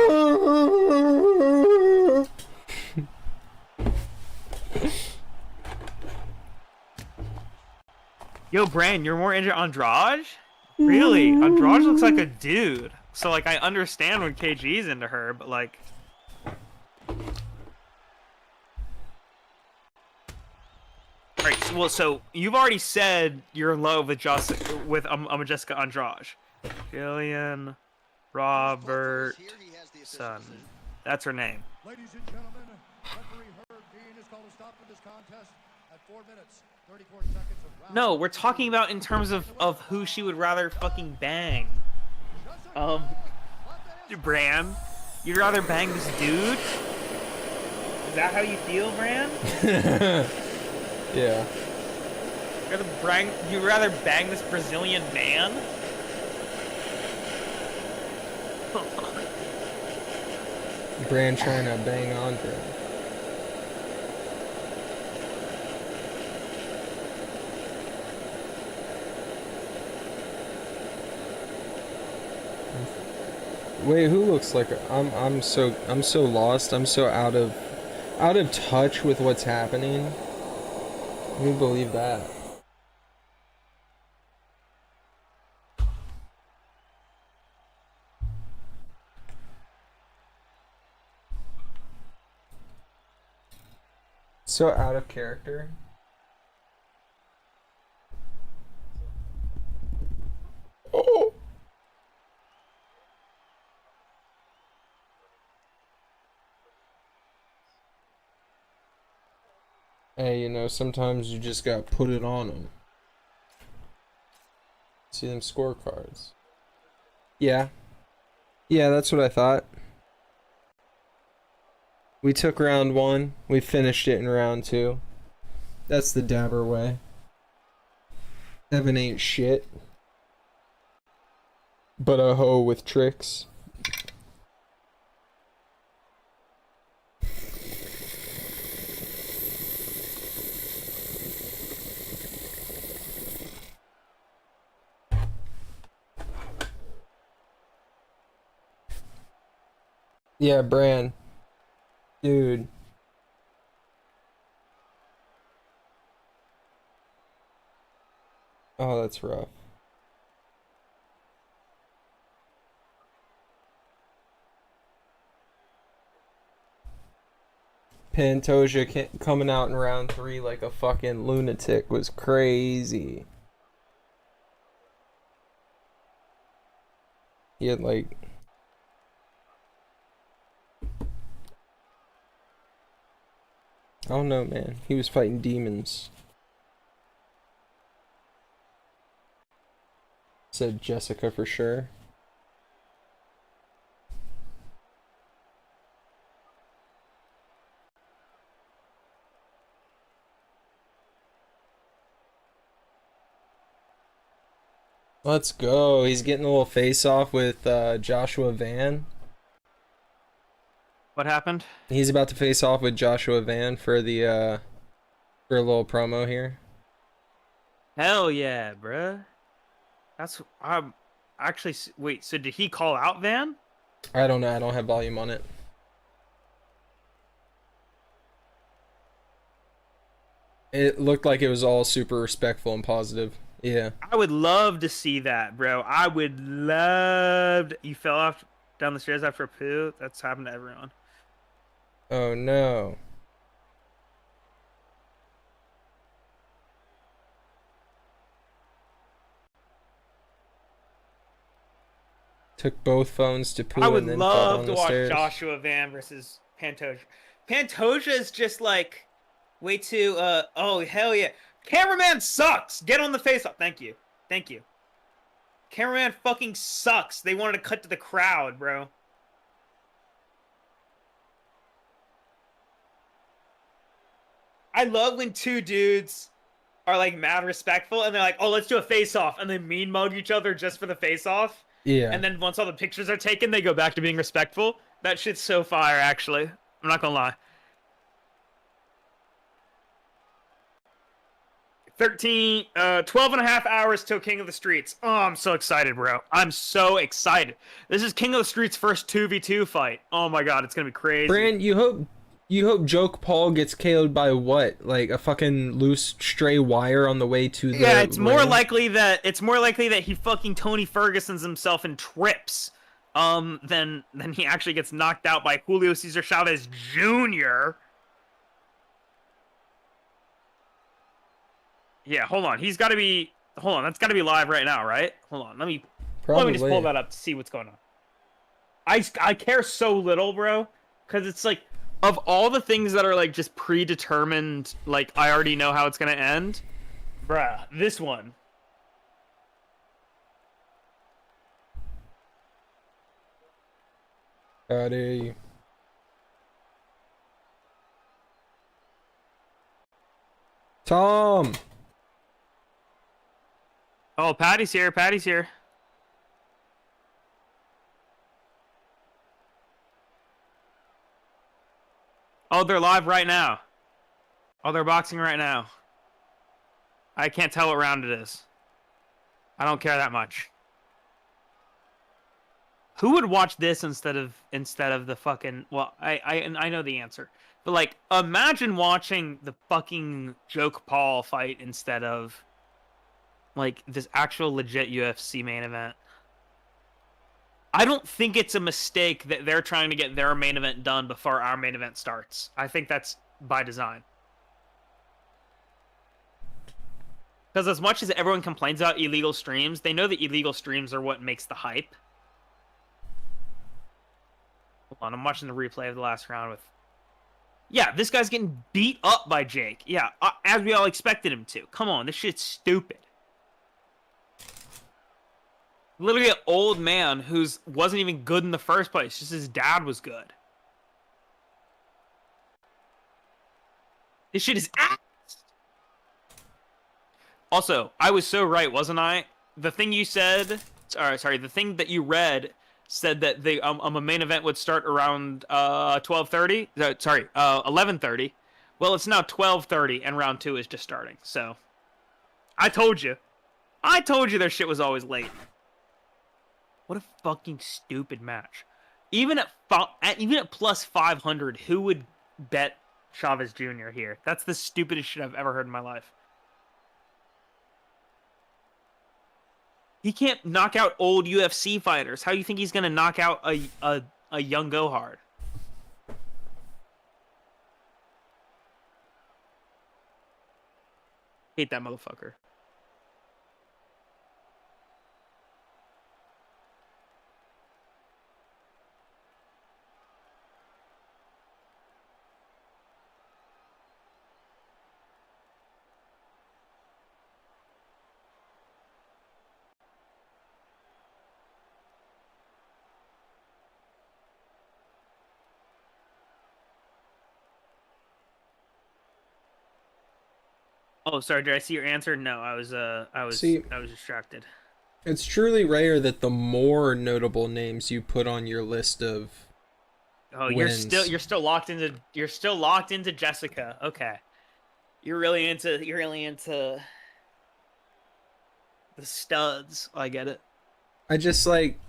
B: Yo, Bran, you're more into Andrade? Really? Andrade looks like a dude. So, like, I understand when KG's into her, but, like... Alright, well, so you've already said you're in love with Jessica Andrade. Jillian Robertson. That's her name.
D: Ladies and gentlemen, referee Herb Dean has called a stop to this contest at 4 minutes, 34 seconds of round.
B: No, we're talking about in terms of who she would rather fucking bang. Bran, you'd rather bang this dude? Is that how you feel, Bran?
A: Yeah.
B: You'd rather bang this Brazilian man?
A: Bran trying to bang Andre. Wait, who looks like I'm so lost. I'm so out of touch with what's happening. Can you believe that? So out of character. Oh. Hey, you know, sometimes you just gotta put it on them. See them scorecards. Yeah. Yeah, that's what I thought. We took round 1. We finished it in round 2. That's the Dabber way. Evan ain't shit. But a hoe with tricks. Yeah, Bran. Dude. Oh, that's rough. Pantoja coming out in round 3 like a fucking lunatic was crazy. He had like... I don't know, man. He was fighting demons. Said Jessica for sure. Let's go. He's getting a little face off with Joshua Van.
B: What happened?
A: He's about to face off with Joshua Van for the for a little promo here.
B: Hell yeah, bruh. That's I'm actually wait. So did he call out Van?
A: I don't know. I don't have volume on it. It looked like it was all super respectful and positive. Yeah.
B: I would love to see that, bro. I would love. You fell off down the stairs after a poo. That's happened to everyone.
A: Oh no. Took both phones to poo
B: I would
A: and then fell
B: love
A: down
B: to
A: the
B: watch
A: stairs.
B: Joshua Van versus Pantoja. Pantoja is just like way too. Oh hell yeah! Cameraman sucks. Get on the face off. Thank you. Thank you. Cameraman fucking sucks. They wanted to cut to the crowd, bro. I love when two dudes are like mad respectful and they're like, oh, let's do a face off, and they mean mug each other just for the face off.
A: Yeah.
B: And then once all the pictures are taken, they go back to being respectful. That shit's so fire, actually. I'm not gonna lie. 12 and a half hours till King of the Streets. Oh, I'm so excited, bro. I'm so excited. This is King of the Streets' first 2v2 fight. Oh my god, it's gonna be crazy.
A: Brand, you hope Joke Paul gets KO'd by what? Like a fucking loose stray wire on the way to the
B: Yeah, it's more
A: ring?
B: likely that he fucking Tony Ferguson's himself and trips than he actually gets knocked out by Julio Cesar Chavez Jr. Yeah, hold on. That's got to be live right now, right? Hold on. Let me just pull that up to see what's going on. I care so little, bro, cuz it's like of all the things that are like just predetermined, like I already know how it's going to end. Bruh, this one.
A: Howdy. Tom!
B: Oh, Patty's here. Patty's here. Oh, they're live right now. Oh, they're boxing right now. I can't tell what round it is. I don't care that much. Who would watch this instead of the fucking... Well, I know the answer. But, like, imagine watching the fucking Joke Paul fight instead of, like, this actual legit UFC main event. I don't think it's a mistake that they're trying to get their main event done before our main event starts. I think that's by design. Because as much as everyone complains about illegal streams, they know that illegal streams are what makes the hype. Hold on, I'm watching the replay of the last round with... Yeah, this guy's getting beat up by Jake. Yeah, as we all expected him to. Come on, this shit's stupid. Literally an old man who wasn't even good in the first place. Just his dad was good. This shit is ass. Also, I was so right, wasn't I? The thing you said sorry, the thing that you read said that the a main event would start around 12:30. Sorry, 11:30. Well, it's now 12:30, and round 2 is just starting. So, I told you. I told you their shit was always late. What a fucking stupid match. Even at plus 500, who would bet Chavez Jr. here? That's the stupidest shit I've ever heard in my life. He can't knock out old UFC fighters. How do you think he's gonna knock out a young Gohard? Hate that motherfucker. Oh, sorry. Did I see your answer? No, I was
A: See,
B: distracted.
A: it's truly rare that the more notable names you put on your list of
B: Oh,
A: wins.
B: you're still locked into Jessica. Okay. You're really into the studs. I get it.
A: I just like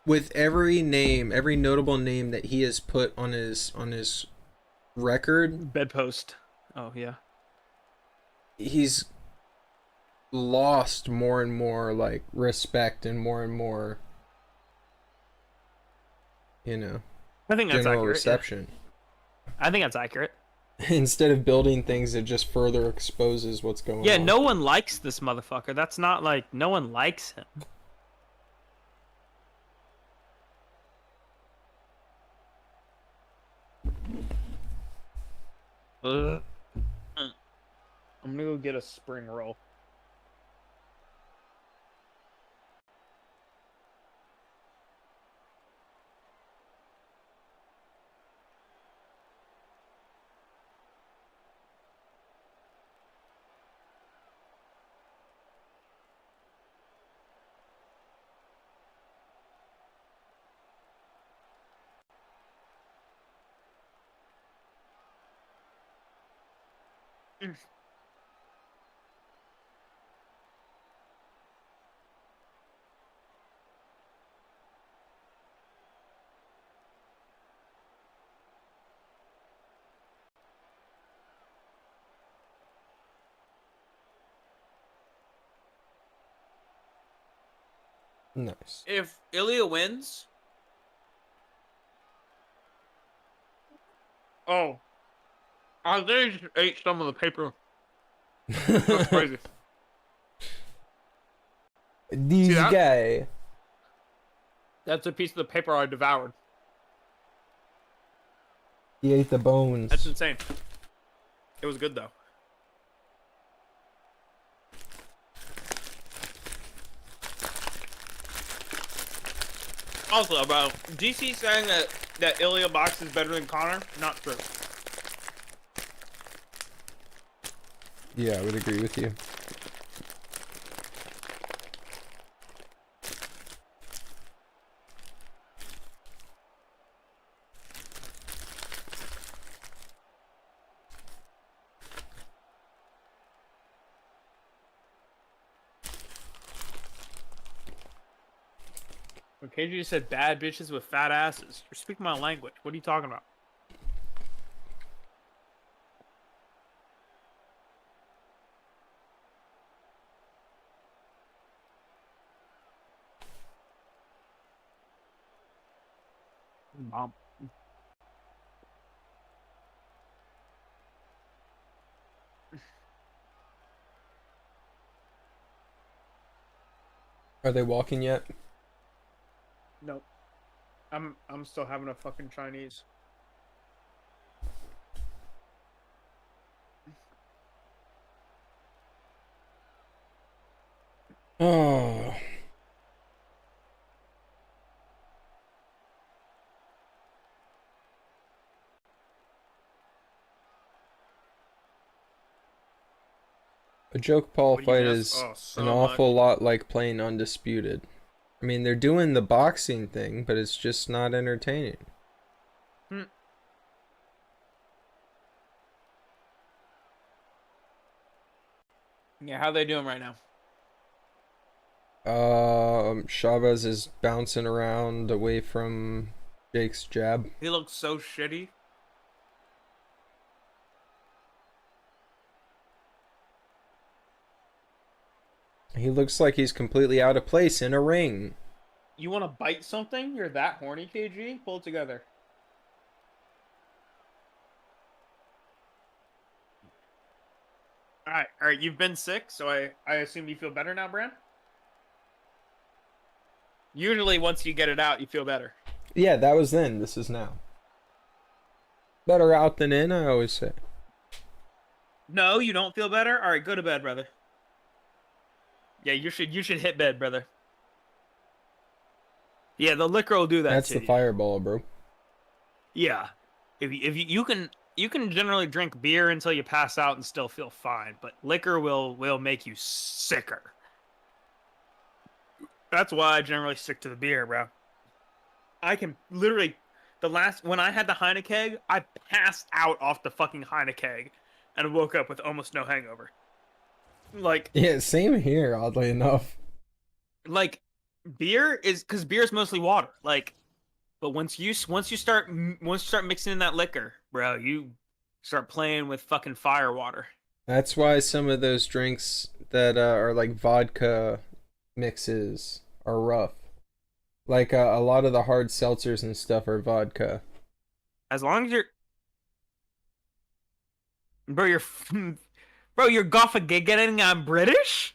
A: with every notable name that he has put on his record,
B: Bedpost. Oh yeah.
A: he's lost more and more like respect and more, you know,
B: I think that's
A: general
B: accurate.
A: reception.
B: Yeah. I think that's accurate.
A: Instead of building things that just further exposes what's going on.
B: Yeah, no one likes this motherfucker. That's not like no one likes him. I'm gonna go get a spring roll.
A: Nice.
E: If Ilya wins,
B: Oh, I think just ate some of the paper. That's crazy.
A: This
B: that?
A: guy.
B: That's a piece of the paper I devoured.
A: He ate the bones.
B: That's insane. It was good though. Also, about DC saying that Ilya Box is better than Connor, not true.
A: Yeah, I would agree with you.
B: Okay, you just said bad bitches with fat asses. You're speaking my language. What are you talking about? Mom.
A: Are they walking yet?
B: Nope. I'm still having a fucking Chinese.
A: Oh. A Joke Paul
B: What do you
A: fight
B: miss?
A: is
B: Oh, so
A: an awful lot like playing Undisputed. I mean, they're doing the boxing thing, but it's just not entertaining.
B: Yeah, how they doing right now?
A: Chavez is bouncing around away from Jake's jab.
B: He looks so shitty.
A: He looks like he's completely out of place in a ring.
B: You want to bite something? You're that horny, KG? Pull it together. All right. You've been sick, so I assume you feel better now, Bran? Usually, once you get it out, you feel better.
A: Yeah, that was then. This is now. Better out than in, I always say.
B: No, you don't feel better? All right, go to bed, brother. Yeah, you should hit bed, brother. Yeah, the liquor will do that.
A: That's
B: to
A: the
B: you.
A: fireball, bro.
B: Yeah, if you can generally drink beer until you pass out and still feel fine, but liquor will make you sicker. That's why I generally stick to the beer, bro. I can literally when I had the Heineken, I passed out off the fucking Heineken and woke up with almost no hangover. Like
A: Yeah, same here, oddly enough.
B: like beer is because beer is mostly water. Like, but once you start mixing in that liquor, bro, you start playing with fucking fire water.
A: That's why some of those drinks that are like vodka mixes are rough. Like a lot of the hard seltzers and stuff are vodka.
B: As long as you're, bro, you're getting I'm British.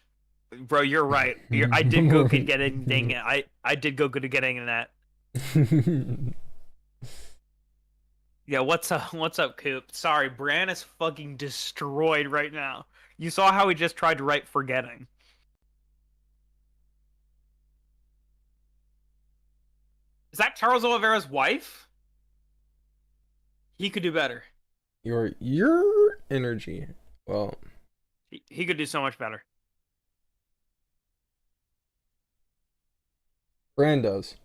B: Bro, you're right. I did go good getting dang it. I did go good at getting that. Yeah, what's up, Coop? Sorry, Bran is fucking destroyed right now. You saw how he just tried to write forgetting. Is that Charles Oliveira's wife? He could do better.
A: Your energy. Well,
B: He could do so much better.
A: Bran does.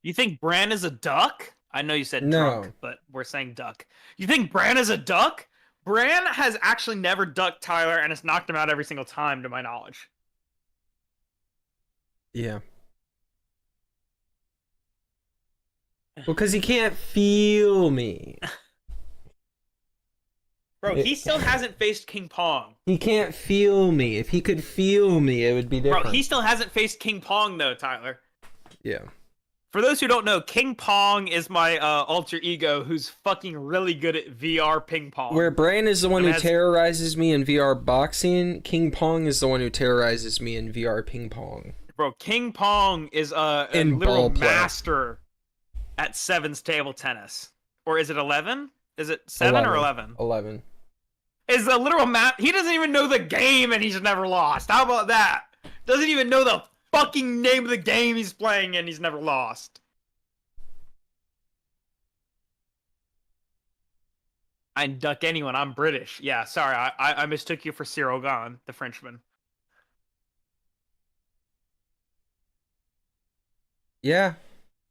B: You think Bran is a duck? I know you said
A: No.
B: drunk, but we're saying duck. You think Bran is a duck? Bran has actually never ducked Tyler and has knocked him out every single time, to my knowledge.
A: Yeah. Well, because he can't feel me.
B: Bro, he still hasn't faced King Pong.
A: He can't feel me. If he could feel me, it would be different.
B: Bro, he still hasn't faced King Pong, though, Tyler.
A: Yeah.
B: For those who don't know, King Pong is my alter ego who's fucking really good at VR ping pong.
A: Where Bran is the one who
B: has-
A: terrorizes me in VR boxing, King Pong is the one who terrorizes me in VR ping pong.
B: Bro, King Pong is a
A: In
B: literal
A: ball play.
B: master at sevens table tennis. Or is it 11? Is it 7 or 11?
A: 11.
B: Is a literal he doesn't even know the game and he's never lost. How about that? Doesn't even know the fucking name of the game he's playing and he's never lost. I didn't duck anyone. I'm British. Yeah, sorry. I mistook you for Cyril Gahn, the Frenchman.
A: Yeah.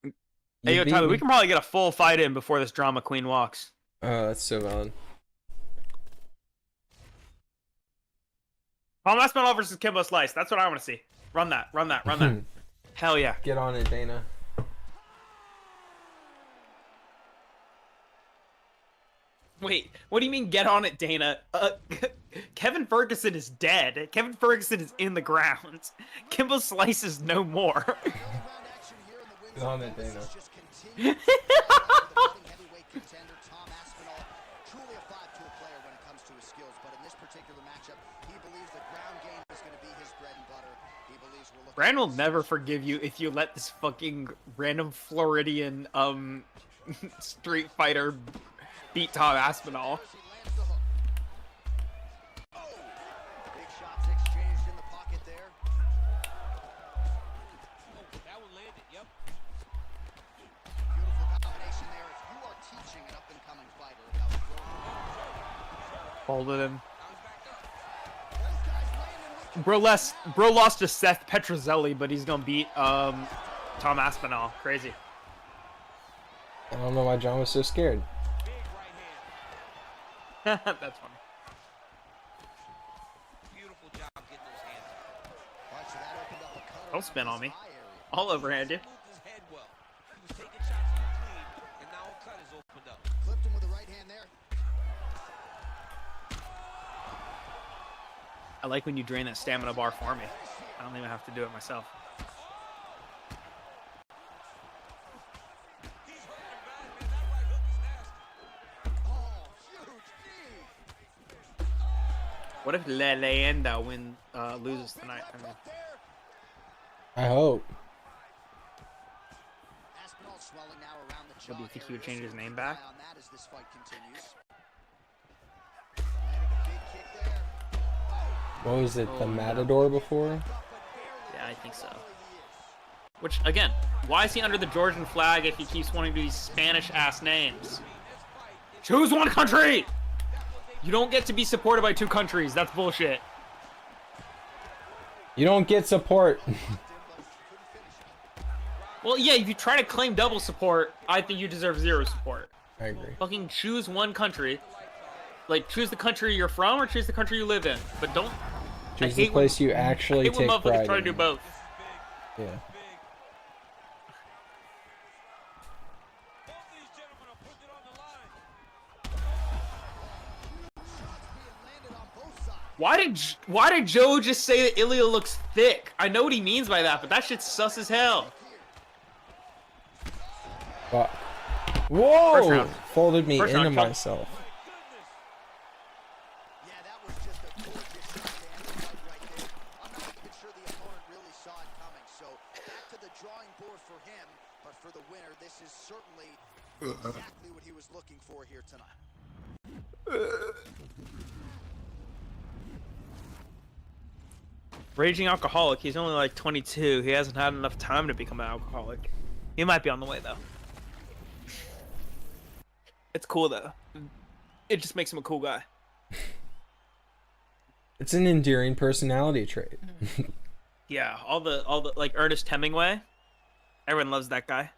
B: Hey, yo,
A: You beat
B: Tyler,
A: me.
B: we can probably get a full fight in before this drama queen walks.
A: Oh, that's so valid.
B: Palm Aspinall versus Kimbo Slice. That's what I want to see. Run that. Hell yeah.
A: Get on it, Dana.
B: Wait, what do you mean get on it, Dana? Kevin Ferguson is dead. Kevin Ferguson is in the ground. Kimbo Slice is no more.
A: Get on it, Dana.
B: Brand will never forgive you if you let this fucking random Floridian Street Fighter beat Tom Aspinall.
C: Big shots exchanged in the pocket there.
E: That one landed, yep.
C: Beautiful combination there. If you are teaching an up-and-coming fighter about throwing
B: Folded him. Bro lost to Seth Petrozelli, but he's gonna beat Tom Aspinall. Crazy.
A: I don't know why John was so scared.
B: That's funny.
E: Beautiful job getting those hands up.
C: All right, so that opened up a cutter
B: Don't spin
C: around
B: on me.
C: his eye area.
B: I'll overhand you.
E: Moved his head well. He was taking shots from clean, and now a cut is opened up.
C: Clipped him with the right hand there.
B: I like when you drain that stamina bar for me. I don't even have to do it myself.
E: He's hurting bad, man. That right hook is nasty.
C: Oh, huge knee.
B: What if Leyenda loses tonight? I mean,
A: I hope.
C: Aspinall swelling now around the jaw
B: do you think he would
C: area,
B: change
C: so
B: his
C: keep
B: name
C: an
B: back?
C: eye on that as this fight continues. Landed a big kick there.
A: What was it, the
B: Oh, no.
A: Matador before?
B: yeah, I think so. Which, again, why is he under the Georgian flag if he keeps wanting to do these Spanish-ass names? Choose one country! You don't get to be supported by two countries. That's bullshit.
A: You don't get support.
B: Well, yeah, if you try to claim double support, I think you deserve zero support.
A: I agree.
B: Fucking choose one country. Like, choose the country you're from or choose the country you live in. But don't...
A: Choose the place you actually
B: I hate when
A: take
B: motherfuckers
A: pride
B: try to
A: in.
B: do both.
A: Yeah.
E: Both these gentlemen are putting it on the line.
C: Landed on both sides.
B: Why did Joe just say that Ilya looks thick? I know what he means by that, but that shit's sus as hell.
A: Fuck.
B: First
A: Whoa!
B: round.
A: Folded me
B: First
A: into
B: round, Chuck.
A: myself.
C: Yeah, that was just a gorgeous stand right there. I'm not even sure the opponent really saw it coming. So back to the drawing board for him, but for the winner, this is certainly exactly what he was looking for here tonight.
B: Raging alcoholic. He's only like 22. He hasn't had enough time to become an alcoholic. He might be on the way though. It's cool though. It just makes him a cool guy.
A: It's an endearing personality trait.
B: Yeah, all the like Ernest Hemingway. Everyone loves that guy.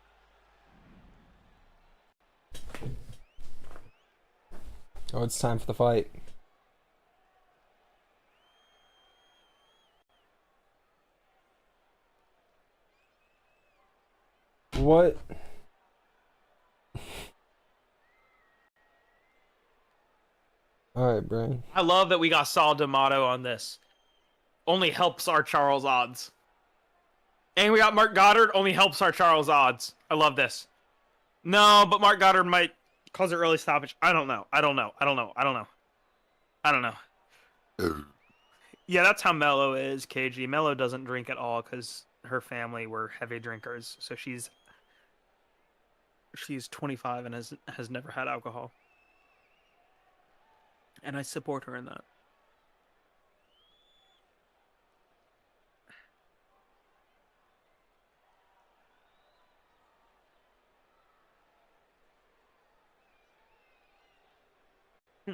A: Oh, it's time for the fight. What? Alright, Brian.
B: I love that we got Saul D'Amato on this. Only helps our Charles odds. And we got Mark Goddard. Only helps our Charles odds. I love this. No, but Mark Goddard might cause an early stoppage. I don't know. Yeah, that's how Mello is, KG. Mello doesn't drink at all because her family were heavy drinkers. So she's 25 and has never had alcohol. And I support her in that.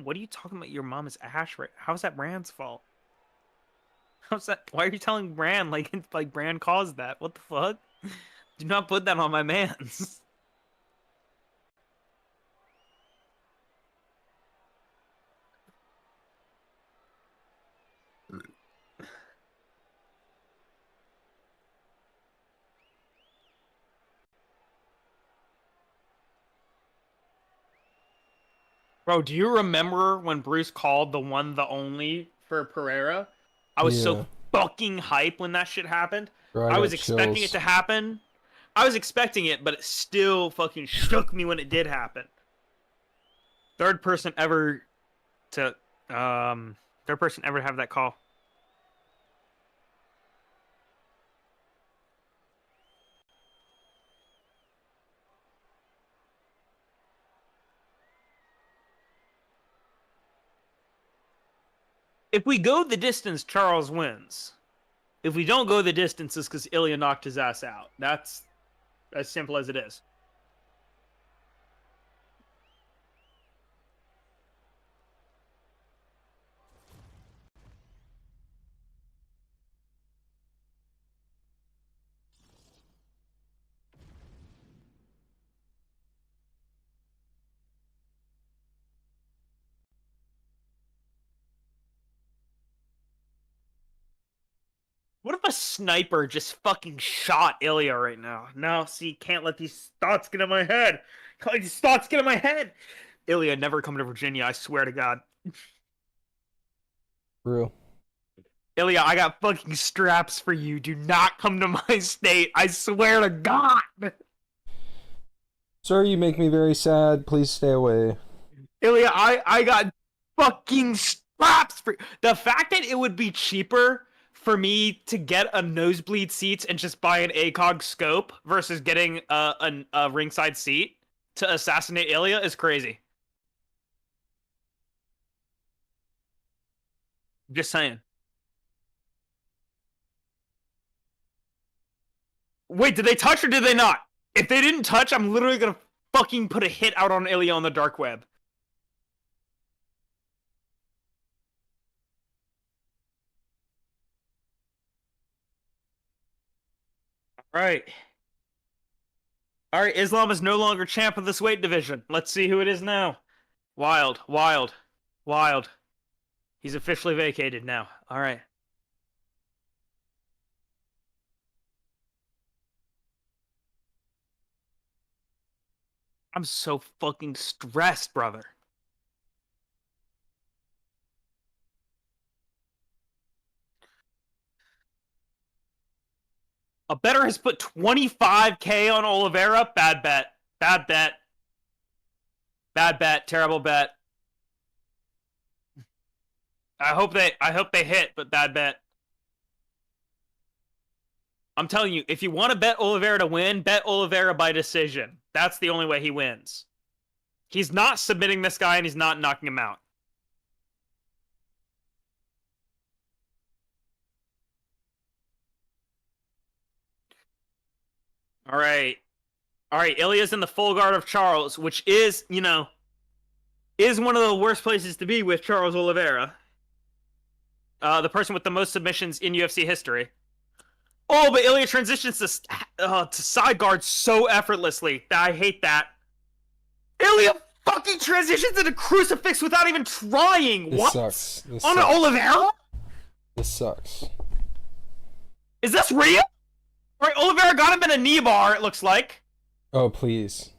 B: What are you talking about? Your mom is Ash, right? How's that Brand's fault? How's that? Why are you telling Brand like Brand caused that? What the fuck? Do not put that on my mans. Bro, do you remember when Bruce called the one, the only for Pereira? I was
A: Yeah.
B: so fucking hype when that shit happened.
A: Bro,
B: I was
A: got
B: expecting
A: chills.
B: it to happen. I was expecting it, but it still fucking shook me when it did happen. Third person ever to have that call. If we go the distance, Charles wins. If we don't go the distance, it's because Ilya knocked his ass out. That's as simple as it is. What if a sniper just fucking shot Ilya right now? No, see, can't let these thoughts get in my head. Can't let these thoughts get in my head. Ilya, never come to Virginia, I swear to God.
A: Real.
B: Ilya, I got fucking straps for you. Do not come to my state. I swear to God.
A: Sir, you make me very sad. Please stay away.
B: Ilya, I got fucking straps for the fact that it would be cheaper for me to get a nosebleed seats and just buy an ACOG scope versus getting a ringside seat to assassinate Ilya is crazy. Just saying. Wait, did they touch or did they not? If they didn't touch, I'm literally gonna fucking put a hit out on Ilya on the dark web. Alright. Alright, Islam is no longer champ of this weight division. Let's see who it is now. Wild, wild, wild. He's officially vacated now. Alright. I'm so fucking stressed, brother. A bettor has put 25K on Oliveira. Bad bet. Bad bet. Bad bet. Terrible bet. I hope they hit, but bad bet. I'm telling you, if you want to bet Oliveira to win, bet Oliveira by decision. That's the only way he wins. He's not submitting this guy and he's not knocking him out. All right. All right, Ilya's in the full guard of Charles, which is, you know, is one of the worst places to be with Charles Oliveira. The person with the most submissions in UFC history. Oh, but Ilya transitions to side guard so effortlessly. I hate that. Ilya fucking transitions into crucifix without even trying.
A: This
B: what?
A: sucks. This
B: on
A: sucks.
B: Oliveira?
A: This sucks.
B: Is this real? All right, Oliveira got him in a knee bar, it looks like.
A: Oh, please.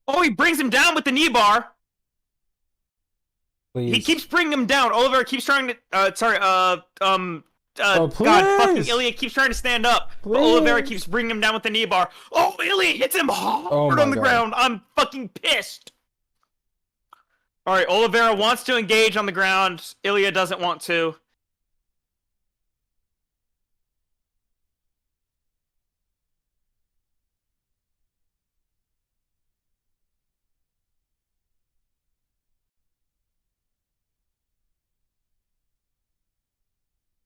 B: Oh, he brings him down with the knee bar.
A: Please.
B: He keeps bringing him down. Oliveira keeps trying to.
A: Oh,
B: God, fucking Ilya keeps trying to stand up. But Oliveira keeps bringing him down with the knee bar. Oh, Ilya hits him hard on the ground. I'm fucking pissed. All right, Oliveira wants to engage on the ground. Ilya doesn't want to.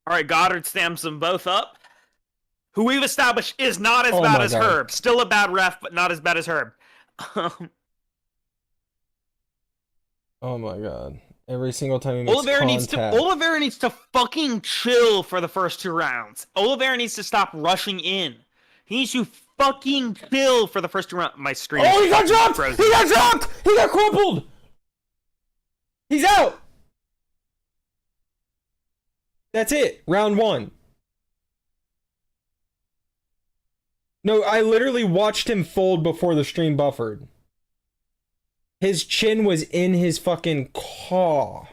B: All right, Goddard stamps them both up. Who we've established is not as bad as Herb. Still a bad ref, but not as bad as Herb.
A: Oh my god. Every single time he makes
B: Oliveira needs to fucking chill for the first 2 rounds. Oliveira needs to stop rushing in. He needs to fucking chill for the first 2 rounds. My screen.
A: Oh, he got dropped!
B: Frozen.
A: He got dropped! He got crumpled! He's out! That's it. Round 1. No, I literally watched him fold before the stream buffered. His chin was in his fucking claw.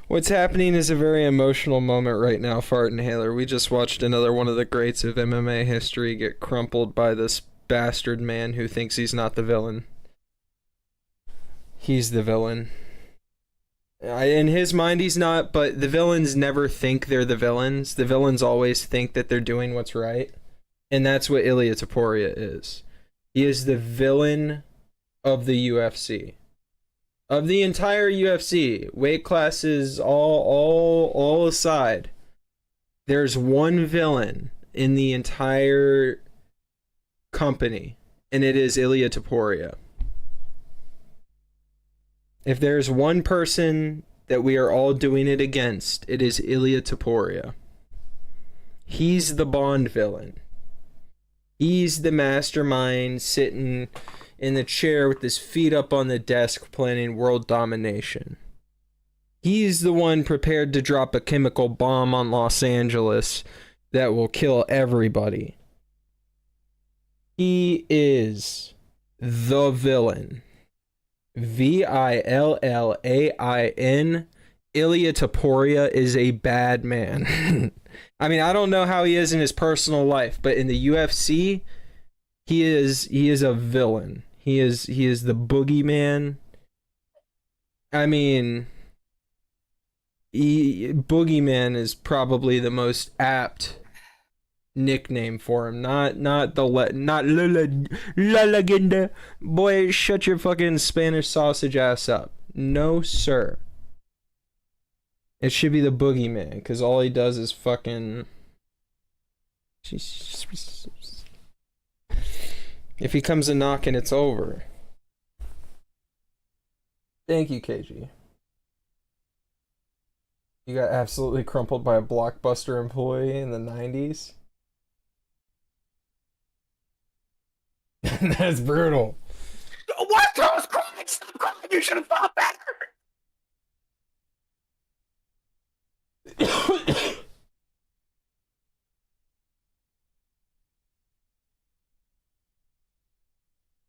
A: What's happening is a very emotional moment right now, Fart Inhaler. We just watched another one of the greats of MMA history get crumpled by this bastard man who thinks he's not the villain. He's the villain. In his mind, he's not, but the villains never think they're the villains. The villains always think that they're doing what's right. And that's what Ilia Topuria is. He is the villain of the UFC. Of the entire UFC, weight classes all aside, there's one villain in the entire company, and it is Ilia Topuria. If there's one person that we are all doing it against, it is Ilia Topuria. He's the Bond villain. He's the mastermind sitting in the chair with his feet up on the desk planning world domination. He's the one prepared to drop a chemical bomb on Los Angeles that will kill everybody. He is the villain. Villain. Ilya Taporia is a bad man. I mean, I don't know how he is in his personal life, but in the UFC, he is a villain. He is the boogeyman. I mean, boogeyman is probably the most apt nickname for him. Not la legenda. Boy, shut your fucking Spanish sausage ass up. No, sir. It should be the boogeyman, because all he does is fucking... If he comes a knocking, it's over. Thank you, KG. You got absolutely crumpled by a Blockbuster employee in the 90s? That's brutal.
B: What? I was crying! Stop crying! You should have thought better!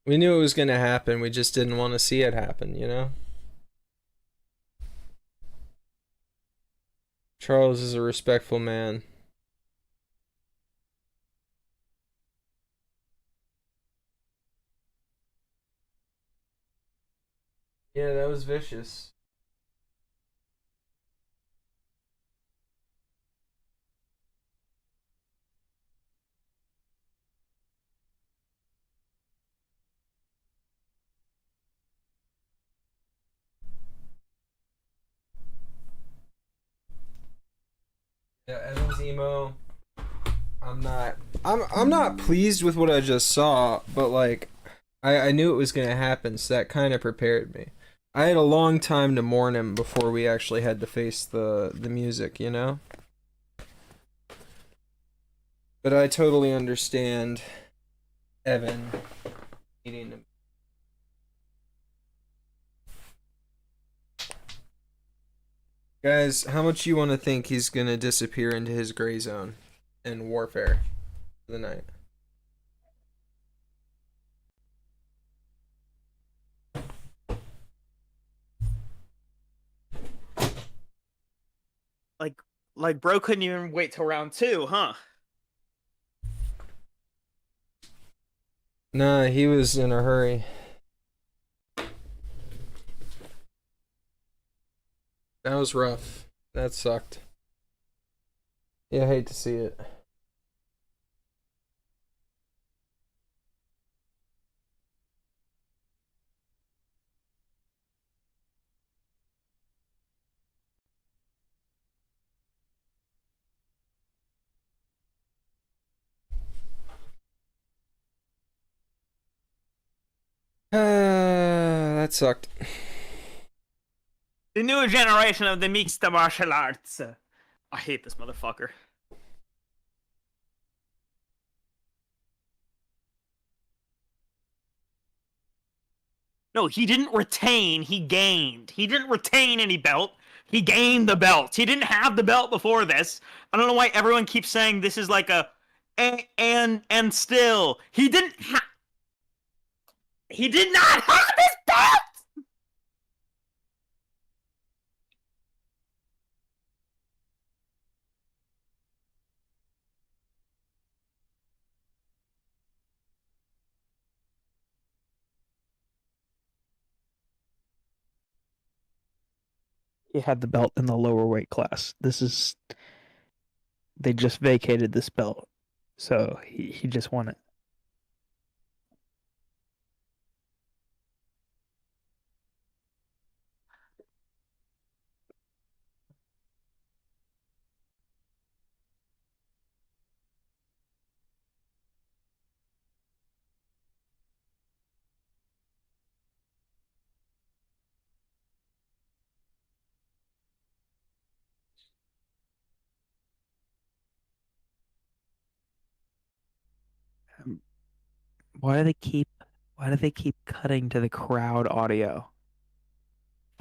A: We knew it was going to happen. We just didn't want to see it happen, you know? Charles is a respectful man. Yeah, that was vicious. Yeah, Evan's emo. I'm not pleased with what I just saw, but like I knew it was gonna happen, so that kind of prepared me. I had a long time to mourn him before we actually had to face the music, you know? But I totally understand Evan needing him. Guys, how much you want to think he's gonna disappear into his gray zone in warfare for the night?
B: Like bro couldn't even wait till round 2, huh?
A: Nah, he was in a hurry. That was rough. That sucked. Yeah, I hate to see it. That sucked.
B: The new generation of the mixed martial arts. I hate this motherfucker. No, he didn't retain, he gained. He didn't retain any belt. He gained the belt. He didn't have the belt before this. I don't know why everyone keeps saying this is like a and still. He didn't He did not have his belt!
G: He had the belt in the lower weight class. They just vacated this belt, so he just won it. Why do they keep cutting to the crowd audio?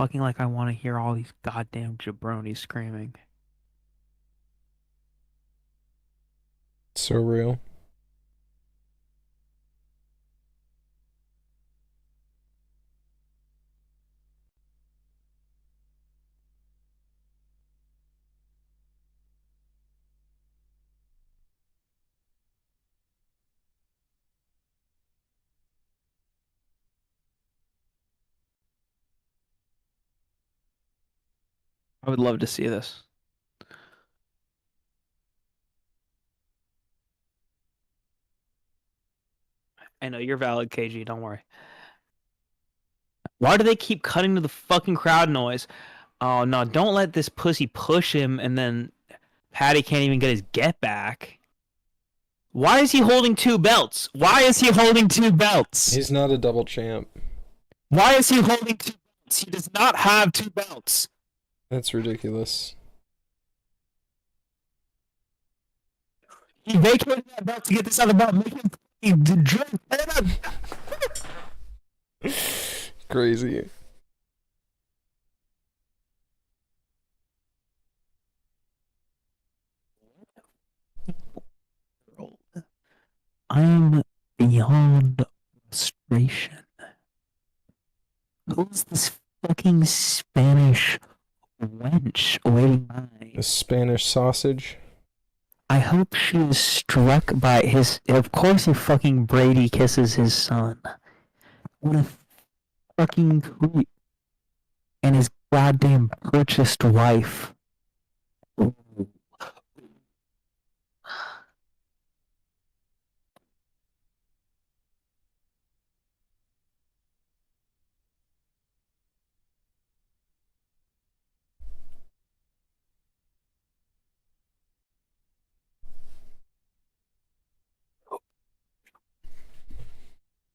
G: fucking like I want to hear all these goddamn jabronis screaming.
A: So real.
G: I would love to see this. I know you're valid, KG. Don't worry. Why do they keep cutting to the fucking crowd noise? Oh no! Don't let this pussy push him, and then Patty can't even get his get back. Why is he holding 2 belts? Why is he holding 2 belts?
A: He's not a double champ.
G: Why is he holding 2 belts? He does not have 2 belts.
A: That's ridiculous.
G: He vacated that belt to get this other belt. Make him drink.
A: Crazy.
G: I'm beyond frustration. Who's this fucking Spanish wench waiting by?
A: The Spanish sausage.
G: I hope she is struck by his. Of course, he fucking Brady kisses his son. What a fucking creep. And his goddamn purchased wife.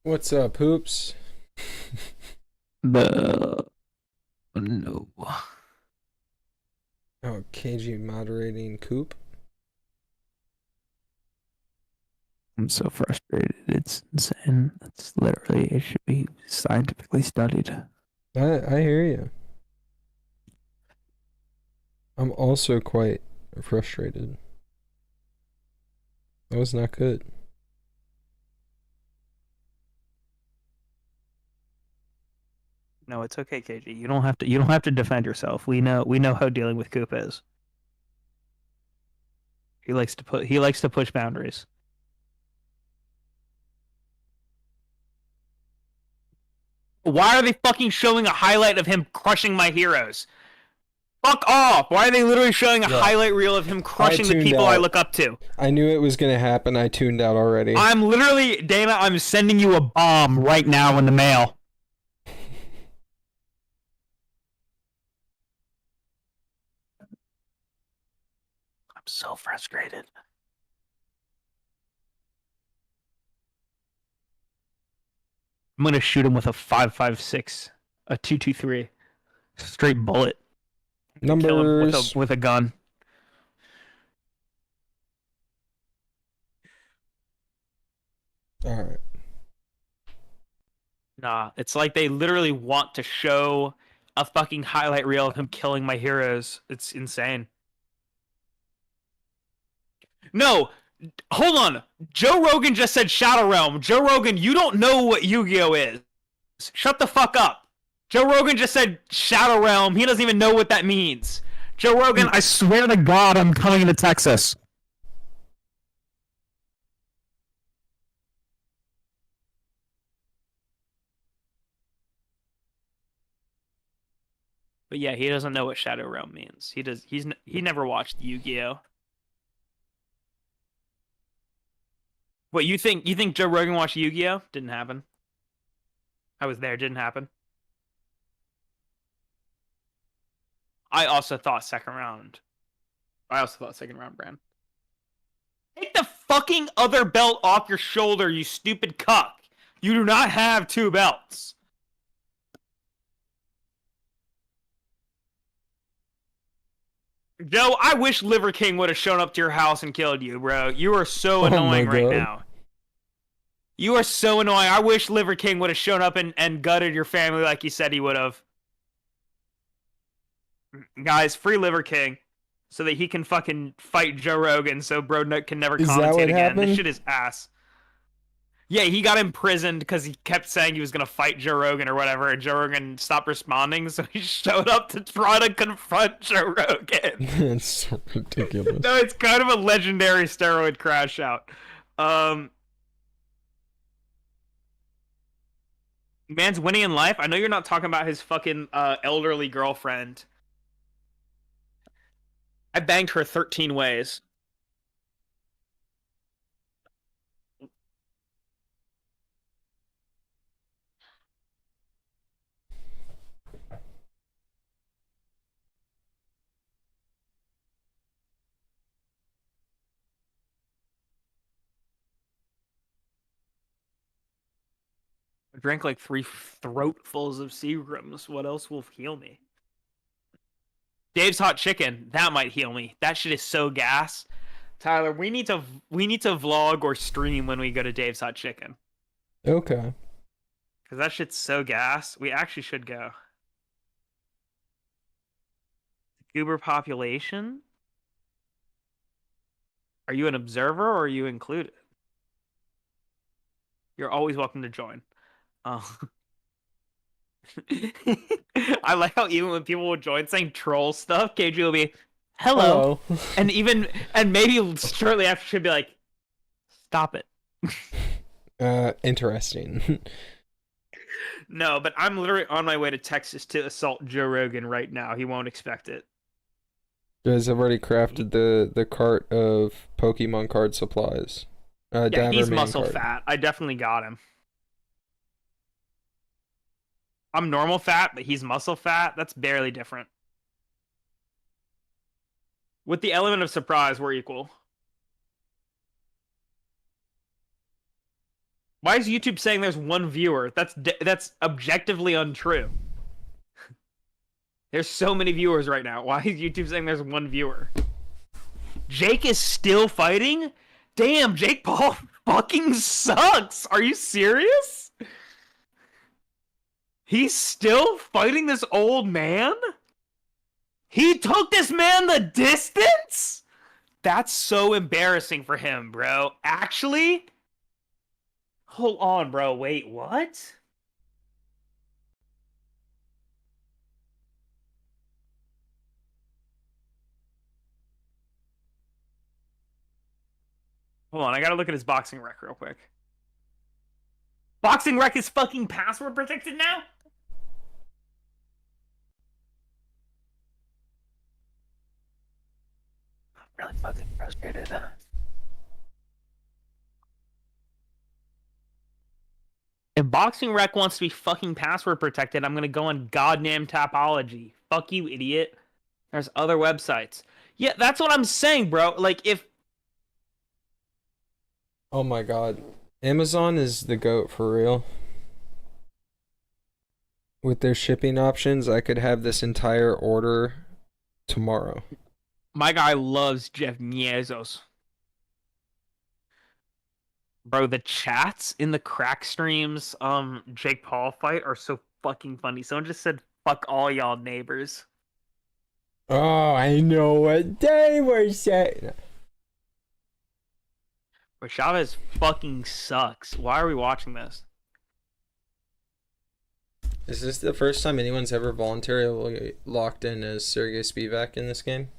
A: What's up, hoops?
G: No.
A: Oh, KG moderating Coop.
G: I'm so frustrated. It's insane. It's literally, it should be scientifically studied.
A: I hear you. I'm also quite frustrated. That was not good.
G: No, it's okay, KG. You don't have to defend yourself. We know how dealing with Coop is. He likes to push boundaries. Why are they fucking showing a highlight of him crushing my heroes? Fuck off! Why are they literally showing a highlight reel of him crushing the people I look up to?
A: I knew it was gonna happen. I tuned out already.
G: I'm literally, Dana, I'm sending you a bomb right now in the mail. I'm so frustrated. I'm gonna shoot him with a 5.56, a 2.23, straight bullet.
A: Numbers.
G: Kill him with a gun.
A: All right.
G: Nah, it's like they literally want to show a fucking highlight reel of him killing my heroes. It's insane. No, hold on. Joe Rogan just said Shadow Realm. Joe Rogan, you don't know what Yu-Gi-Oh is. Shut the fuck up. Joe Rogan just said Shadow Realm. He doesn't even know what that means. Joe Rogan, I swear to God, I'm coming to Texas. But yeah, he doesn't know what Shadow Realm means. He never watched Yu-Gi-Oh. What, you think Joe Rogan watched Yu-Gi-Oh? Didn't happen. I was there, didn't happen. I also thought second round, Brand. Take the fucking other belt off your shoulder, you stupid cuck. You do not have 2 belts. Joe, I wish Liver King would have shown up to your house and killed you, bro. You are so annoying right now. You are so annoying. I wish Liver King would have shown up and gutted your family like he said he would have. Guys, free Liver King, so that he can fucking fight Joe Rogan, so Bro Nut can never
A: Is that
G: commentate
A: what
G: again.
A: happened?
G: This shit is ass. Yeah, he got imprisoned because he kept saying he was gonna fight Joe Rogan or whatever, and Joe Rogan stopped responding, so he showed up to try to confront Joe Rogan.
A: It's so ridiculous.
G: No, it's kind of a legendary steroid crash out. Man's winning in life. I know you're not talking about his fucking elderly girlfriend. I banged her 13 ways. I drank like 3 throatfuls of Seagrams. What else will heal me? Dave's Hot Chicken. That might heal me. That shit is so gas. Tyler, we need to vlog or stream when we go to Dave's Hot Chicken.
A: Okay.
G: Because that shit's so gas. We actually should go. Goober population? Are you an observer or are you included? You're always welcome to join. I like how even when people will join saying troll stuff, KG will be, hello. and maybe shortly after she'll be like, stop it.
A: Interesting.
G: No, but I'm literally on my way to Texas to assault Joe Rogan right now. He won't expect it.
A: Guys, I've already crafted the cart of Pokemon card supplies.
G: Yeah, he's muscle
A: card.
G: fat. I definitely got him. I'm normal fat, but he's muscle fat. That's barely different. With the element of surprise, we're equal. Why is YouTube saying there's one viewer? That's objectively untrue. There's so many viewers right now. Why is YouTube saying there's one viewer? Jake is still fighting? Damn, Jake Paul fucking sucks. Are you serious? He's still fighting this old man? He took this man the distance? That's so embarrassing for him, bro. Actually? Hold on, bro. Wait, what? Hold on, I gotta look at his boxing rec real quick. Boxing rec is fucking password protected now? I'm really fucking frustrated. If boxing rec wants to be fucking password protected, I'm gonna go on goddamn Tapology. Fuck you, idiot. There's other websites. Yeah, that's what I'm saying, bro. Like, if...
A: Oh my god. Amazon is the GOAT for real. With their shipping options, I could have this entire order tomorrow.
G: My guy loves Jeff Bezos. Bro, the chats in the crack streams Jake Paul fight are so fucking funny. Someone just said, fuck all y'all neighbors.
A: Oh, I know what they were saying.
G: Bro, Chavez fucking sucks. Why are we watching this?
A: Is this the first time anyone's ever voluntarily locked in as Sergey Spivak in this game?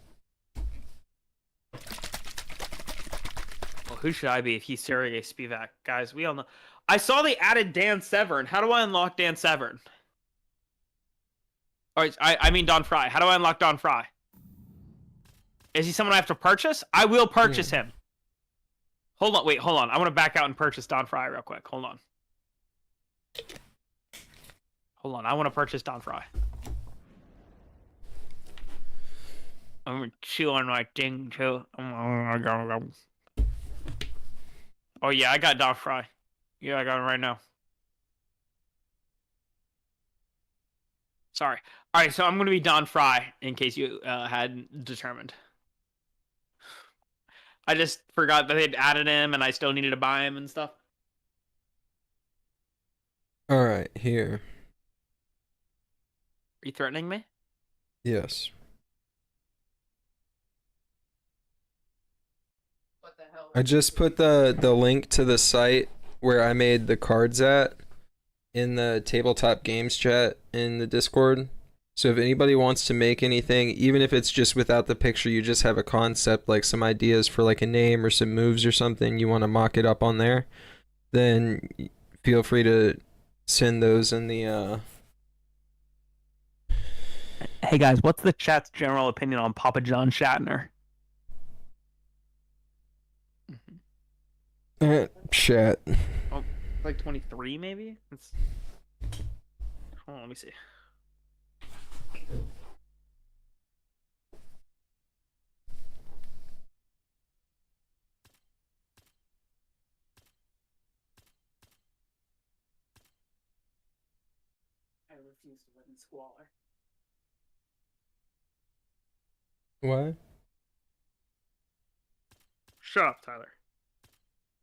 G: Well, who should I be if he's Sergey Spivak? Guys, we all know. I saw they added Dan Severn. How do I unlock Dan Severn? Alright, I mean Don Fry. How do I unlock Don Fry? Is he someone I have to purchase? I will purchase him. Hold on, wait, hold on. I want to back out and purchase Don Fry real quick. Hold on. Hold on, I want to purchase Don Fry. I'm gonna chew on my thing too. Oh yeah, I got Don Fry. Yeah, I got him right now. Sorry. Alright, so I'm gonna be Don Fry, in case you hadn't determined. I just forgot that they'd added him and I still needed to buy him and stuff.
A: Alright, here.
G: Are you threatening me?
A: Yes.
F: What the hell?
A: I just put the link to the site where I made the cards at in the tabletop games chat in the Discord. So if anybody wants to make anything, even if it's just without the picture, you just have a concept, like some ideas for like a name or some moves or something, you want to mock it up on there, then feel free to send those in the
G: Hey guys, what's the chat's general opinion on Papa John Shatner?
A: chat.
G: Oh, like 23 maybe? Hold on, let me see.
F: I refuse to live in squalor.
A: What?
G: Shut up, Tyler.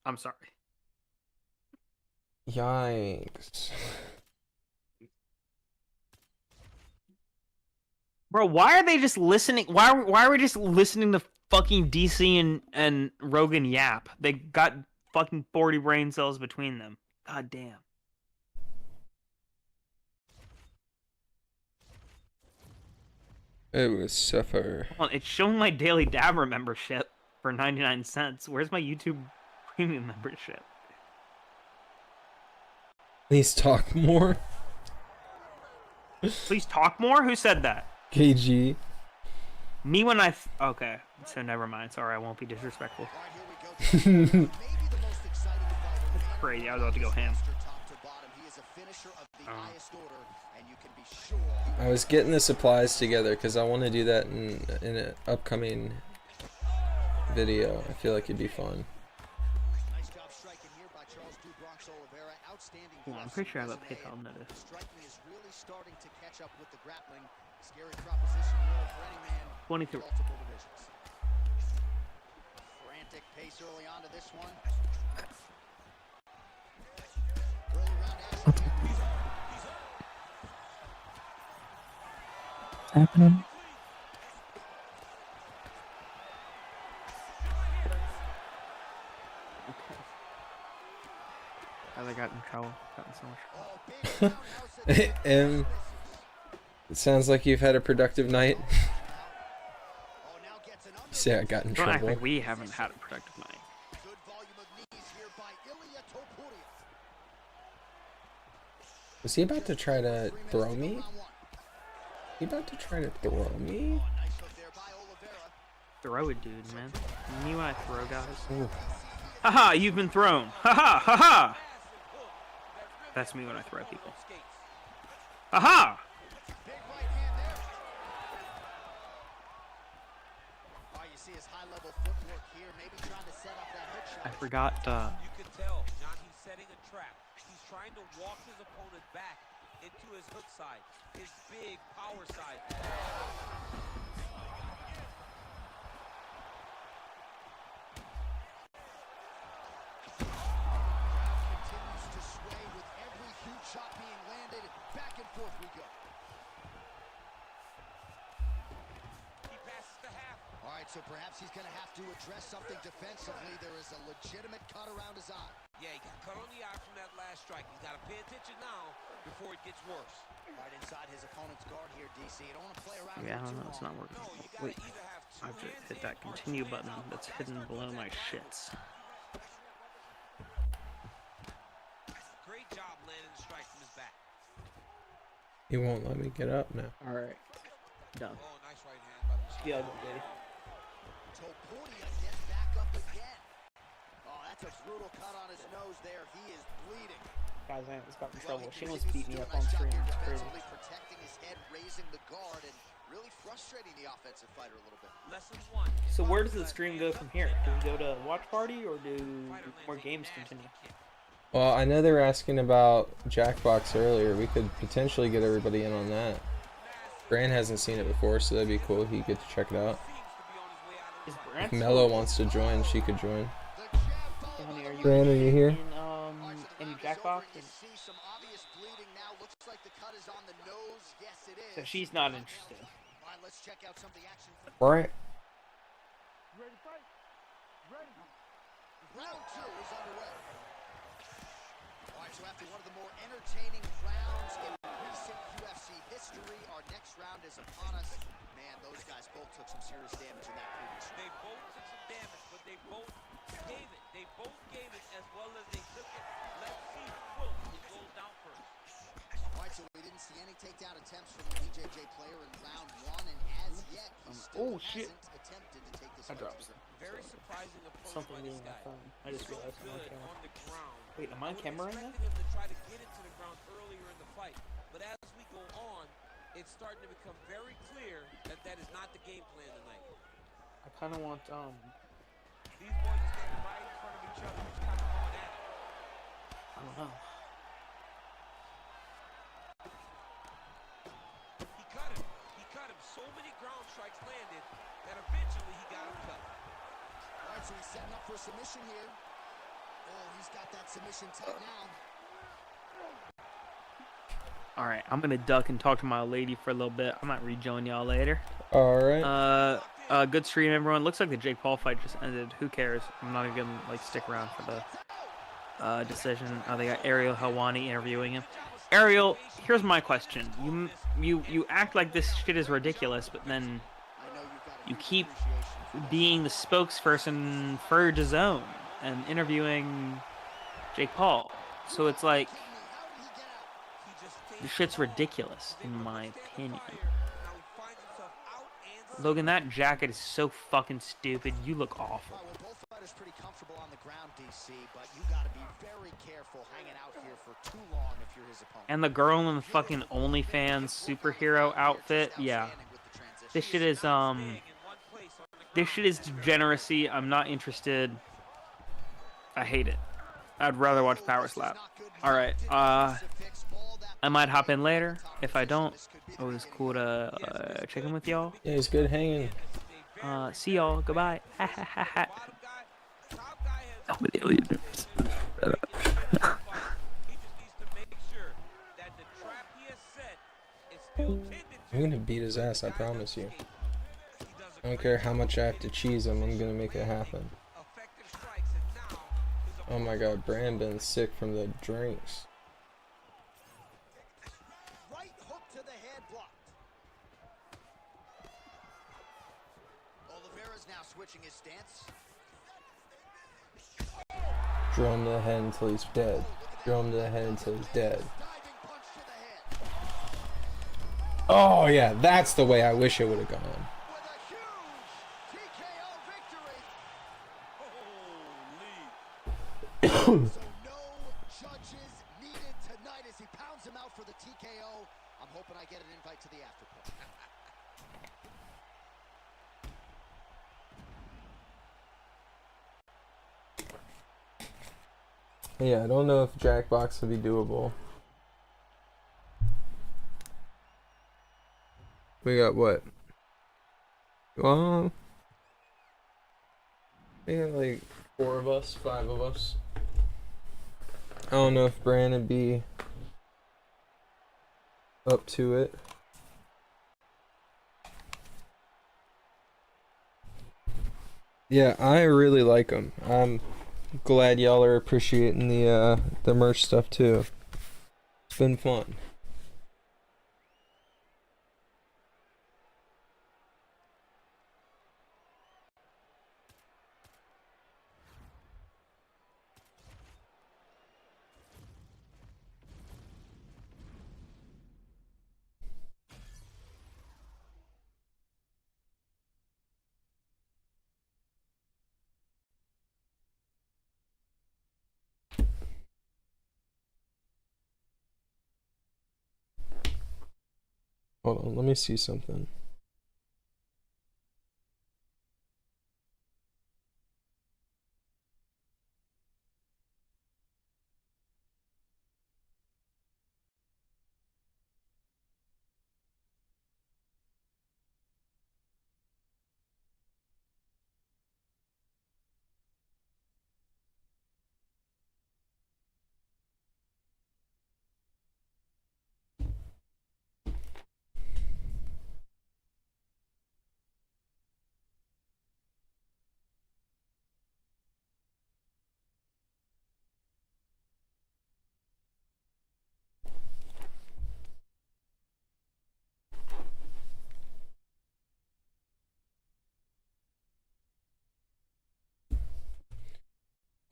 G: I'm sorry.
A: Yikes.
G: Bro, why are they just listening? Why are we just listening to fucking DC and Rogan yap? They got fucking 40 brain cells between them. God damn.
A: It was suffer.
G: Hold on, it's showing my Daily Dabber membership for 99 cents. Where's my YouTube premium membership?
A: Please talk more.
G: Please talk more? Who said that?
A: KG.
G: Me when I... Okay, so never mind. Sorry, I won't be disrespectful.
C: All right, here we go. Maybe the most exciting fighter.
G: That's crazy. I was about to go ham.
C: Top to bottom. He is a finisher of the highest order, and you can be sure
A: I was getting the supplies together because I want to do that in an upcoming video. I feel like it'd be fun.
C: Nice job striking here by Charles Dubronx Oliveira. Outstanding.
G: Hold on, I'm pretty sure I have a PayPal notice.
C: Striking is really starting to catch up with the grappling. Scary proposition really for any man.
G: 23.
C: Multiple divisions. Frantic pace early on to this one. Early round action.
G: What's happening? How they got in trouble? Got in so much trouble.
C: Oh, big roundhouse attack.
A: It sounds like you've had a productive night.
C: Oh, now gets an
A: You say I got in
G: Don't act
A: trouble.
G: like we haven't had a productive night.
C: good volume of knees here by Ilya Topuria.
A: Was he about to try to throw me? He about to try to throw me?
C: Nice hook there by Oliveira.
G: Throw it, dude, man. Me when I throw guys.
A: Ooh.
G: Haha, you've been thrown. Haha, haha. That's me when I throw people. Haha!
C: Big right hand there. Oh, you see his high-level footwork here, maybe trying to set up that hook shot.
G: I forgot,
E: You can tell, John, he's setting a trap. He's trying to walk his opponent back into his hook side, his big power side.
C: Continues to sway with every huge shot being landed. Back and forth we go.
E: He passes the half.
C: All right, so perhaps he's going to have to address something defensively. There is a legitimate cut around his eye.
E: Yeah, he got cut on the eye from that last strike. He's got to pay attention now before it gets worse.
C: Right inside his opponent's guard here, DC. You don't want to play around
G: yeah, I
C: here
G: don't
C: too
G: know, it's
C: long.
G: not working.
E: No, you got to
G: Wait,
E: either have two
G: I have to
E: hands
G: hit
E: in
G: that
E: or
G: continue
E: two
G: button
E: hands out.
G: that's hidden below my shits.
E: Great job landing the strike from his back.
A: He won't let me get up now.
G: Alright. Done.
E: Oh, nice right hand by the
G: Yeah, baby.
C: Topuria gets back up again. Oh, that's a brutal cut on his nose there. He is bleeding.
G: Guys, I almost got in
C: Well,
G: trouble.
C: he
G: She almost beat me
C: continues
G: up
C: to do a
G: on
C: nice job
G: stream.
C: here
G: It's crazy.
C: defensively protecting his head, raising the guard, and really frustrating the offensive fighter a little bit.
E: lesson one.
G: So where does the stream go from here? Do we go to watch party or do more games continue?
A: Well, I know they were asking about Jackbox earlier. We could potentially get everybody in on that. Grant hasn't seen it before, so that'd be cool. He'd get to check it out.
G: Is
A: If
G: Brant
A: Mello wants to join, she could join.
C: The jab
G: Hey,
C: follow
G: honey, are you
A: Brand, are you here?
G: in Jackbox?
C: You see some obvious bleeding now. Looks like the cut is on the nose. Yes, it is.
G: So she's not interested.
C: All right, let's check out some of the action.
A: Alright.
D: Ready to fight? Ready.
C: one of the more entertaining rounds in recent UFC history. Our next round is upon us. Man, those guys both took some serious damage in that previous round.
E: They both took some damage, but they both gave it. They both gave it as well as they took it. Let's see who goes down first.
C: All right, so we didn't see any takedown attempts from the BJJ player in round one, and as yet, he still hasn't attempted to take this fight to the ground.
E: Very surprising approach
G: Something
E: by
G: new
E: this
G: on my
E: guy.
G: phone. I just
E: So
G: realized I'm on
E: good
G: camera.
E: on the ground.
G: Wait, am I on camera right now?
E: expecting him to try to get it to the ground earlier in the fight, but as we go on, it's starting to become very clear that that is not the game plan tonight.
G: I kind of want
E: These boys are standing right in front of each other, just kind of going at it.
G: I don't know.
E: He cut him. He cut him. So many ground strikes landed that eventually he got him cut.
C: All right, so he's setting up for a submission here. Oh, he's got that submission tight now.
G: All right, I'm gonna duck and talk to my lady for a little bit. I might rejoin y'all later.
A: All right.
G: Good stream, everyone. Looks like the Jake Paul fight just ended. Who cares? I'm not even gonna like stick around for the decision. They got Ariel Helwani interviewing him. Ariel, here's my question. You act like this shit is ridiculous, but then you keep being the spokesperson for DAZN and interviewing Jake Paul. So it's like, this shit's ridiculous, in my opinion. Logan, that jacket is so fucking stupid. You look awful.
C: Well, both fighters pretty comfortable on the ground, DC, but you got to be very careful hanging out here for too long if you're his opponent.
G: And the girl in the fucking OnlyFans superhero outfit, yeah. This shit is degeneracy. I'm not interested. I hate it. I'd rather watch Power Slap. Alright, I might hop in later. If I don't, it was cool to check in with y'all.
A: Yeah, it's good hanging.
G: See y'all. Goodbye. Ha ha ha ha.
E: He just needs to make sure that the trap he has set is still tended to.
A: I'm gonna beat his ass, I promise you. I don't care how much I have to cheese him, I'm gonna make it happen. Oh my god, Brandon's sick from the drinks.
C: Right hook to the head blocked. Oliveira's now switching his stance.
A: Drum to the head until he's dead. Drum to the head until he's dead.
C: Diving punch to the head.
A: Oh yeah, that's the way I wish it would have gone.
C: With a huge TKO victory.
E: Holy.
C: So no judges needed tonight as he pounds him out for the TKO. I'm hoping I get an invite to the after party.
A: Yeah, I don't know if Jackbox would be doable. We got what? We got like 4 of us, 5 of us. I don't know if Brandon would be up to it. Yeah, I really like him. I'm glad y'all are appreciating the merch stuff too. It's been fun. Hold on, let me see something.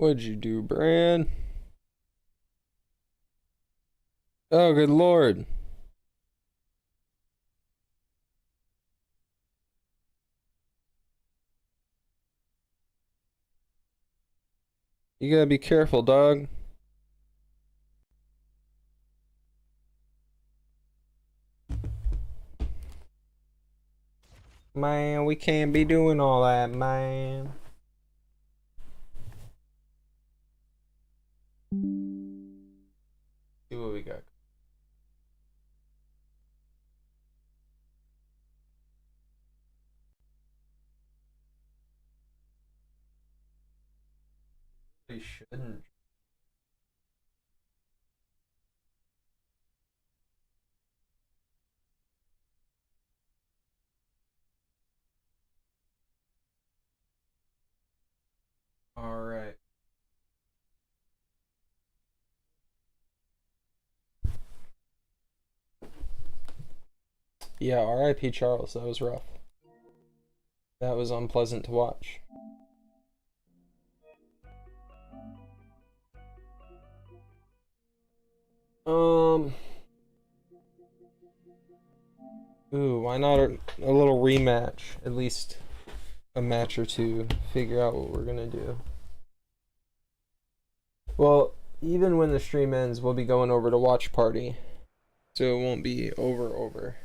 A: What'd you do, Bran? Oh, good lord. You gotta be careful, dog. Man, we can't be doing all that, man. See what we got. We shouldn't. All right. Yeah, R.I.P. Charles. That was rough. That was unpleasant to watch. Ooh, why not a little rematch? At least a match or two. Figure out what we're gonna do. Well, even when the stream ends, we'll be going over to watch party. So it won't be over.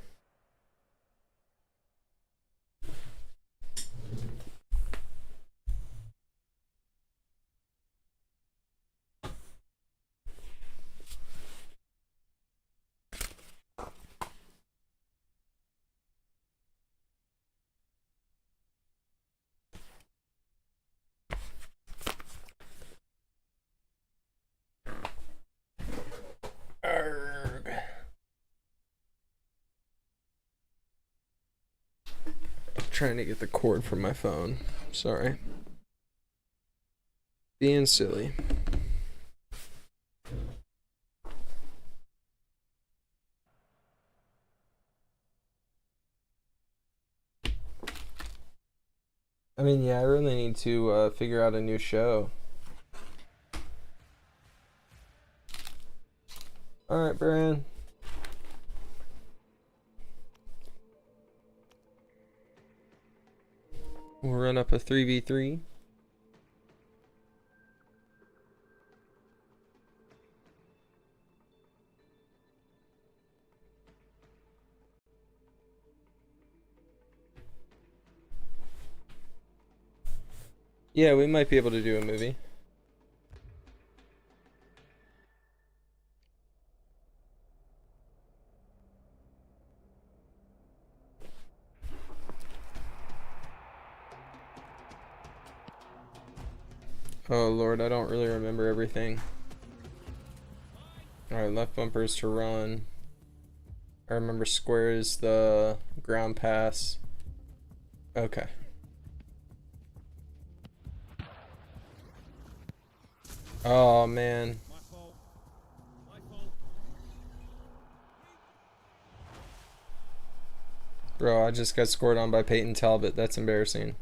A: Arrgh. I'm trying to get the cord from my phone. Sorry. Being silly. I mean, yeah, I really need to figure out a new show. Alright, Bran. We'll run up a 3v3. Yeah, we might be able to do a movie. Oh lord, I don't really remember everything. Alright, left bumper is to run. I remember square is the ground pass. Okay. Oh man. Bro, I just got scored on by Peyton Talbot. That's embarrassing.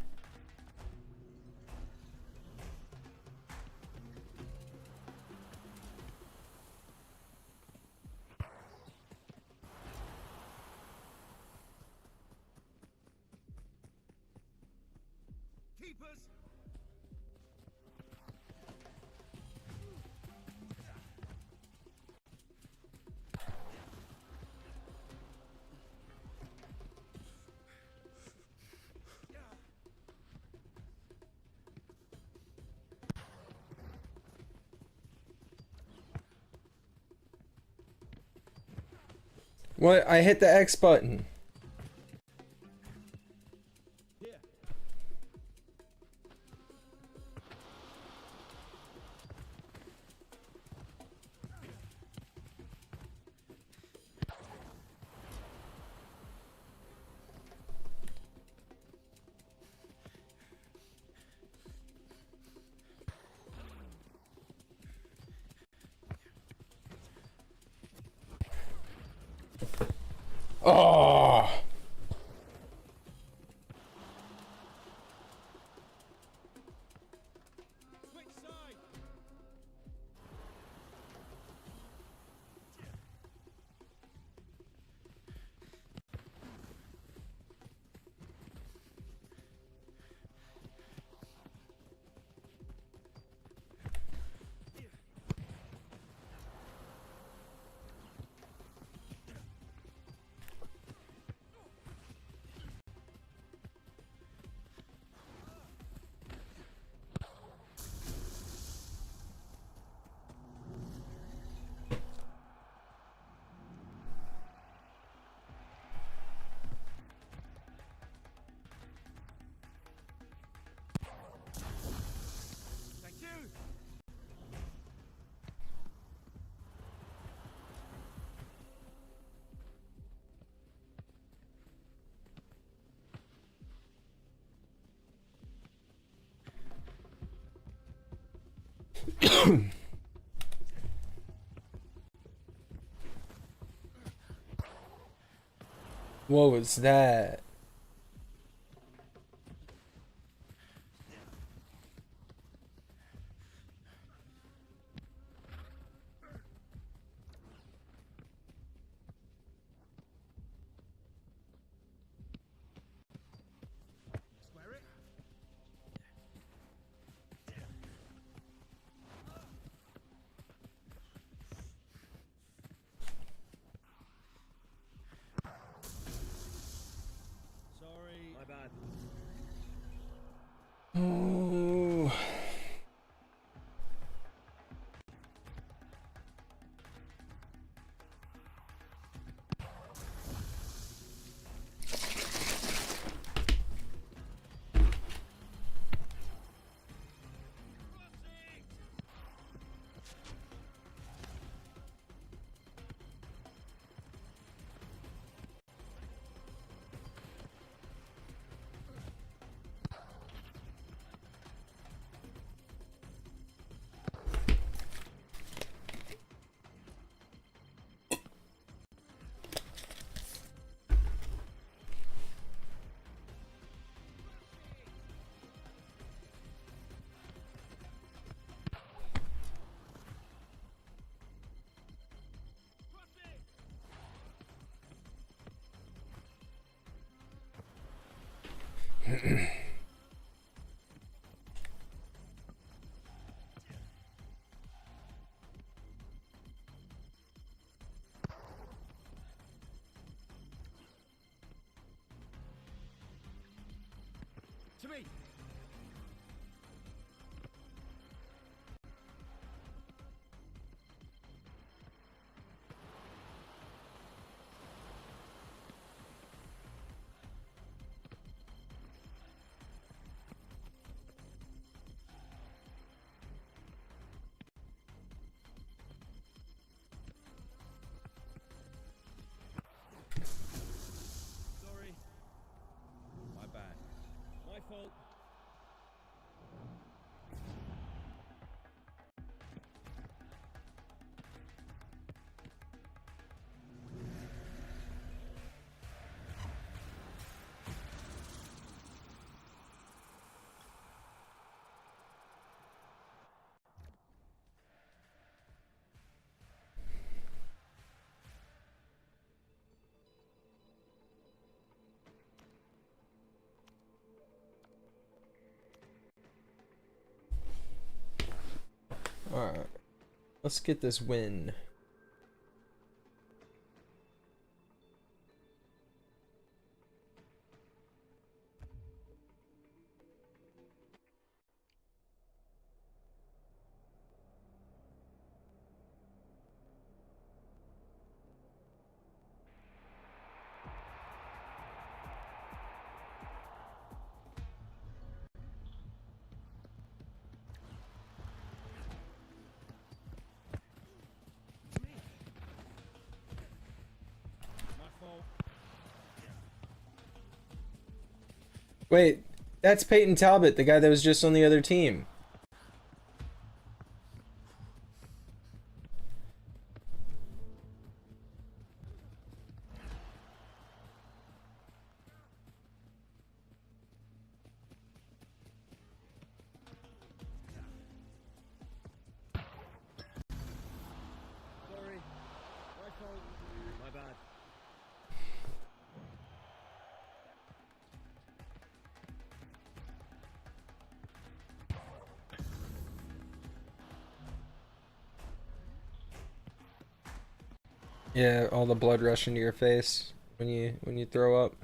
A: What? I hit the X button. Oh. What was that?
D: Sorry. My bad.
A: Oh.
D: To me. Sorry. My bad. My fault.
A: Alright. Let's get this win.
D: My fault.
A: Wait, that's Peyton Talbot, the guy that was just on the other team.
D: Sorry. My fault. My bad.
A: Yeah, all the blood rushing to your face when you throw up.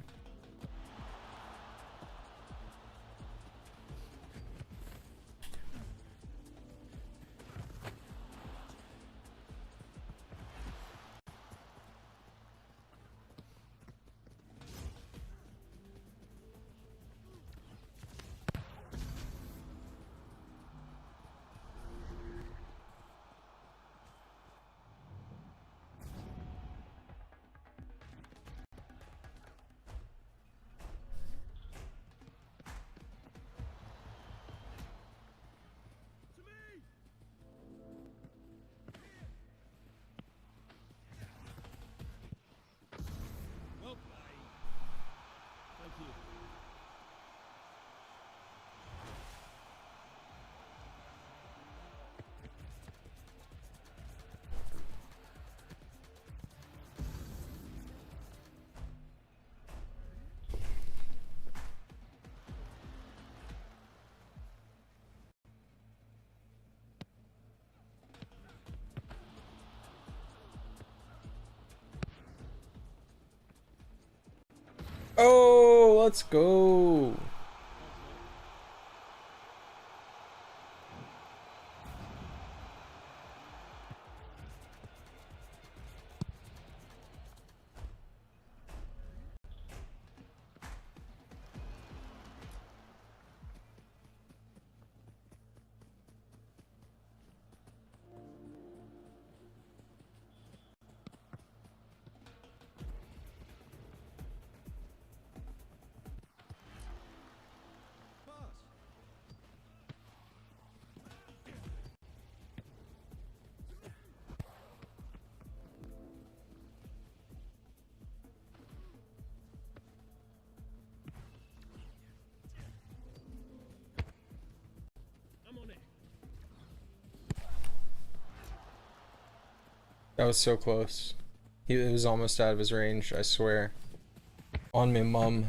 A: Oh, let's go. That was so close. It was almost out of his range, I swear. On me, mum.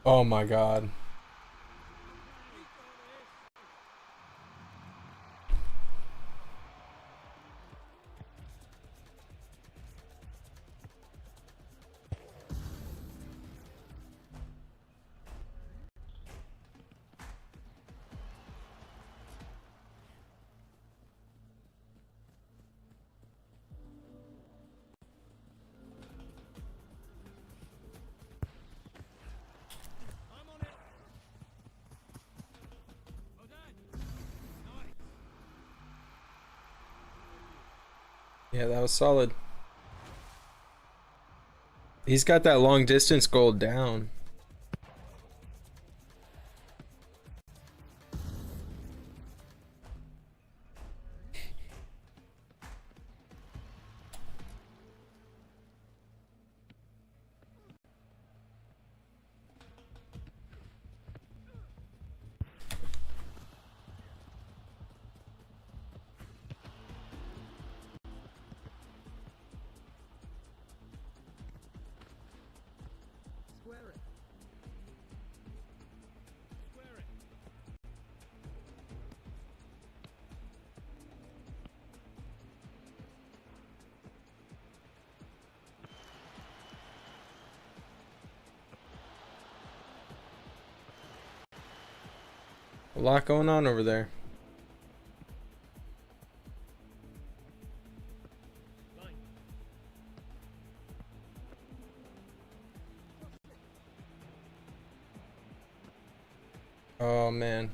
A: Oh my god. Yeah, that was solid. He's got that long distance goal down. A lot going on over there. Oh man.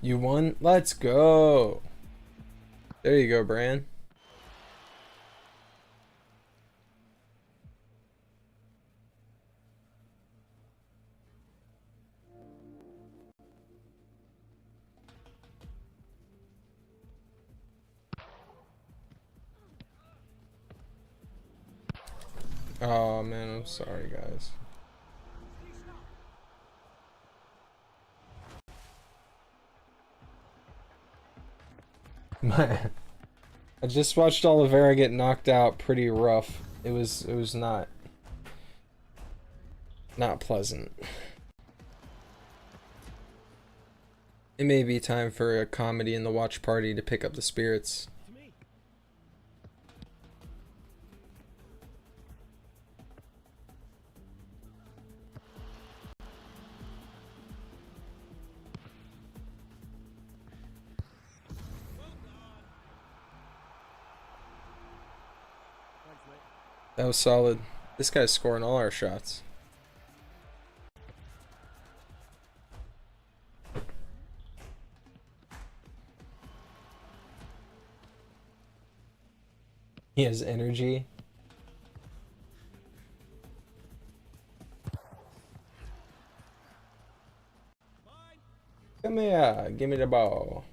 A: You won? Let's go. There you go, Bran. Oh man, I'm sorry guys. I just watched Oliveira get knocked out pretty rough. It was not pleasant. It may be time for a comedy in the watch party to pick up the spirits. That was solid. This guy's scoring all our shots. He has energy. Come here, give me the ball.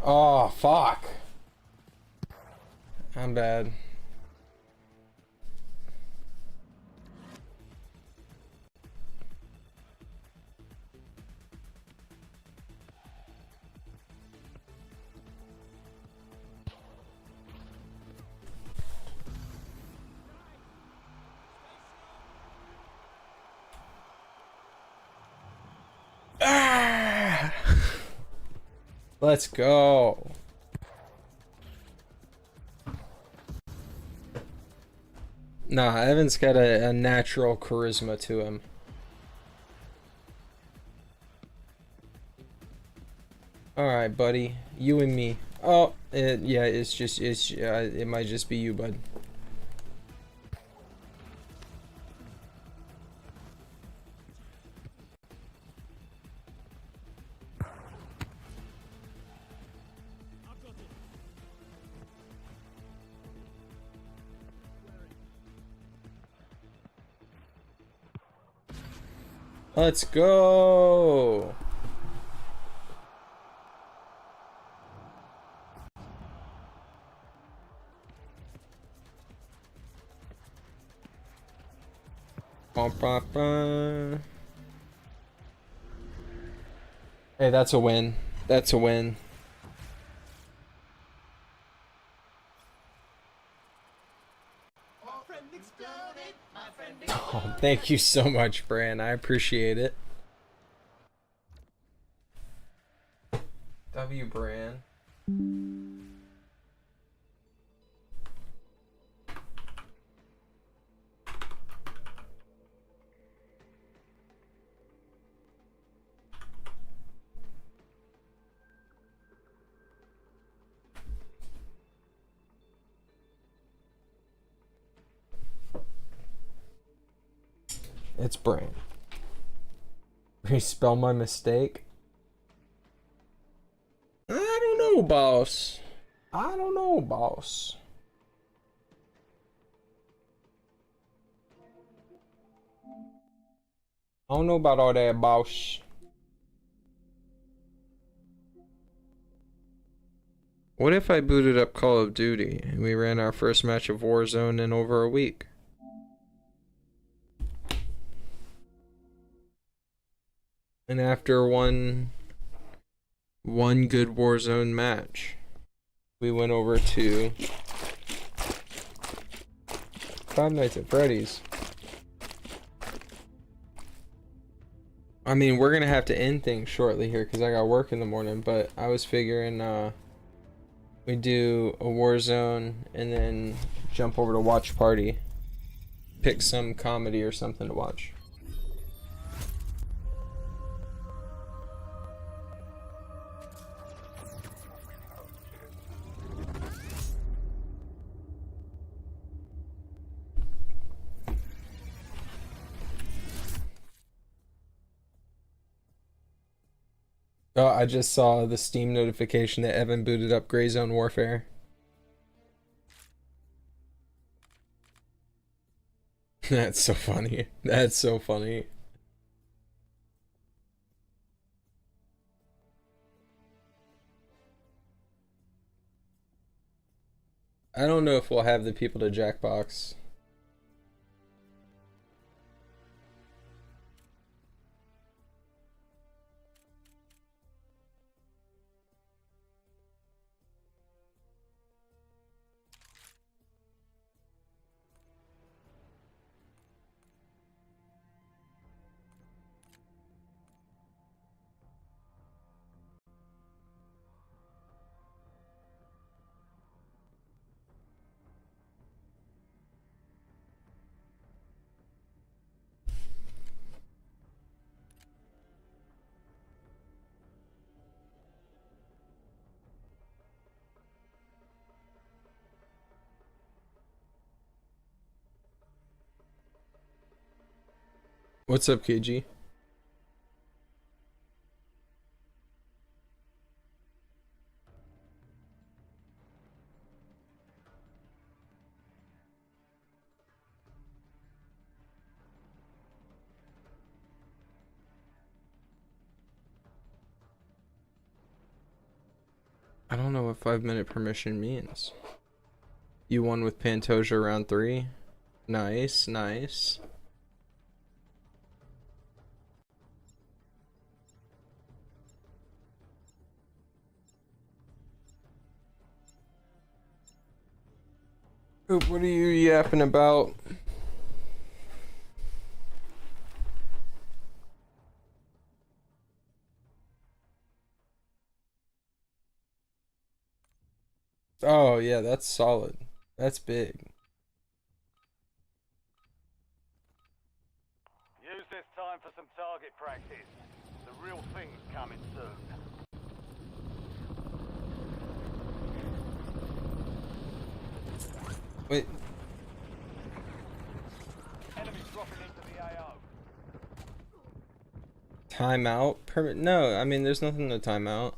A: Oh, fuck. I'm bad. Ah! Let's go. Nah, Evan's got a natural charisma to him. Alright, buddy. You and me. Oh, yeah, it might just be you, bud. Let's go. Hey, that's a win. That's a win. Oh, thank you so much, Bran. I appreciate it. W Bran. It's Bran. Respell my mistake. I don't know, boss. I don't know, boss. I don't know about all that, boss. What if I booted up Call of Duty and we ran our first match of Warzone in over a week? And after one good Warzone match, we went over to Five Nights at Freddy's. I mean, we're gonna have to end things shortly here because I got work in the morning, but I was figuring we do a Warzone and then jump over to Watch Party. Pick some comedy or something to watch. Oh, I just saw the Steam notification that Evan booted up Gray Zone Warfare. That's so funny. That's so funny. I don't know if we'll have the people to Jackbox. What's up, KG? I don't know what 5-minute permission means. You won with Pantoja round 3. Nice, nice. Oop, what are you yapping about? Oh yeah, that's solid. That's big.
H: Use this time for some target practice. The real thing's coming soon.
A: Wait,
H: Enemies dropping into the AO.
A: timeout? Permit? No, I mean there's nothing to timeout.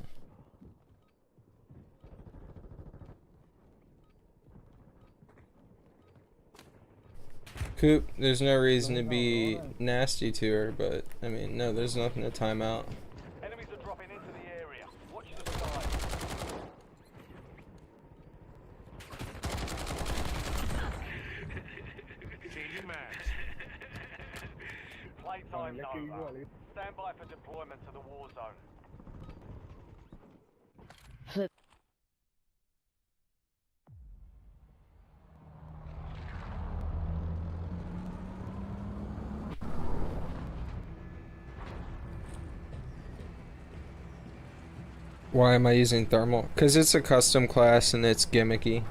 A: Coop, there's no reason to be nasty to her, but I mean, no, there's nothing to timeout.
H: Enemies are dropping into the area. Watch the sky. Changing mags. Playtime's over. Stand by for deployment to the war zone.
A: Why am I using thermal? Because it's a custom class and it's gimmicky.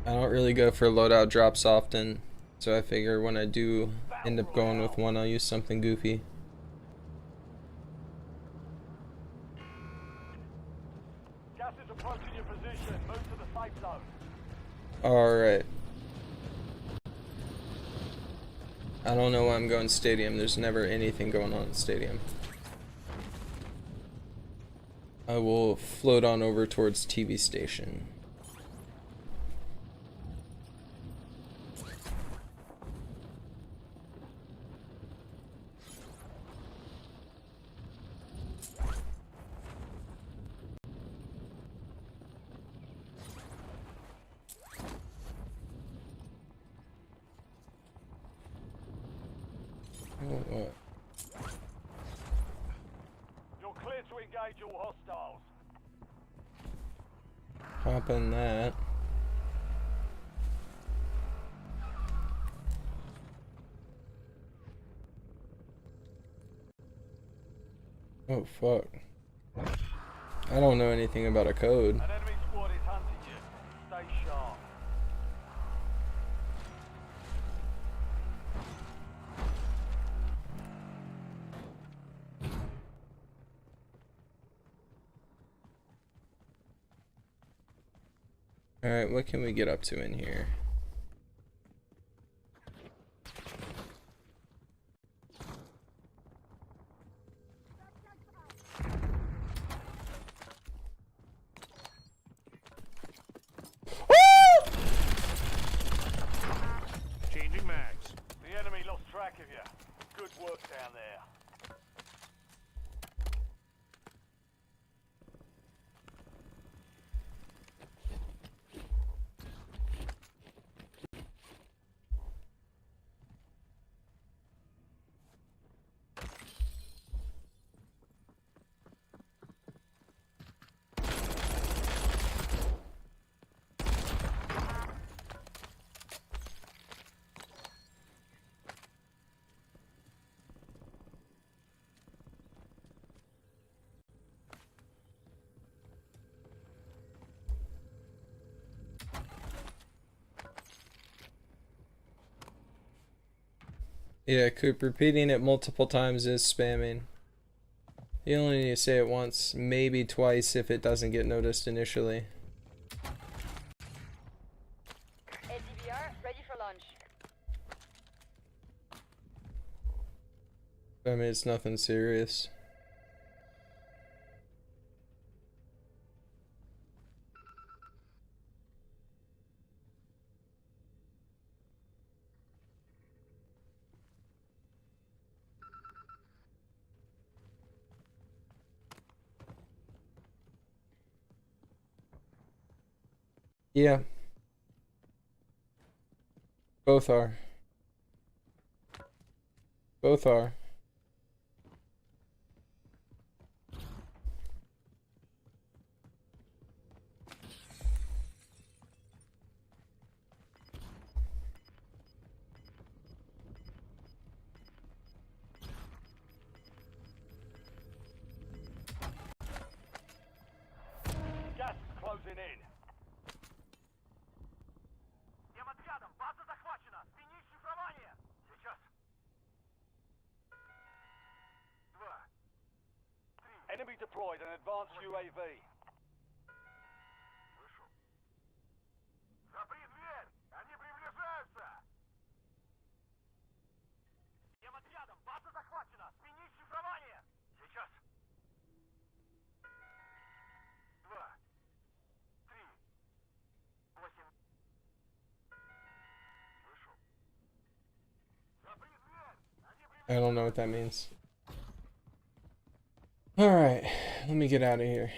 A: I don't really go for loadout drops often, so I figure when I do end up going with one, I'll use something goofy.
H: Gas is approaching your position. Move to the safe zone.
A: Alright. I don't know why I'm going stadium. There's never anything going on in stadium. I will float on over towards TV station. What?
H: You're clear to engage all hostiles.
A: Hop in that. Oh fuck. I don't know anything about a code.
H: An enemy squad is hunting you. Stay sharp.
A: Alright, what can we get up to in here?
H: Changing mags. The enemy lost track of you. Good work down there.
A: Yeah, Coop, repeating it multiple times is spamming. You only need to say it once, maybe twice if it doesn't get noticed initially.
I: ATVR, ready for launch.
A: I mean, it's nothing serious. Yeah. Both are. Both are.
H: Gas is closing in. Тем отрядом, база захвачена. Смени шифрование. Сейчас. 2. 3. Enemy deployed an advanced UAV. Слышу. Запри дверь. Они приближаются. Тем отрядом, база захвачена. Смени шифрование. Сейчас. 2. 3. 8. Слышу. Запри дверь. Они
A: I don't know what that means. Alright, let me get out of here.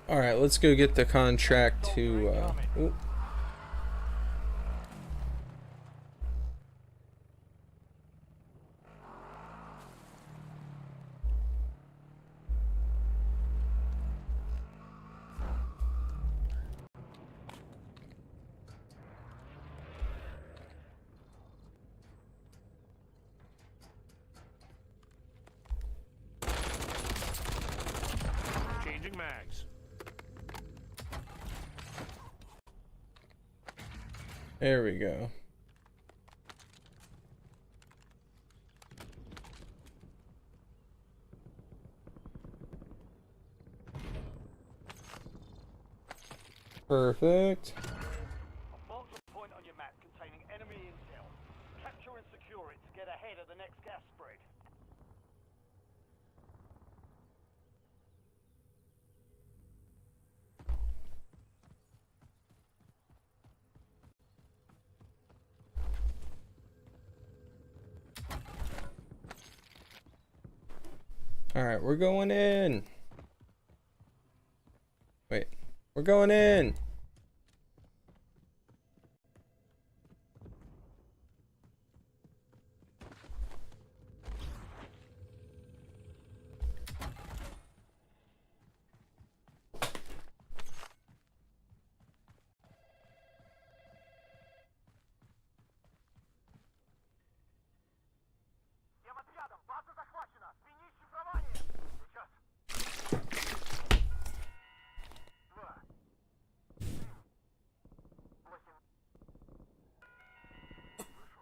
A: Alright, let's go get the contract to, oop.
H: Changing mags.
A: There we go. Perfect.
H: Mark a point on your map containing enemy intel. Capture and secure it to get ahead of the next gas spread.
A: Alright, we're going in. Wait, we're going in.
H: Тем отрядом, база захвачена. Смени шифрование. Сейчас. 2. 3. 8. Слышу.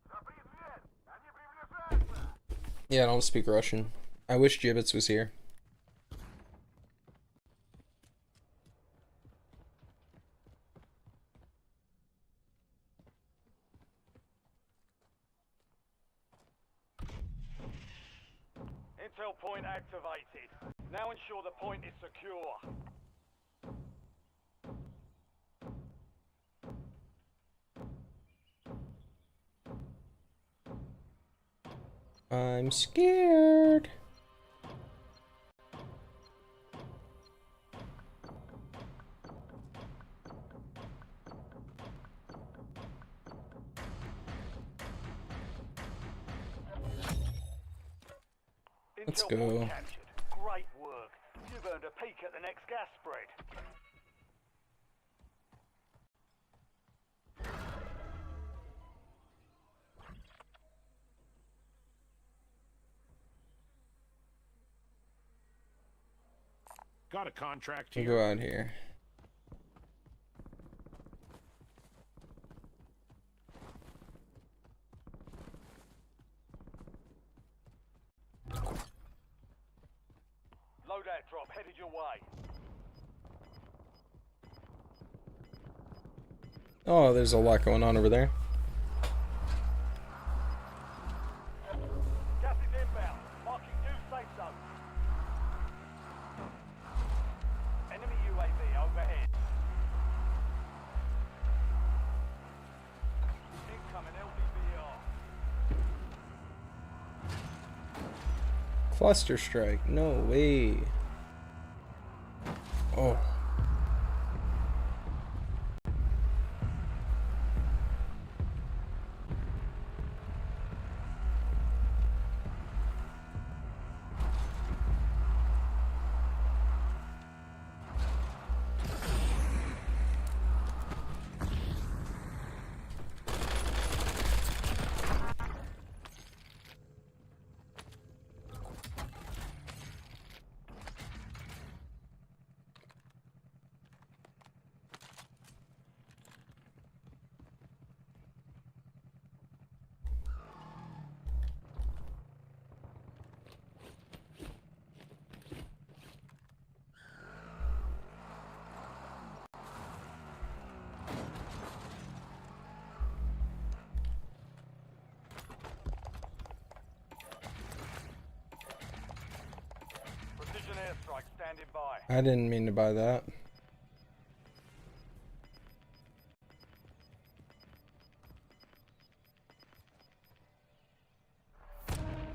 H: Запри дверь. Они приближаются.
A: Yeah, I don't speak Russian. I wish Gibbets was here.
H: Intel point activated. Now ensure the point is secure.
A: I'm scared. Let's
H: Intel
A: go.
H: point captured. Great work. You've earned a peek at the next gas spread. Got a contract
A: We'll
H: here.
A: go out here.
H: Loadout drop headed your way.
A: Oh, there's a lot going on over there.
H: Gas is inbound. Marking new safe zone.
A: Cluster strike. No way. Oh.
H: Precision airstrike standing by.
A: I didn't mean to buy that.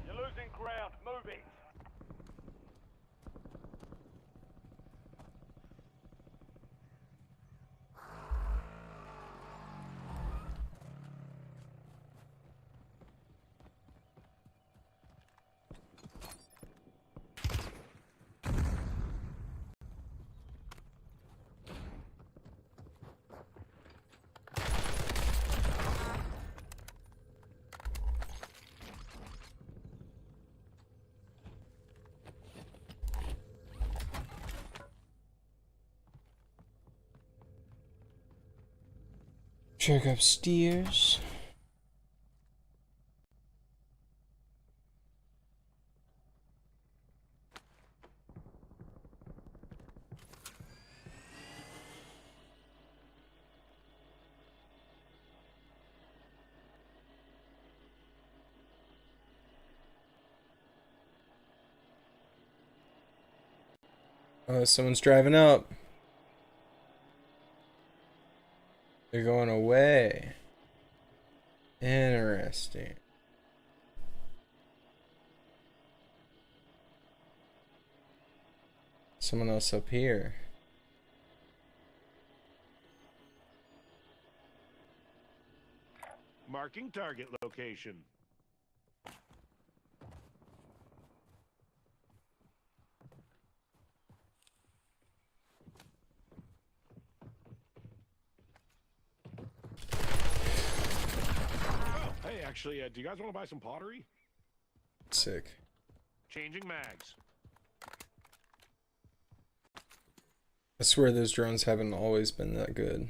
H: You're losing ground. Move it.
A: Check upstairs. Oh, someone's driving up. They're going away. Interesting. Someone else up here.
H: Marking target location. Oh, hey, actually, do you guys want to buy some pottery?
A: Sick.
H: Changing mags.
A: I swear those drones haven't always been that good.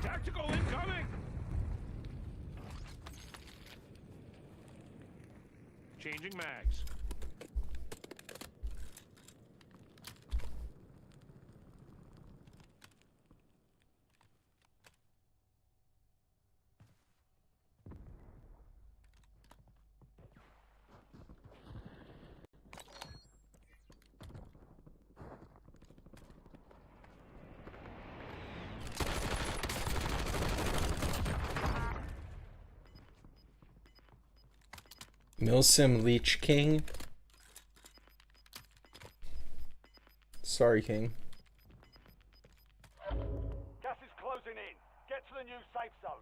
H: Tactical incoming! Changing mags.
A: Milsim Leech King. Sorry, King.
H: Gas is closing in. Get to the new safe zone.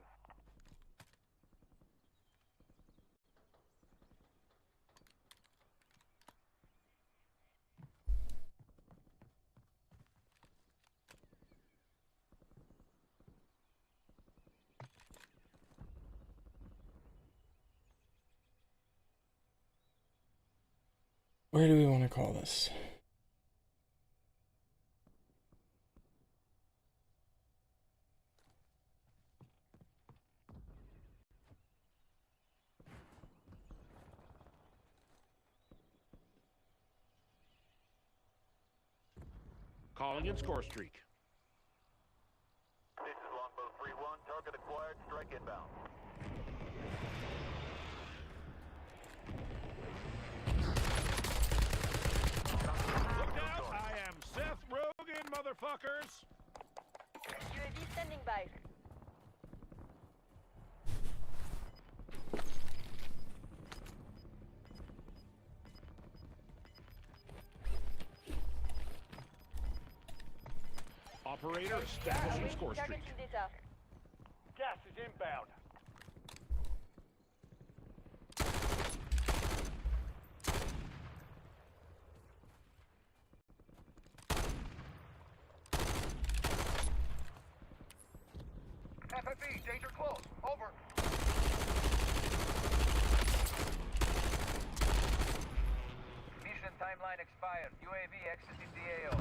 A: Where do we want to call this?
J: Calling in score streak.
K: This is Longbow 3-1. Target acquired. Strike inbound.
J: Look out! I am Seth Rogen, motherfuckers!
I: UAV standing by.
J: Operator establishing score streak.
I: Target in data.
H: Gas is inbound.
D: FFE, danger close. Over. Mission timeline expired. UAV exiting the AO.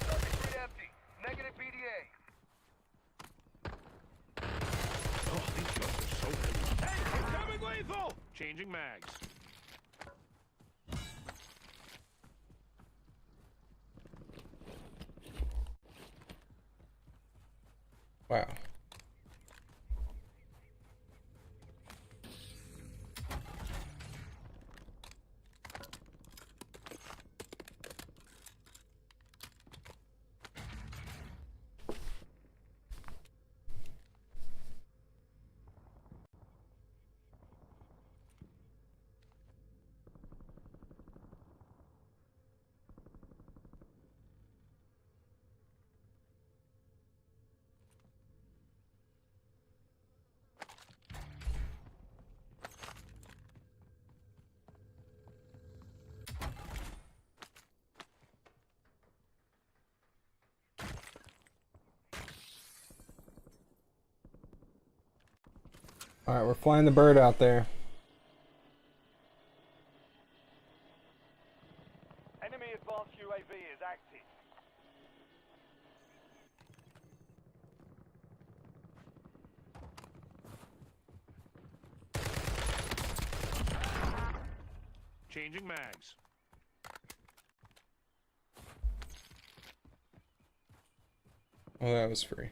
D: Target grid empty. Negative PDA.
J: Oh, these guns are so good. Hey, incoming lethal! Changing mags.
A: Wow. Alright, we're flying the bird out there.
H: Enemy advanced UAV is active.
J: Changing mags.
A: Oh, that was free.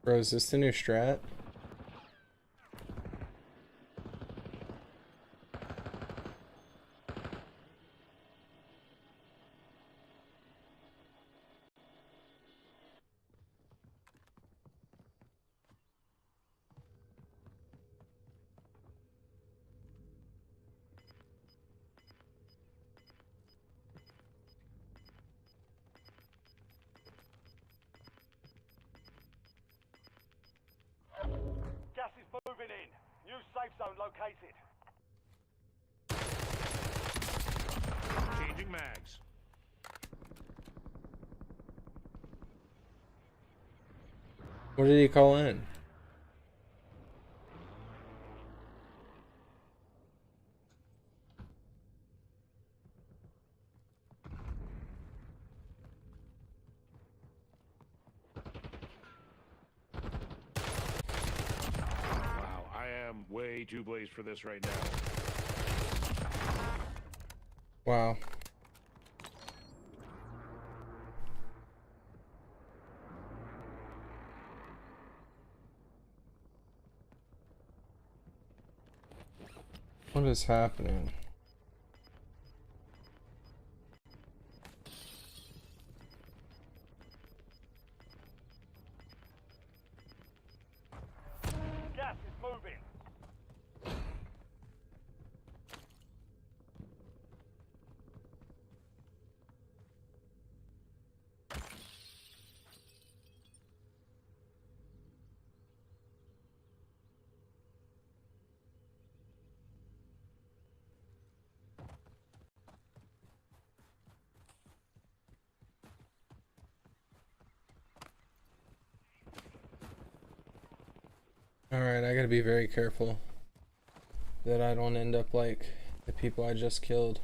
A: Bro, is this the new strat?
H: Gas is moving in. New safe zone located.
J: Changing mags.
A: What did he call in?
J: Wow, I am way too blazed for this right now.
A: Wow. What is happening?
H: Gas is moving.
A: Alright, I gotta be very careful that I don't end up like the people I just killed.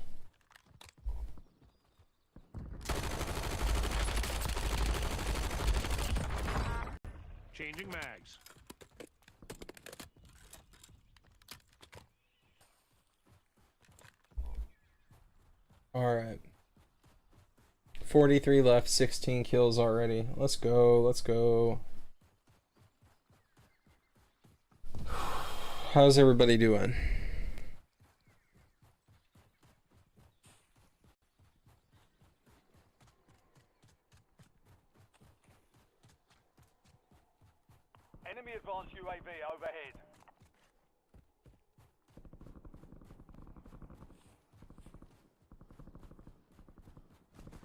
J: Changing mags.
A: Alright. 43 left, 16 kills already. Let's go, let's go. How's everybody doing?
H: Enemy advanced UAV overhead.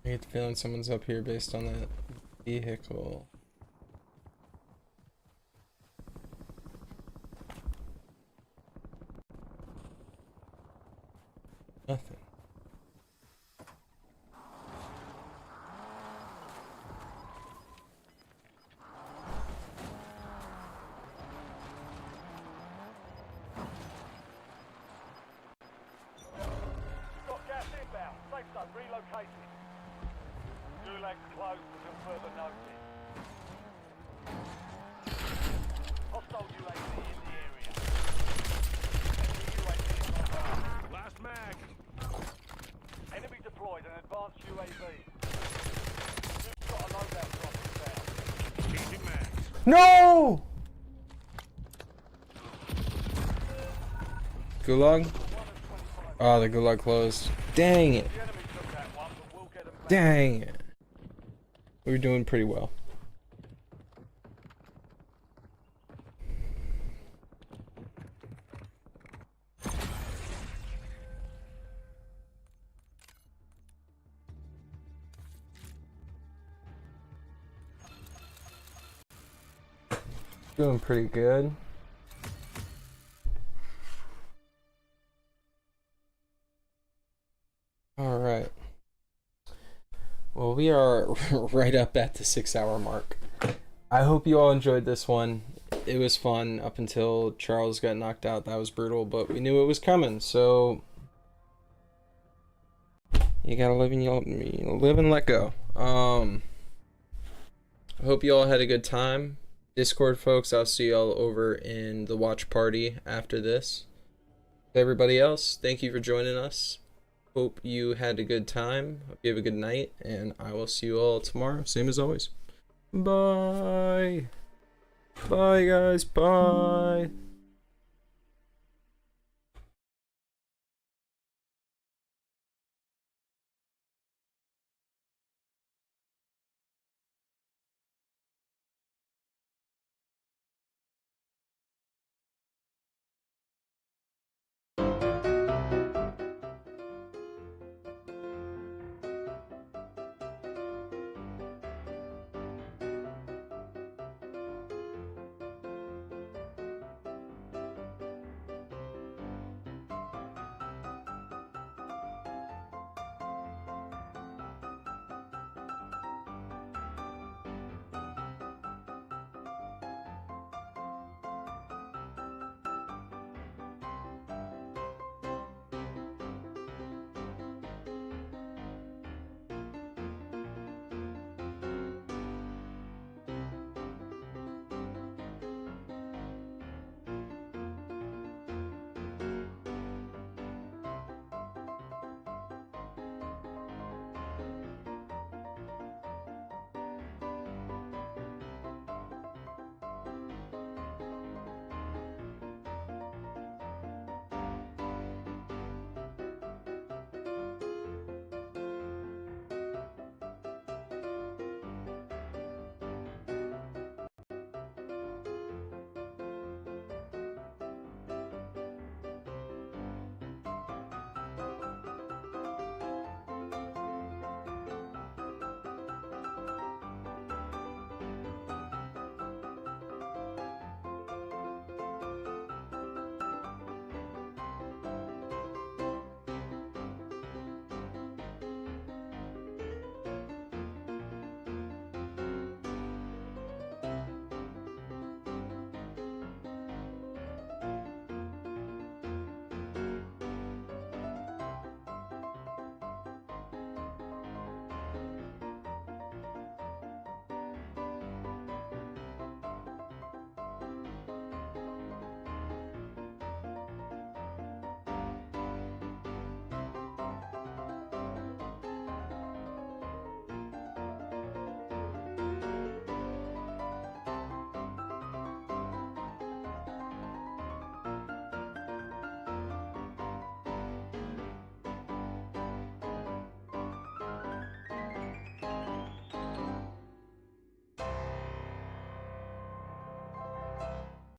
A: I get the feeling someone's up here based on that vehicle. Nothing.
H: Got gas inbound. Safe zone relocated. Gulag closed until further notice. Hostile UAV in the area. Enemy UAV online.
J: Last mag.
H: Enemy deployed an advanced UAV. You've got a loadout drop inbound.
J: Changing mags.
A: No! Gulag? Oh, the gulag closed. Dang it.
H: The enemy took that one, but we'll get them back.
A: Dang it. We were doing pretty well. Doing pretty good. All right. Well, we are right up at the 6-hour mark. I hope you all enjoyed this one. It was fun up until Charles got knocked out. That was brutal, but we knew it was coming, so you gotta live and let go. I hope you all had a good time. Discord folks, I'll see y'all over in the watch party after this. Everybody else, thank you for joining us. Hope you had a good time. Hope you have a good night, and I will see you all tomorrow, same as always. Bye. Bye, guys. Bye.